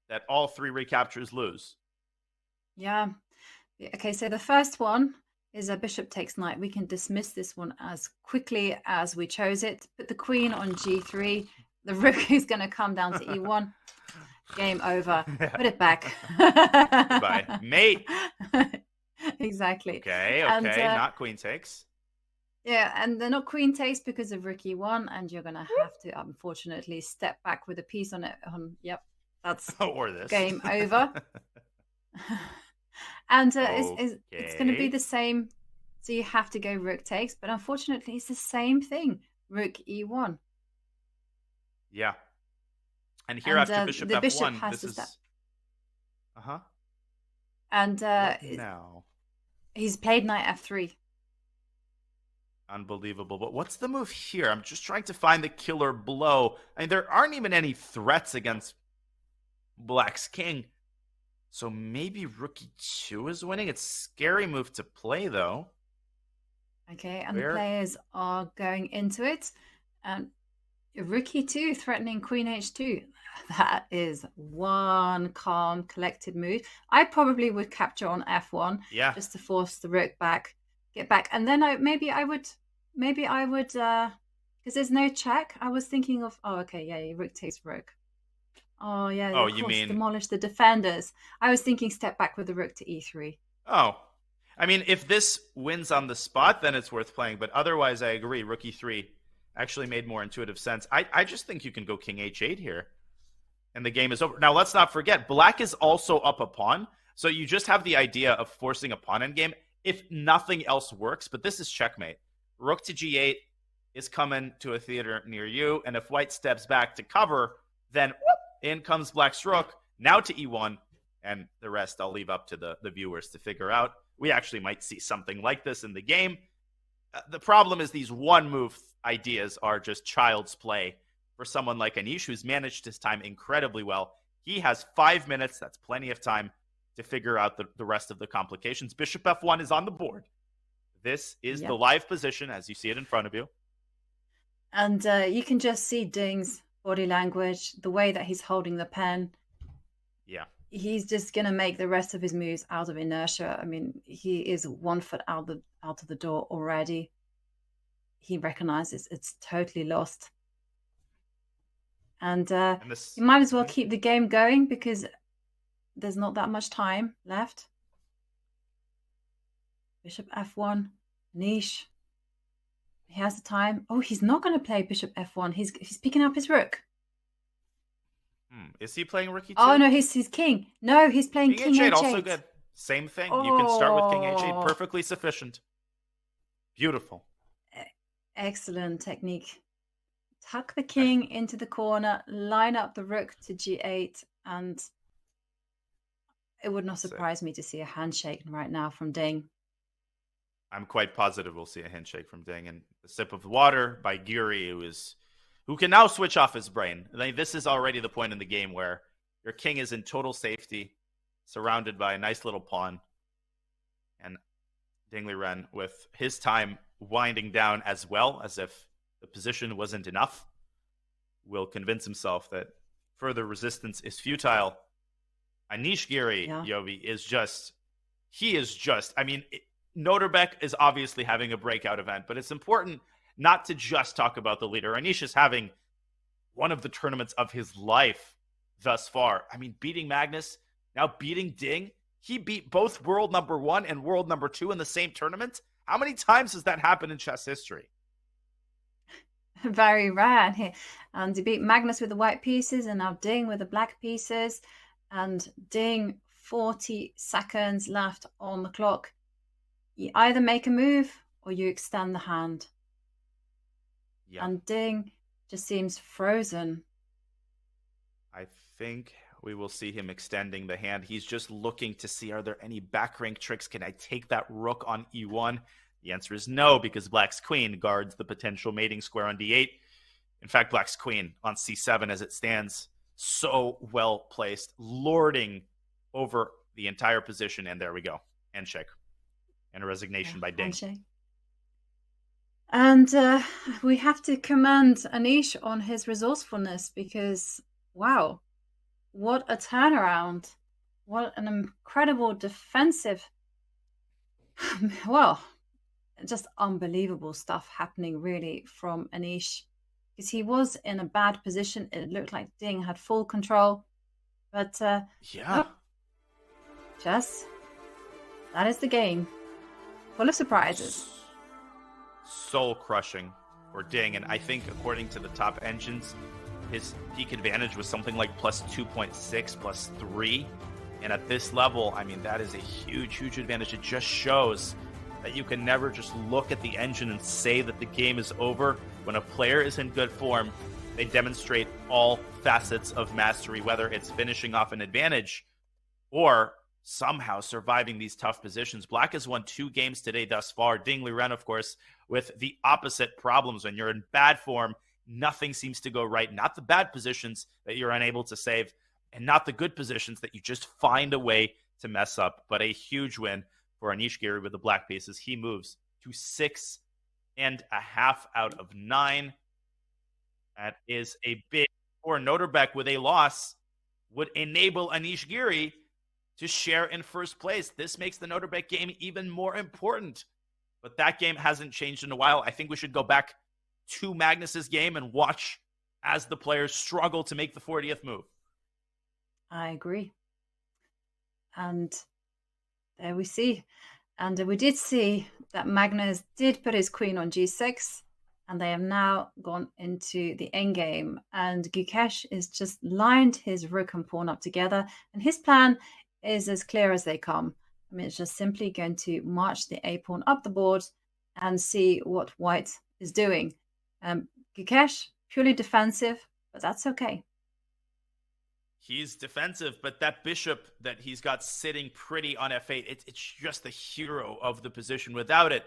that all 3 recaptures lose. Yeah. Okay, so the first one is a bishop takes knight. We can dismiss this one as quickly as we chose it. Put the queen on g3. The rook is going to come down to e1. Game over. Put it back. Goodbye. Mate. Exactly. Okay, And, not queen takes. yeah, and they're not queen takes because of rook e1, and you're going to have to, unfortunately, step back with a piece on it. Yep, that's Or this. game over. And it's going to be the same. So you have to go rook takes, but unfortunately, it's the same thing. Rook e1. Yeah. And here And, after bishop the f1, bishop has this to is... step. Uh-huh. And Now. he's played knight f3. Unbelievable. But what's the move here? I'm just trying to find the killer blow. I mean, there aren't even any threats against Black's king. So maybe rook e2 is winning. It's a scary move to play, though. Okay, and the players are going into it. And rook e2 threatening queen h2. That is one calm, collected move. I probably would capture on f1 just to force the rook back, get back, and then maybe I would Because there's no check. I was thinking of, oh, okay, yeah, rook takes rook. Oh, yeah, Oh, of you course, mean- demolish the defenders. I was thinking step back with the rook to e3. Oh, I mean, if this wins on the spot, then it's worth playing. But otherwise, I agree. Rook e3 actually made more intuitive sense. I just think you can go king h8 here, and the game is over. Now, let's not forget, black is also up a pawn. So you just have the idea of forcing a pawn endgame if nothing else works. But this is checkmate. Rook to g8 is coming to a theater near you. And if white steps back to cover, then whoop, in comes black's rook. Now to e1. And the rest I'll leave up to the viewers to figure out. We actually might see something like this in the game. The problem is these one-move ideas are just child's play for someone like Anish, who's managed his time incredibly well. He has 5 minutes. That's plenty of time to figure out the rest of the complications. Bishop f1 is on the board. This is the live position as you see it in front of you. And you can just see Ding's body language, the way that he's holding the pen. Yeah. He's just going to make the rest of his moves out of inertia. I mean, he is 1 foot out of the door already. He recognizes it's totally lost. And you might as well keep the game going because there's not that much time left. Bishop f1, Anish. He has the time. Oh, he's not going to play bishop f1. He's picking up his rook. Is he playing rook e2? Oh, no, he's king. No, he's playing king h8. Also good. Same thing. You can start with king h8. Perfectly sufficient. Beautiful. Excellent technique. Tuck the king into the corner, line up the rook to g8, and it would not surprise me to see a handshake right now from Ding. I'm quite positive we'll see a handshake from Ding. And a sip of water by Giri, who can now switch off his brain. This is already the point in the game where your king is in total safety, surrounded by a nice little pawn. And Ding Liren, with his time winding down as well, as if the position wasn't enough, will convince himself that further resistance is futile. Anish Giri, Yovi, I mean, Noterbeck is obviously having a breakout event, but it's important not to just talk about the leader. Anish is having one of the tournaments of his life thus far. I mean, beating Magnus, now beating Ding. He beat both world number 1 and world number 2 in the same tournament. How many times has that happened in chess history? Very rare. And he beat Magnus with the white pieces and now Ding with the black pieces. And Ding, 40 seconds left on the clock. You either make a move or you extend the hand. Yeah. And Ding just seems frozen. I think we will see him extending the hand. He's just looking to see, are there any back rank tricks? Can I take that rook on e1? The answer is no, because black's queen guards the potential mating square on d8. In fact, black's queen on c7 as it stands, so well placed, lording over the entire position. And there we go. Handshake. And a resignation by Ding. Handshake. And we have to commend Anish on his resourcefulness because, wow, what a turnaround. What an incredible defensive, well, just unbelievable stuff happening really from Anish. Because he was in a bad position. It looked like Ding had full control. But, chess, that is the game. Full of surprises. Soul crushing for Ding, and I think according to the top engines, his peak advantage was something like plus 2.6, plus 3. And at this level, I mean, that is a huge, huge advantage. It just shows that you can never just look at the engine and say that the game is over. When a player is in good form, they demonstrate all facets of mastery, whether it's finishing off an advantage or somehow surviving these tough positions. Black has won 2 games today thus far. Ding Liren, of course, with the opposite problems. When you're in bad form, nothing seems to go right. Not the bad positions that you're unable to save, and not the good positions that you just find a way to mess up. But a huge win for Anish Giri with the black pieces. He moves to 6.5 out of 9. That is a big for Noterbeck. With a loss would enable Anish Giri to share in first place. This makes the Noterbeck game even more important. But that game hasn't changed in a while. I think we should go back to Magnus's game and watch as the players struggle to make the 40th move. I agree. And there we see. And we did see that Magnus did put his queen on g6, and they have now gone into the endgame. And Gukesh is just lined his rook and pawn up together, and his plan is as clear as they come. I mean, it's just simply going to march the a-pawn up the board and see what white is doing. Gukesh, purely defensive, but that's okay. He's defensive, but that bishop that he's got sitting pretty on f8, it's just the hero of the position. Without it,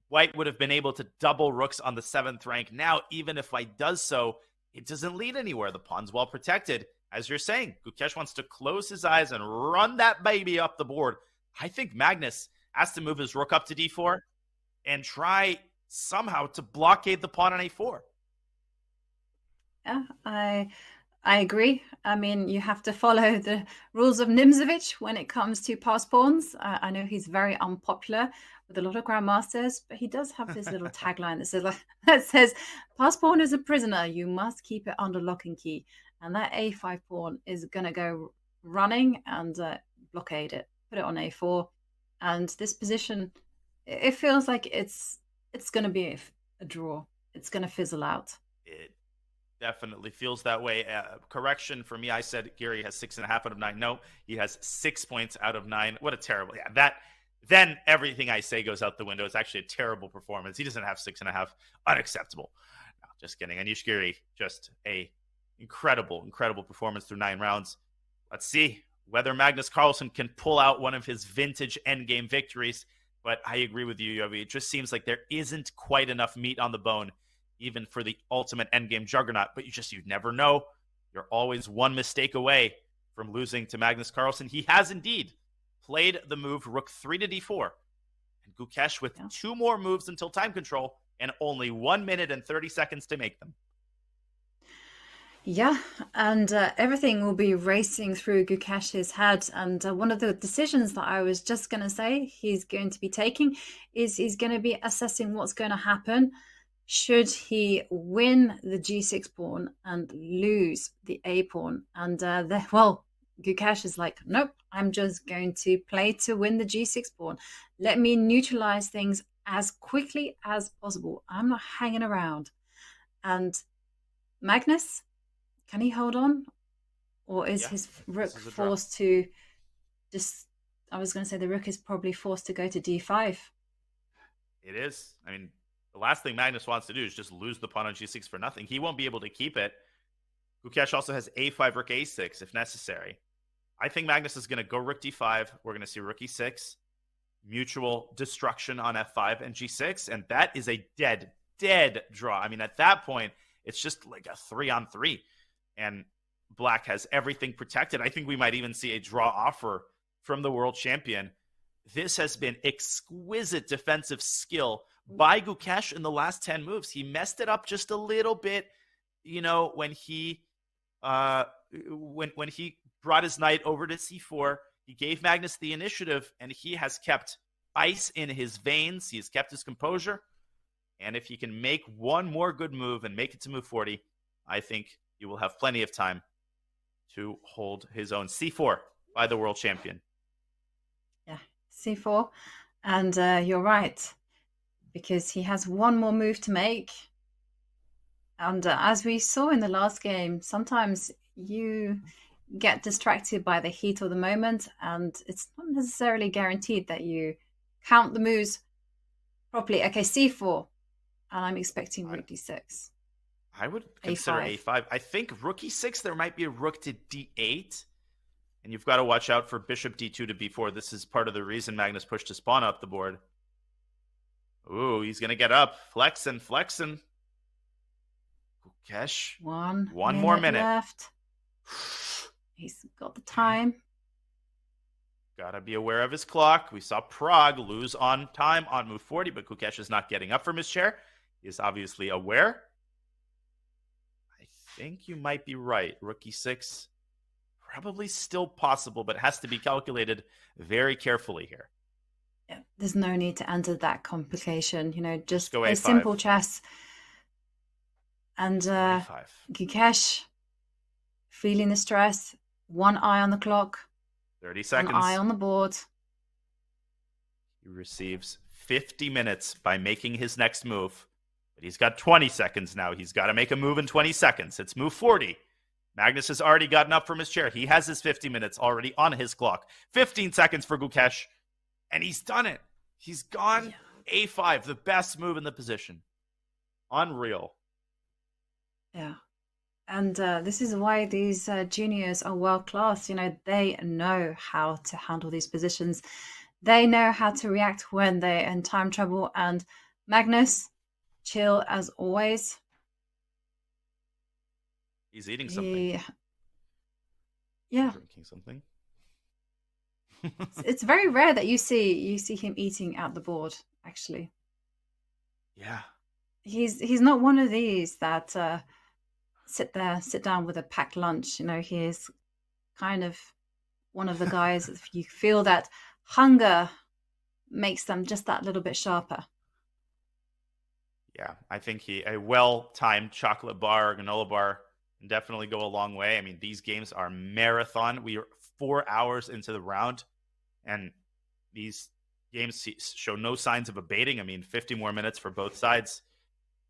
white would have been able to double rooks on the 7th rank. Now, even if white does so, it doesn't lead anywhere. The pawn's well protected. As you're saying, Gukesh wants to close his eyes and run that baby up the board. I think Magnus has to move his rook up to d4 and try somehow to blockade the pawn on a4. Yeah, I agree. I mean, you have to follow the rules of Nimzovich when it comes to pass pawns. I know he's very unpopular with a lot of grandmasters, but he does have this little tagline that says, pass pawn is a prisoner. You must keep it under lock and key. And that a5 pawn is going to go running and blockade it, put it on a4. And this position, it feels like it's going to be a draw. It's going to fizzle out. It definitely feels that way. Correction for me, I said Giri has 6.5 out of 9. No, he has 6 points out of 9. What a terrible, then everything I say goes out the window. It's actually a terrible performance. He doesn't have 6.5. Unacceptable. No, just kidding. Anish Giri, just a incredible performance through 9 rounds. Let's see whether Magnus Carlsen can pull out one of his vintage endgame victories. But I agree with you, Yovi. It just seems like there isn't quite enough meat on the bone, even for the ultimate endgame juggernaut. But you never know. You're always one mistake away from losing to Magnus Carlsen. He has indeed played the move rook 3 to d4. And Gukesh with 2 more moves until time control and only 1 minute and 30 seconds to make them. Yeah, and everything will be racing through Gukesh's head. And one of the decisions that I was just going to say he's going to be taking is he's going to be assessing what's going to happen should he win the g6 pawn and lose the a pawn. And Gukesh is like, nope, I'm just going to play to win the g6 pawn. Let me neutralize things as quickly as possible. I'm not hanging around. And Magnus, can he hold on? Or is his rook forced to just... I was going to say the rook is probably forced to go to d5. It is. I mean, the last thing Magnus wants to do is just lose the pawn on g6 for nothing. He won't be able to keep it. Gukesh also has a5, rook a6 if necessary. I think Magnus is going to go rook d5. We're going to see rook e6, mutual destruction on f5 and g6, and that is a dead draw. I mean, at that point, it's just like a 3-on-3, and black has everything protected. I think we might even see a draw offer from the world champion. This has been exquisite defensive skill by Gukesh in the last 10 moves. He messed it up just a little bit, when he when he brought his knight over to c4. He gave Magnus the initiative, and he has kept ice in his veins. He has kept his composure. And if he can make one more good move and make it to move 40, I think he will have plenty of time to hold his own. c4 by the world champion. Yeah, c4. And you're right, because he has one more move to make. And as we saw in the last game, sometimes you get distracted by the heat of the moment, and it's not necessarily guaranteed that you count the moves properly. Okay, c4, and I'm expecting rook d6. I would consider a5. I think rook e6, there might be a rook to d8, and you've got to watch out for bishop d2 to b4. This is part of the reason Magnus pushed his pawn up the board. Ooh, he's going to get up. Flexing. Gukesh. One more minute left. He's got the time. Gotta be aware of his clock. We saw Prague lose on time on move 40, but Gukesh is not getting up from his chair. He is obviously aware. I think you might be right. Rook e6, probably still possible, but has to be calculated very carefully here. Yeah, there's no need to enter that complication. Just go a A5. simple chess. And A5. Gukesh, feeling the stress, one eye on the clock, 30 seconds. one eye on the board. He receives 50 minutes by making his next move. But he's got 20 seconds now. He's got to make a move in 20 seconds. It's move 40. Magnus has already gotten up from his chair. He has his 50 minutes already on his clock. 15 seconds for Gukesh. And he's done it. He's gone A5, the best move in the position. Unreal. Yeah. And this is why these juniors are world class. You know, they know how to handle these positions. They know how to react when they're in time trouble. And Magnus, chill as always. He's eating something. Yeah. Drinking something. It's very rare that you see him eating at the board, actually. Yeah. He's not one of these that sit down with a packed lunch. You know, he is kind of one of the guys that you feel that hunger makes them just that little bit sharper. Yeah, I think a well-timed chocolate bar or granola bar can definitely go a long way. I mean, these games are marathon. We are 4 hours into the round, and these games show no signs of abating. I mean, 50 more minutes for both sides.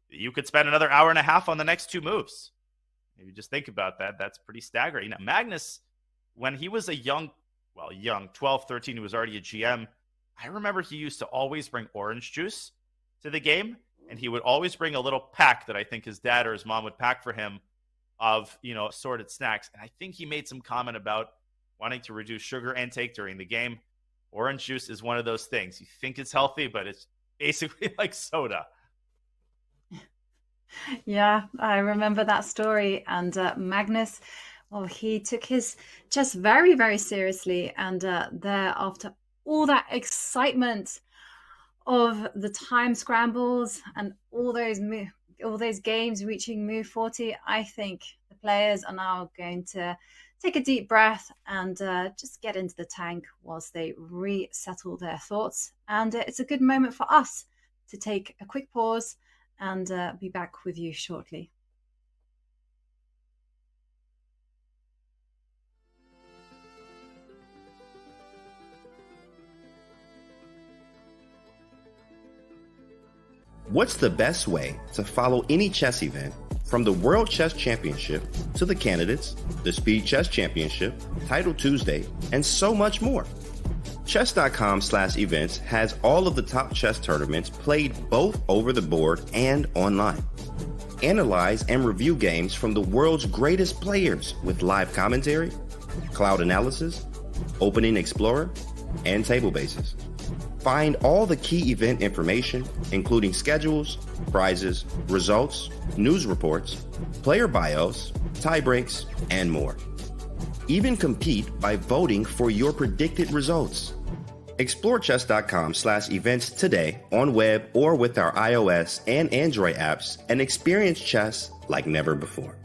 You could spend another hour and a half on the next two moves. Maybe just think about that. That's pretty staggering. Now, Magnus, when he was a young, 12, 13, he was already a GM. I remember he used to always bring orange juice to the game, and he would always bring a little pack that I think his dad or his mom would pack for him of, assorted snacks. And I think he made some comment about wanting to reduce sugar intake during the game. Orange juice is one of those things. You think it's healthy, but it's basically like soda. Yeah, I remember that story. And Magnus, he took his chess very, very seriously. And there, after all that excitement of the time scrambles and all those games reaching move 40, I think the players are now going to take a deep breath and just get into the tank whilst they resettle their thoughts. And it's a good moment for us to take a quick pause and be back with you shortly. What's the best way to follow any chess event, from the World Chess Championship to the candidates, the Speed Chess Championship, Title Tuesday, and so much more? Chess.com/events has all of the top chess tournaments played both over the board and online. Analyze and review games from the world's greatest players with live commentary, cloud analysis, opening explorer, and table bases. Find all the key event information, including schedules, prizes, results, news reports, player bios, tie breaks, and more. Even compete by voting for your predicted results. Explore chess.com/events today on web or with our iOS and Android apps and experience chess like never before.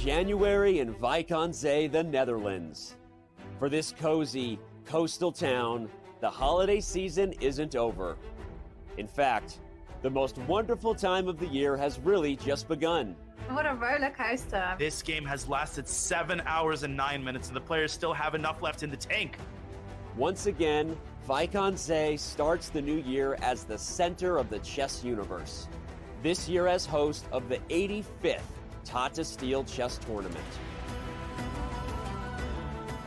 January in Wijk aan Zee, the Netherlands. For this cozy, coastal town, the holiday season isn't over. In fact, the most wonderful time of the year has really just begun. What a roller coaster. This game has lasted 7 hours and 9 minutes, and the players still have enough left in the tank. Once again, Wijk aan Zee starts the new year as the center of the chess universe. This year as host of the 85th Tata Steel chess tournament.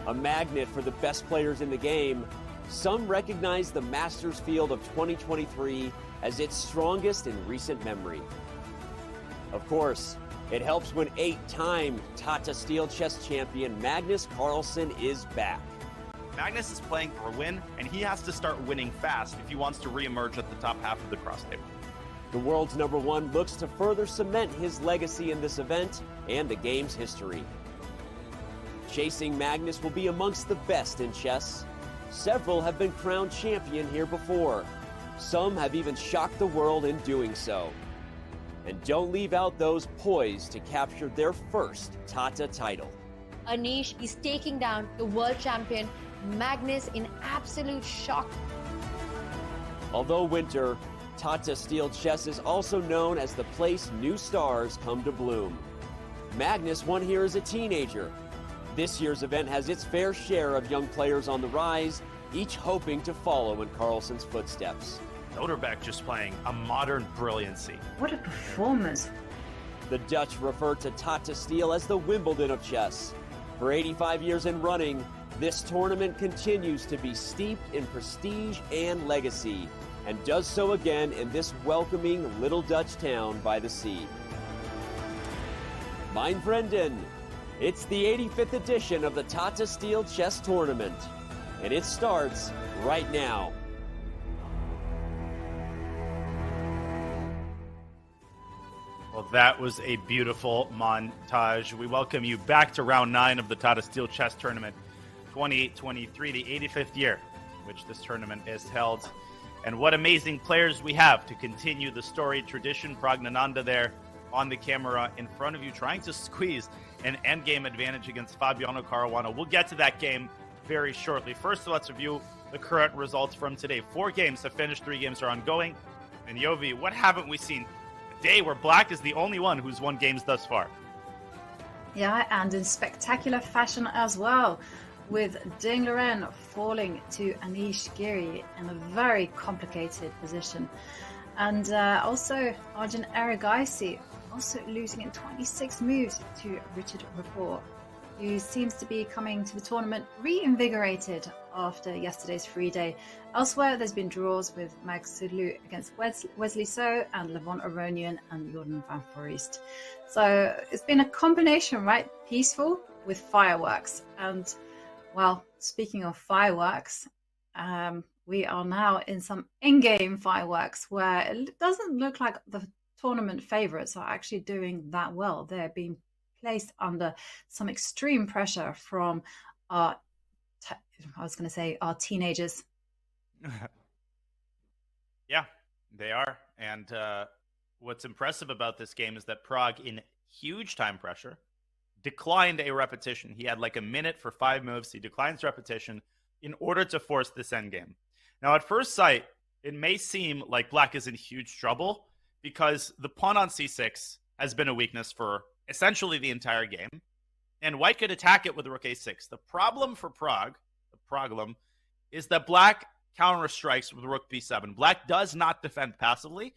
A magnet for the best players in the game, some recognize the Masters field of 2023 as its strongest in recent memory. Of course, it helps when 8-time Tata Steel chess champion Magnus Carlsen is back. Magnus is playing for a win, and he has to start winning fast if he wants to re-emerge at the top half of the cross table. The world's #1 looks to further cement his legacy in this event and the game's history. Chasing Magnus will be amongst the best in chess. Several have been crowned champion here before. Some have even shocked the world in doing so. And don't leave out those poised to capture their first Tata title. Anish is taking down the world champion Magnus in absolute shock. Although winter, Tata Steel chess is also known as the place new stars come to bloom. Magnus won here as a teenager. This year's event has its fair share of young players on the rise, each hoping to follow in Carlsen's footsteps. Noterbeck just playing a modern brilliancy. What a performance. The Dutch refer to Tata Steel as the Wimbledon of chess. For 85 years in running, this tournament continues to be steeped in prestige and legacy, and does so again in this welcoming little Dutch town by the sea. Mein Vrienden, it's the 85th edition of the Tata Steel Chess Tournament, and it starts right now. Well, that was a beautiful montage. We welcome you back to round 9 of the Tata Steel Chess Tournament 2023, the 85th year which this tournament is held. And what amazing players we have to continue the storied tradition. Pragnananda there on the camera in front of you, trying to squeeze an endgame advantage against Fabiano Caruana. We'll get to that game very shortly. First, let's review the current results from today. 4 games have finished, 3 games are ongoing. And Yovi, what haven't we seen? A day where Black is the only one who's won games thus far. Yeah, and in spectacular fashion as well, with Ding Liren falling to Anish Giri in a very complicated position. And also Arjun Erigaisi also losing in 26 moves to Richard Rapport, who seems to be coming to the tournament reinvigorated after yesterday's free day. Elsewhere, there's been draws with Mag Sulu against Wesley So and Levon Aronian and Jordan Van Forest. So it's been a combination, right? Peaceful with fireworks. And, well, speaking of fireworks, we are now in some in-game fireworks where it doesn't look like the tournament favourites are actually doing that well. They're being placed under some extreme pressure from our teenagers. Yeah, they are. And what's impressive about this game is that Prague, in huge time pressure, declined a repetition. He had like a minute for 5 moves. He declines repetition in order to force this endgame. Now, at first sight, it may seem like Black is in huge trouble because the pawn on c6 has been a weakness for essentially the entire game, and White could attack it with rook a6. The problem for Prague, the problem, is that Black counter strikes with rook b7. Black does not defend passively,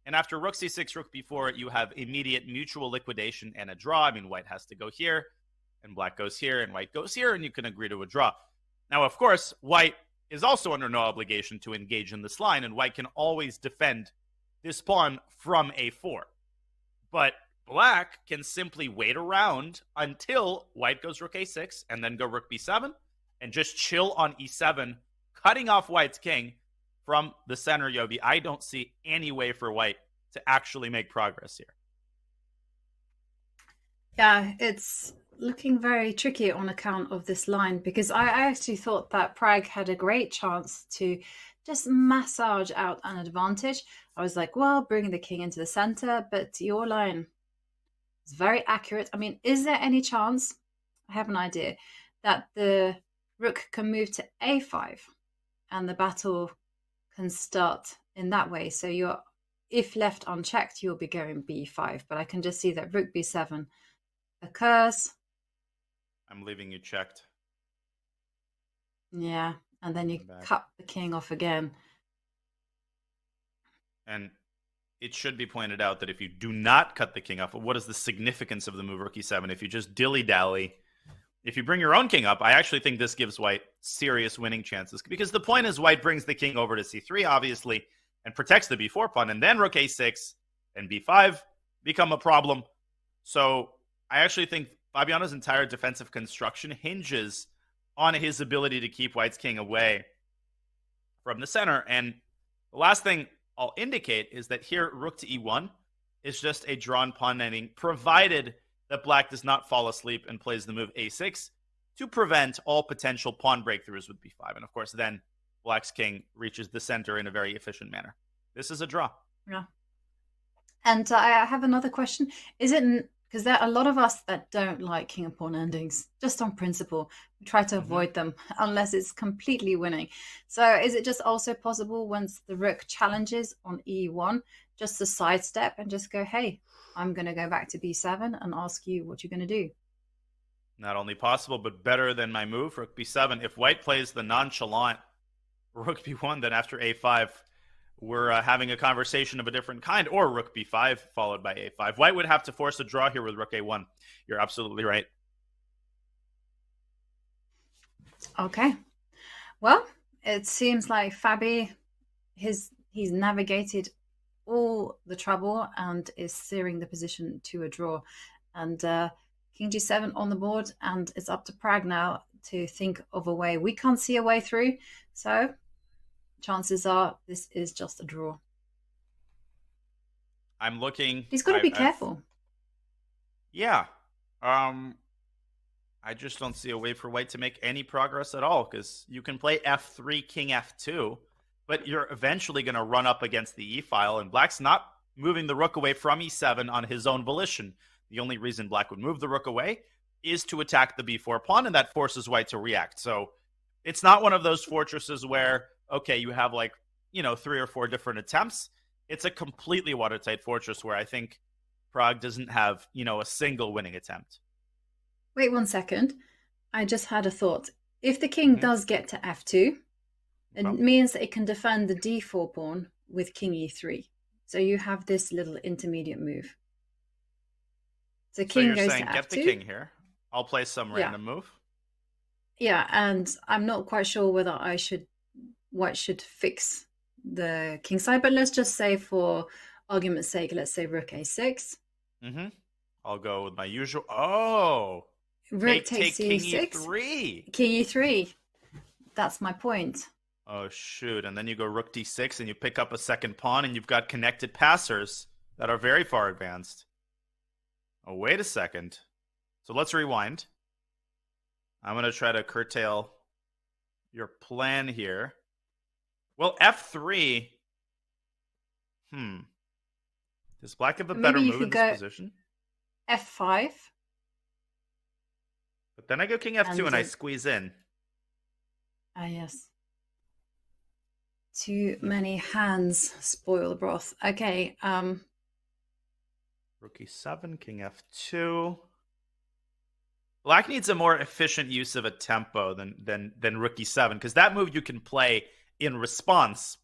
and after rook c6, rook b4, you have immediate mutual liquidation and a draw. I mean, White has to go here, and Black goes here, and White goes here, and you can agree to a draw. Now, of course, White is also under no obligation to engage in this line, and White can always defend this pawn from a4. But Black can simply wait around until White goes rook a6 and then go rook b7 and just chill on e7, cutting off White's king from the center, Yobi. I don't see any way for White to actually make progress here. Yeah, it's looking very tricky on account of this line, because I actually thought that Prague had a great chance to just massage out an advantage. I was like, well, bringing the king into the center, but your line It's very accurate. I mean, is there any chance, I have an idea, that the rook can move to a5 and the battle can start in that way? So you're, if left unchecked, you'll be going b5, but I can just see that rook b7 occurs. I'm leaving you checked. Yeah, and then you cut the king off again. And it should be pointed out that if you do not cut the king off, what is the significance of the move rook e7? If you just dilly-dally, if you bring your own king up, I actually think this gives white serious winning chances. Because the point is white brings the king over to c3, obviously, and protects the b4 pawn. And then rook a6 and b5 become a problem. So I actually think Fabiano's entire defensive construction hinges on his ability to keep white's king away from the center. And the last thing I'll indicate is that here rook to e1 is just a drawn pawn ending, provided that black does not fall asleep and plays the move a6 to prevent all potential pawn breakthroughs with b5. And of course, then black's king reaches the center in a very efficient manner. This is a draw. Yeah. And I have another question. Is it, because there are a lot of us that don't like king and pawn endings, just on principle. We try to avoid them unless it's completely winning. So is it just also possible once the rook challenges on e1, just to sidestep and just go, hey, I'm going to go back to b7 and ask you what you're going to do? Not only possible, but better than my move, rook b7. If white plays the nonchalant rook b1, then after a5, we're having a conversation of a different kind, or rook b5 followed by a5. White would have to force a draw here with rook a1. You're absolutely right. Okay. Well, it seems like Fabi, he's navigated all the trouble and is steering the position to a draw. And king g7 on the board, and it's up to Prag now to think of a way. We can't see a way through, so chances are this is just a draw. I'm looking. He's got to be careful. Yeah. I just don't see a way for white to make any progress at all, because you can play f3, king f2, but you're eventually going to run up against the e-file, and black's not moving the rook away from e7 on his own volition. The only reason black would move the rook away is to attack the b4 pawn, and that forces white to react. So it's not one of those fortresses where, okay, you have 3 or 4 different attempts. It's a completely watertight fortress where I think Prague doesn't have, a single winning attempt. Wait 1 second. I just had a thought. If the king does get to f2, it means that it can defend the d4 pawn with king e3. So you have this little intermediate move. So king goes to f2. Get the king here. I'll play some random move. Yeah, and I'm not quite sure whether white should fix the king side, but let's just say for argument's sake, let's say rook a6. I'll go with my usual. Oh, rook takes king e6. e3. King e3. That's my point. Oh, shoot. And then you go rook d6 and you pick up a second pawn and you've got connected passers that are very far advanced. Oh, wait a second. So let's rewind. I'm going to try to curtail your plan here. Well, f3. Does black have a better move in this position? f5. But then I go king f2 and I squeeze in. Ah, yes. Too many hands spoil the broth. Okay. Rook e7, king f2. Black needs a more efficient use of a tempo than rook e7, because that move you can play in response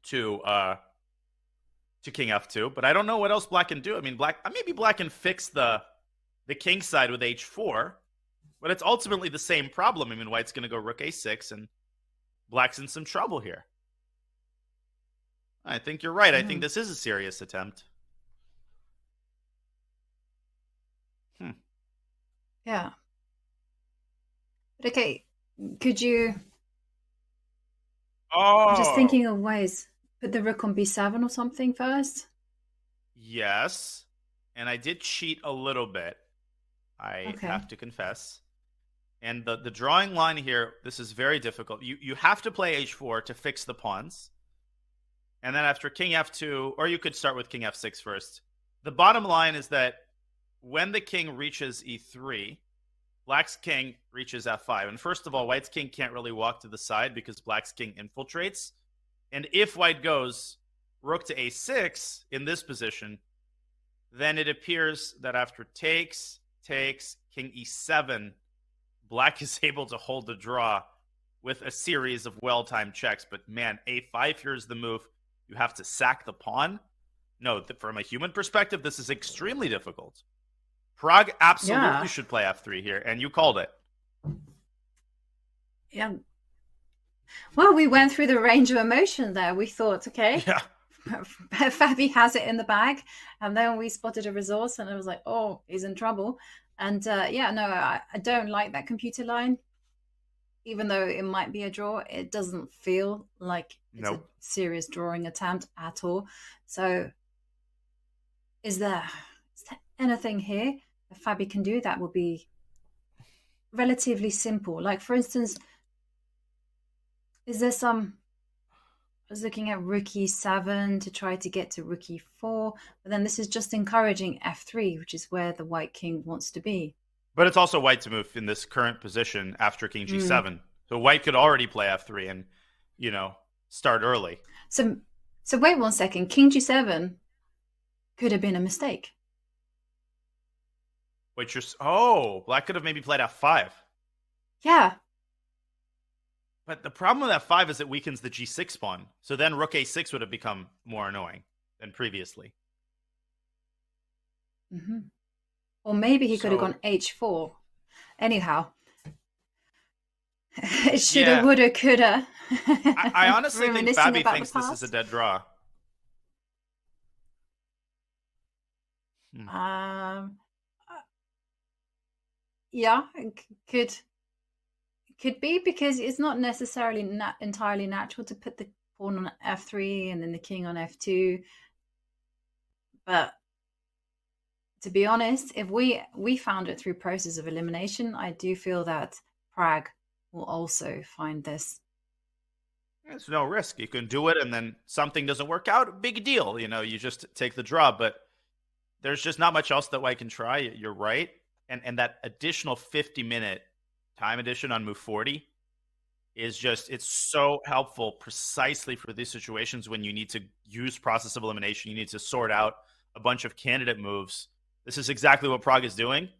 to king f2. But I don't know what else black can do. I mean, maybe black can fix the king side with h4, but it's ultimately the same problem. I mean, white's going to go rook a6, and black's in some trouble here. I think you're right. I think this is a serious attempt. Yeah. But okay, could you... I'm just thinking of ways. Put the rook on b7 or something first? Yes. And I did cheat a little bit. I have to confess. And the drawing line here, this is very difficult. You have to play h4 to fix the pawns. And then after king f2, or you could start with king f6 first. The bottom line is that when the king reaches e3, Black's king reaches f5. And first of all, White's king can't really walk to the side because Black's king infiltrates. And if White goes rook to a6 in this position, then it appears that after takes, king e7, Black is able to hold the draw with a series of well-timed checks. But man, a5 here is the move. You have to sack the pawn. No, from a human perspective, this is extremely difficult. Prague absolutely should play f3 here, and you called it. Yeah. Well, we went through the range of emotion there. We thought, okay, Fabi has it in the bag. And then we spotted a resource, and it was like, oh, he's in trouble. And I don't like that computer line. Even though it might be a draw, it doesn't feel like it's a serious drawing attempt at all. So is there anything here that Fabi can do that would be relatively simple? Like, for instance, is there some... I was looking at rook e7 to try to get to rook e4, but then this is just encouraging f3, which is where the White king wants to be. But it's also White to move in this current position after king g7. So White could already play f3 and, start early. So wait 1 second. King g7 could have been a mistake. Wait, Black could have maybe played f5. Yeah. But the problem with f5 is it weakens the g6 pawn. So then rook a6 would have become more annoying than previously. Mm-hmm. Or maybe he could have gone h4. Anyhow. Shoulda, woulda, coulda. I honestly think Fabi thinks this is a dead draw. Yeah, it could be, because it's not necessarily entirely natural to put the pawn on f3 and then the king on f2. But to be honest, if we found it through process of elimination, I do feel that Prague will also find this. It's no risk. You can do it, and then something doesn't work out. Big deal. You just take the draw. But there's just not much else that White can try. You're right. And that additional 50-minute time addition on move 40 is it's so helpful precisely for these situations when you need to use process of elimination. You need to sort out a bunch of candidate moves. This is exactly what Prague is doing.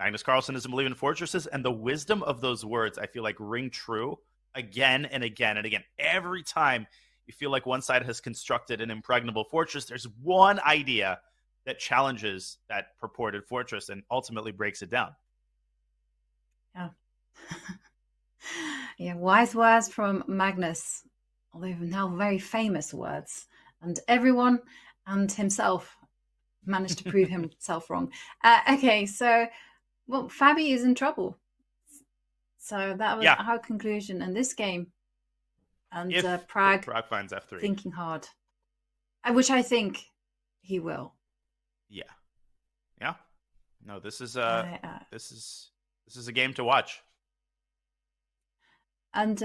Magnus Carlsen doesn't believe in fortresses, and the wisdom of those words, I feel like, ring true again and again and again. Every time you feel like one side has constructed an impregnable fortress, there's one idea that challenges that purported fortress and ultimately breaks it down. Yeah. Yeah, wise words from Magnus, although now very famous words. And everyone and himself managed to prove himself wrong. Okay, so... Well, Fabi is in trouble. So that was our conclusion in this game. And Prague finds f3, thinking hard, which I think he will. Yeah. No, this is a game to watch. And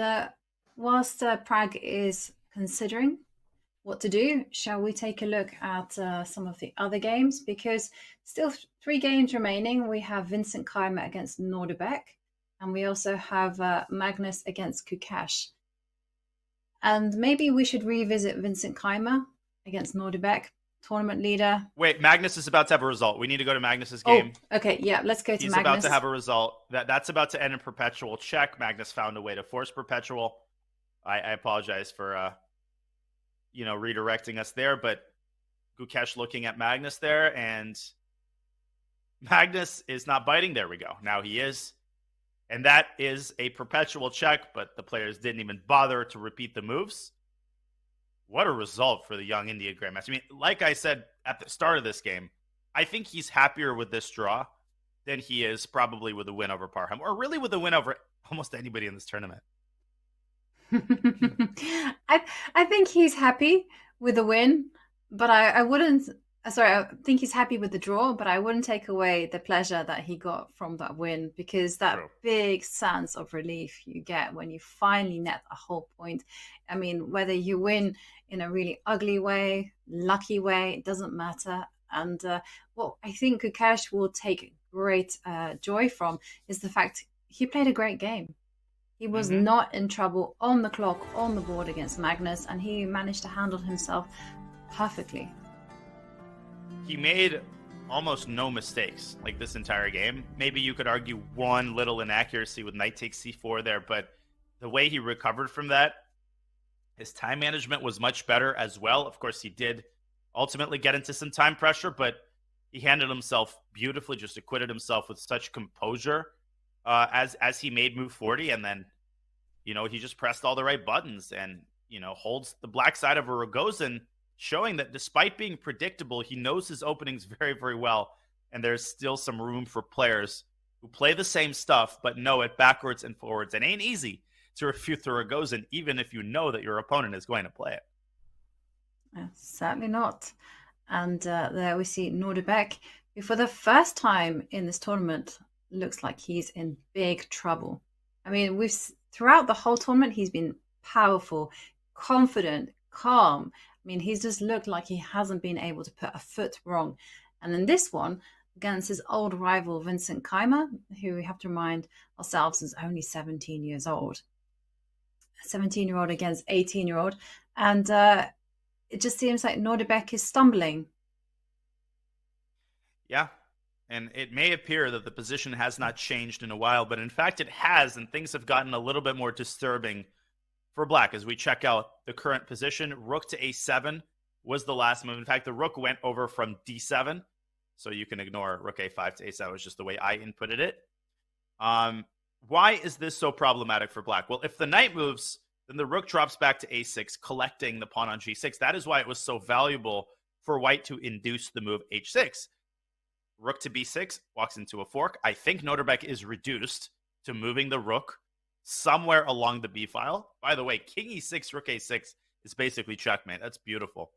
whilst Prague is considering what to do, shall we take a look at some of the other games? Because still 3 games remaining. We have Vincent Keimer against Norderbeck, and we also have Magnus against Gukesh. And maybe we should revisit Vincent Keimer against Norderbeck, tournament leader. Wait, Magnus is about to have a result. We need to go to Magnus's game. Okay, yeah, let's go to Magnus. He's about to have a result. That's about to end in perpetual check. Magnus found a way to force perpetual. I apologize for... redirecting us there, but Gukesh looking at Magnus there, and Magnus is not biting. There we go. Now he is. And that is a perpetual check, but the players didn't even bother to repeat the moves. What a result for the young India Grandmaster. I mean, like I said at the start of this game, I think he's happier with this draw than he is probably with a win over Parham, or really with a win over almost anybody in this tournament. I think he's happy with the win, but I wouldn't. Sorry, I think he's happy with the draw, but I wouldn't take away the pleasure that he got from that win, because that big sense of relief you get when you finally net a whole point. I mean, whether you win in a really ugly way, lucky way, it doesn't matter. And what I think Gukesh will take great joy from is the fact he played a great game. He was not in trouble on the clock, on the board against Magnus, and he managed to handle himself perfectly. He made almost no mistakes like this entire game. Maybe you could argue one little inaccuracy with knight takes c4 there, but the way he recovered from that, his time management was much better as well. Of course, he did ultimately get into some time pressure, but he handled himself beautifully, just acquitted himself with such composure as he made move 40. And then, he just pressed all the right buttons and, holds the black side of a Rogozin, showing that despite being predictable, he knows his openings very, very well. And there's still some room for players who play the same stuff, but know it backwards and forwards. It ain't easy to refute the Rogozin, even if you know that your opponent is going to play it. Certainly not. And there we see Nordebek, who for the first time in this tournament looks like he's in big trouble. I mean, throughout the whole tournament, he's been powerful, confident, calm. I mean, he's just looked like he hasn't been able to put a foot wrong. And in this one, against his old rival, Vincent Keimer, who we have to remind ourselves is only 17 years old. 17-year-old against 18-year-old. And it just seems like Nordebek is stumbling. Yeah. And it may appear that the position has not changed in a while, but in fact it has, and things have gotten a little bit more disturbing for black as we check out the current position. Rook to a7 was the last move. In fact, the rook went over from d7, so you can ignore rook a5 to a7. It was just the way I inputted it. Why is this so problematic for black? Well, if the knight moves, then the rook drops back to a6, collecting the pawn on g6. That is why it was so valuable for white to induce the move h6. Rook to b6 walks into a fork. I think Nordebek is reduced to moving the rook somewhere along the b file. By the way, king e6, rook a6 is basically checkmate. That's beautiful.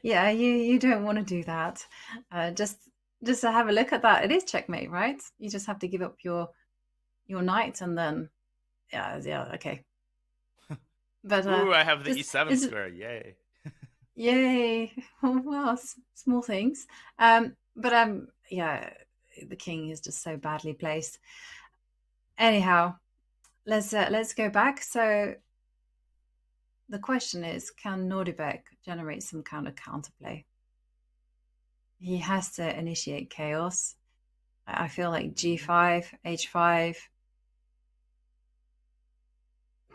Yeah, you don't want to do that. Just to have a look at that, it is checkmate, right? You just have to give up your knight, and then yeah, okay. But ooh, I have the e7 square. Yay! Yay! Well, small things. But yeah, the king is just so badly placed. Anyhow, let's go back. So the question is, can Nordebek generate some kind of counterplay? He has to initiate chaos. I feel like g5, h5.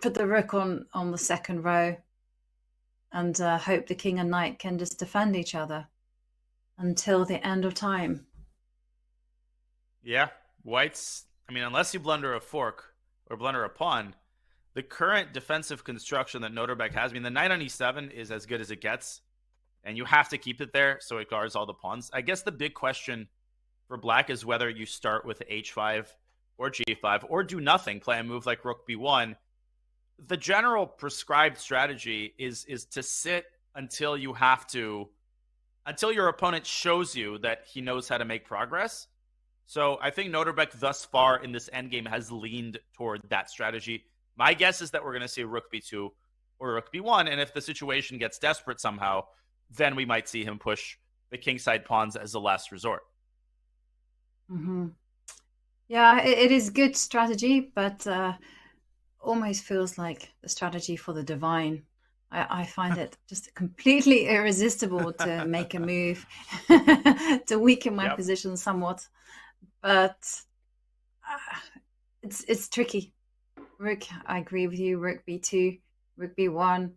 Put the rook on the second row and hope the king and knight can just defend each other until the end of time. Yeah, white's, unless you blunder a fork or blunder a pawn, the current defensive construction that Nordebek has, the knight on e7 is as good as it gets, and you have to keep it there so it guards all the pawns. I guess the big question for black is whether you start with h5 or g5 or do nothing, play a move like rook b1. The general prescribed strategy is to sit until your opponent shows you that he knows how to make progress. So I think Nordebek thus far in this endgame has leaned toward that strategy. My guess is that we're going to see rook b2 or rook b1, and if the situation gets desperate somehow, then we might see him push the kingside pawns as a last resort. Mm-hmm. Yeah, it is good strategy, but almost feels like the strategy for the divine. I find it just completely irresistible to make a move to weaken my position somewhat. But it's tricky. Rook, I agree with you. Rook b2, rook b1.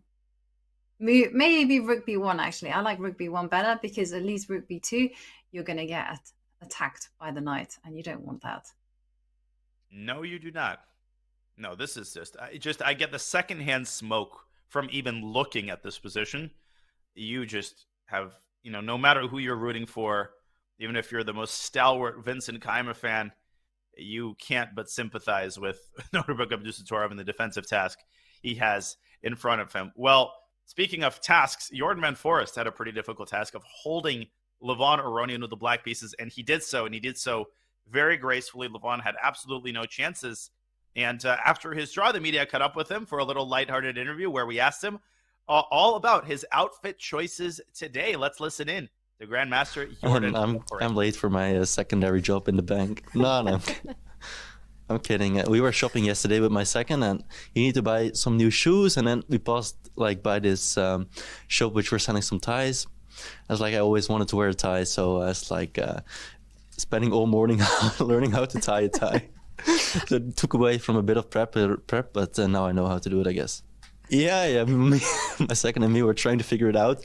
Maybe rook b1, actually. I like rook b1 better because at least rook b2, you're going to get attacked by the knight, and you don't want that. No, you do not. No, this is I get the secondhand smoke from even looking at this position. You just have, no matter who you're rooting for, even if you're the most stalwart Vincent Keimer fan, you can't but sympathize with Nordebek Abdusattorov in the defensive task he has in front of him. Well, speaking of tasks, Jordan Van Forest had a pretty difficult task of holding Levon Aronian with the black pieces, and he did so very gracefully. Levon had absolutely no chances. And after his draw, the media caught up with him for a little lighthearted interview where we asked him all about his outfit choices today. Let's listen in. The Grandmaster Jordan. I'm late for my secondary job in the bank. No. I'm kidding. We were shopping yesterday with my second, and you need to buy some new shoes. And then we passed by this shop which were selling some ties. I was like, I always wanted to wear a tie, so I was like spending all morning learning how to tie a tie. So it took away from a bit of prep, but now I know how to do it, I guess. Yeah. My second and me were trying to figure it out.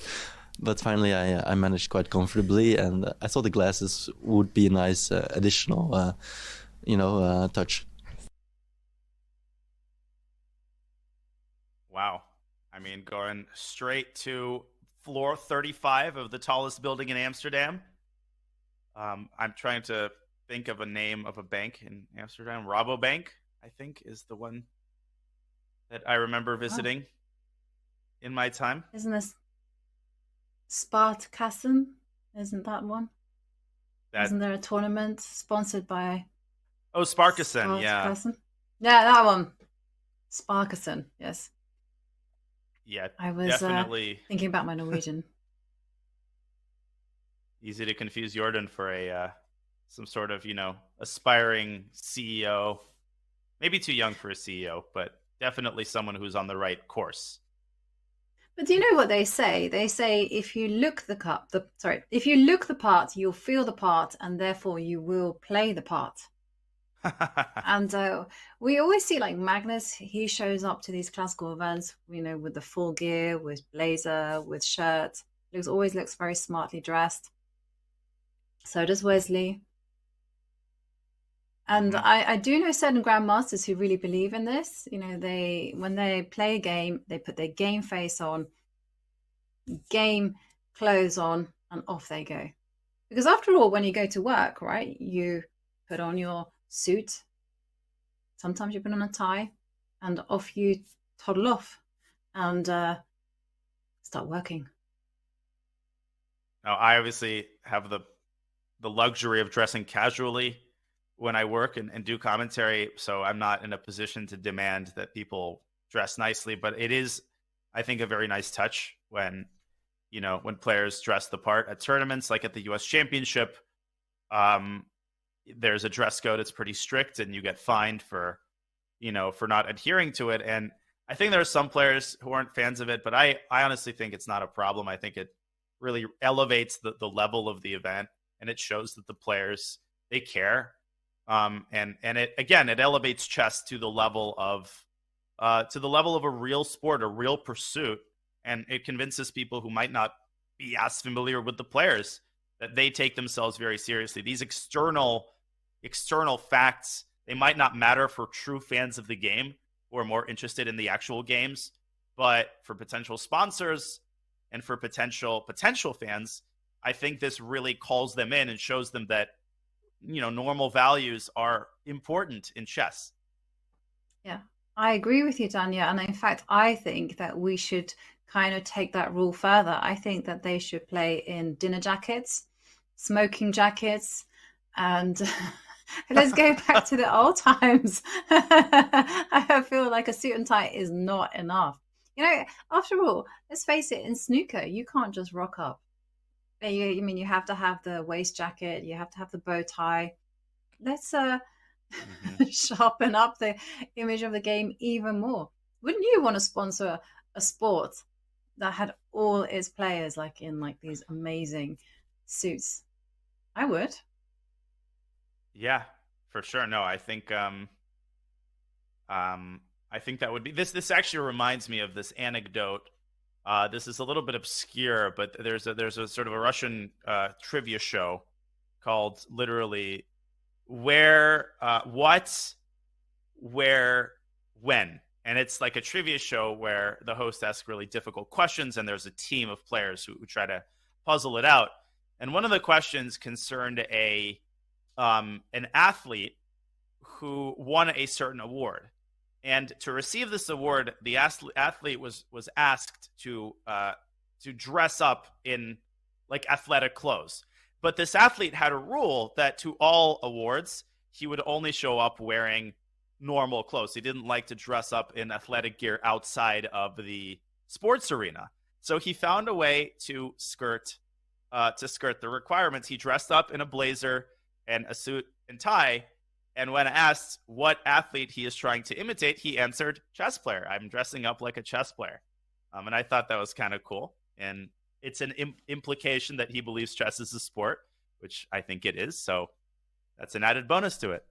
But finally, I managed quite comfortably, and I thought the glasses would be a nice additional, touch. Wow. I mean, going straight to floor 35 of the tallest building in Amsterdam. I'm trying to think of a name of a bank in Amsterdam. Rabobank, I think, is the one that I remember visiting in my time. Isn't this Sparkassen? Isn't that one? Isn't there a tournament sponsored by... Oh, Sparkassen, yeah. Yeah, that one. Sparkassen, yes. Yeah, I was definitely thinking about my Norwegian. Easy to confuse Jordan for some sort of, aspiring CEO. Maybe too young for a CEO, but definitely someone who's on the right course. But do you know what they say? They say if you look the part, you'll feel the part, and therefore you will play the part. And we always see like Magnus, he shows up to these classical events, with the full gear, with blazer, with shirt. Always looks very smartly dressed. So does Wesley. And I do know certain grandmasters who really believe in this. When they play a game, they put their game face on, game clothes on, and off they go. Because after all, when you go to work, right, you put on your suit. Sometimes you put on a tie, and off you toddle off and start working. Now, I obviously have the luxury of dressing casually when I work and do commentary, so I'm not in a position to demand that people dress nicely, but it is, I think, a very nice touch when players dress the part at tournaments, like at the US Championship. There's a dress code that's pretty strict, and you get fined for not adhering to it. And I think there are some players who aren't fans of it, but I honestly think it's not a problem. I think it really elevates the level of the event, and it shows that the players, they care. And it elevates chess to the level of a real sport, a real pursuit, and it convinces people who might not be as familiar with the players that they take themselves very seriously. These external facts, they might not matter for true fans of the game who are more interested in the actual games, but for potential sponsors and for potential fans, I think this really calls them in and shows them that normal values are important in chess. Yeah, I agree with you, Danya. And in fact, I think that we should kind of take that rule further. I think that they should play in dinner jackets, smoking jackets, and let's go back to the old times. I feel like a suit and tie is not enough. After all, let's face it, in snooker, you can't just rock up. You have to have the waist jacket, you have to have the bow tie. Let's sharpen up the image of the game even more. Wouldn't you want to sponsor a sport that had all its players in these amazing suits? I would. Yeah, for sure. No, I think that would be this actually reminds me of this anecdote. This is a little bit obscure, but there's a sort of a Russian trivia show called literally Where, What, Where, When. And it's like a trivia show where the host asks really difficult questions, and there's a team of players who try to puzzle it out. And one of the questions concerned an athlete who won a certain award. And to receive this award, the athlete was asked to dress up in athletic clothes. But this athlete had a rule that to all awards, he would only show up wearing normal clothes. He didn't like to dress up in athletic gear outside of the sports arena. So he found a way to skirt the requirements. He dressed up in a blazer and a suit and tie. And when asked what athlete he is trying to imitate, he answered chess player. I'm dressing up like a chess player. And I thought that was kind of cool. And it's an implication that he believes chess is a sport, which I think it is. So that's an added bonus to it.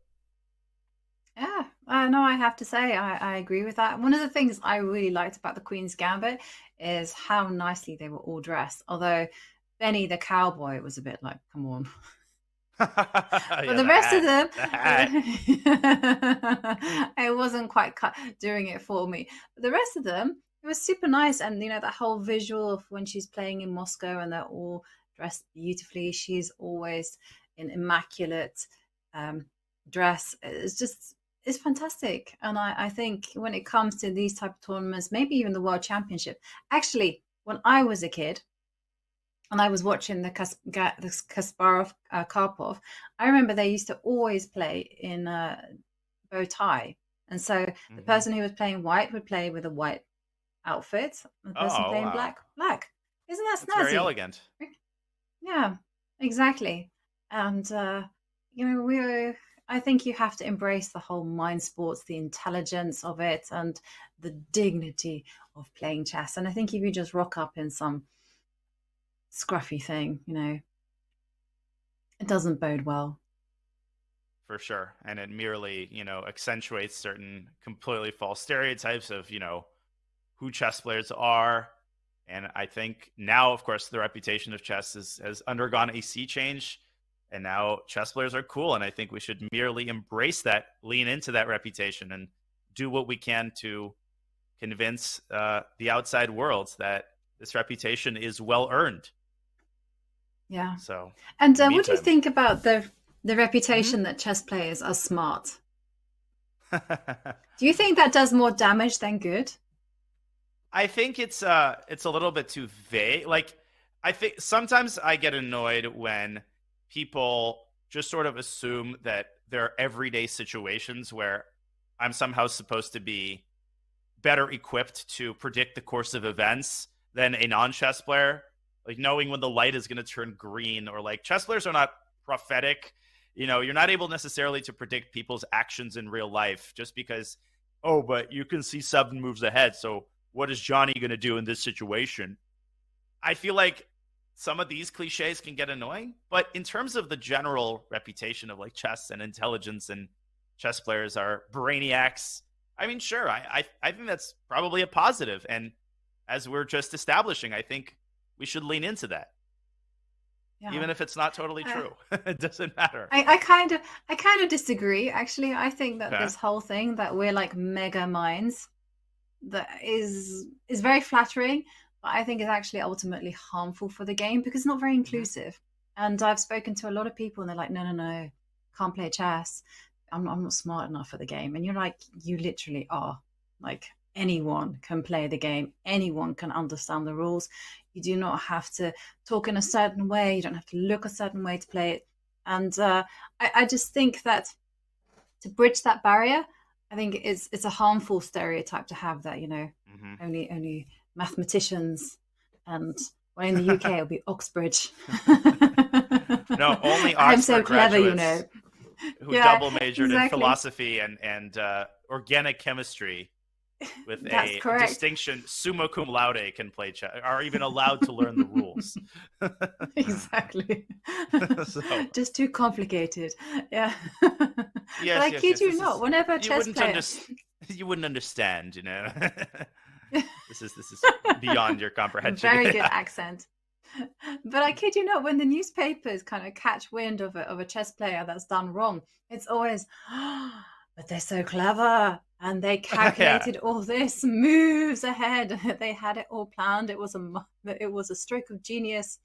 Yeah, no, I have to say, I agree with that. One of the things I really liked about the Queen's Gambit is how nicely they were all dressed. Although Benny the cowboy was a bit like, come on. But the rest of them, it wasn't quite doing it for me. But the rest of them, it was super nice. And, that whole visual of when she's playing in Moscow and they're all dressed beautifully. She's always in immaculate dress. It's fantastic. And I think when it comes to these type of tournaments, maybe even the World Championship, actually, when I was a kid, and I was watching the Kasparov Karpov, I remember they used to always play in a bow tie. And so the person who was playing white would play with a white outfit. The person playing black. Isn't that snazzy? That's very elegant. Yeah, exactly. And, I think you have to embrace the whole mind sports, the intelligence of it, and the dignity of playing chess. And I think if you just rock up in some scruffy thing, it doesn't bode well. For sure. And it merely, accentuates certain completely false stereotypes of, who chess players are. And I think now, of course, the reputation of chess has undergone a sea change. And now chess players are cool. And I think we should merely embrace that, lean into that reputation, and do what we can to convince the outside world that this reputation is well earned. Yeah. So, and what do you think about the reputation that chess players are smart? Do you think that does more damage than good? I think it's a little bit too vague. Like, I think sometimes I get annoyed when people just sort of assume that there are everyday situations where I'm somehow supposed to be better equipped to predict the course of events than a non-chess player. Like knowing when the light is going to turn green, or like chess players are not prophetic. You're not able necessarily to predict people's actions in real life just because, but you can see 7 moves ahead. So what is Johnny going to do in this situation? I feel like some of these cliches can get annoying, but in terms of the general reputation of like chess and intelligence, and chess players are brainiacs, I mean, sure, I think that's probably a positive. And as we're just establishing, I think we should lean into that. Yeah. Even if it's not totally true. It doesn't matter. I kind of disagree, actually. I think that this whole thing that we're like mega minds, that is very flattering, but I think it's actually ultimately harmful for the game because it's not very inclusive. And I've spoken to a lot of people and they're like, no, can't play chess. I'm not smart enough for the game. And you're like, you literally are. Like, anyone can play the game. Anyone can understand the rules. You do not have to talk in a certain way. You don't have to look a certain way to play it. And I just think that to bridge that barrier, I think it's a harmful stereotype to have that, only mathematicians, and in the UK it'll be Oxbridge. No, only Oxford I'm so clever, who double majored in philosophy and organic chemistry with a distinction, summa cum laude, can play chess, are even allowed to learn the rules. Exactly. So, just too complicated. Yeah. Yes, but I kid you not, whenever a chess player... you wouldn't understand, This is beyond your comprehension. Very good accent. But I kid you not, when the newspapers kind of catch wind of a chess player that's done wrong, it's always, but they're so clever and they calculated all this moves ahead. They had it all planned. It was a stroke of genius.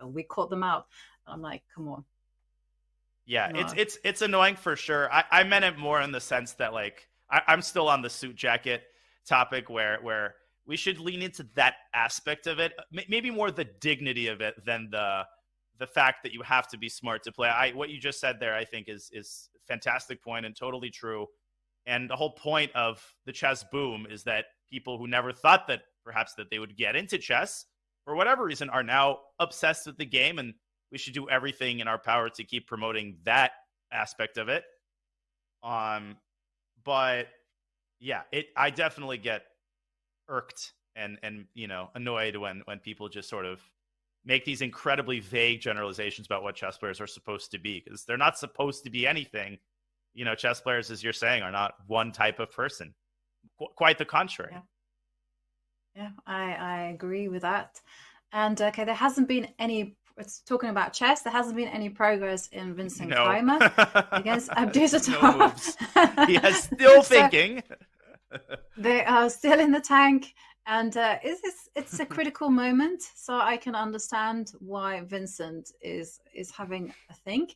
We caught them out. I'm like, come on. Yeah, it's annoying for sure. I meant it more in the sense that like I'm still on the suit jacket topic where we should lean into that aspect of it, maybe more the dignity of it than the fact that you have to be smart to play. What you just said there, I think is a fantastic point and totally true. And the whole point of the chess boom is that people who never thought that perhaps that they would get into chess, for whatever reason, are now obsessed with the game, and we should do everything in our power to keep promoting that aspect of it. But yeah, I definitely get irked and annoyed when people just sort of make these incredibly vague generalizations about what chess players are supposed to be, because they're not supposed to be anything. Chess players, as you're saying, are not one type of person. Quite the contrary. Yeah, I agree with that. And okay, there hasn't been any. It's talking about chess. There hasn't been any progress in Vincent Keimer against Abdusattorov. No he is still thinking. They are still in the tank, and it's a critical moment. So I can understand why Vincent is having a think.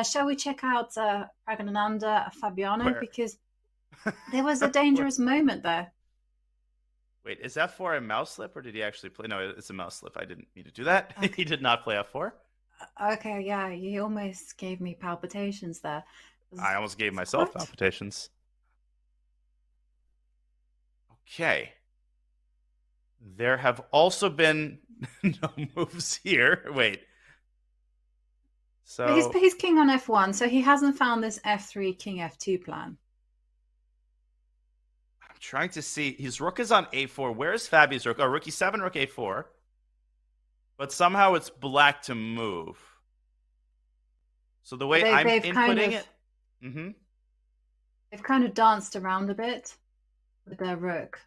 Shall we check out Pragnananda Fabiano, because there was a dangerous moment there. Wait, is F4 a mouse slip, or did he actually play? No, it's a mouse slip. I didn't mean to do that. Okay. He did not play F4. Okay, yeah, you almost gave me palpitations there. I almost gave myself palpitations. Okay. There have also been no moves here. Wait. So he's king on F1, so he hasn't found this F3 king F2 plan. I'm trying to see. His rook is on A4. Where's Fabi's rook? Oh, rook E7, rook A4. But somehow it's black to move. So the way I'm inputting it... Mm-hmm. They've kind of danced around a bit with their rook.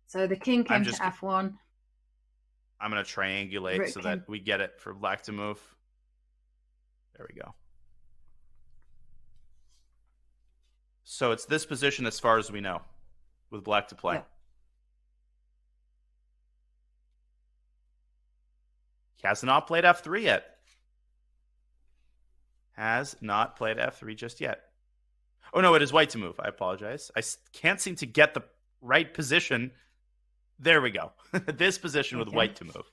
So the king came to F1. I'm going to triangulate so that we get it for black to move. There we go. So it's this position as far as we know, with black to play. Yeah. He has not played F3 yet. Has not played F3 just yet. Oh, no, it is white to move. I apologize. I can't seem to get the right position. There we go. This position with white to move.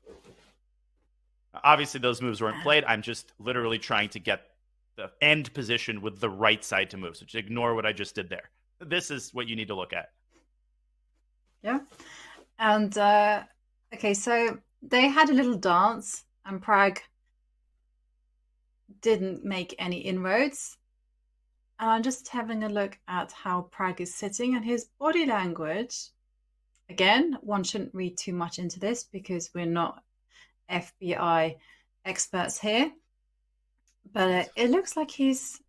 Obviously, those moves weren't played. I'm just literally trying to get the end position with the right side to move. So just ignore what I just did there. This is what you need to look at. Yeah. And, okay, so they had a little dance, and Prague didn't make any inroads. And I'm just having a look at how Prague is sitting and his body language. Again, one shouldn't read too much into this because we're not FBI experts here. But it looks like he's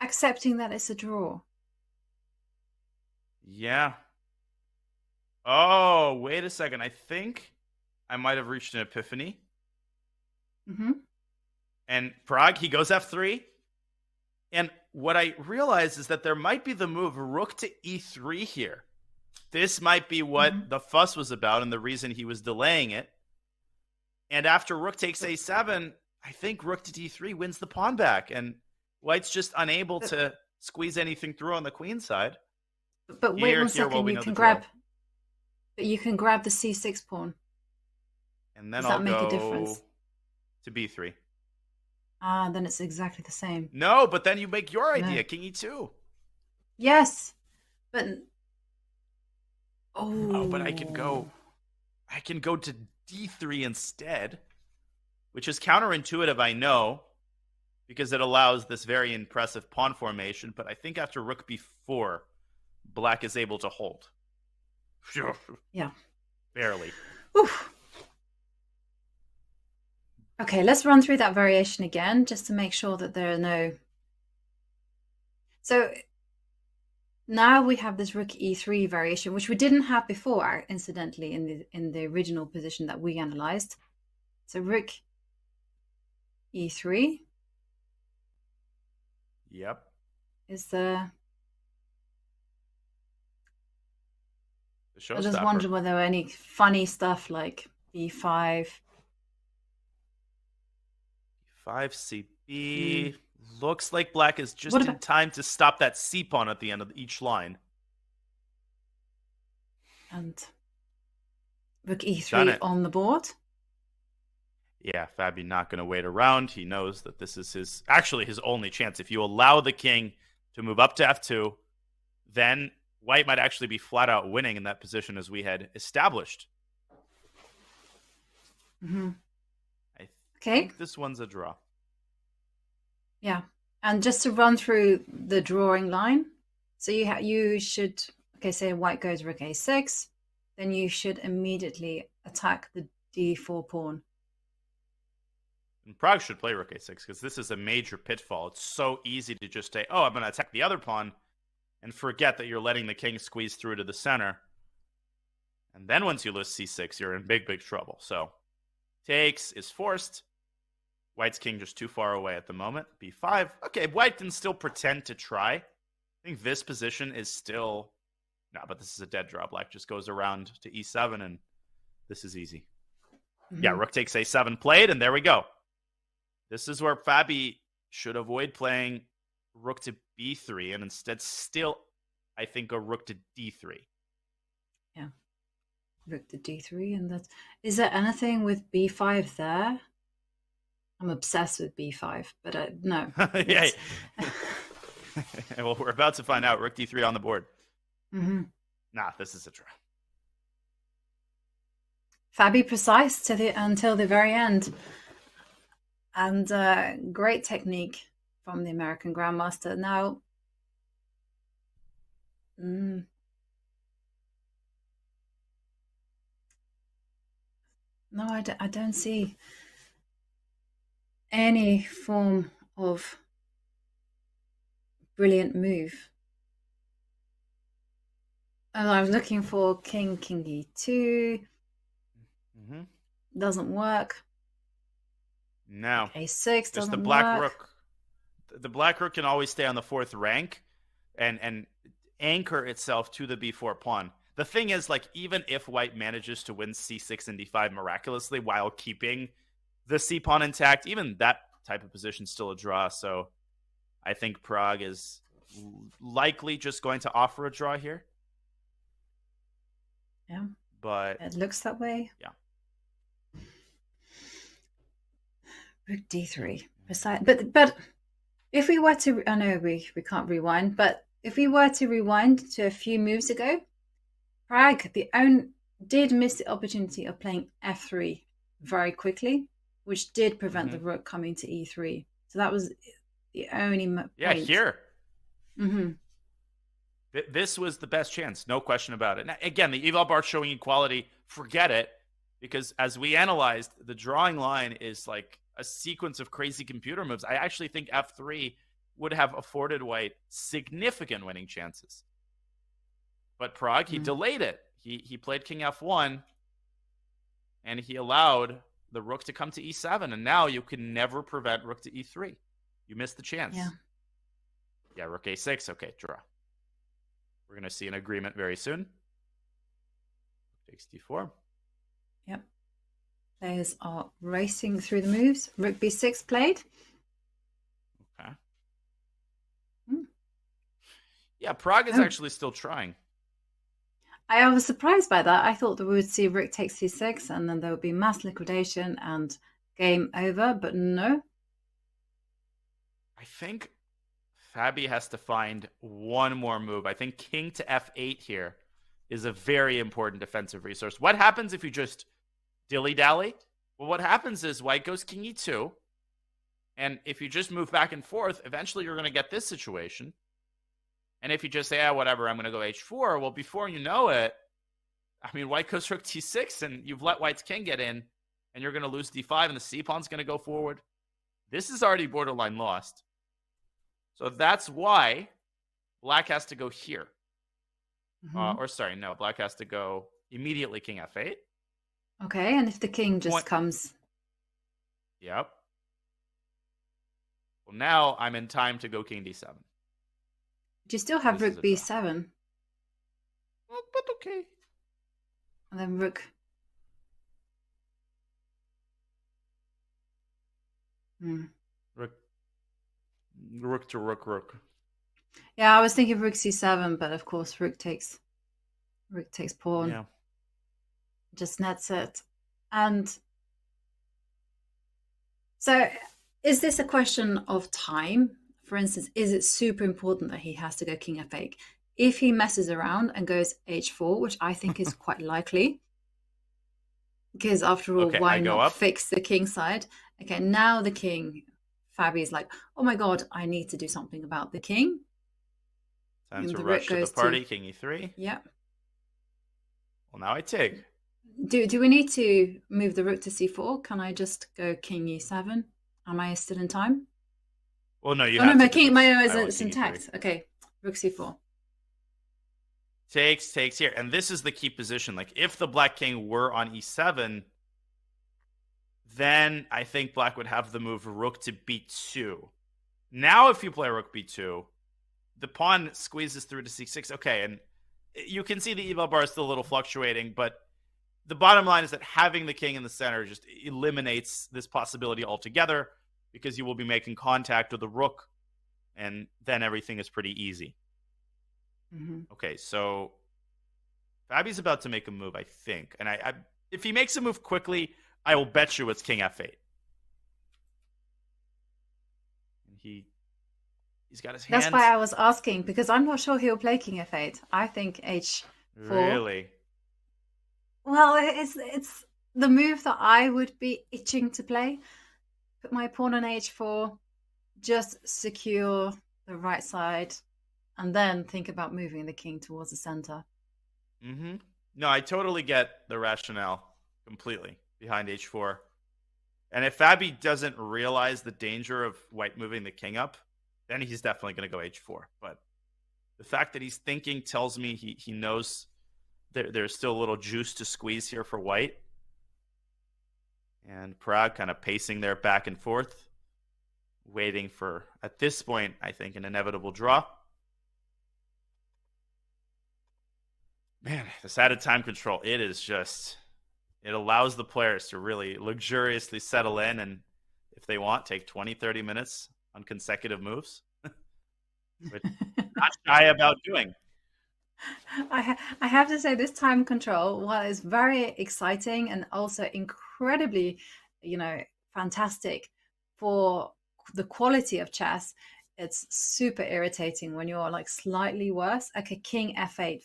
accepting that it's a draw. Yeah. Oh, wait a second. I think I might have reached an epiphany. Mm-hmm. And Prague, he goes F3. And what I realize is that there might be the move rook to E3 here. This might be what the fuss was about and the reason he was delaying it. And after rook takes A7, I think rook to D3 wins the pawn back. And White's just unable to squeeze anything through on the queen side. But wait one second, you can grab the C6 pawn. And then Does I'll that make go a difference? To B3. Ah, then it's exactly the same. No, but then you make your idea, King E2. Yes, but but I can go to D3 instead, which is counterintuitive, I know, because it allows this very impressive pawn formation. But I think after rook B4, black is able to hold. Yeah, barely. Oof. Okay, let's run through that variation again, just to make sure that there are no... So now we have this rook E3 variation, which we didn't have before, incidentally, in the original position that we analyzed. So rook E3. Yep. Is the... I just wondered whether there were any funny stuff like B5... 5 CB. Looks like black is just in time to stop that C pawn at the end of each line. And rook E3 on the board. Yeah, Fabi not going to wait around. He knows that this is his only chance. If you allow the king to move up to F2, then White might actually be flat out winning in that position as we had established Mm-hmm. I Okay. think this one's a draw. Yeah. And just to run through the drawing line, so you should, okay, say white goes rook a6, then you should immediately attack the d4 pawn. And Prague should play rook a6 because this is a major pitfall. It's so easy to just say, oh, I'm going to attack the other pawn and forget that you're letting the king squeeze through to the center. And then once you lose c6, you're in big, big trouble. So takes is forced. White's king just too far away at the moment. b5. Okay, White can still pretend to try. I think this position is still... No, but this is a dead draw. Black just goes around to e7, and this is easy. Mm-hmm. Yeah, rook takes a7 played, and there we go. This is where Fabi should avoid playing rook to b3, and instead still, I think, go rook to d3. Yeah. Rook to d3, and that's... Is there anything with b5 there? I'm obsessed with b5, but no. Yeah. Well, we're about to find out. Rook d3 on the board. Mm-hmm. Nah, this is a draw. Fabi precise until the very end. And great technique from the American Grandmaster. Now, no, I don't see any form of brilliant move. And I was looking for king e2. Mm-hmm. Doesn't work. No. a6 doesn't the black work. rook. The black rook can always stay on the fourth rank and anchor itself to the b4 pawn. The thing is, like, even if white manages to win c6 and d5 miraculously while keeping the c pawn intact, even that type of position is still a draw. So I think Prague is likely just going to offer a draw here. Yeah. But it looks that way. Yeah. Rook d3. But if we were to, I know we can't rewind, but if we were to rewind to a few moves ago, Prague did miss the opportunity of playing f3 very quickly, which did prevent the rook coming to e3. So that was the only point. Yeah, here. Mm-hmm. This was the best chance, no question about it. Now, again, the eval bar showing equality, forget it, because as we analyzed, the drawing line is like a sequence of crazy computer moves. I actually think f3 would have afforded white significant winning chances. But Prague, he delayed it. He played king f1, and he allowed the rook to come to e7, and now you can never prevent rook to e3. You missed the chance. Yeah, rook a6. Okay, draw. We're going to see an agreement very soon. Takes d4. Yep. Players are racing through the moves. Rook b6 played. Okay. Yeah, Prague is actually still trying. I was surprised by that. I thought that we would see rook takes c6 and then there would be mass liquidation and game over, but no. I think Fabi has to find one more move. I think king to f8 here is a very important defensive resource. What happens if you just dilly-dally? Well, what happens is white goes king e2, and if you just move back and forth, eventually you're going to get this situation. And if you just say, whatever, I'm going to go h4, well, before you know it, I mean, white goes rook t6, and you've let white's king get in, and you're going to lose d5, and the c-pawn's going to go forward. This is already borderline lost. So that's why black has to go here. Black has to go immediately king f8. Okay, and if the king just comes... Yep. Well, now I'm in time to go king d7. Do you still have rook b7? Well, but okay. And then rook... Rook to rook. Yeah, I was thinking rook c7, but of course rook takes pawn. Yeah. Just nets it. And so is this a question of time? For instance, is it super important that he has to go king f8? If he messes around and goes h4, which I think is quite likely, Because after all, Okay, why I go not up. fix the king side? Okay, now the king, Fabi's like, oh my god, I need to do something about the king. Time And to the rush rook to the goes party. King e3. Yeah. Well, now I take. Do we need to move the rook to c4? Can I just go king e7? Am I still in time? Well, no, you Oh have no, to. 'cause my I is want it's king e3. intact. Okay, rook c4. Takes here. And this is the key position. Like, if the black king were on e7, then I think black would have the move rook to b2. Now, if you play rook b2, the pawn squeezes through to c6. Okay, and you can see the eval bar is still a little fluctuating, but the bottom line is that having the king in the center just eliminates this possibility altogether, because you will be making contact with the rook, and then everything is pretty easy. Mm-hmm. Okay, so Fabi's about to make a move, I think. And I if he makes a move quickly, I will bet you it's king f8. He's got his hands. That's why I was asking, because I'm not sure he'll play king f8. I think h4. Really? Well, it's the move that I would be itching to play. Put my pawn on h4, just secure the right side, and then think about moving the king towards the center. Mm-hmm. No, I totally get the rationale completely behind h4. And if Fabi doesn't realize the danger of white moving the king up, then he's definitely going to go h4. But the fact that he's thinking tells me he knows there's still a little juice to squeeze here for white. And Prague kind of pacing there back and forth, waiting for, at this point, I think, an inevitable draw. Man, this added time control, it is just, it allows the players to really luxuriously settle in and, if they want, take 20, 30 minutes on consecutive moves. Which not shy about doing. I have to say, this time control, while it's very exciting and also incredibly, fantastic for the quality of chess, it's super irritating when you're like slightly worse. Okay, king f8.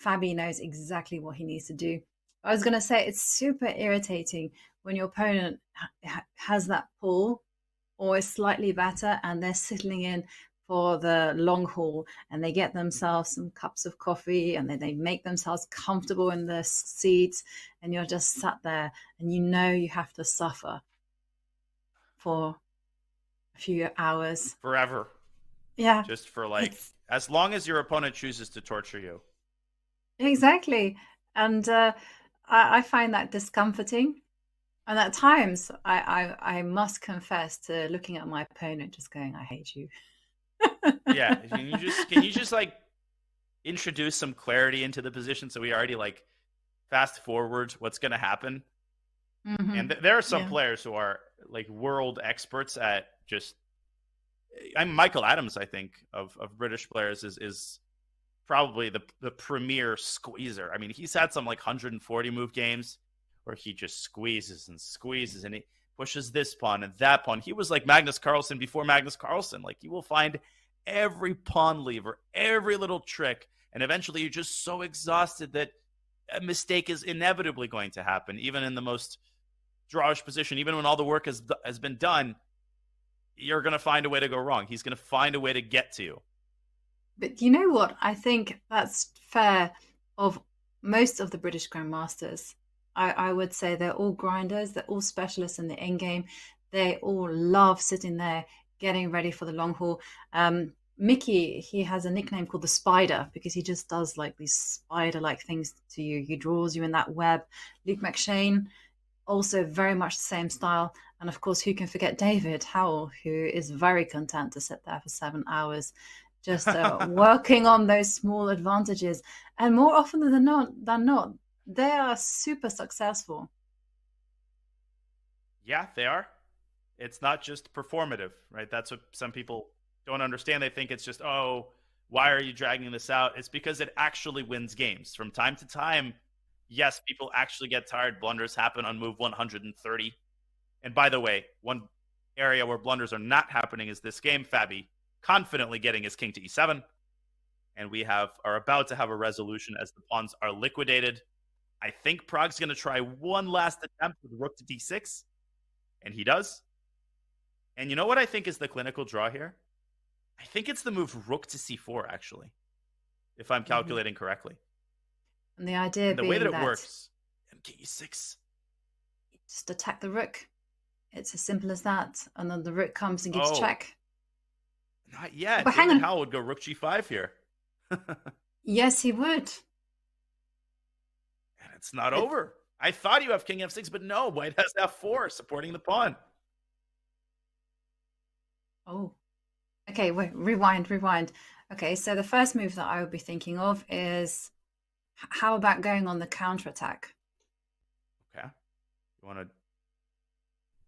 Fabi knows exactly what he needs to do. I was going to say, it's super irritating when your opponent has that pull or is slightly better and they're settling in for the long haul, and they get themselves some cups of coffee and then they make themselves comfortable in their seats, and you're just sat there and you have to suffer for a few hours. Forever. Yeah. Just for as long as your opponent chooses to torture you. Exactly. And I find that discomforting. And at times, I must confess to looking at my opponent, just going, I hate you. Yeah. Can you just like introduce some clarity into the position so we already like fast forward what's going to happen? Mm-hmm. And there are some players who are like world experts at just. I'm Michael Adams, I think, of British players is probably the premier squeezer. I mean, he's had some like 140 move games where he just squeezes and he pushes this pawn and that pawn. He was like Magnus Carlsen before Magnus Carlsen. Like, you will find every pawn lever, every little trick, and eventually you're just so exhausted that a mistake is inevitably going to happen, even in the most drawish position. Even when all the work has been done, you're going to find a way to go wrong. He's going to find a way to get to you. But you know what? I think that's fair of most of the British Grandmasters. I would say they're all grinders. They're all specialists in the endgame. They all love sitting there, getting ready for the long haul. Mickey, he has a nickname called the Spider because he just does like these spider-like things to you. He draws you in that web. Luke McShane, also very much the same style. And of course, who can forget David Howell, who is very content to sit there for 7 hours, just working on those small advantages. And more often than not, they are super successful. Yeah, they are. It's not just performative, right? That's what some people don't understand. They think it's just, oh, why are you dragging this out? It's because it actually wins games. From time to time, yes, people actually get tired. Blunders happen on move 130. And by the way, one area where blunders are not happening is this game. Fabi confidently getting his king to e7. And we are about to have a resolution as the pawns are liquidated. I think Prague's going to try one last attempt with rook to d6, and he does. And you know what I think is the clinical draw here? I think it's the move rook to c4, actually, if I'm calculating correctly. And the idea The being way that it that works, and king e6. just attack the rook. It's as simple as that. And then the rook comes and gives Oh. check. Not yet. But hang David on. Howell would go rook g5 here. Yes, he would. And it's not over. I thought you have king f6, but no, white has f4 supporting the pawn. Oh. Okay, wait, rewind. Okay, so the first move that I would be thinking of is how about going on the counterattack? Okay. You want to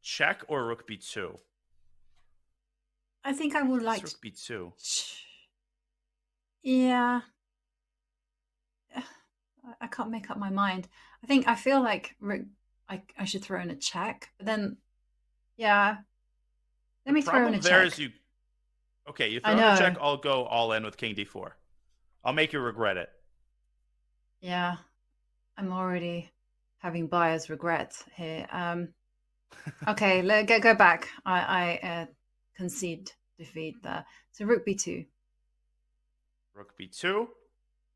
check or rook b2? I think I would like Rook b2. Yeah. I can't make up my mind. I feel like I should throw in a check, but then yeah. Let me throw in a There check. is you throw in a check, I'll go all in with king d4. I'll make you regret it. Yeah. I'm already having buyer's regret here. Okay, go back. I concede defeat there. So rook b2. Rook b2.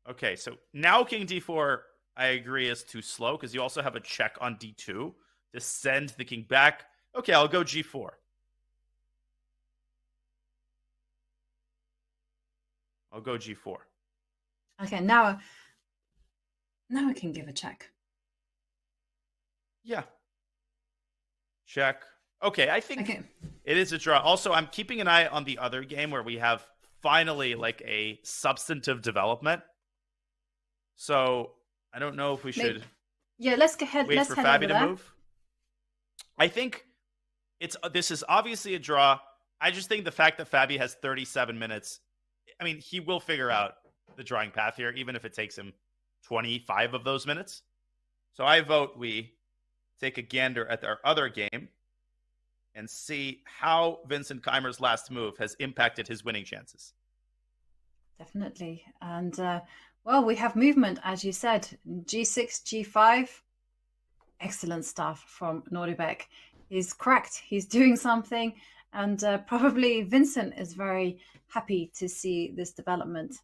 Okay, so now king d4, I agree, is too slow because you also have a check on d2 to send the king back. Okay, I'll go g4. I'll go g4. Okay, now I can give a check. Yeah. Check. Okay, I think Okay. it is a draw. Also, I'm keeping an eye on the other game where we have finally like a substantive development. So I don't know if we should Yeah, let's go ahead. wait Let's for head Fabi over to there. move. I think this is obviously a draw. I just think the fact that Fabi has 37 minutes, I mean, he will figure out the drawing path here, even if it takes him 25 of those minutes. So I vote we take a gander at our other game and see how Vincent Keimer's last move has impacted his winning chances. Definitely. And well, we have movement, as you said, g6, g5. Excellent stuff from Nordebek. He's cracked. He's doing something. And probably Vincent is very happy to see this development.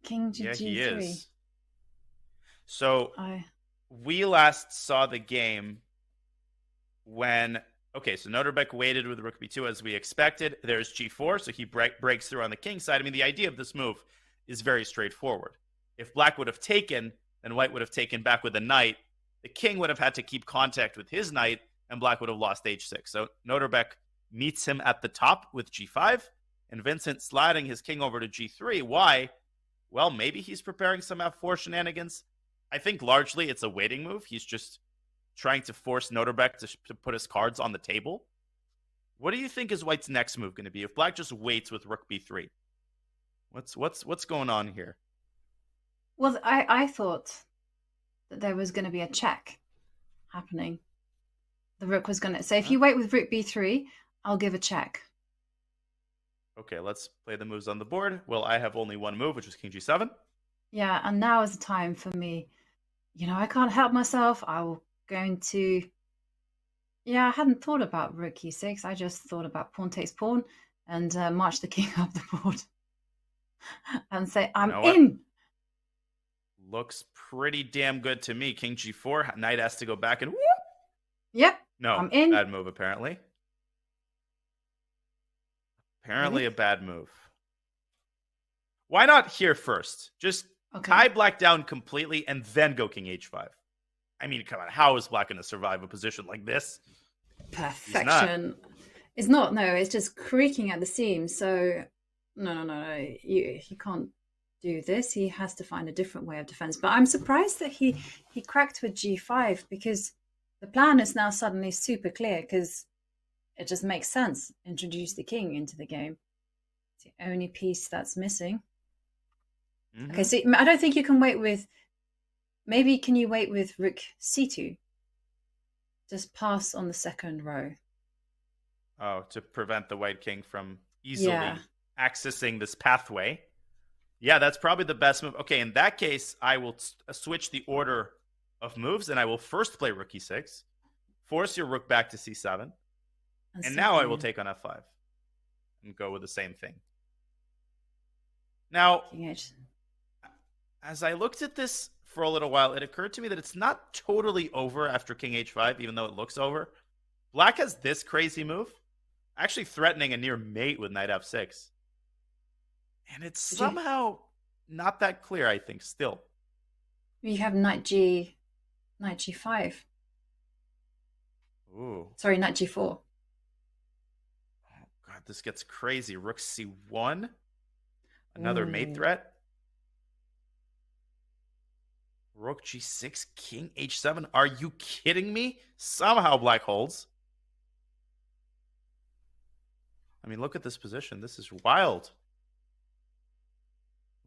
King to g3. He is. So we last saw the game when, so Nordebek waited with rook b2 as we expected. There's g4, so he breaks through on the king side. I mean, the idea of this move is very straightforward. If black would have taken, then white would have taken back with the knight. The king would have had to keep contact with his knight, and black would have lost h6. So Nordebek meets him at the top with g5, and Vincent sliding his king over to g3. Why? Well, maybe he's preparing some f4 shenanigans. I think largely it's a waiting move. He's just trying to force Nordebek to put his cards on the table. What do you think is white's next move going to be if black just waits with rook b3? What's going on here? Well, I thought that there was going to be a check happening. The rook was going to say, if you wait with rook b3, I'll give a check. Okay, let's play the moves on the board. Well, I have only one move, which is king g7. Yeah, and now is the time for me. I can't help myself. I'm going to... Yeah, I hadn't thought about rook e6. I just thought about pawn takes pawn and march the king up the board. And say, I'm in! Looks pretty damn good to me. King g4, knight has to go back and whoop! Yep, No, I'm in. Bad move, apparently. Apparently a bad move. Why not here first? Just tie black down completely and then go king h5. I mean, come on, how is black going to survive a position like this? Perfection. It's not, no, it's just creaking at the seams. So, no. He can't do this. He has to find a different way of defense. But I'm surprised that he cracked with g5 because the plan is now suddenly super clear because it just makes sense. Introduce the king into the game. It's the only piece that's missing. Mm-hmm. Okay, so I don't think you can wait with... Maybe can you wait with rook c2? Just pass on the second row. Oh, to prevent the white king from easily accessing this pathway. Yeah, that's probably the best move. Okay, in that case, I will switch the order of moves, and I will first play rook e6, force your rook back to c7, and now I will take on f5 and go with the same thing. Now, as I looked at this for a little while, it occurred to me that it's not totally over after king h5, even though it looks over. Black has this crazy move, actually threatening a near mate with knight f6. And it's somehow not that clear, I think, still. You have knight g5. Ooh. Sorry, knight g4. Oh, God, this gets crazy. Rook c1. Another mate threat. Rook g6, king h7. Are you kidding me? Somehow black holds. I mean, look at this position. This is wild.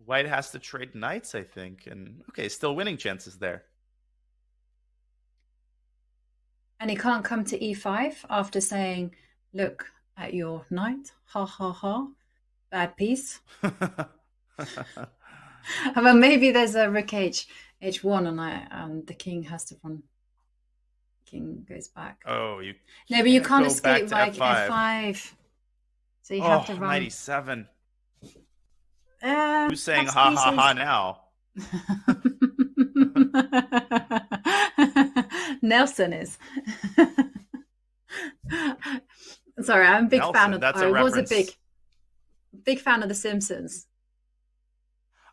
White has to trade knights, I think. And, okay, still winning chances there. And he can't come to e5 after saying, look at your knight. Ha, ha, ha. Bad piece. But maybe there's a rook h1 and the king has to run. King goes back. Oh, you no, but you can't escape like f5. So you have to run. Knight e7. Who's saying ha ha ha now? Nelson is. Sorry, I'm a big fan of. I was a big fan of The Simpsons.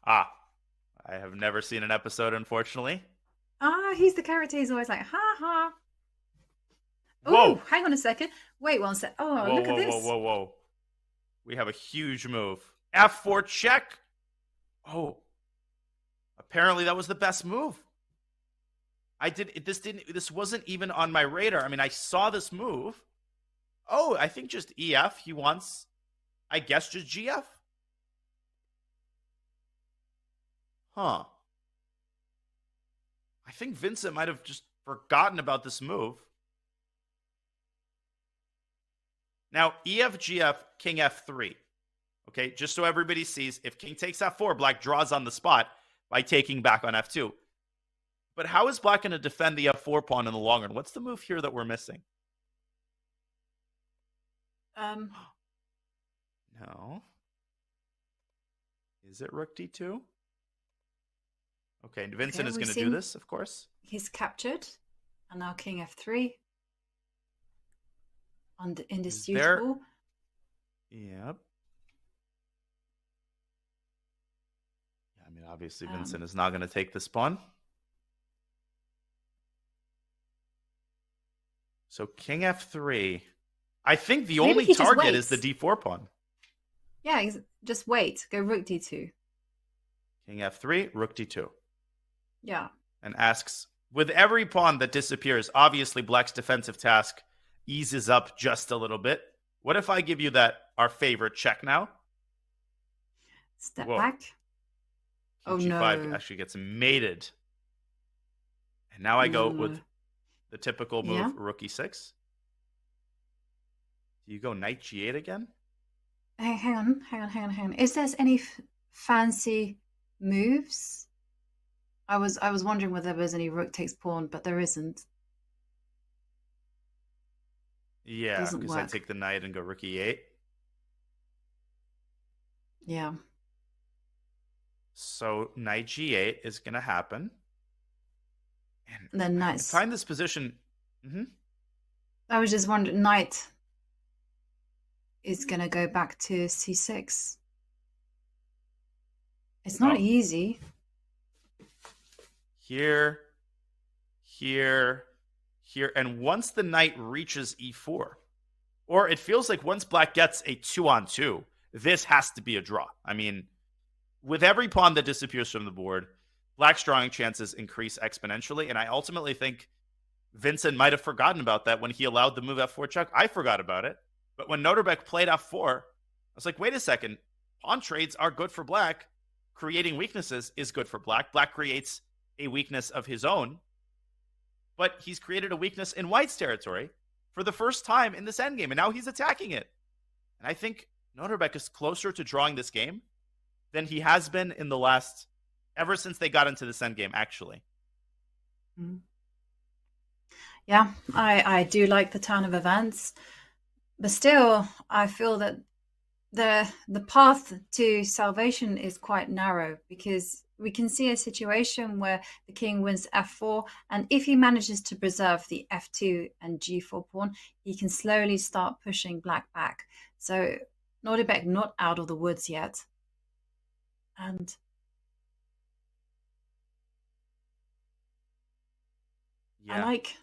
I have never seen an episode, unfortunately. He's the character. He's always like ha ha. Whoa! Hang on a second. Wait one sec. Look at this. Whoa! We have a huge move. F4 check. Oh, apparently that was the best move. This wasn't even on my radar. I mean, I saw this move. Oh, I think just EF. He wants, I guess, just GF. Huh. I think Vincent might have just forgotten about this move. Now, EF, GF, King F3. Okay, just so everybody sees, if king takes f4, black draws on the spot by taking back on f2. But how is black going to defend the f4 pawn in the long run? What's the move here that we're missing? No. Is it rook d2? Okay, Vincent is going to do this, of course. He's captured, and now king f3. Indisputable. Yep. I mean, obviously, Vincent is not going to take this pawn. So king f3. I think the only target is the d4 pawn. Yeah, just wait. Go rook d2. King f3, rook d2. Yeah. And asks, with every pawn that disappears, obviously black's defensive task eases up just a little bit. What if I give you our favorite check now? Step back. King g5 actually gets mated. And now I go with the typical move, rook e6. Do you go knight g8 again? Hang on. Is there any fancy moves? I was wondering whether there was any rook takes pawn, but there isn't. Yeah, because I take the knight and go rook e8. Yeah. So knight g8 is going to happen. And then knight. Find this position. I was just wondering, knight is going to go back to c6. It's not easy. Here, and once the knight reaches e4, or it feels like once black gets a 2-on-2, this has to be a draw. I mean, with every pawn that disappears from the board, black's drawing chances increase exponentially, and I ultimately think Vincent might have forgotten about that when he allowed the move f4 check. I forgot about it, but when Noterbeck played f4, I was like, wait a second, pawn trades are good for black. Creating weaknesses is good for black. Black creates a weakness of his own, but he's created a weakness in white's territory for the first time in this endgame, and now he's attacking it. And I think Noterbeck is closer to drawing this game than he has been in the last, ever since they got into this endgame, actually. Yeah, I do like the turn of events, but still, I feel that the path to salvation is quite narrow, because we can see a situation where the king wins f4, and if he manages to preserve the f2 and g4 pawn, he can slowly start pushing black back. So Nordibeck not out of the woods yet. And Yeah. I like...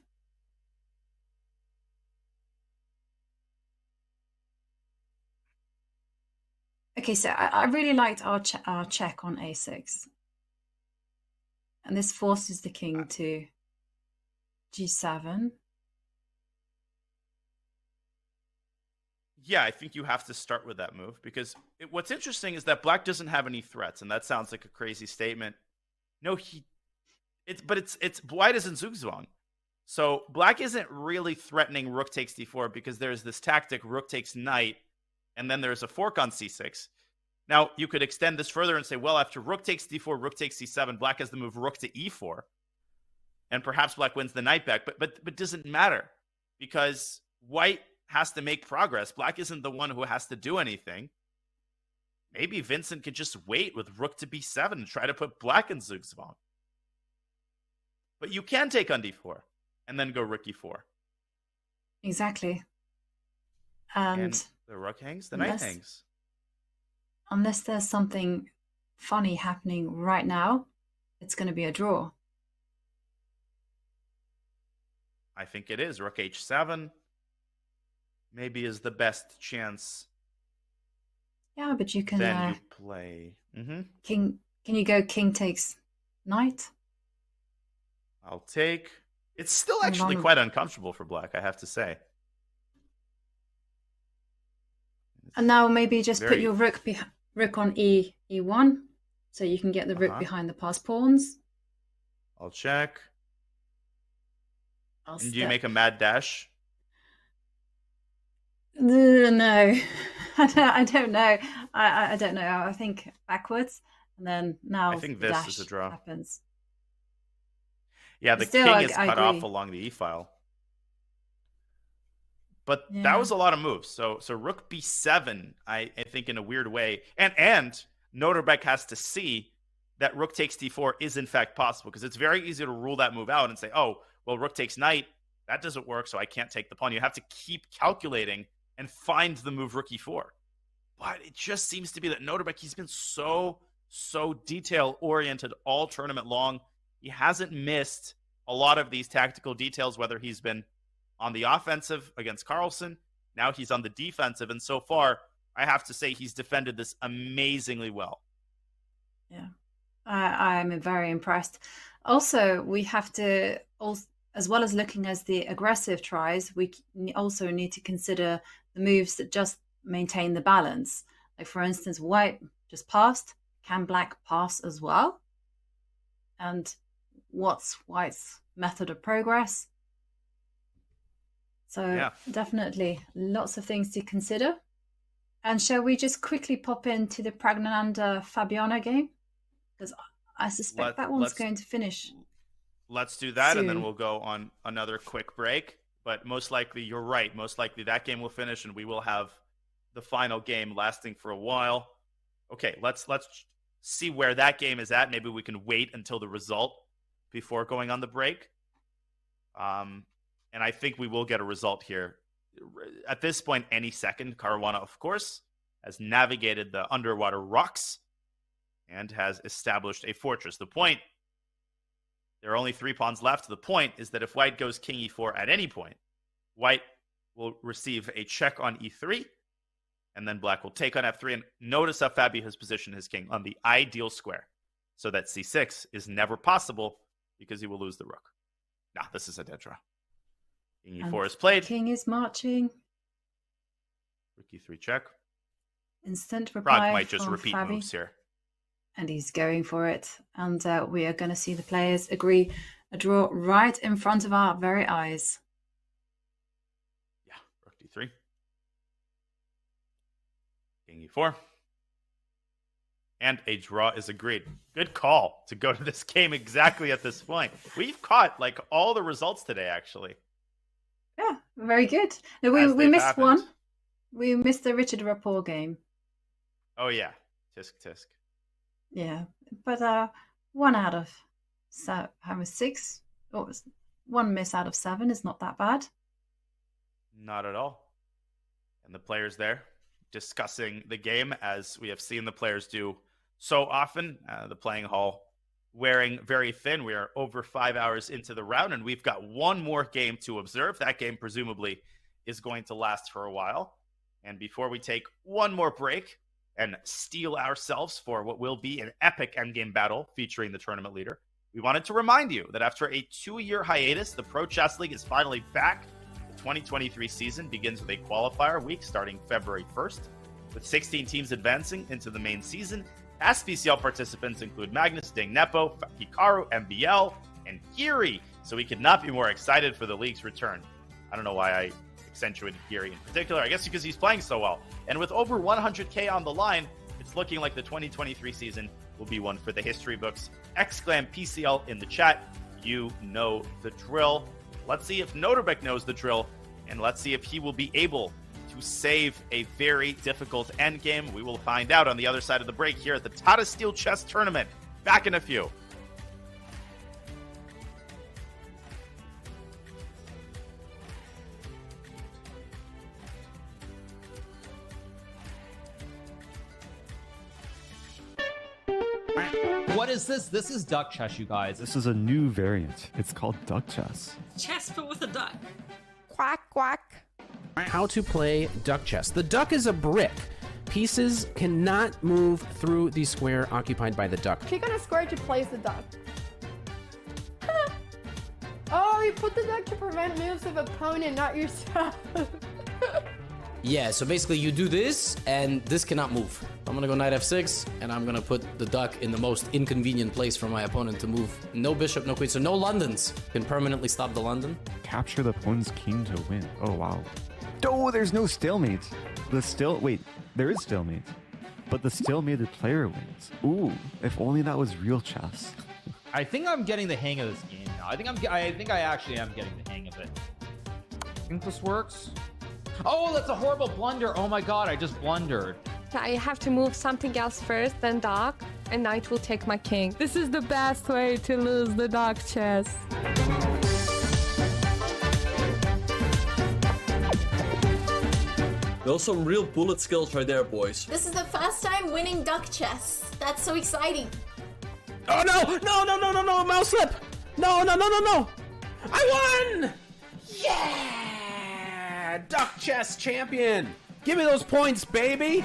Okay, so I really liked our check on a6. And this forces the king to g7. Yeah, I think you have to start with that move, because what's interesting is that black doesn't have any threats, and that sounds like a crazy statement. No, it's white is in Zugzwang. So black isn't really threatening rook takes d4, because there's this tactic rook takes knight, and then there's a fork on c6. Now, you could extend this further and say, well, after rook takes d4, rook takes c7, black has the move rook to e4, and perhaps black wins the knight back, but it doesn't matter, because white has to make progress. Black isn't the one who has to do anything. Maybe Vincent could just wait with rook to b7 and try to put black in Zugzwang. But you can take on d4 and then go rook e4. Exactly. And the rook hangs, the knight hangs. Unless there's something funny happening right now, it's going to be a draw. I think it is. Rook h7 maybe is the best chance. Yeah, but you can then you play king. Can you go king takes knight? I'll take. It's still actually quite uncomfortable for black, I have to say. And now maybe just put your rook on e1, so you can get the rook behind the passed pawns. I'll check. And do you make a mad dash? No, I don't know. I don't know. I think backwards, and then now I think this is a draw. Happens. Yeah, the king is cut off along the e file. But that was a lot of moves. So rook b7, I think, in a weird way. And Noterbeck has to see that rook takes d4 is in fact possible, because it's very easy to rule that move out and say, oh, well, rook takes knight, that doesn't work, so I can't take the pawn. You have to keep calculating and find the move rook e4. But it just seems to be that Noterbeck, he's been so detail-oriented all tournament long. He hasn't missed a lot of these tactical details, whether he's been on the offensive against Carlsen, now he's on the defensive, and so far, I have to say he's defended this amazingly well. Yeah, I'm very impressed. Also, we have to, as well as looking at the aggressive tries, we also need to consider the moves that just maintain the balance. Like, for instance, white just passed. Can black pass as well? And what's white's method of progress? So definitely lots of things to consider. And shall we just quickly pop into the Pragnananda Fabiano game? Because I suspect that one's going to finish. Let's do that, soon. And then we'll go on another quick break. But most likely, you're right. Most likely that game will finish, and we will have the final game lasting for a while. Okay, let's see where that game is at. Maybe we can wait until the result before going on the break. And I think we will get a result here. At this point, any second, Caruana, of course, has navigated the underwater rocks and has established a fortress. The point, there are only 3 pawns left. The point is that if white goes king e4 at any point, white will receive a check on e3, and then black will take on f3. And notice how Fabi has positioned his king on the ideal square, so that c6 is never possible because he will lose the rook. Nah, this is a dead draw. King e4 is played. King is marching. Rook e3 check. Instant reply. Prague might just repeat Fabi. moves here. And he's going for it. And we are going to see the players agree a draw right in front of our very eyes. Yeah, rook d3. King e4. And a draw is agreed. Good call to go to this game exactly at this point. We've caught like all the results today, actually. Yeah, very good. No, we missed one. We missed the Richard Rapport game. Oh, yeah. Tisk. Yeah, but 1 out of 6, or 1 miss out of 7 is not that bad. Not at all. And the players there discussing the game, as we have seen the players do so often. The playing hall wearing very thin. We are over 5 hours into the round, and we've got one more game to observe. That game presumably is going to last for a while. And before we take one more break and steel ourselves for what will be an epic endgame battle featuring the tournament leader, we wanted to remind you that after a 2-year hiatus, the Pro Chess League is finally back. The 2023 season begins with a qualifier week starting February 1st, with 16 teams advancing into the main season. SPCL participants include Magnus, Ding Nepo, Hikaru, MBL, and Giri. So we could not be more excited for the league's return. I don't know why I accentuated Giri in particular. I guess because he's playing so well. And with over 100K on the line, it's looking like the 2023 season will be one for the history books. Exclaim PCL in the chat. You know the drill. Let's see if Noterbeck knows the drill, and let's see if he will be able to save a very difficult endgame. We will find out on the other side of the break here at the Tata Steel Chess Tournament. Back in a few. What is this? This is duck chess, you guys. This is a new variant. It's called duck chess. Chess, but with a duck. Quack, quack. How to play duck chess. The duck is a brick. Pieces cannot move through the square occupied by the duck. Click on a square to place the duck. Oh, you put the duck to prevent moves of opponent, not yourself. Yeah, so basically you do this, and this cannot move. I'm gonna go knight f6, and I'm gonna put the duck in the most inconvenient place for my opponent to move. No bishop, no queen, so no Londons. Can permanently stop the London. Capture the opponent's king to win. Oh, wow. Oh, there's no stalemate. Wait, there is stalemate. But the stalemated player wins. Ooh, if only that was real chess. I think I'm getting the hang of this game now. I think I actually am getting the hang of it. I think this works. Oh, that's a horrible blunder. Oh my god, I just blundered. I have to move something else first, then dock, and knight will take my king. This is the best way to lose the duck chess. Those some real bullet skills right there, boys. This is the first time winning duck chess. That's so exciting. Oh no! No! Mouse slip! No! I won! Yeah! Duck chess champion! Give me those points, baby!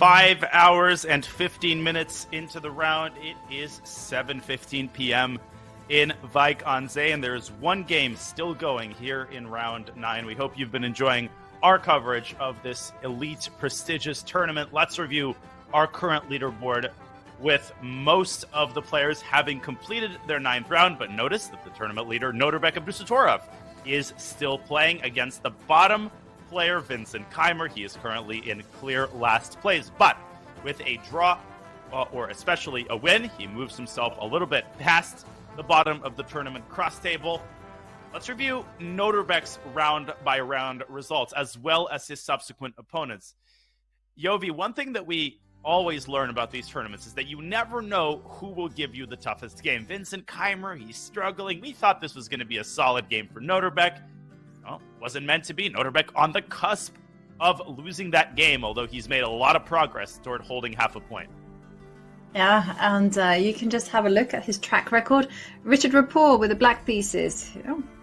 5 hours and 15 minutes into the round. It is 7:15 p.m. in Wijk aan Zee, and there's one game still going here in round 9. We hope you've been enjoying our coverage of this elite, prestigious tournament. Let's review our current leaderboard, with most of the players having completed their 9th round. But notice that the tournament leader, Norbert Abdusatorov, is still playing against the bottom player, Vincent Keimer. He is currently in clear last place. But with a draw, or especially a win, he moves himself a little bit past the bottom of the tournament cross table. Let's review Norbek's round-by-round results, as well as his subsequent opponents. Yovi, one thing that we always learn about these tournaments is that you never know who will give you the toughest game. Vincent Keimer, he's struggling. We thought this was going to be a solid game for Norbek. Well, wasn't meant to be. Norbek on the cusp of losing that game, although he's made a lot of progress toward holding half a point. Yeah, and you can just have a look at his track record. Richard Rapport with the black pieces,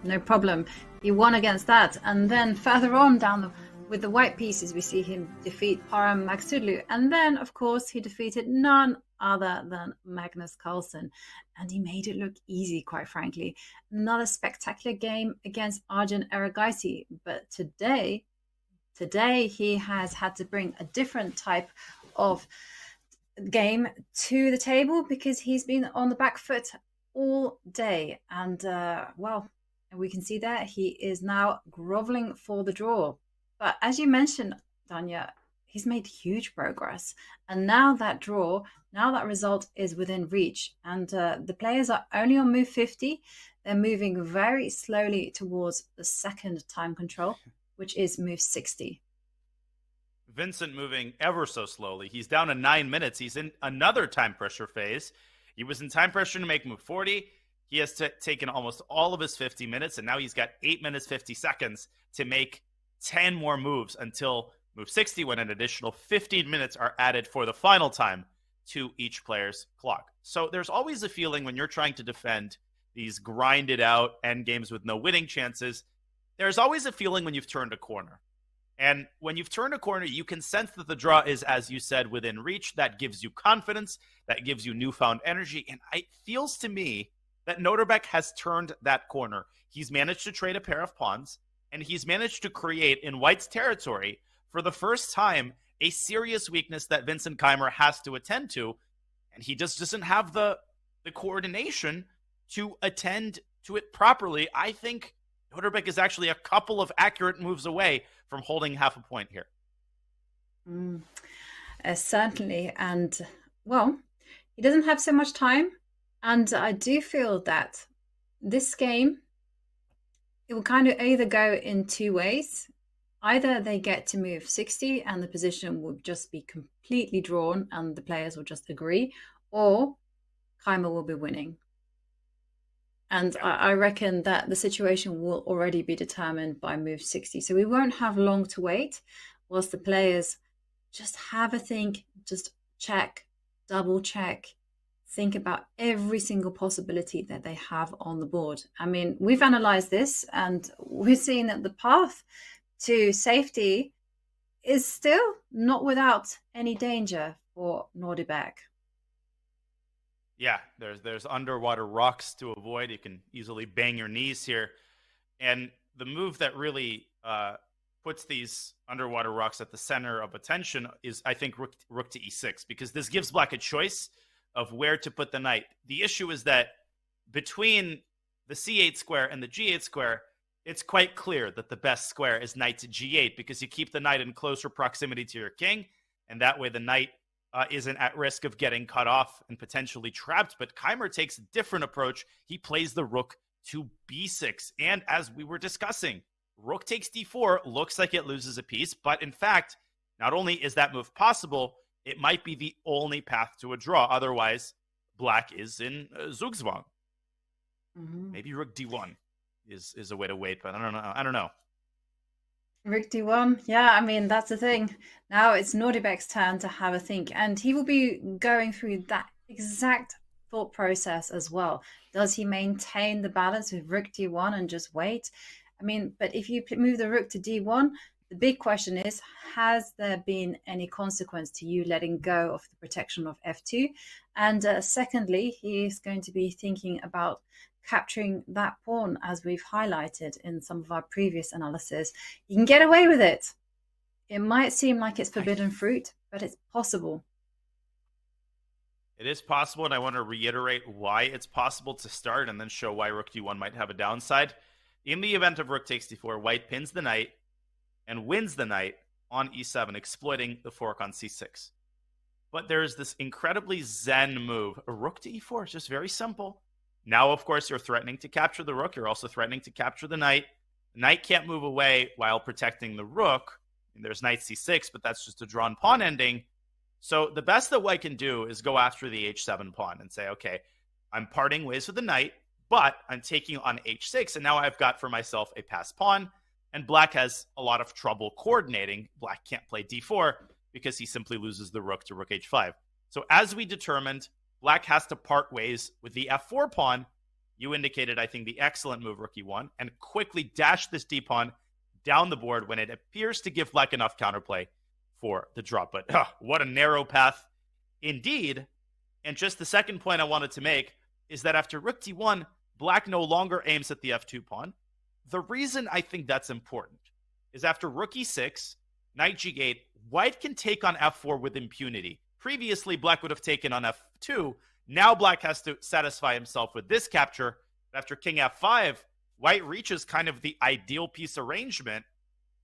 no problem. He won against that. And then further on down with the white pieces, we see him defeat Param Magsudlu. And then, of course, he defeated none other than Magnus Carlsen. And he made it look easy, quite frankly. Another spectacular game against Arjun Erigaisi. But today he has had to bring a different type of game to the table, because he's been on the back foot all day. And, well, we can see there he is now groveling for the draw. But as you mentioned, Danya, he's made huge progress. And now that result is within reach. And the players are only on move 50. They're moving very slowly towards the second time control, which is move 60. Vincent moving ever so slowly. He's down to 9 minutes. He's in another time pressure phase. He was in time pressure to make move 40. He has taken almost all of his 50 minutes, and now he's got 8 minutes, 50 seconds to make 10 more moves until move 60, when an additional 15 minutes are added for the final time to each player's clock. So there's always a feeling when you're trying to defend these grinded out end games with no winning chances, there's always a feeling when you've turned a corner. And when you've turned a corner, you can sense that the draw is, as you said, within reach. That gives you confidence. That gives you newfound energy. And it feels to me that Norbek has turned that corner. He's managed to trade a pair of pawns, and he's managed to create in White's territory, for the first time, a serious weakness that Vincent Keimer has to attend to. And he just doesn't have the coordination to attend to it properly. I think Norbek is actually a couple of accurate moves away from holding half a point here. Certainly. And, well, he doesn't have so much time. And I do feel that this game, it will kind of either go in two ways. Either they get to move 60 and the position will just be completely drawn and the players will just agree, or Keimer will be winning. And I reckon that the situation will already be determined by move 60. So we won't have long to wait whilst the players just have a think, just check, double check, think about every single possibility that they have on the board. I mean, we've analyzed this and we've seen that the path to safety is still not without any danger for Norbek. Yeah, there's underwater rocks to avoid. You can easily bang your knees here. And the move that really puts these underwater rocks at the center of attention is, I think, rook to e6, because this gives black a choice of where to put the knight. The issue is that between the c8 square and the g8 square, it's quite clear that the best square is knight to g8, because you keep the knight in closer proximity to your king, and that way the knight isn't at risk of getting cut off and potentially trapped. But Keimer takes a different approach. He plays the rook to b6. And as we were discussing, rook takes d4 looks like it loses a piece. But in fact, not only is that move possible, it might be the only path to a draw. Otherwise, black is in Zugzwang. Maybe rook d1 is a way to wait, but I don't know. Rook d1, yeah, I mean, that's the thing. Now it's Norbek's turn to have a think, and he will be going through that exact thought process as well. Does he maintain the balance with rook d1 and just wait? I mean, but if you move the rook to d1, The big question is, has there been any consequence to you letting go of the protection of f2? And secondly, he is going to be thinking about capturing that pawn, as we've highlighted in some of our previous analysis. You can get away with it. It might seem like it's forbidden fruit, but it's possible. It is possible, and I want to reiterate why it's possible to start and then show why rook d1 might have a downside. In the event of rook takes d4, white pins the knight and wins the knight on e7, exploiting the fork on c6. But there's this incredibly zen move. A rook to e4 is just very simple. Now, of course, you're threatening to capture the rook. You're also threatening to capture the knight. The knight can't move away while protecting the rook. And there's knight c6, but that's just a drawn pawn ending. So the best that white can do is go after the h7 pawn and say, okay, I'm parting ways with the knight, but I'm taking on h6, and now I've got for myself a passed pawn, and black has a lot of trouble coordinating. Black can't play d4 because he simply loses the rook to rook h5. So as we determined, black has to part ways with the f4 pawn. You indicated, I think, the excellent move, rook e1, and quickly dash this d pawn down the board when it appears to give black enough counterplay for the drop. But what a narrow path indeed. And just the second point I wanted to make is that after rook d1, black no longer aims at the f2 pawn. The reason I think that's important is after rook e6, knight g8, white can take on f4 with impunity. Previously, black would have taken on f2. Now black has to satisfy himself with this capture. After king f5, white reaches kind of the ideal piece arrangement.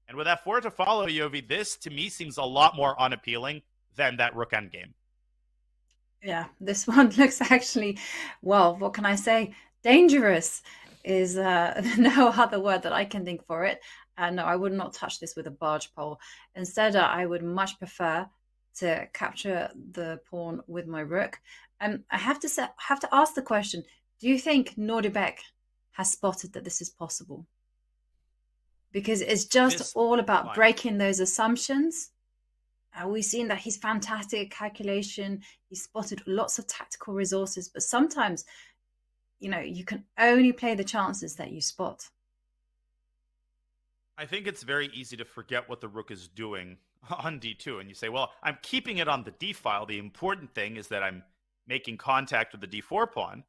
And with f4 to follow, Yovi, this to me seems a lot more unappealing than that rook endgame. Yeah, this one looks actually, well, what can I say? Dangerous is no other word that I can think for it. No, I would not touch this with a barge pole. Instead, I would much prefer to capture the pawn with my rook. And I have to ask the question, do you think Nordebek has spotted that this is possible? Because it's just all about breaking those assumptions. We've seen that he's fantastic at calculation. He's spotted lots of tactical resources, but sometimes, you know, you can only play the chances that you spot. I think it's very easy to forget what the rook is doing on d2. And you say, well, I'm keeping it on the d file. The important thing is that I'm making contact with the d4 pawn.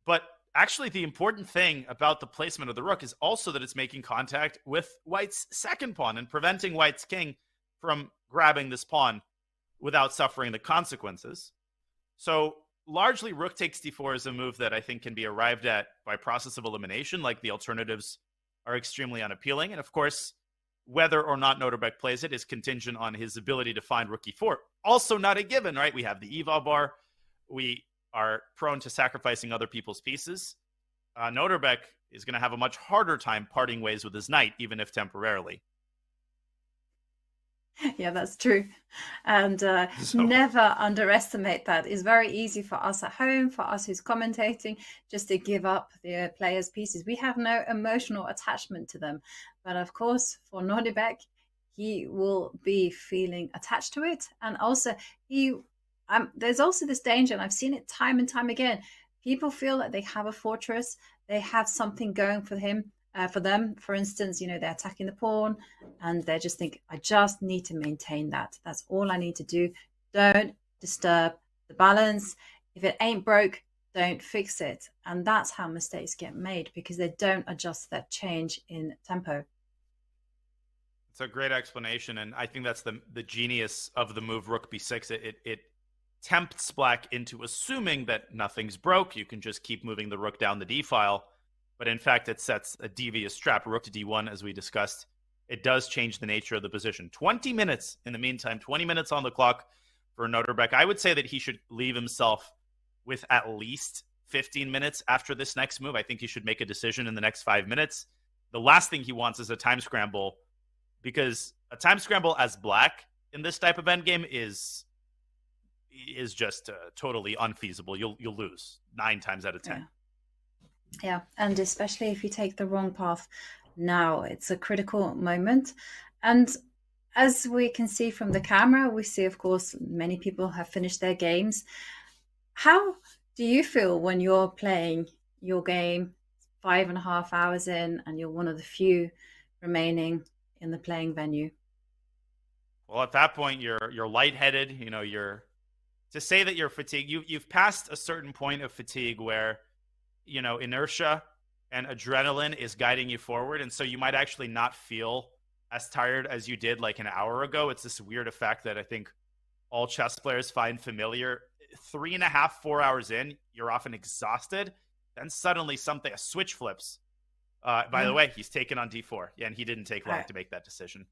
But actually, the important thing about the placement of the rook is also that it's making contact with white's second pawn and preventing white's king from grabbing this pawn without suffering the consequences. So largely, rook takes d4 is a move that I think can be arrived at by process of elimination, like the alternatives are extremely unappealing. And of course, whether or not Nordebek plays it is contingent on his ability to find rook e4. Also not a given, right? We have the eval bar. We are prone to sacrificing other people's pieces. Nordebek is going to have a much harder time parting ways with his knight, even if temporarily. Yeah, that's true. And never underestimate that. It's very easy for us at home, for us who's commentating, just to give up the players' pieces. We have no emotional attachment to them. But of course, for Nordebek, he will be feeling attached to it. And also, there's also this danger, and I've seen it time and time again. People feel that they have a fortress, they have something going for them. For instance, you know, they're attacking the pawn and they just think, I just need to maintain that. That's all I need to do. Don't disturb the balance. If it ain't broke, don't fix it. And that's how mistakes get made, because they don't adjust that change in tempo. It's a great explanation, and I think that's the genius of the move rook b6. It tempts black into assuming that nothing's broke. You can just keep moving the rook down the d file. But in fact, it sets a devious trap. Rook to d1, as we discussed, it does change the nature of the position. 20 minutes in the meantime, 20 minutes on the clock for Nordebek. I would say that he should leave himself with at least 15 minutes after this next move. I think he should make a decision in the next 5 minutes. The last thing he wants is a time scramble, because a time scramble as black in this type of endgame is just totally unfeasible. You'll lose 9 times out of 10. Yeah, and especially if you take the wrong path now, it's a critical moment. And as we can see from the camera, we see, of course, many people have finished their games. How do you feel when you're playing your game 5.5 hours in and you're one of the few remaining in the playing venue. Well, at that point, you're lightheaded. You know, to say that you're fatigued. You've passed a certain point of fatigue where, you know, inertia and adrenaline is guiding you forward, and so you might actually not feel as tired as you did like an hour ago. It's this weird effect that I think all chess players find familiar. 3.5, 4 hours in, you're often exhausted. Then suddenly a switch flips. By the way, he's taken on d4, and he didn't take long to make that decision.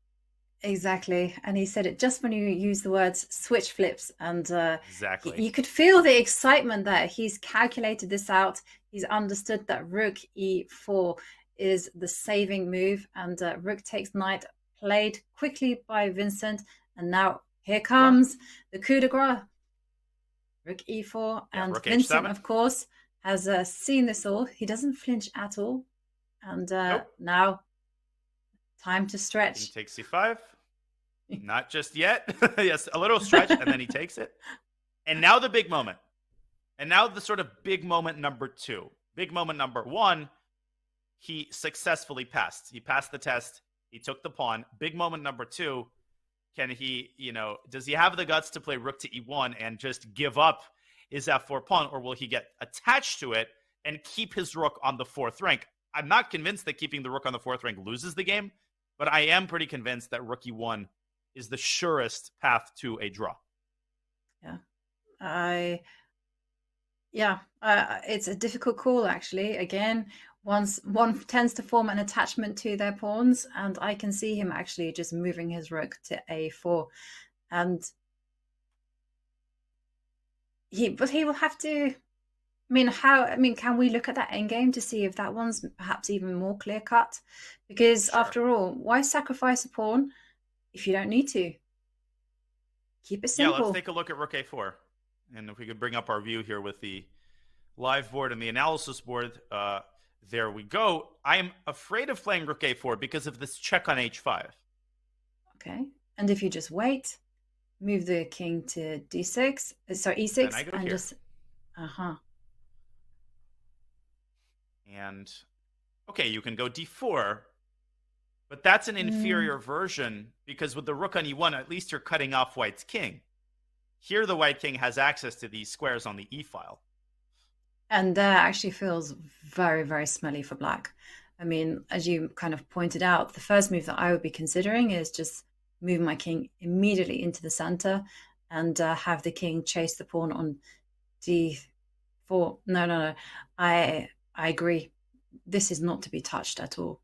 Exactly. And he said it just when you use the words switch flips. And exactly, you could feel the excitement there. He's calculated this out. He's understood that rook e4 is the saving move. And rook takes knight, played quickly by Vincent. And now here comes the coup de grace. Rook e4. And rook Vincent, h7. of course, has seen this all. He doesn't flinch at all. And now, time to stretch. He takes c5. Not just yet. Yes, a little stretch, and then he takes it. And now the big moment. And now the sort of big moment number 2. Big moment number 1, he successfully passed. He passed the test. He took the pawn. Big moment number 2, can he, does he have the guts to play rook to e1 and just give up his f4 pawn, or will he get attached to it and keep his rook on the 4th rank? I'm not convinced that keeping the rook on the 4th rank loses the game, but I am pretty convinced that rook e1 is the surest path to a draw. It's a difficult call, actually. Again, one tends to form an attachment to their pawns, and I can see him actually just moving his rook to a4. And he will have to. Can we look at that endgame to see if that one's perhaps even more clear cut? Because after all, why sacrifice a pawn if you don't need to? Keep it simple. Yeah, let's take a look at rook a4. And if we could bring up our view here with the live board and the analysis board, there we go. I'm afraid of playing rook a4 because of this check on h5. Okay. And if you just wait, move the king to d6, e6, and here. just... And, okay, you can go d4, but that's an inferior version because with the rook on e1, at least you're cutting off white's king. Here, the white king has access to these squares on the e-file. And that actually feels very, very smelly for black. I mean, as you kind of pointed out, the first move that I would be considering is just move my king immediately into the center and have the king chase the pawn on d4. No. I agree. This is not to be touched at all.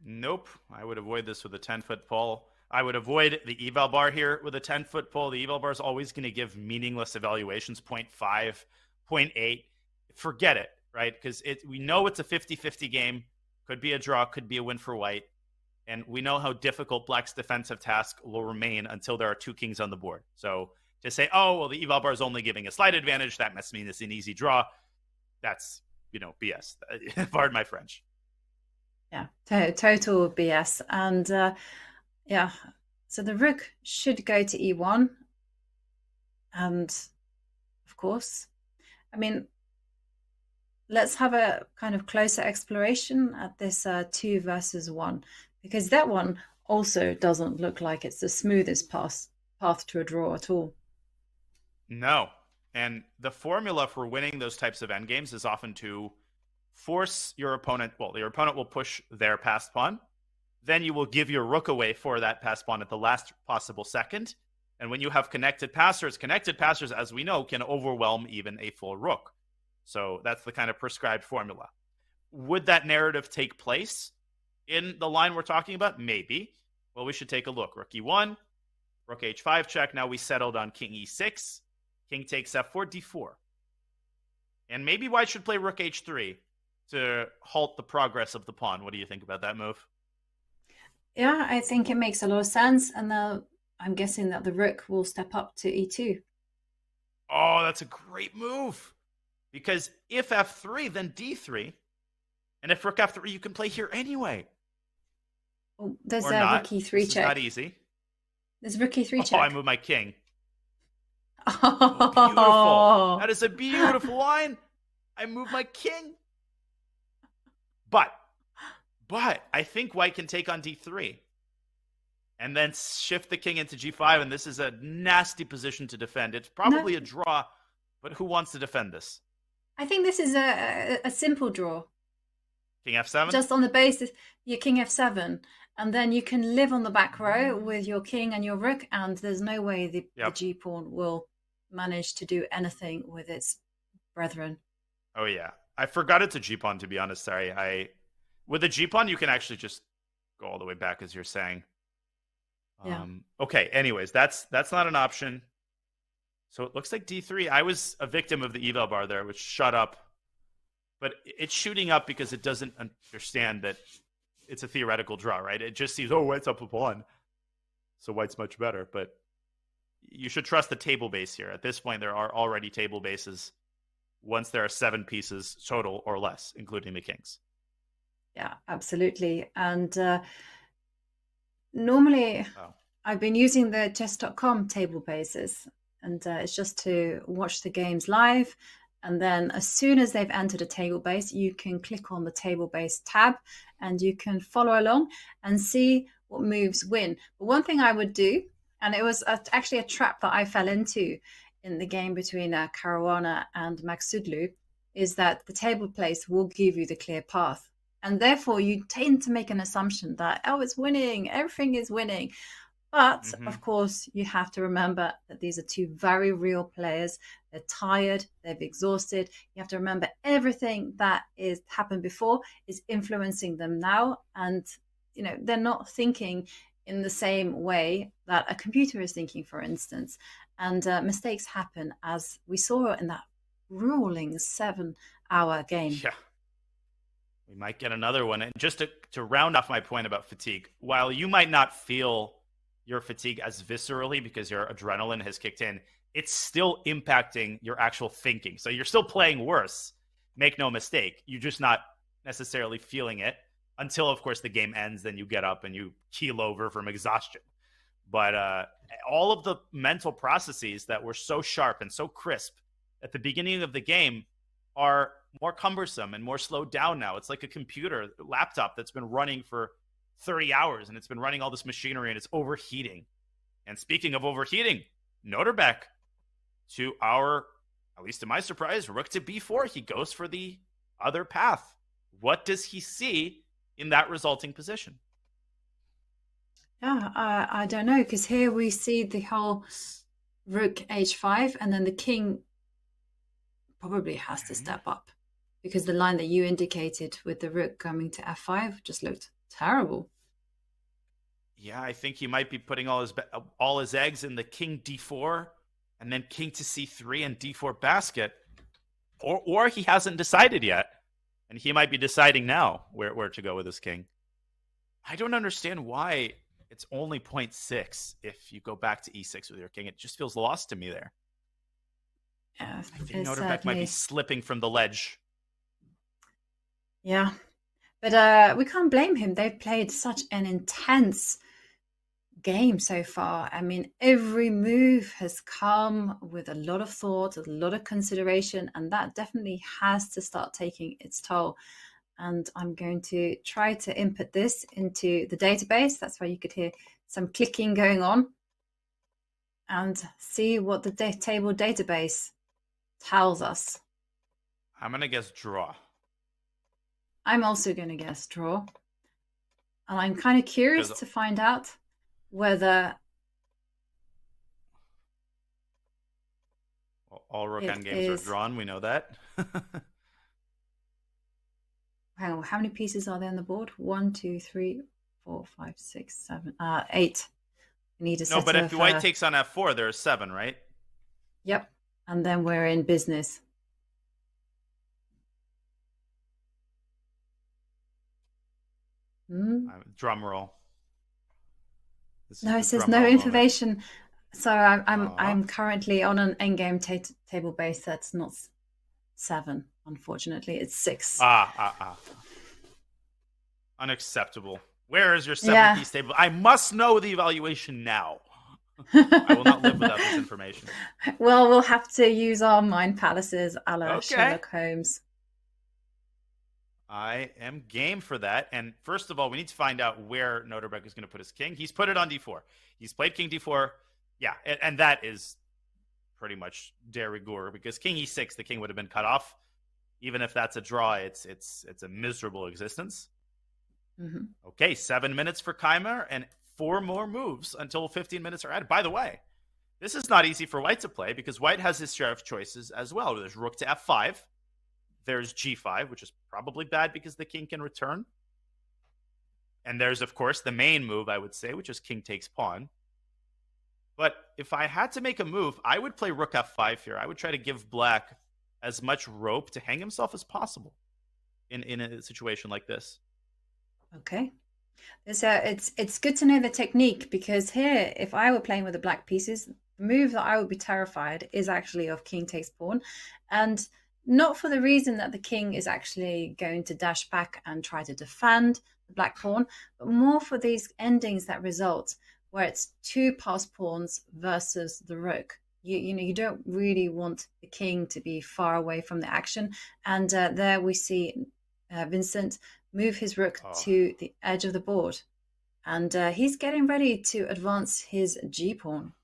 Nope. I would avoid this with a 10-foot pole. I would avoid the eval bar here with a 10-foot pole. The eval bar is always going to give meaningless evaluations, 0.5, 0.8. Forget it, right? Because we know it's a 50-50 game. Could be a draw, could be a win for white. And we know how difficult black's defensive task will remain until there are 2 kings on the board. So to say, oh, well, the eval bar is only giving a slight advantage, that must mean it's an easy draw. That's, BS. Pardon my French. Yeah, total BS. And so the rook should go to e1. And of course, let's have a kind of closer exploration at this 2 versus 1, because that one also doesn't look like it's the smoothest path to a draw at all. No. And the formula for winning those types of endgames is often to force your opponent. Well, your opponent will push their passed pawn. Then you will give your rook away for that passed pawn at the last possible second. And when you have connected passers, as we know, can overwhelm even a full rook. So that's the kind of prescribed formula. Would that narrative take place in the line we're talking about? Maybe. Well, we should take a look. Rook e1, rook h5 check. Now we settled on king e6. King takes f4, d4. And maybe white should play rook h3 to halt the progress of the pawn. What do you think about that move? Yeah, I think it makes a lot of sense. And I'm guessing that the rook will step up to e2. Oh, that's a great move. Because if f3, then d3. And if rook f3, you can play here anyway. Oh, there's or a not. rook e3 This check. is not easy. There's rook e3 check. Oh, I moved my king. Oh, beautiful. That is a beautiful line. I moved my king. But I think white can take on d3. and then shift the king into g5, and this is a nasty position to defend. It's probably a draw, but who wants to defend this? I think this is a simple draw. King f7? Just on the basis, your king f7, and then you can live on the back row with your king and your rook, and there's no way the g-pawn will manage to do anything with its brethren. Oh, yeah. I forgot it's a g-pawn, to be honest. Sorry. With a g-pawn, you can actually just go all the way back, as you're saying. Yeah. Okay, anyways, that's not an option. So it looks like d3. I was a victim of the eval bar there, which shut up. But it's shooting up because it doesn't understand that it's a theoretical draw, right? It just sees, oh, white's up a pawn, so white's much better. But you should trust the table base here. At this point, there are already table bases once there are 7 pieces total or less, including the kings. Yeah, absolutely. And normally I've been using the Chess.com table bases, and it's just to watch the games live. And then as soon as they've entered a table base, you can click on the table base tab and you can follow along and see what moves win. But one thing I would do, and it was actually a trap that I fell into in the game between Caruana and Magsudlu, is that the table place will give you the clear path. And therefore you tend to make an assumption that, oh, it's winning, everything is winning. But of course, you have to remember that these are two very real players. They're tired, they've exhausted. You have to remember everything that is happened before is influencing them now. And, you know, they're not thinking in the same way that a computer is thinking, for instance. And mistakes happen, as we saw in that grueling 7-hour game. Yeah. We might get another one. And just to round off my point about fatigue, while you might not feel your fatigue as viscerally because your adrenaline has kicked in, it's still impacting your actual thinking. So you're still playing worse. Make no mistake. You're just not necessarily feeling it until, of course, the game ends. Then you get up and you keel over from exhaustion. But all of the mental processes that were so sharp and so crisp at the beginning of the game are more cumbersome and more slowed down now. It's like a computer, laptop that's been running for 30 hours and it's been running all this machinery and it's overheating. And speaking of overheating, Noterbeck to our, at least to my surprise, rook to b4. He goes for the other path. What does he see in that resulting position? Yeah, I don't know, because here we see the whole rook h5, and then the king probably has to step up, because the line that you indicated with the rook coming to f5 just looked terrible. Yeah, I think he might be putting all his eggs in the king d4 and then king to c3 and d4 basket, or he hasn't decided yet, and he might be deciding now where to go with his king. I don't understand why it's only 0.6 if you go back to e6 with your king. It just feels lost to me there. Yeah, I think Noterbeck might be slipping from the ledge. Yeah, but we can't blame him. They've played such an intense game so far. I mean, every move has come with a lot of thought, a lot of consideration, and that definitely has to start taking its toll. And I'm going to try to input this into the database. That's why you could hear some clicking going on, and see what the table database tells us. I'm going to guess draw. I'm also going to guess draw. And I'm kind of curious to find out whether all rook on games are drawn. We know that. Hang on, how many pieces are there on the board? 1, 2, 3, 4, 5, 6, 7, 8. We need a set No, but if of, white takes on f4, there are 7, right? Yep. And then we're in business. Drum roll. No, it says no information. So I'm currently on an endgame table base that's not 7. Unfortunately, it's 6. Unacceptable. Where is your 7-piece table? I must know the evaluation now. I will not live without this information. Well, we'll have to use our mind palaces a la Sherlock Holmes. I am game for that. And first of all, we need to find out where Noterbeck is going to put his king. He's put it on d4. He's played king d4. Yeah, and that is pretty much de rigueur, because king e6, the king would have been cut off. Even if that's a draw, it's a miserable existence. Mm-hmm. Okay, 7 minutes for Keimer and 4 more moves until 15 minutes are added. By the way, this is not easy for White to play because White has his share of choices as well. There's rook to f5. There's g5, which is probably bad because the king can return. And there's, of course, the main move, I would say, which is king takes pawn. But if I had to make a move, I would play rook f5 here. I would try to give Black as much rope to hang himself as possible in a situation like this. Okay. It's good to know the technique, because here, if I were playing with the black pieces, the move that I would be terrified is actually of king takes pawn. And not for the reason that the king is actually going to dash back and try to defend the black pawn, but more for these endings that result where it's 2 passed pawns versus the rook. You don't really want the king to be far away from the action. And there we see Vincent move his rook to the edge of the board. And he's getting ready to advance his g-pawn.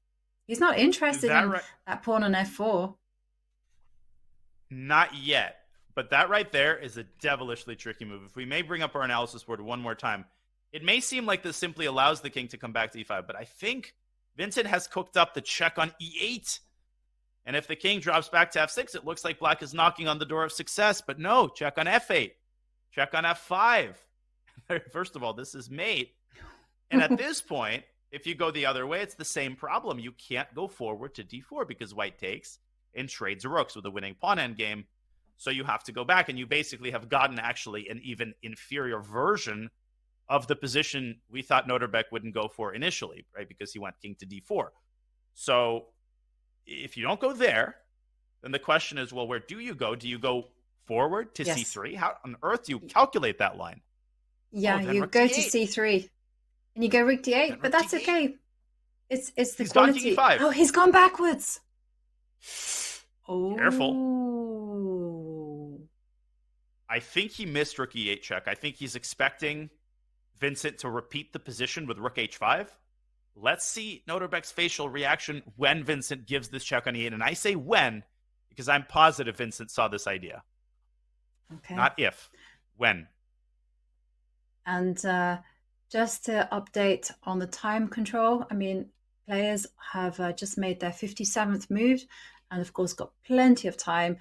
He's not interested in that pawn on f4. Not yet. But that right there is a devilishly tricky move. If we may bring up our analysis board one more time, it may seem like this simply allows the king to come back to e5, but I think Vincent has cooked up the check on e8. And if the king drops back to f6, it looks like Black is knocking on the door of success. But no, check on f8. Check on f5. First of all, this is mate. And at this point, if you go the other way, it's the same problem. You can't go forward to d4 because White takes and trades rooks with a winning pawn endgame. So you have to go back, and you basically have gotten actually an even inferior version of the position we thought Noterbeck wouldn't go for initially, right? Because he went king to d4. So if you don't go there, then the question is, well, where do you go? Do you go forward to c3? How on earth do you calculate that line? Yeah, you go to c3 and you go rook d8, but that's okay. It's the he's quality. Gone king e5. Oh, he's gone backwards. Oh, careful. I think he missed rook e8 check. I think he's expecting Vincent to repeat the position with rook h5. Let's see Noterbeck's facial reaction when Vincent gives this check on e8. And I say when, because I'm positive Vincent saw this idea. Okay. Not if, when. And just to update on the time control, I mean, players have just made their 57th move and, of course, got plenty of time.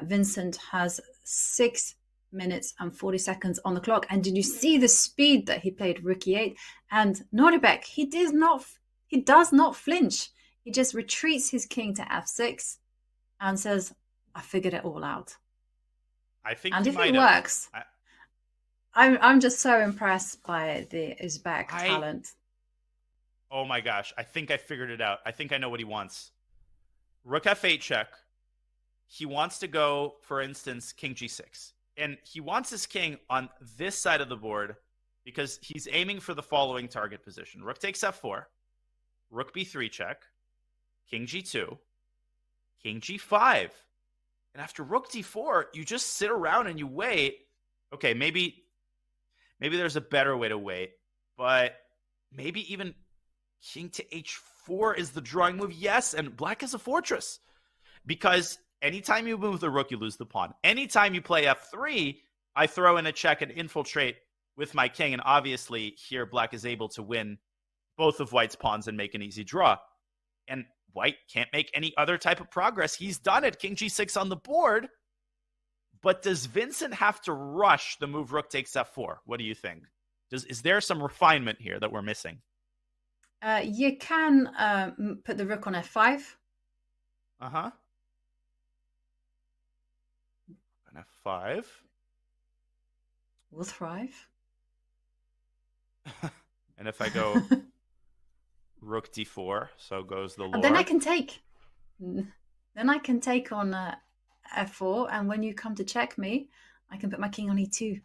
Vincent has 6 minutes and 40 seconds on the clock. And did you see the speed that he played rook e8? And Noterbeck, he does not flinch. He just retreats his king to f6 and says, I figured it all out. I think and he if might it have. works, I'm just so impressed by the Uzbek talent. Oh my gosh, I think I figured it out. I think I know what he wants. Rook f8 check. He wants to go, for instance, king g6. And he wants his king on this side of the board because he's aiming for the following target position. Rook takes f4, rook b3 check, king g2, king g5. And after rook d4, you just sit around and you wait. Okay, maybe there's a better way to wait, but maybe even king to h4 is the drawing move. Yes, and Black is a fortress because anytime you move the rook, you lose the pawn. Anytime you play f3, I throw in a check and infiltrate with my king. And obviously here Black is able to win both of White's pawns and make an easy draw. And White can't make any other type of progress. He's done it. King g6 on the board. But does Vincent have to rush the move rook takes f4? What do you think? Is there some refinement here that we're missing? You can put the rook on f5. Uh-huh. On f5. Will thrive. And if I go rook d4, so goes the lord. And then I can take. Then I can take on f4, and when you come to check me, I can put my king on e2.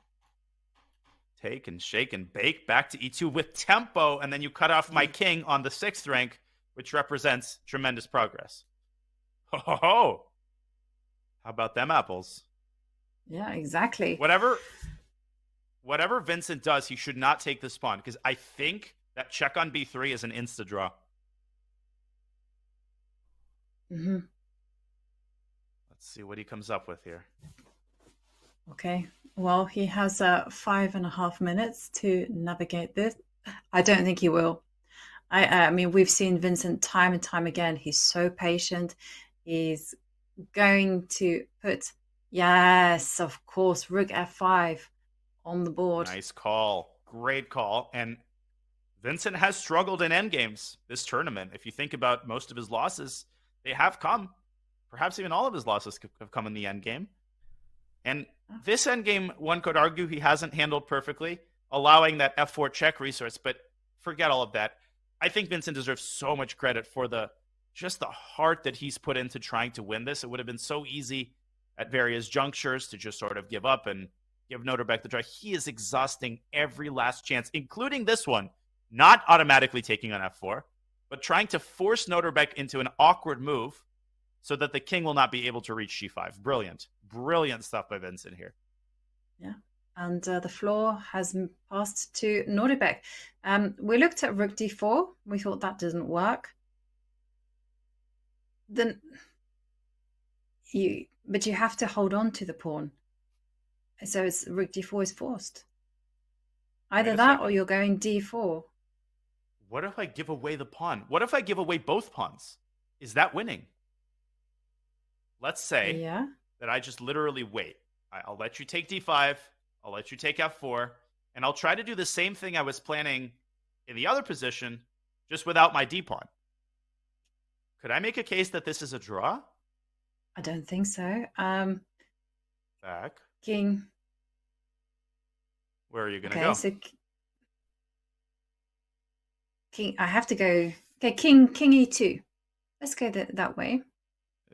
Take and shake and bake back to e2 with tempo, and then you cut off my king on the 6th rank, which represents tremendous progress. Ho ho ho! How about them apples? Yeah, exactly. Whatever whatever Vincent does, he should not take this pawn, because I think that check on b3 is an insta-draw. Mm-hmm. Let's see what he comes up with here. Okay. Well, he has 5.5 minutes to navigate this. I don't think he will. I mean, we've seen Vincent time and time again. He's so patient. He's going to put, yes, of course, rook f5 on the board. Nice call. Great call. And Vincent has struggled in endgames this tournament. If you think about most of his losses, they have come. Perhaps even all of his losses have come in the endgame. And this endgame, one could argue he hasn't handled perfectly, allowing that f4 check resource. But forget all of that. I think Vincent deserves so much credit for just the heart that he's put into trying to win this. It would have been so easy at various junctures to just sort of give up and give Noterbeck the draw. He is exhausting every last chance, including this one, not automatically taking on f4, but trying to force Noterbeck into an awkward move so that the king will not be able to reach g5. Brilliant. Brilliant stuff by Vincent here. Yeah. And the floor has passed to Noterbeck. We looked at rook d4. We thought that didn't work. Then you have to hold on to the pawn. So it's rook d4 is forced. Either that or you're going d4. What if I give away the pawn? What if I give away both pawns? Is that winning? Let's say that I just literally wait. I'll let you take d5. I'll let you take f4. And I'll try to do the same thing I was planning in the other position, just without my d pawn. Could I make a case that this is a draw? I don't think so. Back. King. Where are you going to go? So king. I have to go. Okay, king e2. Let's go that way.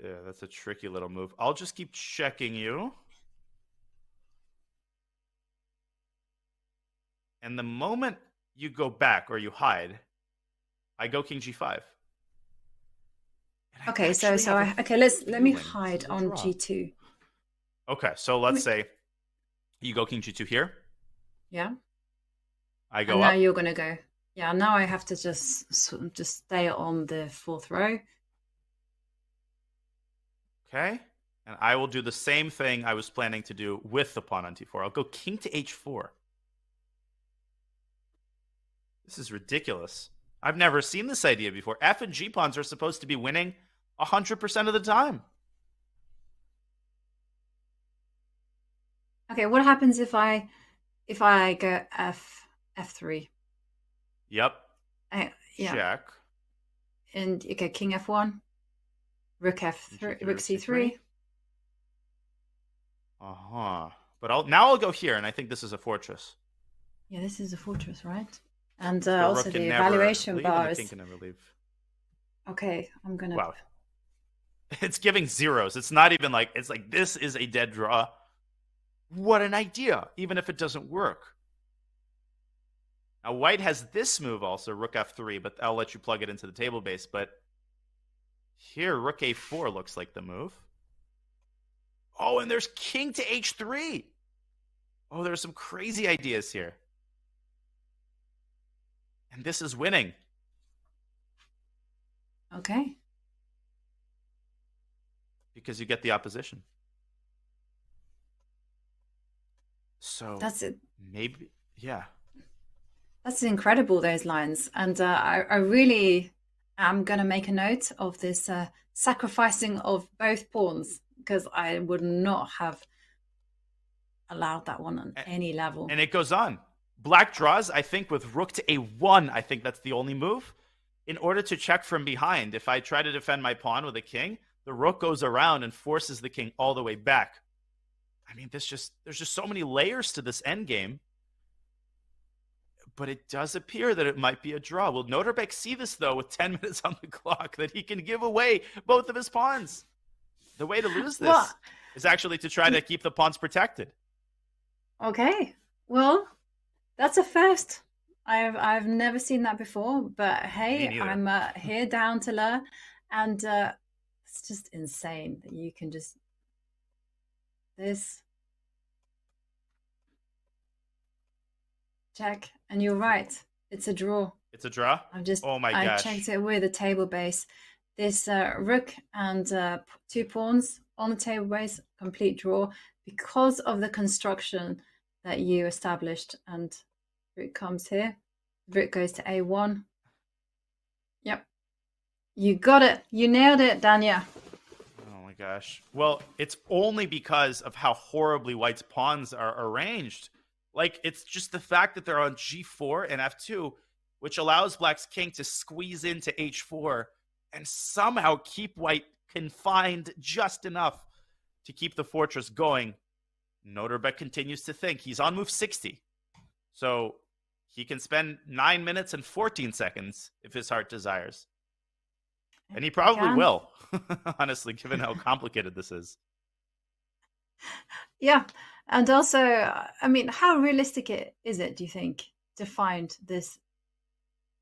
Yeah, that's a tricky little move. I'll just keep checking you. And the moment you go back or you hide, I go king g5. Okay, let me hide on g2. Okay, so let's say you go king g2 here. Yeah. I go and now up. You're gonna go. Yeah. Now I have to just stay on the fourth row. Okay, and I will do the same thing I was planning to do with the pawn on t4. I'll go king to h4. This is ridiculous. I've never seen this idea before. F and G pawns are supposed to be winning 100% of the time. Okay, what happens if I go f3? Yep. Yeah. Check. And okay, king f1, rook f3, rook c3. But now I'll go here, and I think this is a fortress. Yeah, this is a fortress, right? And also the evaluation bar is. The king can never leave. Okay, I'm gonna. Wow. It's giving zeros. It's not even like it's like this is a dead draw. What an idea, even if it doesn't work. Now White has this move also, rook f3, but I'll let you plug it into the table base. But here, rook a4 looks like the move. Oh, and there's king to h3. Oh, there's some crazy ideas here. And this is winning. Okay. Because you get the opposition. So that's it. Maybe, yeah. That's incredible, those lines. And I really am going to make a note of this sacrificing of both pawns, because I would not have allowed that one on any level. And it goes on. Black draws, I think, with rook to a1, I think that's the only move. In order to check from behind, if I try to defend my pawn with a king, the rook goes around and forces the king all the way back. I mean, there's just so many layers to this endgame. But it does appear that it might be a draw. Will Noterbeck see this, though, with 10 minutes on the clock, that he can give away both of his pawns? The way to lose this is actually to try to keep the pawns protected. Okay. Well, that's a first. I've never seen that before, but hey, I'm here down to learn, and it's just insane that you can just this. check. And you're right. It's a draw. It's a draw? Oh my gosh. I checked it with a table base. This rook and 2 pawns on the table base, complete draw, because of the construction that you established. And rook comes here. Rook goes to A1. Yep. You got it. You nailed it, Danya. Oh my gosh. Well, it's only because of how horribly White's pawns are arranged. Like, it's just the fact that they're on G4 and F2, which allows Black's king to squeeze into H4 and somehow keep White confined just enough to keep the fortress going. Noterbeck continues to think. He's on move 60. So he can spend 9 minutes and 14 seconds if his heart desires. And he probably will, honestly, given how complicated this is. Yeah. And also, I mean, how realistic is it, do you think, to find this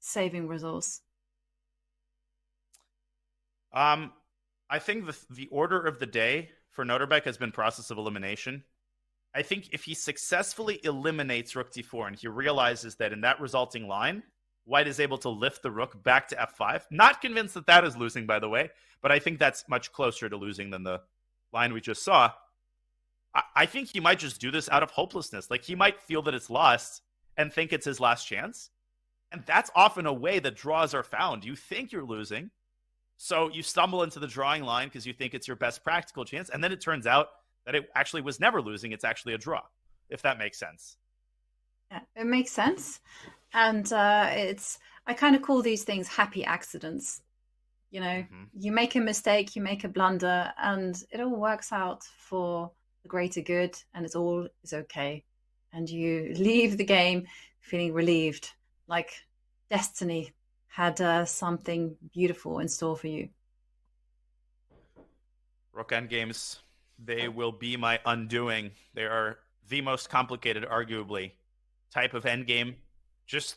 saving resource? I think the order of the day for Noterbeck has been process of elimination. I think if he successfully eliminates rook d4 and he realizes that in that resulting line, White is able to lift the rook back to f5. Not convinced that that is losing, by the way, but I think that's much closer to losing than the line we just saw. I think he might just do this out of hopelessness. Like, he might feel that it's lost and think it's his last chance. And that's often a way that draws are found. You think you're losing, so you stumble into the drawing line because you think it's your best practical chance, and then it turns out that it actually was never losing. It's actually a draw, if that makes sense. Yeah, it makes sense. And I kind of call these things happy accidents. You know, you make a mistake, you make a blunder, and it all works out for the greater good, and it's all is okay. And you leave the game feeling relieved, like destiny had something beautiful in store for you. Rook endgames, they will be my undoing. They are the most complicated, arguably, type of endgame. Just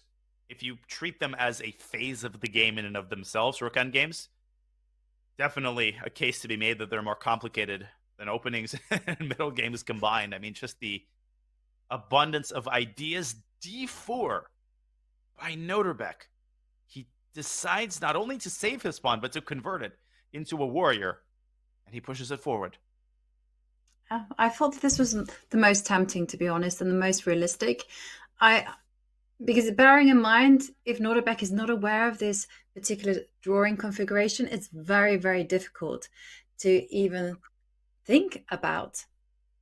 if you treat them as a phase of the game in and of themselves, rook endgames, definitely a case to be made that they're more complicated than openings and middle games combined. I mean, just the abundance of ideas. D4 by Noterbeck. He decides not only to save his pawn, but to convert it into a warrior, and he pushes it forward. I thought that this was the most tempting, to be honest, and the most realistic. Because bearing in mind, if Noterbeck is not aware of this particular drawing configuration, it's very, very difficult to even think about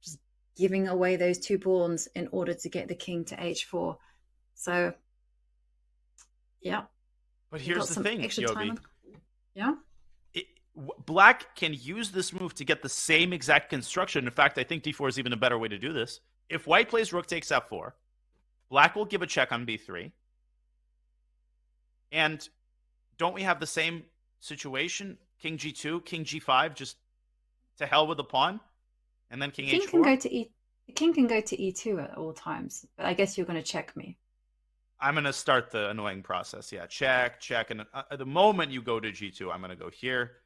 just giving away those 2 pawns in order to get the king to h4. So, yeah. But here's the thing, Yobi. Yeah? Black can use this move to get the same exact construction. In fact, I think d4 is even a better way to do this. If White plays rook takes f4, Black will give a check on b3. And don't we have the same situation? King g2, king g5, just to hell with the pawn, and then king h4. The king can go to e2 at all times, but I guess you're going to check me. I'm going to start the annoying process. Yeah, check, and the moment you go to g2, I'm going to go here,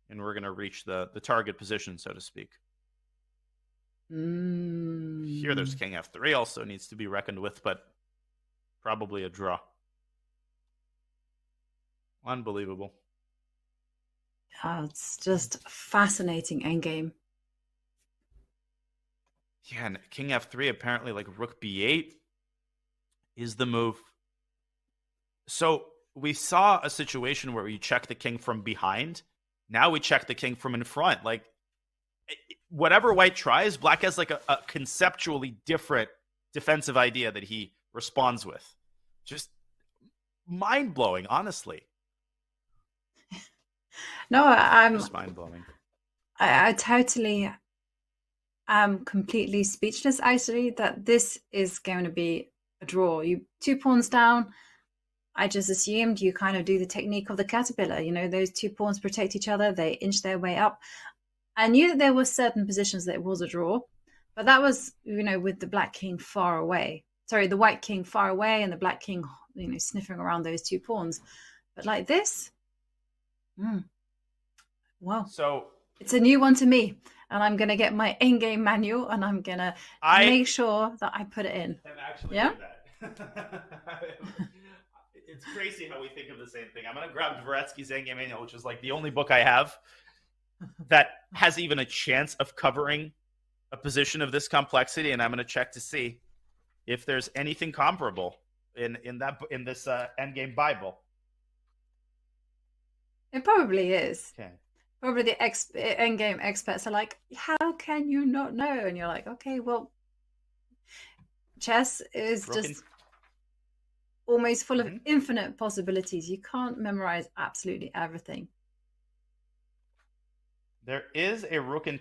and we're going to reach the target position, so to speak. Here, there's king f3 also needs to be reckoned with, but probably a draw. Unbelievable. It's just a fascinating endgame. Yeah, and king f3, apparently, like rook b8 is the move. So we saw a situation where we check the king from behind. Now we check the king from in front. Like, whatever White tries, Black has like a conceptually different defensive idea that he responds with. Just mind-blowing, honestly. No, I'm just mind-blowing. I totally am completely speechless, actually, that this is going to be a draw. You 2 pawns down. I just assumed you kind of do the technique of the caterpillar. You know, those 2 pawns protect each other. They inch their way up. I knew that there were certain positions that it was a draw, but that was, you know, with the black king far away. Sorry, the white king far away and the black king, you know, sniffing around those 2 pawns. But like this, wow. So it's a new one to me, and I'm going to get my in-game manual and I'm going to make sure that I put it in. Can actually yeah? do that. It's crazy how we think of the same thing. I'm going to grab Dvoretsky's Endgame Manual, which is like the only book I have that has even a chance of covering a position of this complexity, and I'm going to check to see if there's anything comparable in this Endgame Bible. It probably is. Okay. Probably the endgame experts are like, how can you not know? And you're like, okay, well, chess is just almost full of infinite possibilities. You can't memorize absolutely everything. There is a rook and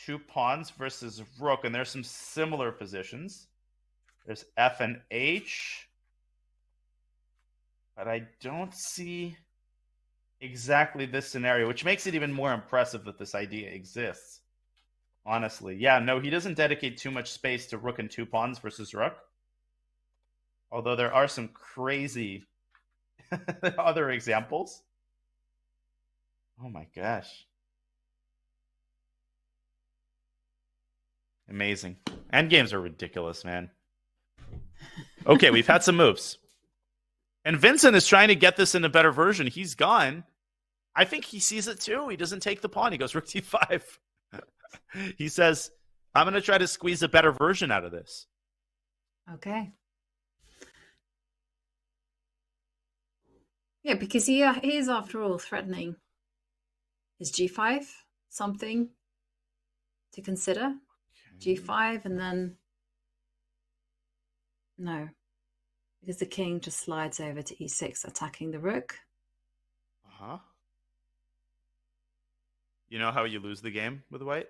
2 pawns versus rook, and there's some similar positions. There's F and H, but I don't see exactly this scenario, which makes it even more impressive that this idea exists. Honestly, yeah, no, he doesn't dedicate too much space to rook and 2 pawns versus rook. Although there are some crazy other examples. Oh my gosh. Amazing. Endgames are ridiculous, man. Okay, we've had some moves. And Vincent is trying to get this in a better version. He's gone. I think he sees it too. He doesn't take the pawn. He goes rook d5. He says, I'm going to try to squeeze a better version out of this. Okay. Yeah, because he is, after all, threatening his g5, something to consider. G5, and then no, because the king just slides over to e6, attacking the rook. Uh-huh. You know how you lose the game with white?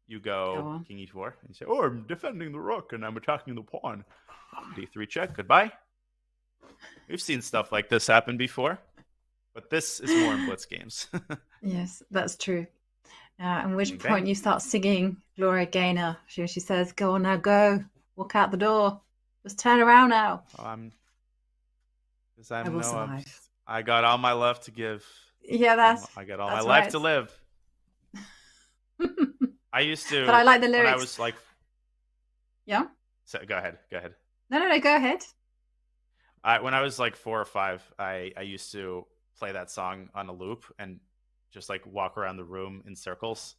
You go king e4, and you say, oh, I'm defending the rook, and I'm attacking the pawn. D3 check, goodbye. We've seen stuff like this happen before, but this is more in blitz games. Yes, that's true. At which point you start singing Gloria Gaynor. She says, go on now, go. Walk out the door. Just turn around now. I I got all my love to give. Yeah, I got all my life to live. I used to. But I like the lyrics. When I was like. Yeah? So, go ahead. No, go ahead. When I was like 4 or 5, I used to play that song on a loop and just like walk around the room in circles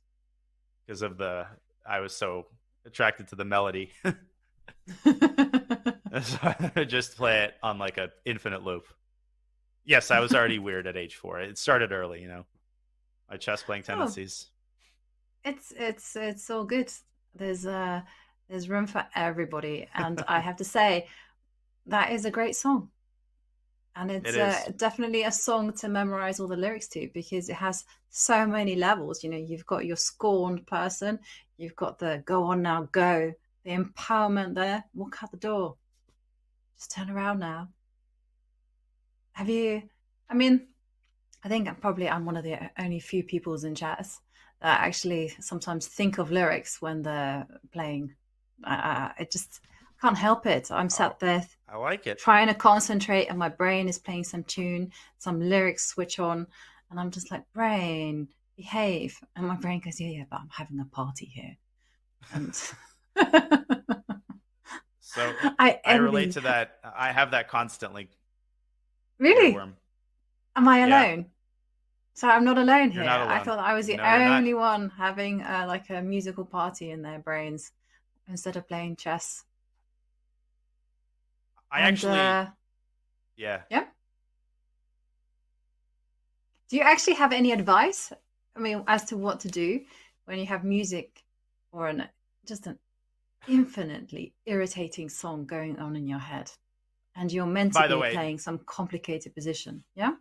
because I was so attracted to the melody. So I would just play it on like an infinite loop. Yes, I was already weird at age 4. It started early, my chess playing tendencies. It's all good. There's room for everybody, and I have to say that is a great song. And it's definitely a song to memorize all the lyrics to, because it has so many levels. You've got your scorned person, you've got the go on now, go, the empowerment there, walk out the door, just turn around now. I think I'm one of the only few people in chess that actually sometimes think of lyrics when they're playing. I just can't help it. I'm sat there. I like it. Trying to concentrate, and my brain is playing some tune, some lyrics switch on, and I'm just like, brain, behave. And my brain goes, yeah, but I'm having a party here. And so I relate to that. I have that constantly. Really? Am I alone? Yeah. So I'm not alone here. You're not alone. I thought I was the only one having like a musical party in their brains instead of playing chess. Yeah. Do you actually have any advice? As to what to do when you have music or just an infinitely irritating song going on in your head, and you're meant to be playing some complicated position? Yeah.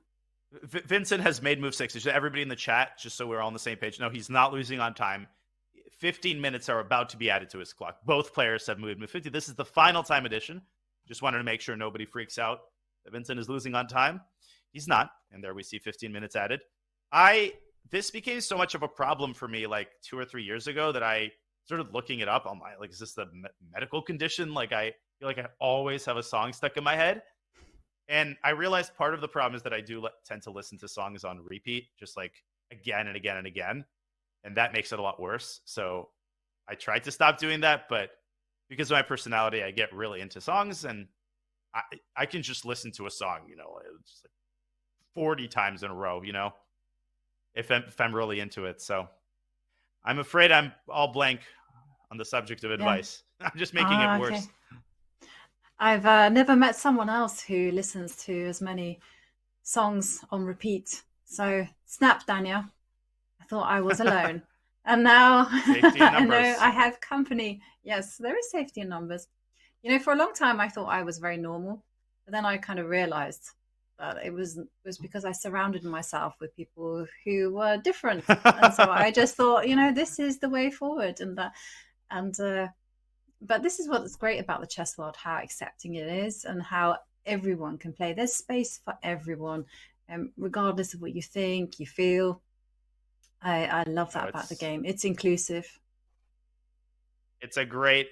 Vincent has made move 6. Everybody in the chat, just so we're all on the same page. No, he's not losing on time. 15 minutes are about to be added to his clock. Both players have moved move 50. This is the final time edition. Just wanted to make sure nobody freaks out that Vincent is losing on time. He's not. And there we see 15 minutes added. This became so much of a problem for me like 2 or 3 years ago that I started looking it up. I'm like, is this the medical condition? Like, I feel like I always have a song stuck in my head. And I realized part of the problem is that I do tend to listen to songs on repeat, just like again and again and again. And that makes it a lot worse. So I tried to stop doing that, but because of my personality, I get really into songs, and I can just listen to a song, just like 40 times in a row, if I'm really into it. So I'm afraid I'm all blank on the subject of advice. I'm just making it worse. Okay. I've never met someone else who listens to as many songs on repeat. So snap, Daniel. I thought I was alone. And now I know I have company. Yes, there is safety in numbers. For a long time, I thought I was very normal. But then I kind of realized that it was because I surrounded myself with people who were different. And so I just thought, this is the way forward. But this is what's great about the chess world, how accepting it is and how everyone can play. There's space for everyone, regardless of what you think, you feel. I love that about the game. It's inclusive. It's a great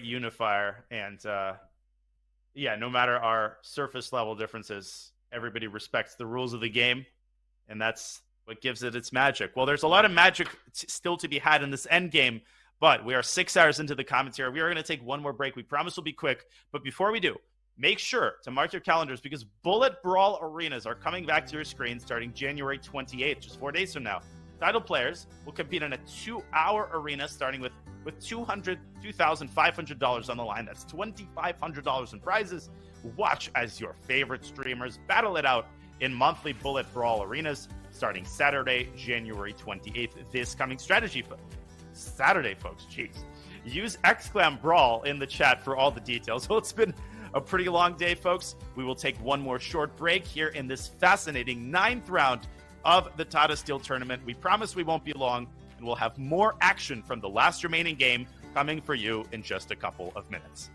unifier. And no matter our surface level differences, everybody respects the rules of the game. And that's what gives it its magic. Well, there's a lot of magic still to be had in this end game. But we are 6 hours into the commentary. We are going to take one more break. We promise we'll be quick. But before we do, make sure to mark your calendars because Bullet Brawl Arenas are coming back to your screen starting January 28th, just 4 days from now. Title players will compete in a 2-hour arena starting with $2,500 on the line. That's $2,500 in prizes. Watch as your favorite streamers battle it out in monthly Bullet Brawl Arenas starting Saturday, January 28th. This coming Saturday, folks. Jeez. Use !Brawl in the chat for all the details. Well, it's been a pretty long day, folks. We will take one more short break here in this fascinating 9th round of the Tata Steel tournament. We promise we won't be long, and we'll have more action from the last remaining game coming for you in just a couple of minutes.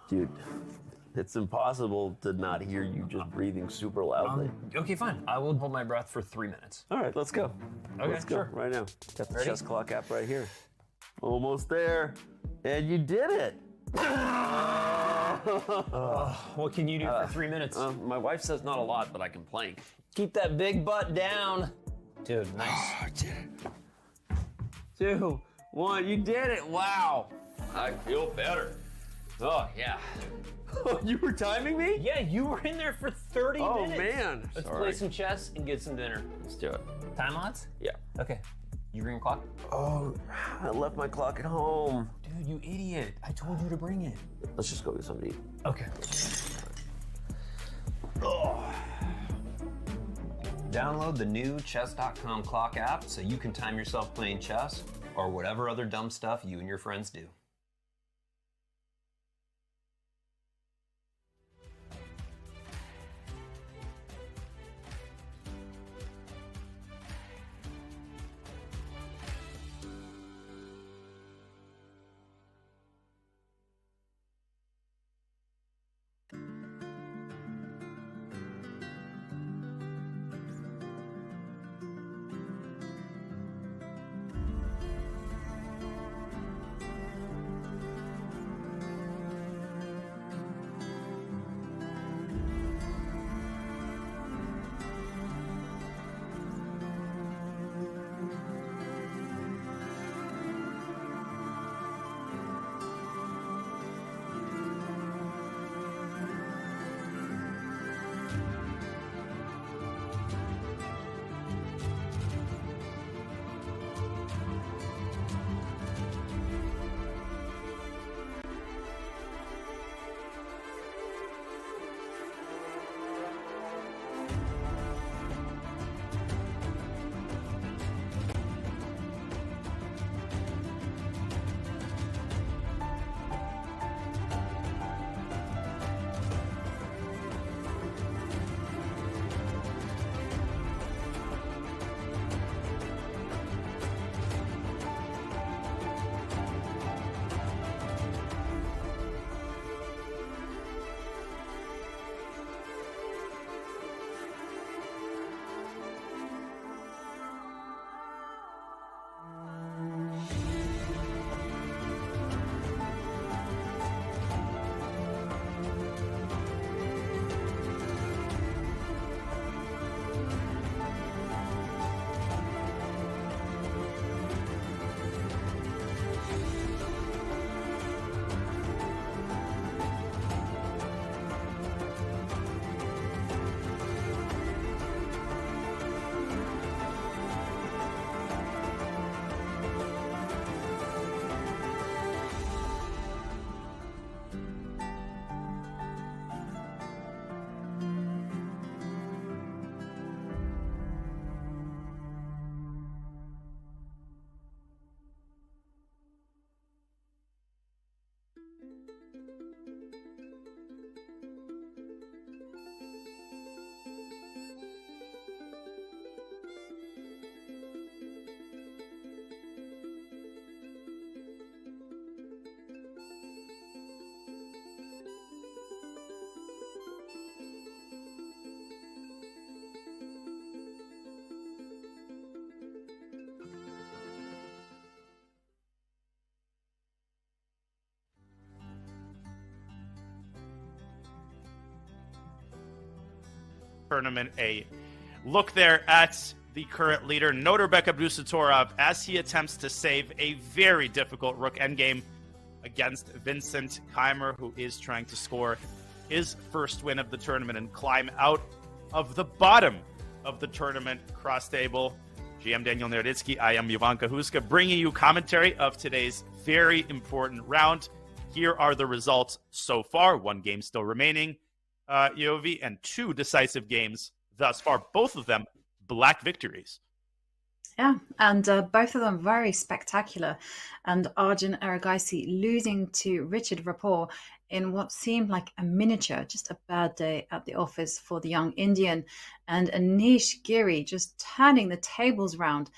Dude, it's impossible to not hear you just breathing super loudly. Okay, fine. I will hold my breath for 3 minutes. All right, let's go. Okay, let's go sure. right now. Got the Ready? chess clock app right here. Almost there. And you did it. What can you do for 3 minutes? My wife says not a lot, but I can plank. Keep that big butt down. Dude, nice. I did it. 2, 1, you did it. Wow. I feel better. Oh, yeah. You were timing me? Yeah, you were in there for 30 minutes. Oh, man. Let's play some chess and get some dinner. Let's do it. Time odds? Yeah. Okay. You bring your clock? Oh, I left my clock at home. Dude, you idiot. I told you to bring it. Let's just go get something to eat. Okay. Oh. Download the new Chess.com clock app so you can time yourself playing chess or whatever other dumb stuff you and your friends do. tournament. A look there at the current leader, Norbek Abdusattorov, as he attempts to save a very difficult rook endgame against Vincent Keimer, who is trying to score his first win of the tournament and climb out of the bottom of the tournament cross table. GM Daniel Naroditsky, I am Ivanka Huska, bringing you commentary of today's very important round. Here are the results so far. One game still remaining, Yovi, and 2 decisive games thus far. Both of them black victories. Yeah, and both of them very spectacular. And Arjun Erigaisi losing to Richard Rapport in what seemed like a miniature, just a bad day at the office for the young Indian. And Anish Giri just turning the tables round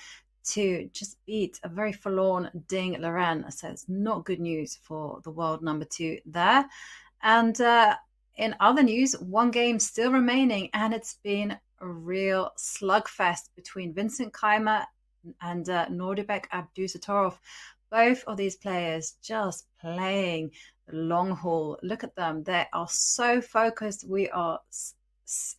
to just beat a very forlorn Ding Liren. So it's not good news for the world number 2 there. And in other news, one game still remaining, and it's been a real slugfest between Vincent Keimer and Norbek Abdusattorov. Both of these players just playing the long haul. Look at them. They are so focused. We are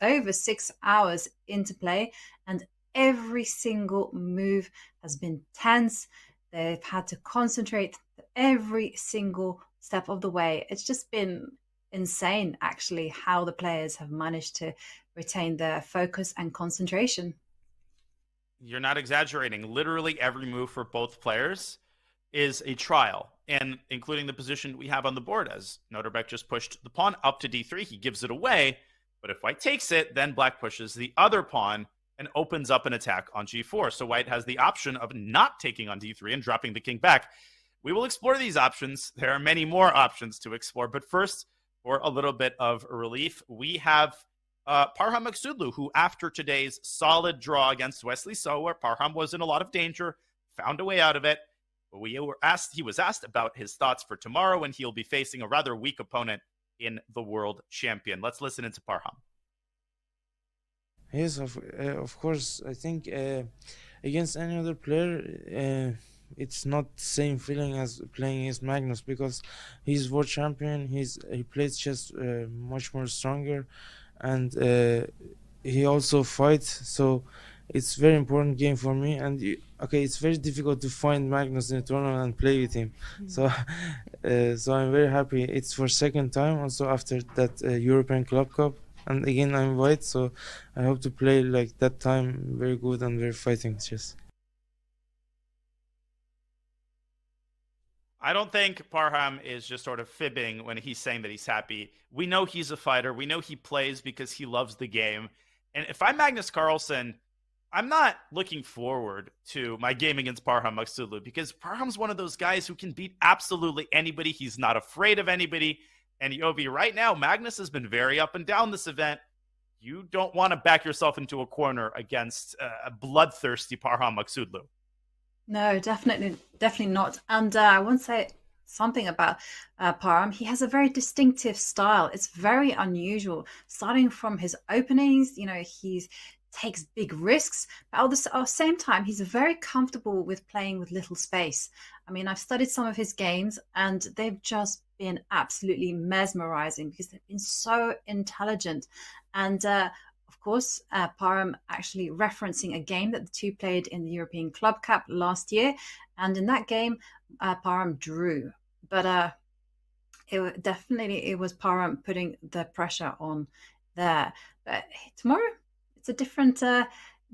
over 6 hours into play, and every single move has been tense. They've had to concentrate every single step of the way. It's just been insane, actually, how the players have managed to retain their focus and concentration. You're not exaggerating. Literally every move for both players is a trial, and including the position we have on the board, as Norbek just pushed the pawn up to d3. He gives it away, but if white takes it, then black pushes the other pawn and opens up an attack on g4. So white has the option of not taking on d3 and dropping the king back. We will explore these options. There are many more options to explore, but first, for a little bit of relief, we have Parham Maghsoodloo, who after today's solid draw against Wesley So, where Parham was in a lot of danger, found a way out of it. He was asked about his thoughts for tomorrow, when he'll be facing a rather weak opponent in the world champion. Let's listen into Parham. Yes, of course. I think against any other player, it's not the same feeling as playing against Magnus, because he's world champion. He plays chess much more stronger, and he also fights. So it's very important game for me. And it's very difficult to find Magnus in a tournament and play with him. So I'm very happy. It's for second time also after that European Club Cup. And again, I'm white, so I hope to play like that time very good and very fighting chess. I don't think Parham is just sort of fibbing when he's saying that he's happy. We know he's a fighter. We know he plays because he loves the game. And if I'm Magnus Carlsen, I'm not looking forward to my game against Parham Maghsoodloo, because Parham's one of those guys who can beat absolutely anybody. He's not afraid of anybody. And Yovi, right now, Magnus has been very up and down this event. You don't want to back yourself into a corner against a bloodthirsty Parham Maghsoodloo. No, definitely not. And I want to say something about Parham. He has a very distinctive style. It's very unusual. Starting from his openings, he takes big risks, but at the same time, he's very comfortable with playing with little space. I mean, I've studied some of his games, and they've just been absolutely mesmerizing because they've been so intelligent. And of course, Parham actually referencing a game that the two played in the European Club Cup last year. And in that game, Parham drew. But it was Parham putting the pressure on there. But tomorrow, it's a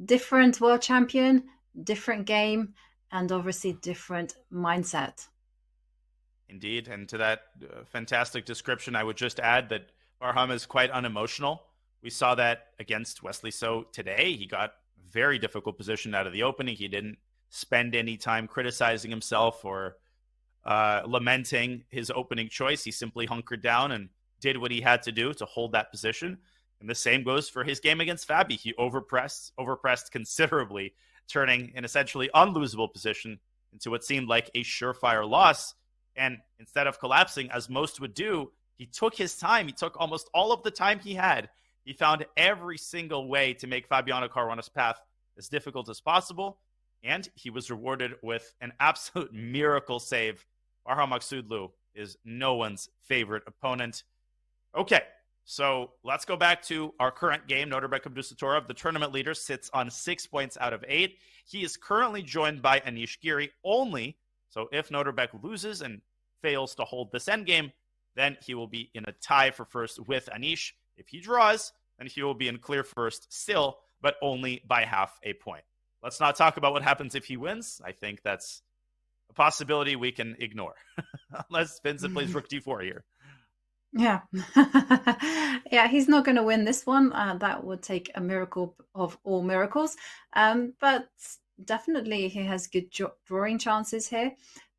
different world champion, different game, and obviously different mindset. Indeed. And to that fantastic description, I would just add that Parham is quite unemotional. We saw that against Wesley So today. He got very difficult position out of the opening. He didn't spend any time criticizing himself or lamenting his opening choice. He simply hunkered down and did what he had to do to hold that position. And the same goes for his game against Fabi. He overpressed considerably, turning an essentially unlosable position into what seemed like a surefire loss. And instead of collapsing, as most would do, he took his time. He took almost all of the time he had. He found every single way to make Fabiano Caruana's path as difficult as possible. And he was rewarded with an absolute miracle save. Parham Maghsoodloo is no one's favorite opponent. Okay, So let's go back to our current game. Norbek Abdusattorov, the tournament leader, sits on 6 points out of 8. He is currently joined by Anish Giri only. So if Norbek loses and fails to hold this endgame, then he will be in a tie for first with Anish. If he draws, then he will be in clear first still, but only by half a point. Let's not talk about what happens if he wins. I think that's a possibility we can ignore. Unless Vincent plays rook d4 here. Yeah. Yeah, he's not going to win this one. That would take a miracle of all miracles. But definitely he has good drawing chances here.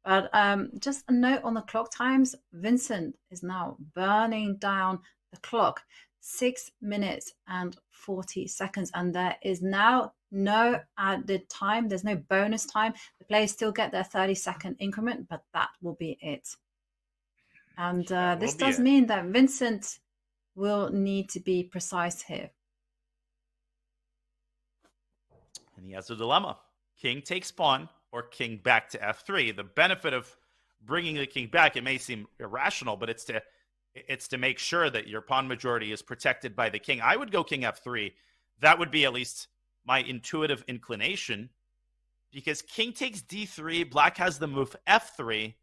But just a note on the clock times. Vincent is now burning down the clock. 6 minutes and 40 seconds. And there is now no added time. There's no bonus time. The players still get their 30-second increment, but that will be it. And this does mean that Vincent will need to be precise here. And he has a dilemma. King takes pawn or king back to f3. The benefit of bringing the king back, it may seem irrational, but it's to make sure that your pawn majority is protected by the king. I would go king f3. That would be at least my intuitive inclination, because king takes d3, black has the move f3,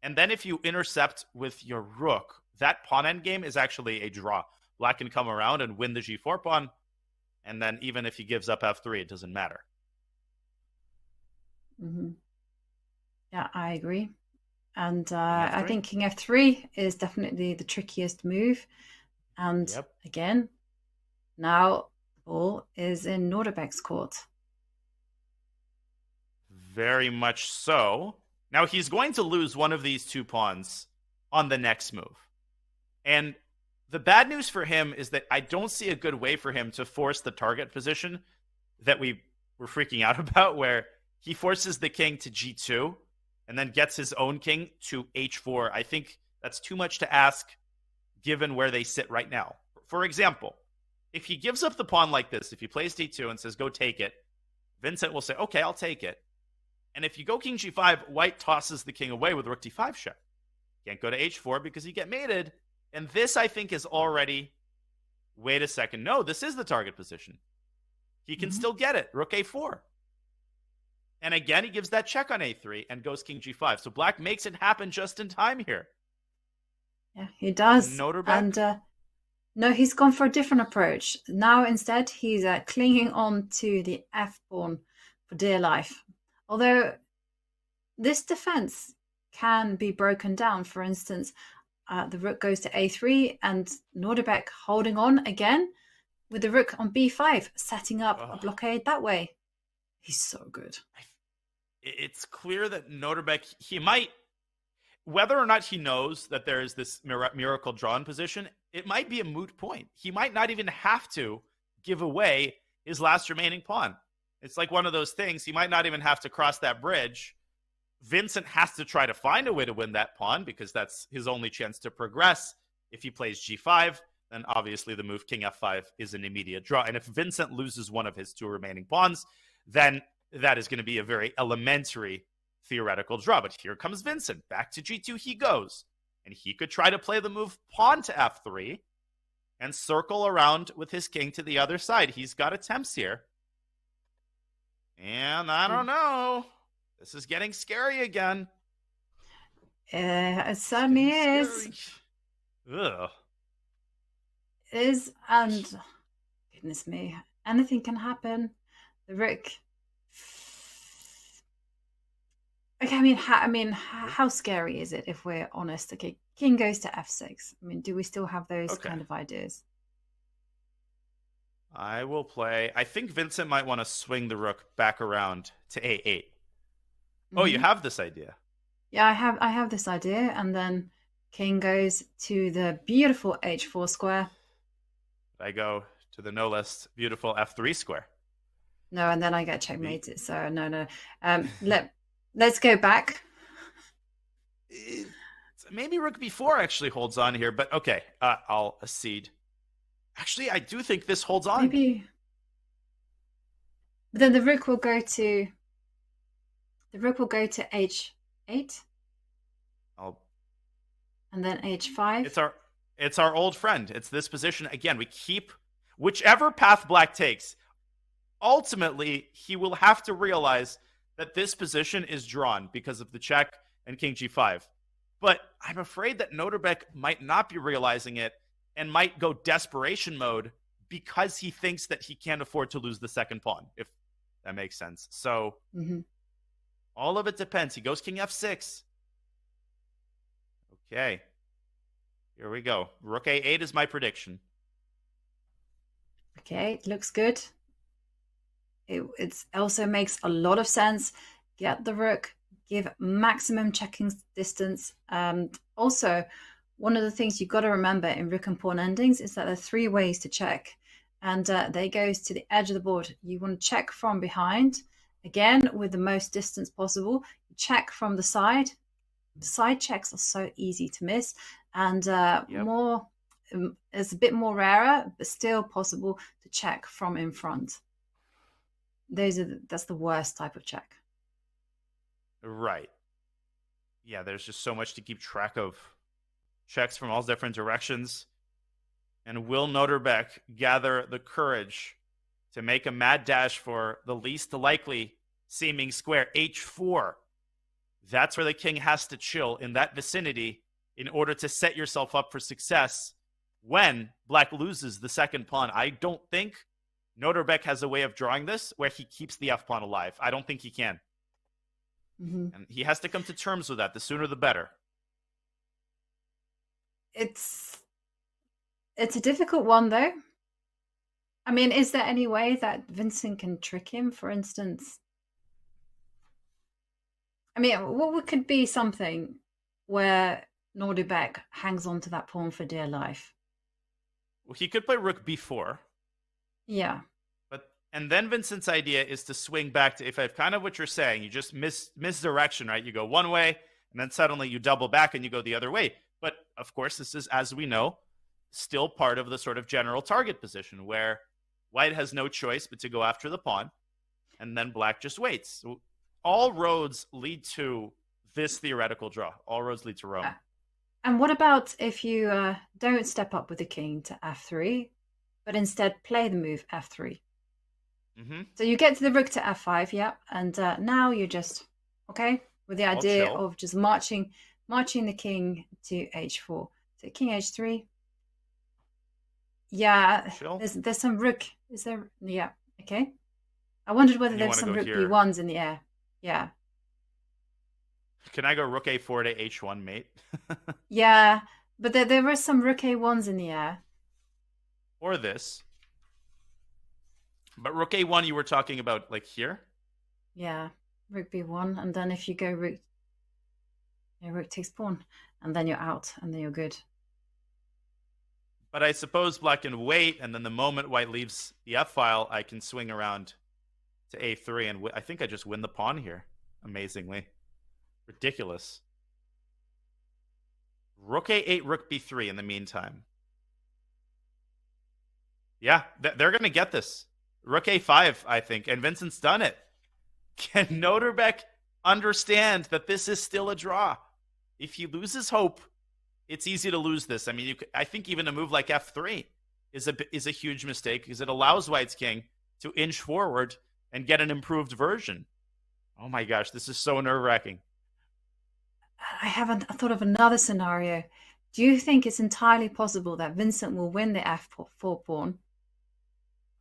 and then if you intercept with your rook, that pawn endgame is actually a draw. Black can come around and win the g4 pawn, and then even if he gives up f3, it doesn't matter. Mm-hmm. Yeah, I agree. And I think king f3 is definitely the trickiest move. And again, now the ball is in Norbek's court. Very much so. Now he's going to lose one of these two pawns on the next move. And the bad news for him is that I don't see a good way for him to force the target position that we were freaking out about, where he forces the king to g2 and then gets his own king to h4. I think that's too much to ask given where they sit right now. For example, if he gives up the pawn like this, if he plays d2 and says, go take it, Vincent will say, okay, I'll take it. And if you go king g5, white tosses the king away with rook d5 check. Can't go to h4 because you get mated. And this, I think, is already, wait a second, no, this is the target position. He can still get it, rook a4. And again, he gives that check on a3 and goes king g5. So black makes it happen just in time here. Yeah, he does. Norbek? And no, he's gone for a different approach. Now, instead, he's clinging on to the f-pawn for dear life. Although this defense can be broken down. For instance, the rook goes to a3 and Norbek holding on again with the rook on b5, setting up a blockade that way. He's so good. It's clear that Norbek, he might, whether or not he knows that there is this miracle drawn position, it might be a moot point. He might not even have to give away his last remaining pawn. It's like one of those things. He might not even have to cross that bridge. Vincent has to try to find a way to win that pawn because that's his only chance to progress. If he plays g5, then obviously the move king f5 is an immediate draw. And if Vincent loses one of his two remaining pawns, then that is going to be a very elementary theoretical draw. But here comes Vincent. Back to g2 he goes. And he could try to play the move pawn to f3 and circle around with his king to the other side. He's got attempts here. And I don't know. This is getting scary again. It certainly is. Ugh. It is, and goodness me, anything can happen. The rook. Okay, I mean, how scary is it if we're honest? Okay, king goes to f6. I mean, do we still have those kind of ideas? I will play. I think Vincent might want to swing the rook back around to a8. Oh, you have this idea. Yeah, I have this idea, and then king goes to the beautiful h4 square. I go to the no less beautiful f3 square. No, and then I get checkmated. So no. Let's go back. Maybe rook b4 actually holds on here, but okay, I'll accede. Actually, I do think this holds on. Maybe. But then the rook will go to h8. And then h5. It's our old friend. It's this position. Again, we keep whichever path black takes. Ultimately, he will have to realize that this position is drawn because of the check and king g5. But I'm afraid that Noterbeck might not be realizing it and might go desperation mode because he thinks that he can't afford to lose the second pawn, if that makes sense. So all of it depends. He goes king f6. Okay. Here we go. Rook a8 is my prediction. Okay, it looks good. It also makes a lot of sense. Get the rook, give maximum checking distance. Also, one of the things you've got to remember in rook and pawn endings is that there are 3 ways to check. And they goes to the edge of the board. You want to check from behind, again, with the most distance possible. You check from the side. The side checks are so easy to miss. And it's a bit more rarer, but still possible to check from in front. That's the worst type of check. Right. Yeah, there's just so much to keep track of. Checks from all different directions. And will Noterbeck gather the courage to make a mad dash for the least likely seeming square, h4? That's where the king has to chill, in that vicinity, in order to set yourself up for success when black loses the second pawn. I don't think Noterbeck has a way of drawing this where he keeps the f-pawn alive. I don't think he can. And he has to come to terms with that. The sooner the better. It's a difficult one, though. I mean, is there any way that Vincent can trick him, for instance? I mean, what could be something where Noterbeck hangs on to that pawn for dear life? Well, he could play rook b4. Yeah. And then Vincent's idea is to swing back to a5, kind of what you're saying. You just misdirection, right? You go one way, and then suddenly you double back and you go the other way. But, of course, this is, as we know, still part of the sort of general target position where white has no choice but to go after the pawn, and then black just waits. So all roads lead to this theoretical draw. All roads lead to Rome. And what about if you don't step up with the king to f3, but instead play the move f3? So you get to the rook to f5, yeah, and now you're just, okay, with the idea of just marching the king to h4. So king h3. Yeah, there's some rook. Is there? Yeah, okay. I wondered whether there's some rook b1s in the air. Yeah. Can I go rook a4 to h1, mate? Yeah, but there were some rook a1s in the air. Or this. But rook a1 you were talking about, like, here? Yeah, rook b1, and then if you go rook takes pawn, and then you're out, and then you're good. But I suppose black can wait, and then the moment white leaves the f-file, I can swing around to a3, and I think I just win the pawn here, amazingly. Ridiculous. Rook a8, rook b3 in the meantime. Yeah, they're going to get this. Rook a5, I think, and Vincent's done it. Can Noterbeck understand that this is still a draw? If he loses hope, it's easy to lose this. I mean, I think even a move like f3 is a huge mistake because it allows white's king to inch forward and get an improved version. Oh my gosh, this is so nerve-wracking. I thought of another scenario. Do you think it's entirely possible that Vincent will win the f4 pawn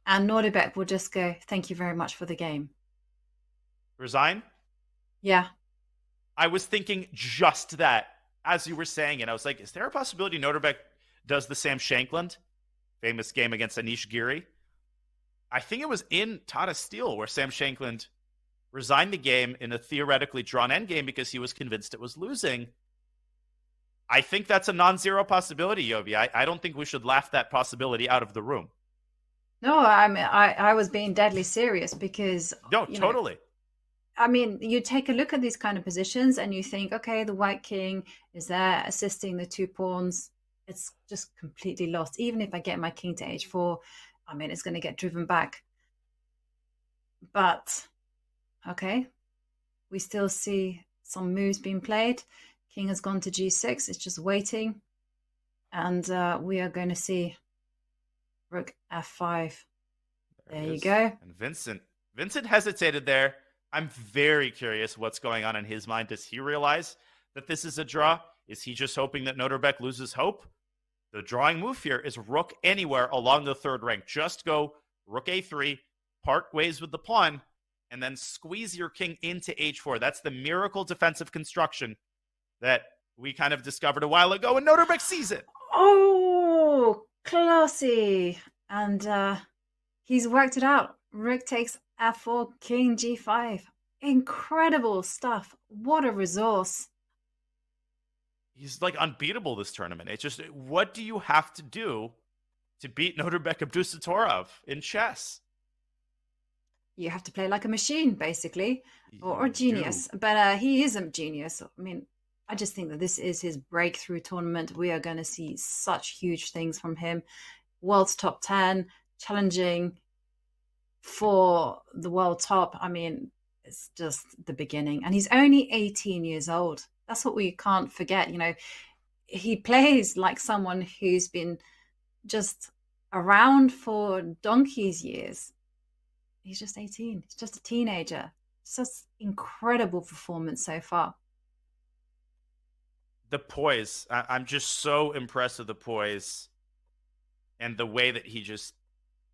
and Noterbeck will just go, thank you very much for the game? Resign? Yeah. I was thinking just that as you were saying it. I was like, is there a possibility Noterbeck does the Sam Shankland famous game against Anish Giri? I think it was in Tata Steel where Sam Shankland resigned the game in a theoretically drawn endgame because he was convinced it was losing. I think that's a non-zero possibility, Yovi. I don't think we should laugh that possibility out of the room. No, I mean, I was being deadly serious because... No, totally. I mean, you take a look at these kind of positions and you think, okay, the white king is there assisting the two pawns. It's just completely lost. Even if I get my king to h4, I mean, it's going to get driven back. But, okay, we still see some moves being played. King has gone to g6. It's just waiting. And we are going to see rook f5. There you go. And Vincent hesitated there. I'm very curious what's going on in his mind. Does he realize that this is a draw? Is he just hoping that Noterbeck loses hope? The drawing move here is rook anywhere along the third rank. Just go rook a3, part ways with the pawn, and then squeeze your king into h4. That's the miracle defensive construction that we kind of discovered a while ago, and Noterbeck sees it. Oh, classy. And he's worked it out. Rook takes f4, king g5. Incredible stuff. What a resource. He's like unbeatable this tournament. It's just, what do you have to do to beat Noterbeck Abdusattorov in chess? You have to play like a machine, basically, or genius. But he isn't genius. I mean, I just think that this is his breakthrough tournament. We are going to see such huge things from him. World's top 10, challenging for the world top. I mean, it's just the beginning. And he's only 18 years old. That's what we can't forget. You know, he plays like someone who's been just around for donkey's years. He's just 18. He's just a teenager. It's just incredible performance so far. The poise. I'm just so impressed with the poise and the way that he just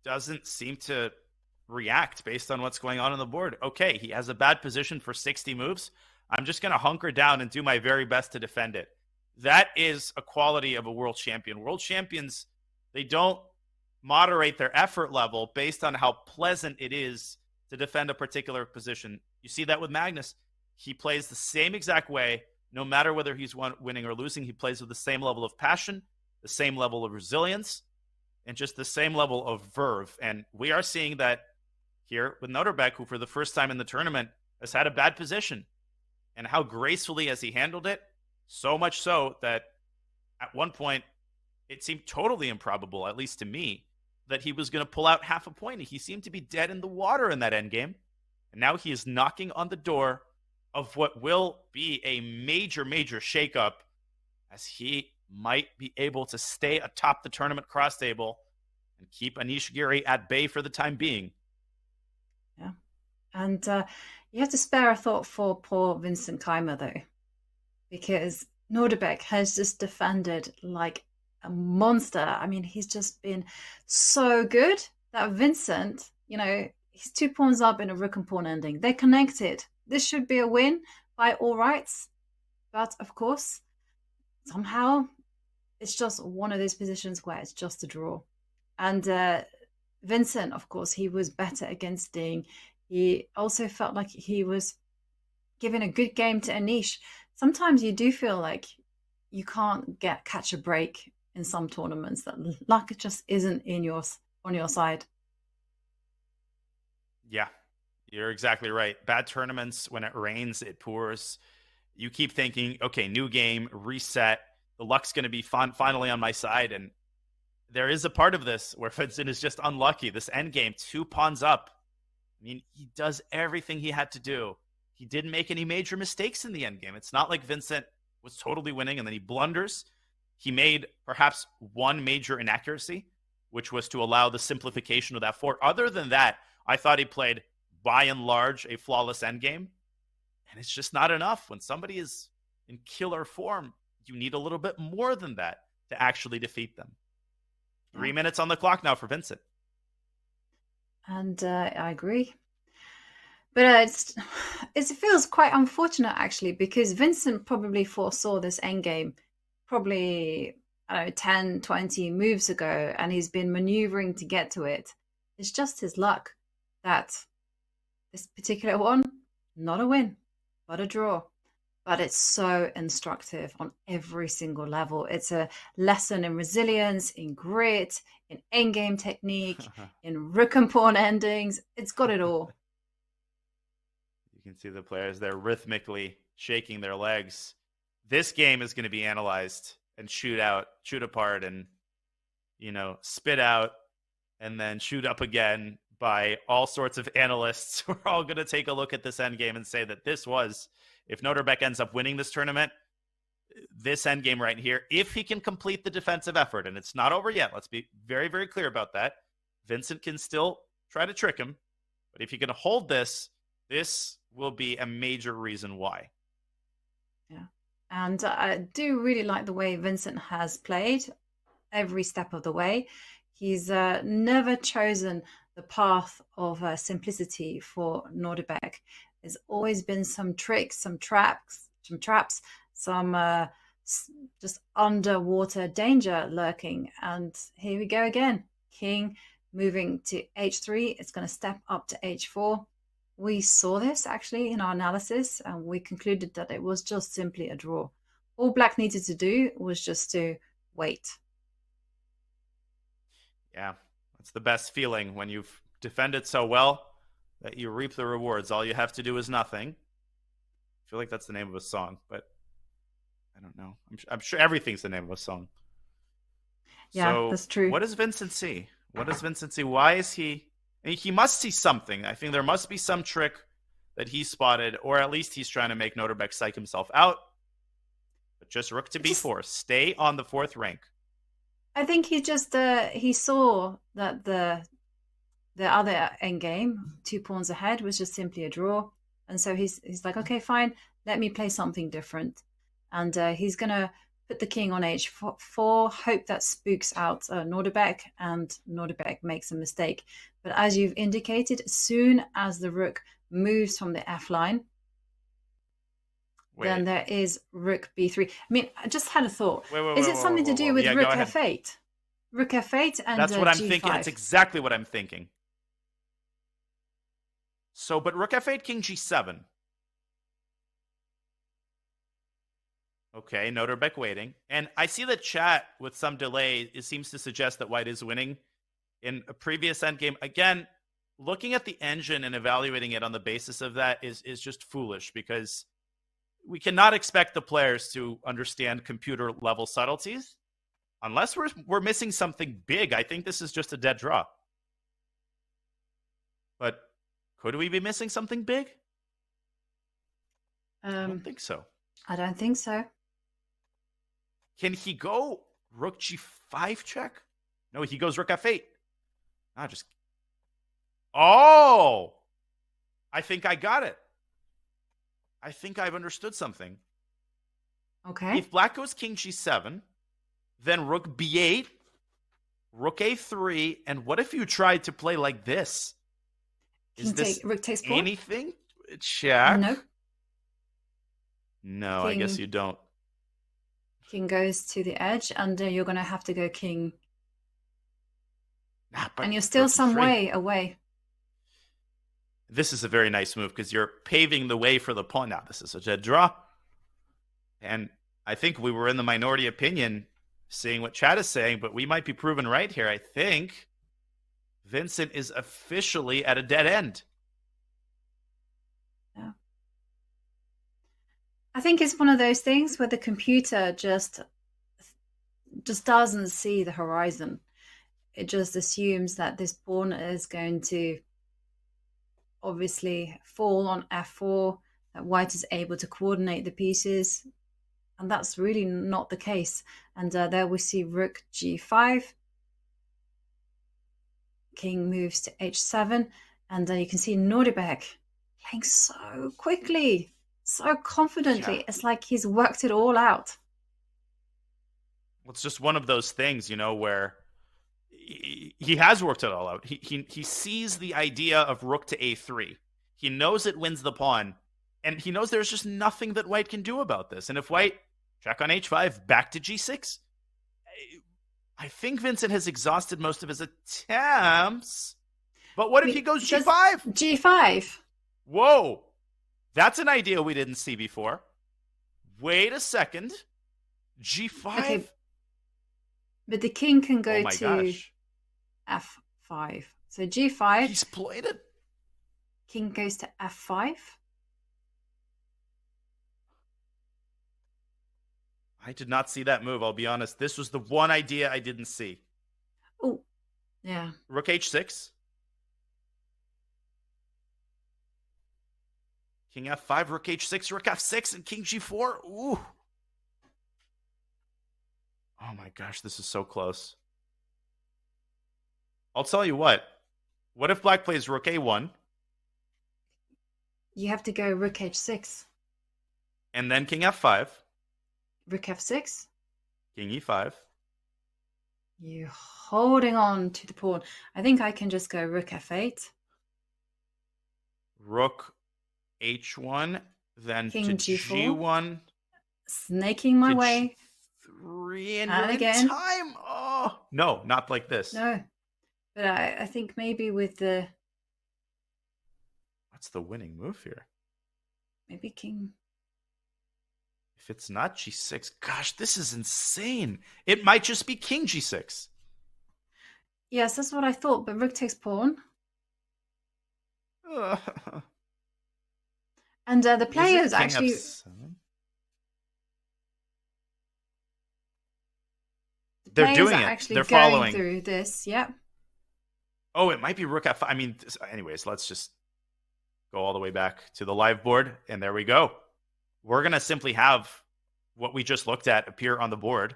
doesn't seem to react based on what's going on the board. Okay, he has a bad position for 60 moves. I'm just going to hunker down and do my very best to defend it. That is a quality of a world champion. World champions, they don't moderate their effort level based on how pleasant it is to defend a particular position. You see that with Magnus. He plays the same exact way, no matter whether he's winning or losing. He plays with the same level of passion, the same level of resilience, and just the same level of verve. And we are seeing that here with Noterbeck, who for the first time in the tournament has had a bad position. And how gracefully has he handled it? So much so that at one point, it seemed totally improbable, at least to me, that he was going to pull out half a point. He seemed to be dead in the water in that endgame. And now he is knocking on the door of what will be a major, major shakeup, as he might be able to stay atop the tournament cross table and keep Anish Giri at bay for the time being. Yeah. And you have to spare a thought for poor Vincent Keimer, though, because Noterbeck has just defended like a monster. I mean, he's just been so good that Vincent, you know, he's 2 pawns up in a rook and pawn ending. They're connected. This should be a win by all rights. But of course, somehow it's just one of those positions where it's just a draw. And Vincent, of course, he was better against Ding. He also felt like he was giving a good game to Anish. Sometimes you do feel like you can't catch a break in some tournaments, that luck just isn't on your side. Yeah, you're exactly right. Bad tournaments, when it rains, it pours. You keep thinking, okay, new game, reset. The luck's going to be finally on my side. And there is a part of this where Vincent is just unlucky. This endgame, 2 pawns up. I mean, he does everything he had to do. He didn't make any major mistakes in the endgame. It's not like Vincent was totally winning and then he blunders. He made perhaps one major inaccuracy, which was to allow the simplification of that 4. Other than that, I thought he played, by and large, a flawless endgame. And it's just not enough. When somebody is in killer form, you need a little bit more than that to actually defeat them. 3 minutes on the clock now for Vincent. And I agree. But it feels quite unfortunate, actually, because Vincent probably foresaw this endgame probably, I don't know, 10, 20 moves ago, and he's been maneuvering to get to it. It's just his luck that this particular one, not a win, but a draw. But it's so instructive on every single level. It's a lesson in resilience, in grit, in endgame technique, in rook and pawn endings. It's got it all. You can see the players there rhythmically shaking their legs. This game is going to be analyzed and shoot apart, and, you know, spit out and then shoot up again by all sorts of analysts. We're all going to take a look at this endgame and say that this was, if Noterbeck ends up winning this tournament, this endgame right here. If he can complete the defensive effort, and it's not over yet, let's be very, very clear about that. Vincent can still try to trick him, but if he can hold this, this will be a major reason why. Yeah. And I do really like the way Vincent has played every step of the way. He's never chosen the path of simplicity for Nordebek. There's always been some tricks, some traps, some just underwater danger lurking. And here we go again. King moving to h3. It's going to step up to h4. We saw this actually in our analysis, and we concluded that it was just simply a draw. All Black needed to do was just to wait. Yeah, that's the best feeling when you've defended so well that you reap the rewards. All you have to do is nothing. I feel like that's the name of a song, but I don't know. I'm sure everything's the name of a song. Yeah, so that's true. What does Vincent see? What does Vincent see? Why is he... He must see something. I think there must be some trick that he spotted, or at least he's trying to make Nordebek psych himself out. But just rook to b4. Stay on the 4th rank. I think he just he saw that the other endgame, 2 pawns ahead, was just simply a draw, and so he's like, okay, fine, let me play something different, and he's gonna put the king on h4, hope that spooks out Nordebek, and Nordebek makes a mistake. But as you've indicated, as soon as the rook moves from the f line, then there is rook b3. I mean, I just had a thought. Is it something to do with rook f8? Rook f8 and that's what I'm g5. thinking. It's exactly what I'm thinking. So, but rook f8, king g7. Okay, Nordebek waiting. And I see the chat with some delay. It seems to suggest that white is winning. In a previous endgame, again, looking at the engine and evaluating it on the basis of that is just foolish, because we cannot expect the players to understand computer level subtleties unless we're missing something big. I think this is just a dead draw. But could we be missing something big? I don't think so. I don't think so. Can he go rook g5 check? No, he goes rook f8. Oh! I think I got it. I think I've understood something. Okay. If black goes king g7, then rook b8, rook a3, and what if you tried to play like this? Rook takes pawn? Anything? Check? No. No, I guess you don't. King goes to the edge, and you're going to have to go king. And you're still some way away. This is a very nice move because you're paving the way for the pawn. Now, this is a dead draw. And I think we were in the minority opinion seeing what chat is saying, but we might be proven right here. I think Vincent is officially at a dead end. Yeah. I think it's one of those things where the computer just doesn't see the horizon. It just assumes that this pawn is going to obviously fall on f4, that white is able to coordinate the pieces, and that's really not the case. And there we see rook g5, king moves to h7, and you can see Nordebek playing so quickly, so confidently. Yeah. It's like he's worked it all out. Well, it's just one of those things, you know, where he has worked it all out. He sees the idea of rook to a3. He knows it wins the pawn, and he knows there's just nothing that white can do about this. And if white check on h5, back to g6, I think Vincent has exhausted most of his attempts. But what if he goes g5? G5. Whoa. That's an idea we didn't see before. Wait a second. G5? Okay. But the king can go to gosh. f5. So g5. He's played it. King goes to f5. I did not see that move, I'll be honest. This was the one idea I didn't see. Oh, yeah. Rook h6. King f5, rook h6, rook f6, and king g4. Ooh. Oh my gosh, this is so close. I'll tell you what. What if black plays rook a1? You have to go rook h6. And then king f5. Rook f6. King e5. You're holding on to the pawn. I think I can just go rook f8. Rook h1. Then King to g4. g1. Snaking my way. G3. And And you're again. in time. Oh, no, not like this. No. But I think maybe with the... What's the winning move here? Maybe king... If it's not g6, gosh, this is insane. It might just be king g6. Yes, that's what I thought, but rook takes pawn. And the players actually... They're doing it. Actually They're going following through this, yep. Oh, it might be rook f5. I mean, anyways, let's just go all the way back to the live board, and there we go. We're going to simply have what we just looked at appear on the board.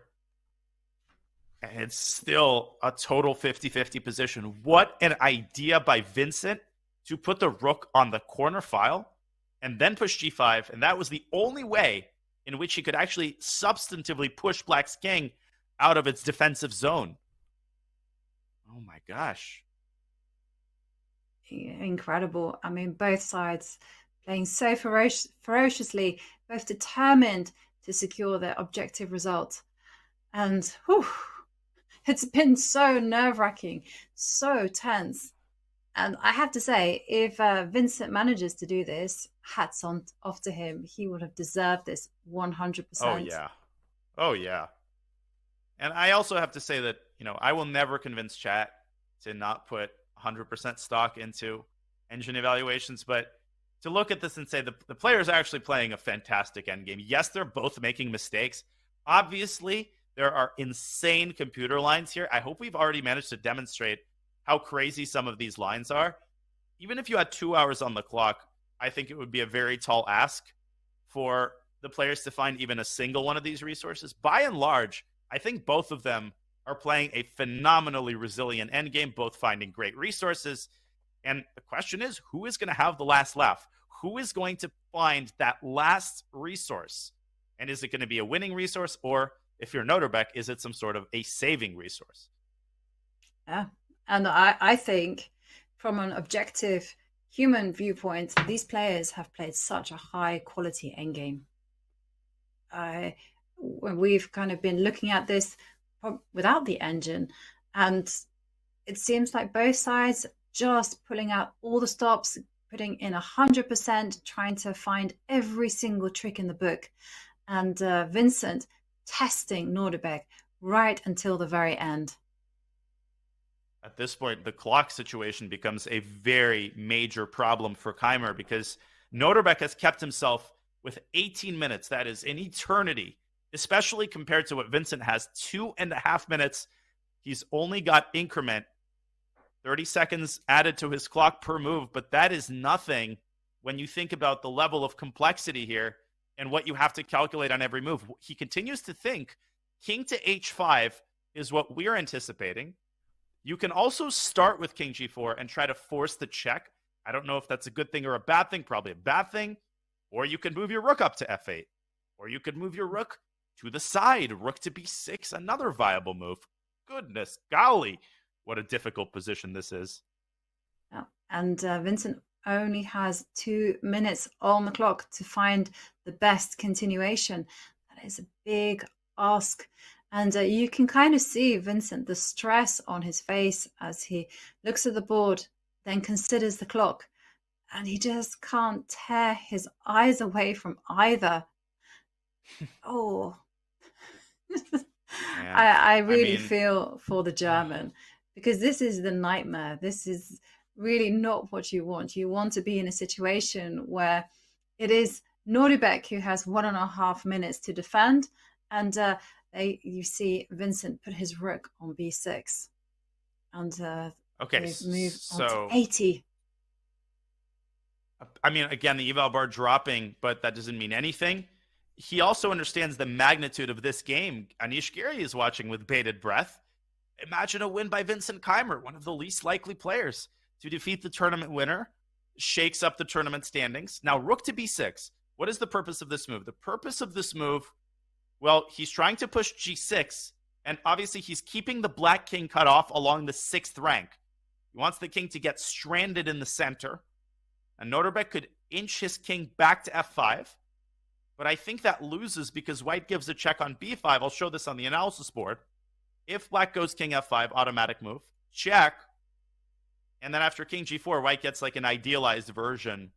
And it's still a total 50-50 position. What an idea by Vincent to put the rook on the corner file and then push g5. And that was the only way in which he could actually substantively push black's king out of its defensive zone. Oh my gosh. Incredible. I mean, both sides playing so ferociously, both determined to secure their objective result. And whew, it's been so nerve-wracking, so tense. And I have to say, if Vincent manages to do this, hats off to him. He would have deserved this 100%. Oh, yeah. Oh, yeah. And I also have to say that, I will never convince chat to not put 100% stock into engine evaluations, but to look at this and say the players are actually playing a fantastic endgame. Yes, they're both making mistakes. Obviously, there are insane computer lines here. I hope we've already managed to demonstrate how crazy some of these lines are. Even if you had 2 hours on the clock, I think it would be a very tall ask for the players to find even a single one of these resources. By and large, I think both of them are playing a phenomenally resilient endgame, both finding great resources. And the question is, who is going to have the last laugh? Who is going to find that last resource? And is it going to be a winning resource? Or if you're Noterbeck, is it some sort of a saving resource? Yeah. And I think from an objective human viewpoint, these players have played such a high quality endgame. We've kind of been looking at this without the engine, and it seems like both sides just pulling out all the stops, putting in 100%, trying to find every single trick in the book, and Vincent testing Noterbeck right until the very end. At this point, the clock situation becomes a very major problem for Keimer because Noterbeck has kept himself with 18 minutes. That is an eternity, especially compared to what Vincent has, 2.5 minutes. He's only got increment, 30 seconds added to his clock per move, but that is nothing when you think about the level of complexity here and what you have to calculate on every move. He continues to think king to h5 is what we're anticipating. You can also start with king g4 and try to force the check. I don't know if that's a good thing or a bad thing, probably a bad thing. Or you could move your rook up to f8. Or you could move your rook to the side, rook to b6, another viable move. Goodness golly, what a difficult position this is. Yeah. And Vincent only has 2 minutes on the clock to find the best continuation. That is a big ask. And you can kind of see Vincent, the stress on his face as he looks at the board, then considers the clock. And he just can't tear his eyes away from either. Oh, I really feel for the German, because this is the nightmare. This is really not what you want. You want to be in a situation where it is Noterbeck who has 1.5 minutes to defend, and you see Vincent put his rook on b6, and they've moved on to 80. I mean, again, the eval bar dropping, but that doesn't mean anything. he also understands the magnitude of this game. Anish Giri is watching with bated breath. Imagine a win by Vincent Keimer, one of the least likely players to defeat the tournament winner, shakes up the tournament standings. Now, rook to b6. What is the purpose of this move? The purpose of this move, well, he's trying to push g6, and obviously he's keeping the black king cut off along the 6th rank. He wants the king to get stranded in the center. And Norbert could inch his king back to f5. But I think that loses because white gives a check on b5. I'll show this on the analysis board. If black goes king f5, automatic move, check. And then after king g4, white gets like an idealized version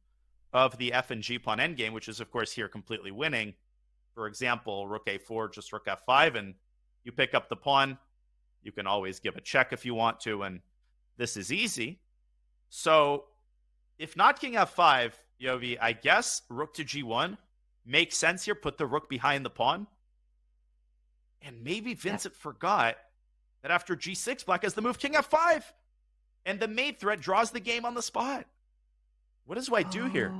of the f and g pawn endgame, which is, of course, here completely winning. For example, rook a4, just rook f5, and you pick up the pawn. You can always give a check if you want to, and this is easy. So if not king f5, Yovi, I guess rook to g1 makes sense here. Put the rook behind the pawn. And maybe Vincent forgot that after g6, black has the move king f5. And the mate threat draws the game on the spot. What does white do here?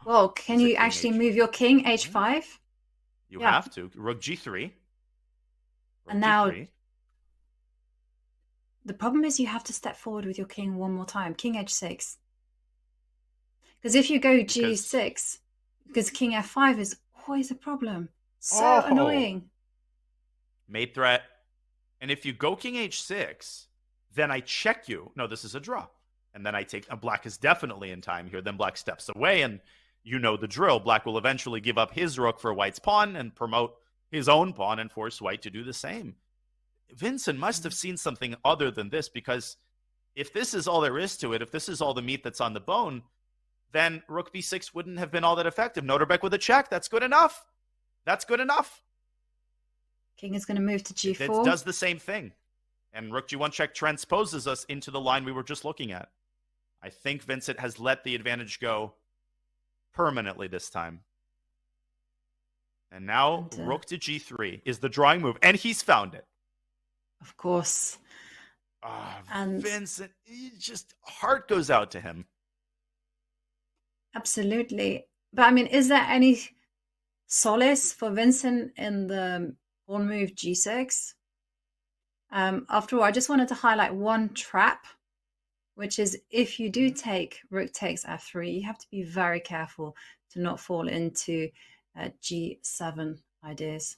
Well, can you actually move your king h5? You have to. Rook g3. Rook and now g3. The problem is you have to step forward with your king one more time. King h6. Because if you go g6, because king f5 is always a problem. So annoying. Mate threat. And if you go king h6, then I check you. No, this is a draw. And then I take... black is definitely in time here. Then black steps away, and you know the drill. Black will eventually give up his rook for white's pawn and promote his own pawn and force white to do the same. Vincent must have seen something other than this, because if this is all there is to it, if this is all the meat that's on the bone, then rook b6 wouldn't have been all that effective. Norbert with a check. That's good enough. That's good enough. King is going to move to g4. It does the same thing. And rook g1 check transposes us into the line we were just looking at. I think Vincent has let the advantage go permanently this time. And now rook to g3 is the drawing move. And he's found it. Of course. And Vincent, just heart goes out to him. Absolutely. But I mean, is there any solace for Vincent in the pawn move g6? After all, I just wanted to highlight one trap, which is if you do take rook takes f3, you have to be very careful to not fall into g7 ideas.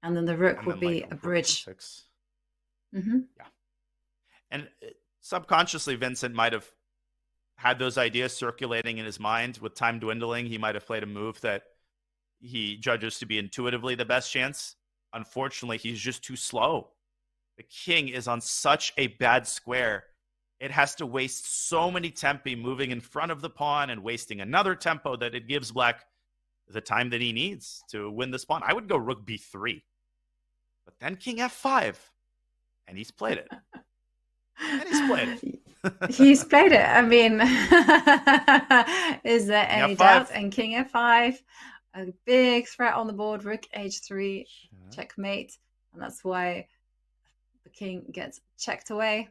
And then the rook will be a bridge. Yeah. And subconsciously, Vincent might have had those ideas circulating in his mind. With time dwindling, he might have played a move that he judges to be intuitively the best chance. Unfortunately, he's just too slow. The king is on such a bad square. It has to waste so many tempi moving in front of the pawn and wasting another tempo that it gives black the time that he needs to win this pawn. I would go rook b3. But then king f5. And he's played it. He's played it. I mean, is there any doubt? And king f5, a big threat on the board, rook h3, checkmate. And that's why the king gets checked away.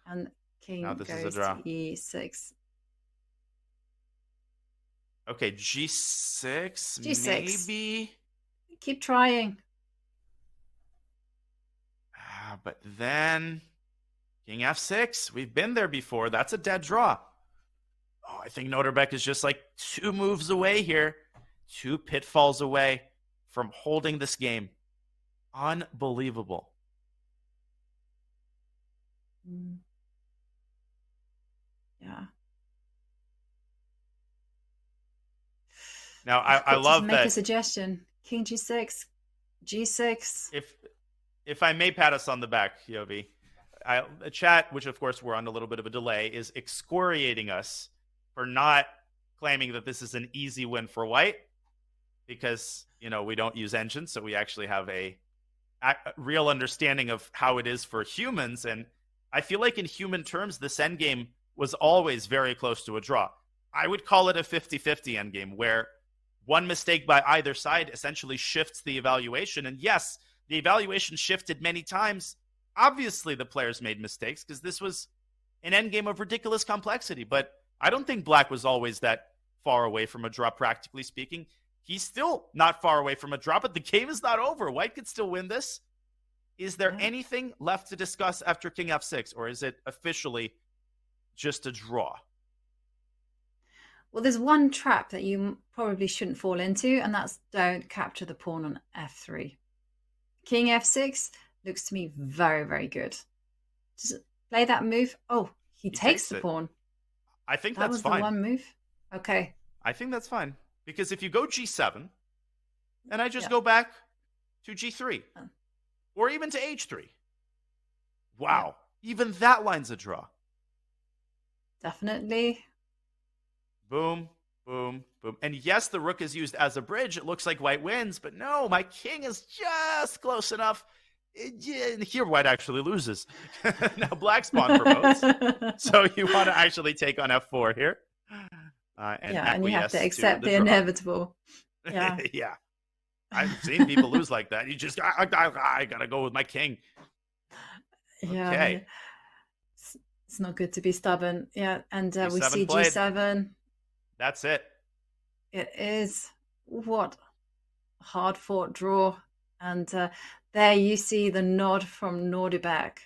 And king goes to e6. Okay, g6, maybe. Keep trying. But then king f6. We've been there before. That's a dead draw. Oh, I think Norbert is just like 2 moves away here. 2 pitfalls away from holding this game. Unbelievable. Yeah. Now, I love that. Make a suggestion. King g6, g6. If I may pat us on the back, Yovi, the chat, which of course we're on a little bit of a delay, is excoriating us for not claiming that this is an easy win for white, because, you know, we don't use engines, so we actually have a real understanding of how it is for humans. And I feel like in human terms, this endgame was always very close to a draw. I would call it a 50-50 endgame, where one mistake by either side essentially shifts the evaluation. And yes, the evaluation shifted many times. Obviously, the players made mistakes because this was an endgame of ridiculous complexity. But I don't think black was always that far away from a draw, practically speaking. He's still not far away from a draw, but the game is not over. White could still win this. Is there anything left to discuss after king f6, or is it officially just a draw? Well, there's one trap that you probably shouldn't fall into, and that's don't capture the pawn on f3. King f6 looks to me very, very good. Just play that move. Oh, he takes the pawn. I think that that's was fine. the one move. Okay. I think that's fine. Because if you go g7, and I just go back to g3, or even to h3, wow, even that line's a draw. Definitely. Boom, boom, boom. And yes, the rook is used as a bridge. It looks like white wins, but no, my king is just close enough. Here, white actually loses. Now black's pawn promotes. So you want to actually take on f4 here. And you have to accept the inevitable. Yeah. Yeah. I've seen people lose like that. You just, I got to go with my king. Yeah. Okay. It's not good to be stubborn. Yeah. And we see played. g7. That's it. It is. What a hard fought draw. And there you see the nod from Nordebæk.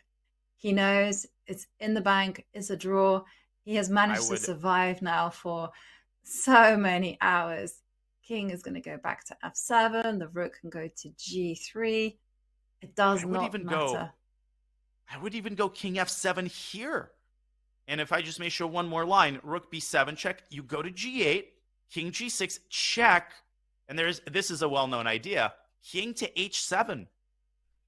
He knows it's in the bank. It's a draw. He has managed to survive now for so many hours. King is going to go back to f7. The rook can go to g3. It does not matter. I would even go king f7 here. And if I just may show one more line, rook b7 check, you go to g8, king g6 check. And this is a well-known idea. King to h7.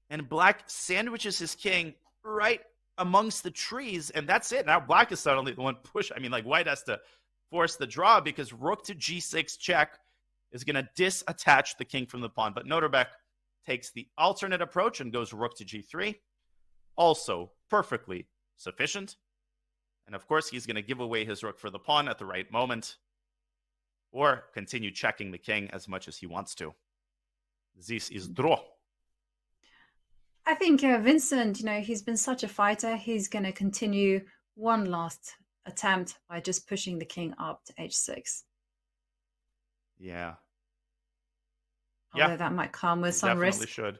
And black sandwiches his king right amongst the trees, and that's it. Now black is suddenly the one push. I mean, like white has to force the draw because rook to g6 check is going to disattach the king from the pawn. But Nordebæk takes the alternate approach and goes rook to g3. Also perfectly sufficient. And of course, he's going to give away his rook for the pawn at the right moment, or continue checking the king as much as he wants to. This is draw. I think Vincent, he's been such a fighter. He's going to continue one last attempt by just pushing the king up to h6. Yeah. Although that might come with some risk. Definitely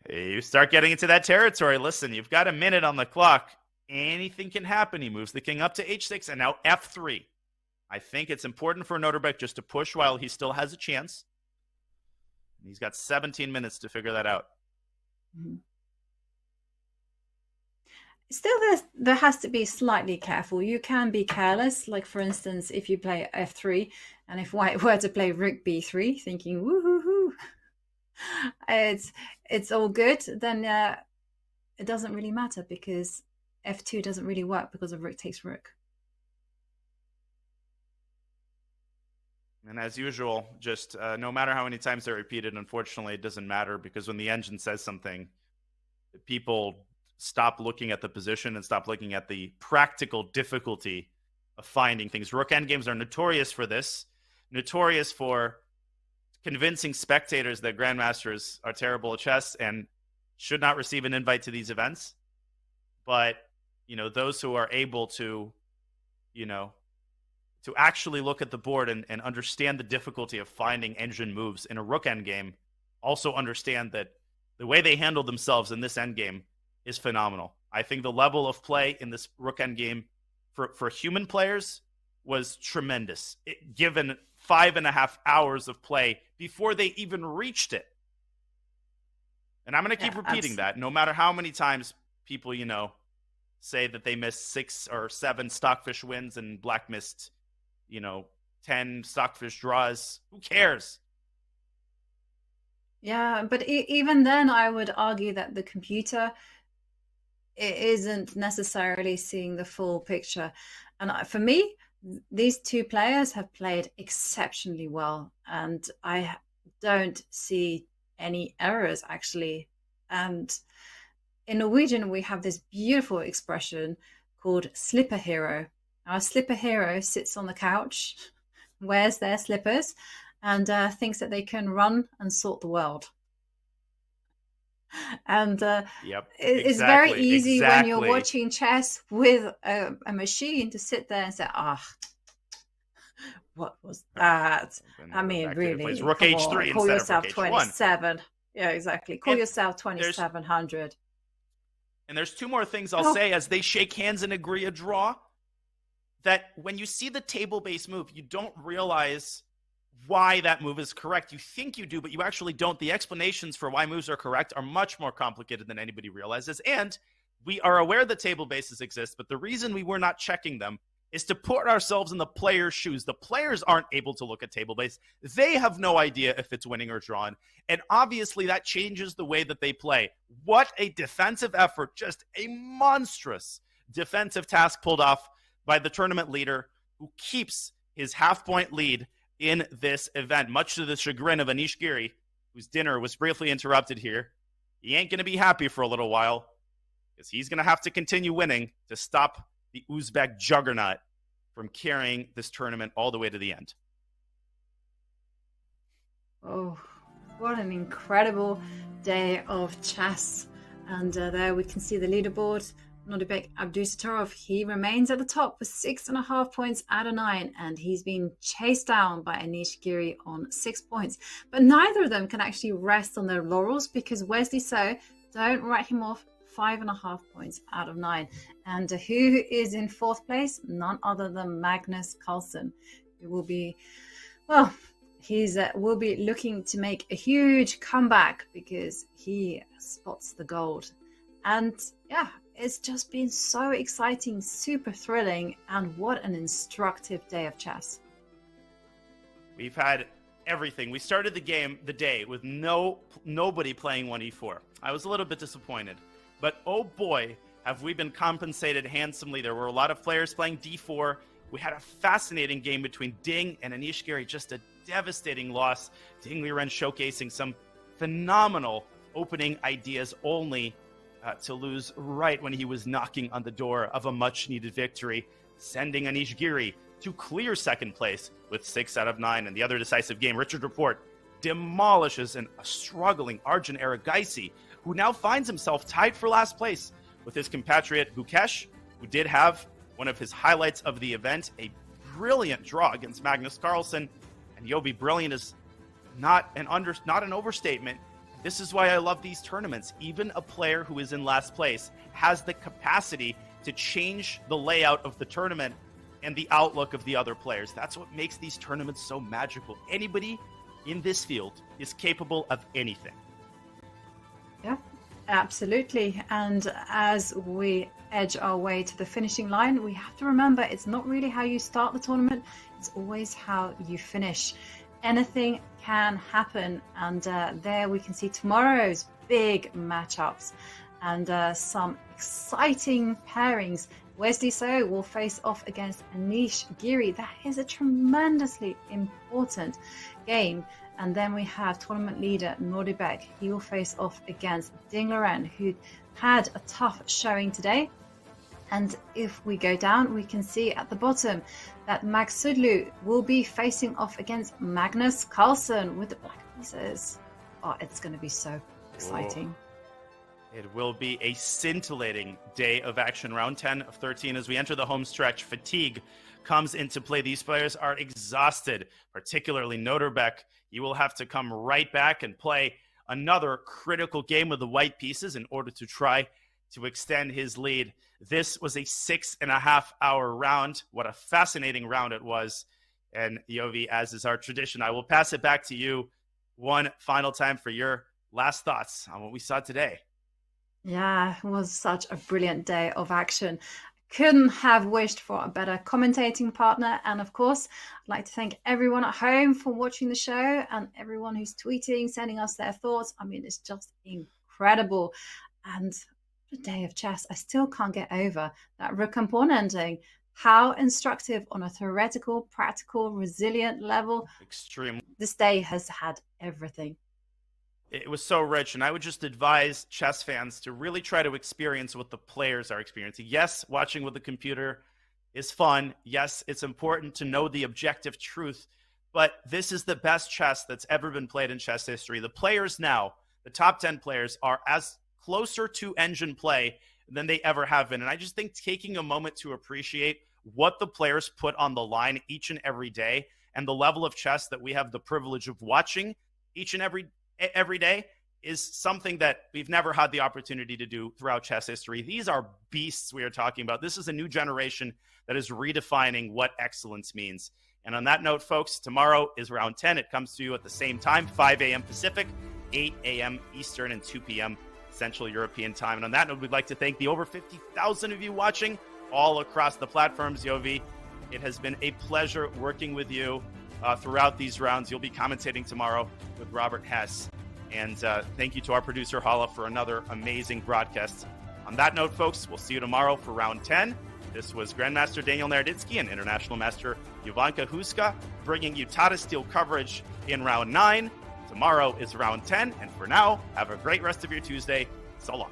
should. You start getting into that territory. Listen, you've got a minute on the clock. Anything can happen. He moves the king up to h6 and now f3. I think it's important for Nordebæk just to push while he still has a chance. He's got 17 minutes to figure that out. Mm-hmm. Still, there has to be slightly careful. You can be careless. Like, for instance, if you play f3, and if white were to play rook b3, thinking, woo-hoo-hoo, it's all good, then it doesn't really matter because f2 doesn't really work because of rook takes rook. And as usual, just no matter how many times they're repeated, unfortunately, it doesn't matter because when the engine says something, people stop looking at the position and stop looking at the practical difficulty of finding things. Rook endgames are notorious for this, notorious for convincing spectators that grandmasters are terrible at chess and should not receive an invite to these events. But, those who are able to, to actually look at the board and understand the difficulty of finding engine moves in a rook endgame, also understand that the way they handle themselves in this endgame is phenomenal. I think the level of play in this rook endgame for human players was tremendous, given 5.5 hours of play before they even reached it. And I'm going to keep repeating that, no matter how many times people, say that they missed 6 or 7 stockfish wins and black missed 10 stockfish draws. Who cares? Yeah, but even then, I would argue that the computer isn't necessarily seeing the full picture. And for me, these two players have played exceptionally well, and I don't see any errors, actually. And in Norwegian, we have this beautiful expression called slipper hero. Now, a slipper hero sits on the couch, wears their slippers, and thinks that they can run and sort the world. And it's very easy when you're watching chess with a machine to sit there and say, what was that? I mean, back here, really, plays rook come h3 on, instead call of yourself rook h1. 27. Yeah, exactly. Call And yourself 2700. And there's two more things I'll say as they shake hands and agree a draw. That when you see the table-based move, you don't realize why that move is correct. You think you do, but you actually don't. The explanations for why moves are correct are much more complicated than anybody realizes. And we are aware that table bases exist, but the reason we were not checking them is to put ourselves in the player's shoes. The players aren't able to look at table base. They have no idea if it's winning or drawn. And obviously that changes the way that they play. What a defensive effort. Just a monstrous defensive task pulled off by the tournament leader, who keeps his half-point lead in this event, much to the chagrin of Anish Giri, whose dinner was briefly interrupted here. He ain't going to be happy for a little while, because he's going to have to continue winning to stop the Uzbek juggernaut from carrying this tournament all the way to the end. Oh, what an incredible day of chess. And there we can see the leaderboard. Nordibek Abdusattorov, he remains at the top with 6.5 points out of 9, and he's been chased down by Anish Giri on 6 points. But neither of them can actually rest on their laurels, because Wesley So don't write him off 5.5 points out of 9. And who is in 4th place? None other than Magnus Carlsen, who will be, well, he's will be looking to make a huge comeback because he spots the gold. And yeah, it's just been so exciting, super thrilling, and what an instructive day of chess. We've had everything. We started the day with nobody playing 1e4. I was a little bit disappointed, but oh boy, have we been compensated handsomely. There were a lot of players playing d4. We had a fascinating game between Ding and Anish Giri, just a devastating loss. Ding Liren showcasing some phenomenal opening ideas, only to lose right when he was knocking on the door of a much-needed victory, sending Anish Giri to clear second place with 6 out of 9. And the other decisive game, Richard Report demolishes a struggling Arjun Erigaisi, who now finds himself tied for last place with his compatriot Gukesh, who did have one of his highlights of the event, a brilliant draw against Magnus Carlsen. And Yobi, brilliant is not an overstatement. This is why I love these tournaments. Even a player who is in last place has the capacity to change the layout of the tournament and the outlook of the other players. That's what makes these tournaments so magical. Anybody in this field is capable of anything. Yeah, absolutely. And as we edge our way to the finishing line, we have to remember it's not really how you start the tournament, it's always how you finish. Anything can happen, and there we can see tomorrow's big matchups and some exciting pairings. Wesley So will face off against Anish Giri. That is a tremendously important game. And then we have tournament leader Nordibek. He will face off against Ding Liren, who had a tough showing today. And if we go down, we can see at the bottom that Magsudlu will be facing off against Magnus Carlsen with the black pieces. Oh, it's going to be so exciting. It will be a scintillating day of action. Round 10 of 13 as we enter the home stretch. Fatigue comes into play. These players are exhausted, particularly Nordibek. He will have to come right back and play another critical game with the white pieces in order to try to extend his lead. This was a 6.5-hour round. What a fascinating round it was. And Yovi, as is our tradition, I will pass it back to you one final time for your last thoughts on what we saw today. Yeah, it was such a brilliant day of action. Couldn't have wished for a better commentating partner. And of course, I'd like to thank everyone at home for watching the show and everyone who's tweeting, sending us their thoughts. I mean, it's just incredible. And the day of chess, I still can't get over that rook and pawn ending. How instructive on a theoretical, practical, resilient level. Extreme. This day has had everything. It was so rich, and I would just advise chess fans to really try to experience what the players are experiencing. Yes, watching with the computer is fun. Yes, it's important to know the objective truth, but this is the best chess that's ever been played in chess history. The players now, the top 10 players, are as closer to engine play than they ever have been. And I just think taking a moment to appreciate what the players put on the line each and every day and the level of chess that we have the privilege of watching each and every day is something that we've never had the opportunity to do throughout chess history. These are beasts we are talking about. This is a new generation that is redefining what excellence means. And on that note, folks, tomorrow is round 10. It comes to you at the same time, 5 a.m. Pacific, 8 a.m. Eastern, and 2 p.m. Central European time. And on that note, we'd like to thank the over 50,000 of you watching all across the platforms. Yovi, it has been a pleasure working with you throughout these rounds. You'll be commentating tomorrow with Robert Hess. And thank you to our producer, Hala, for another amazing broadcast. On that note, folks, we'll see you tomorrow for round 10. This was Grandmaster Daniel Naroditsky and International Master Jovanka Huska bringing you Tata Steel coverage in round 9. Tomorrow is round 10. And for now, have a great rest of your Tuesday. So long.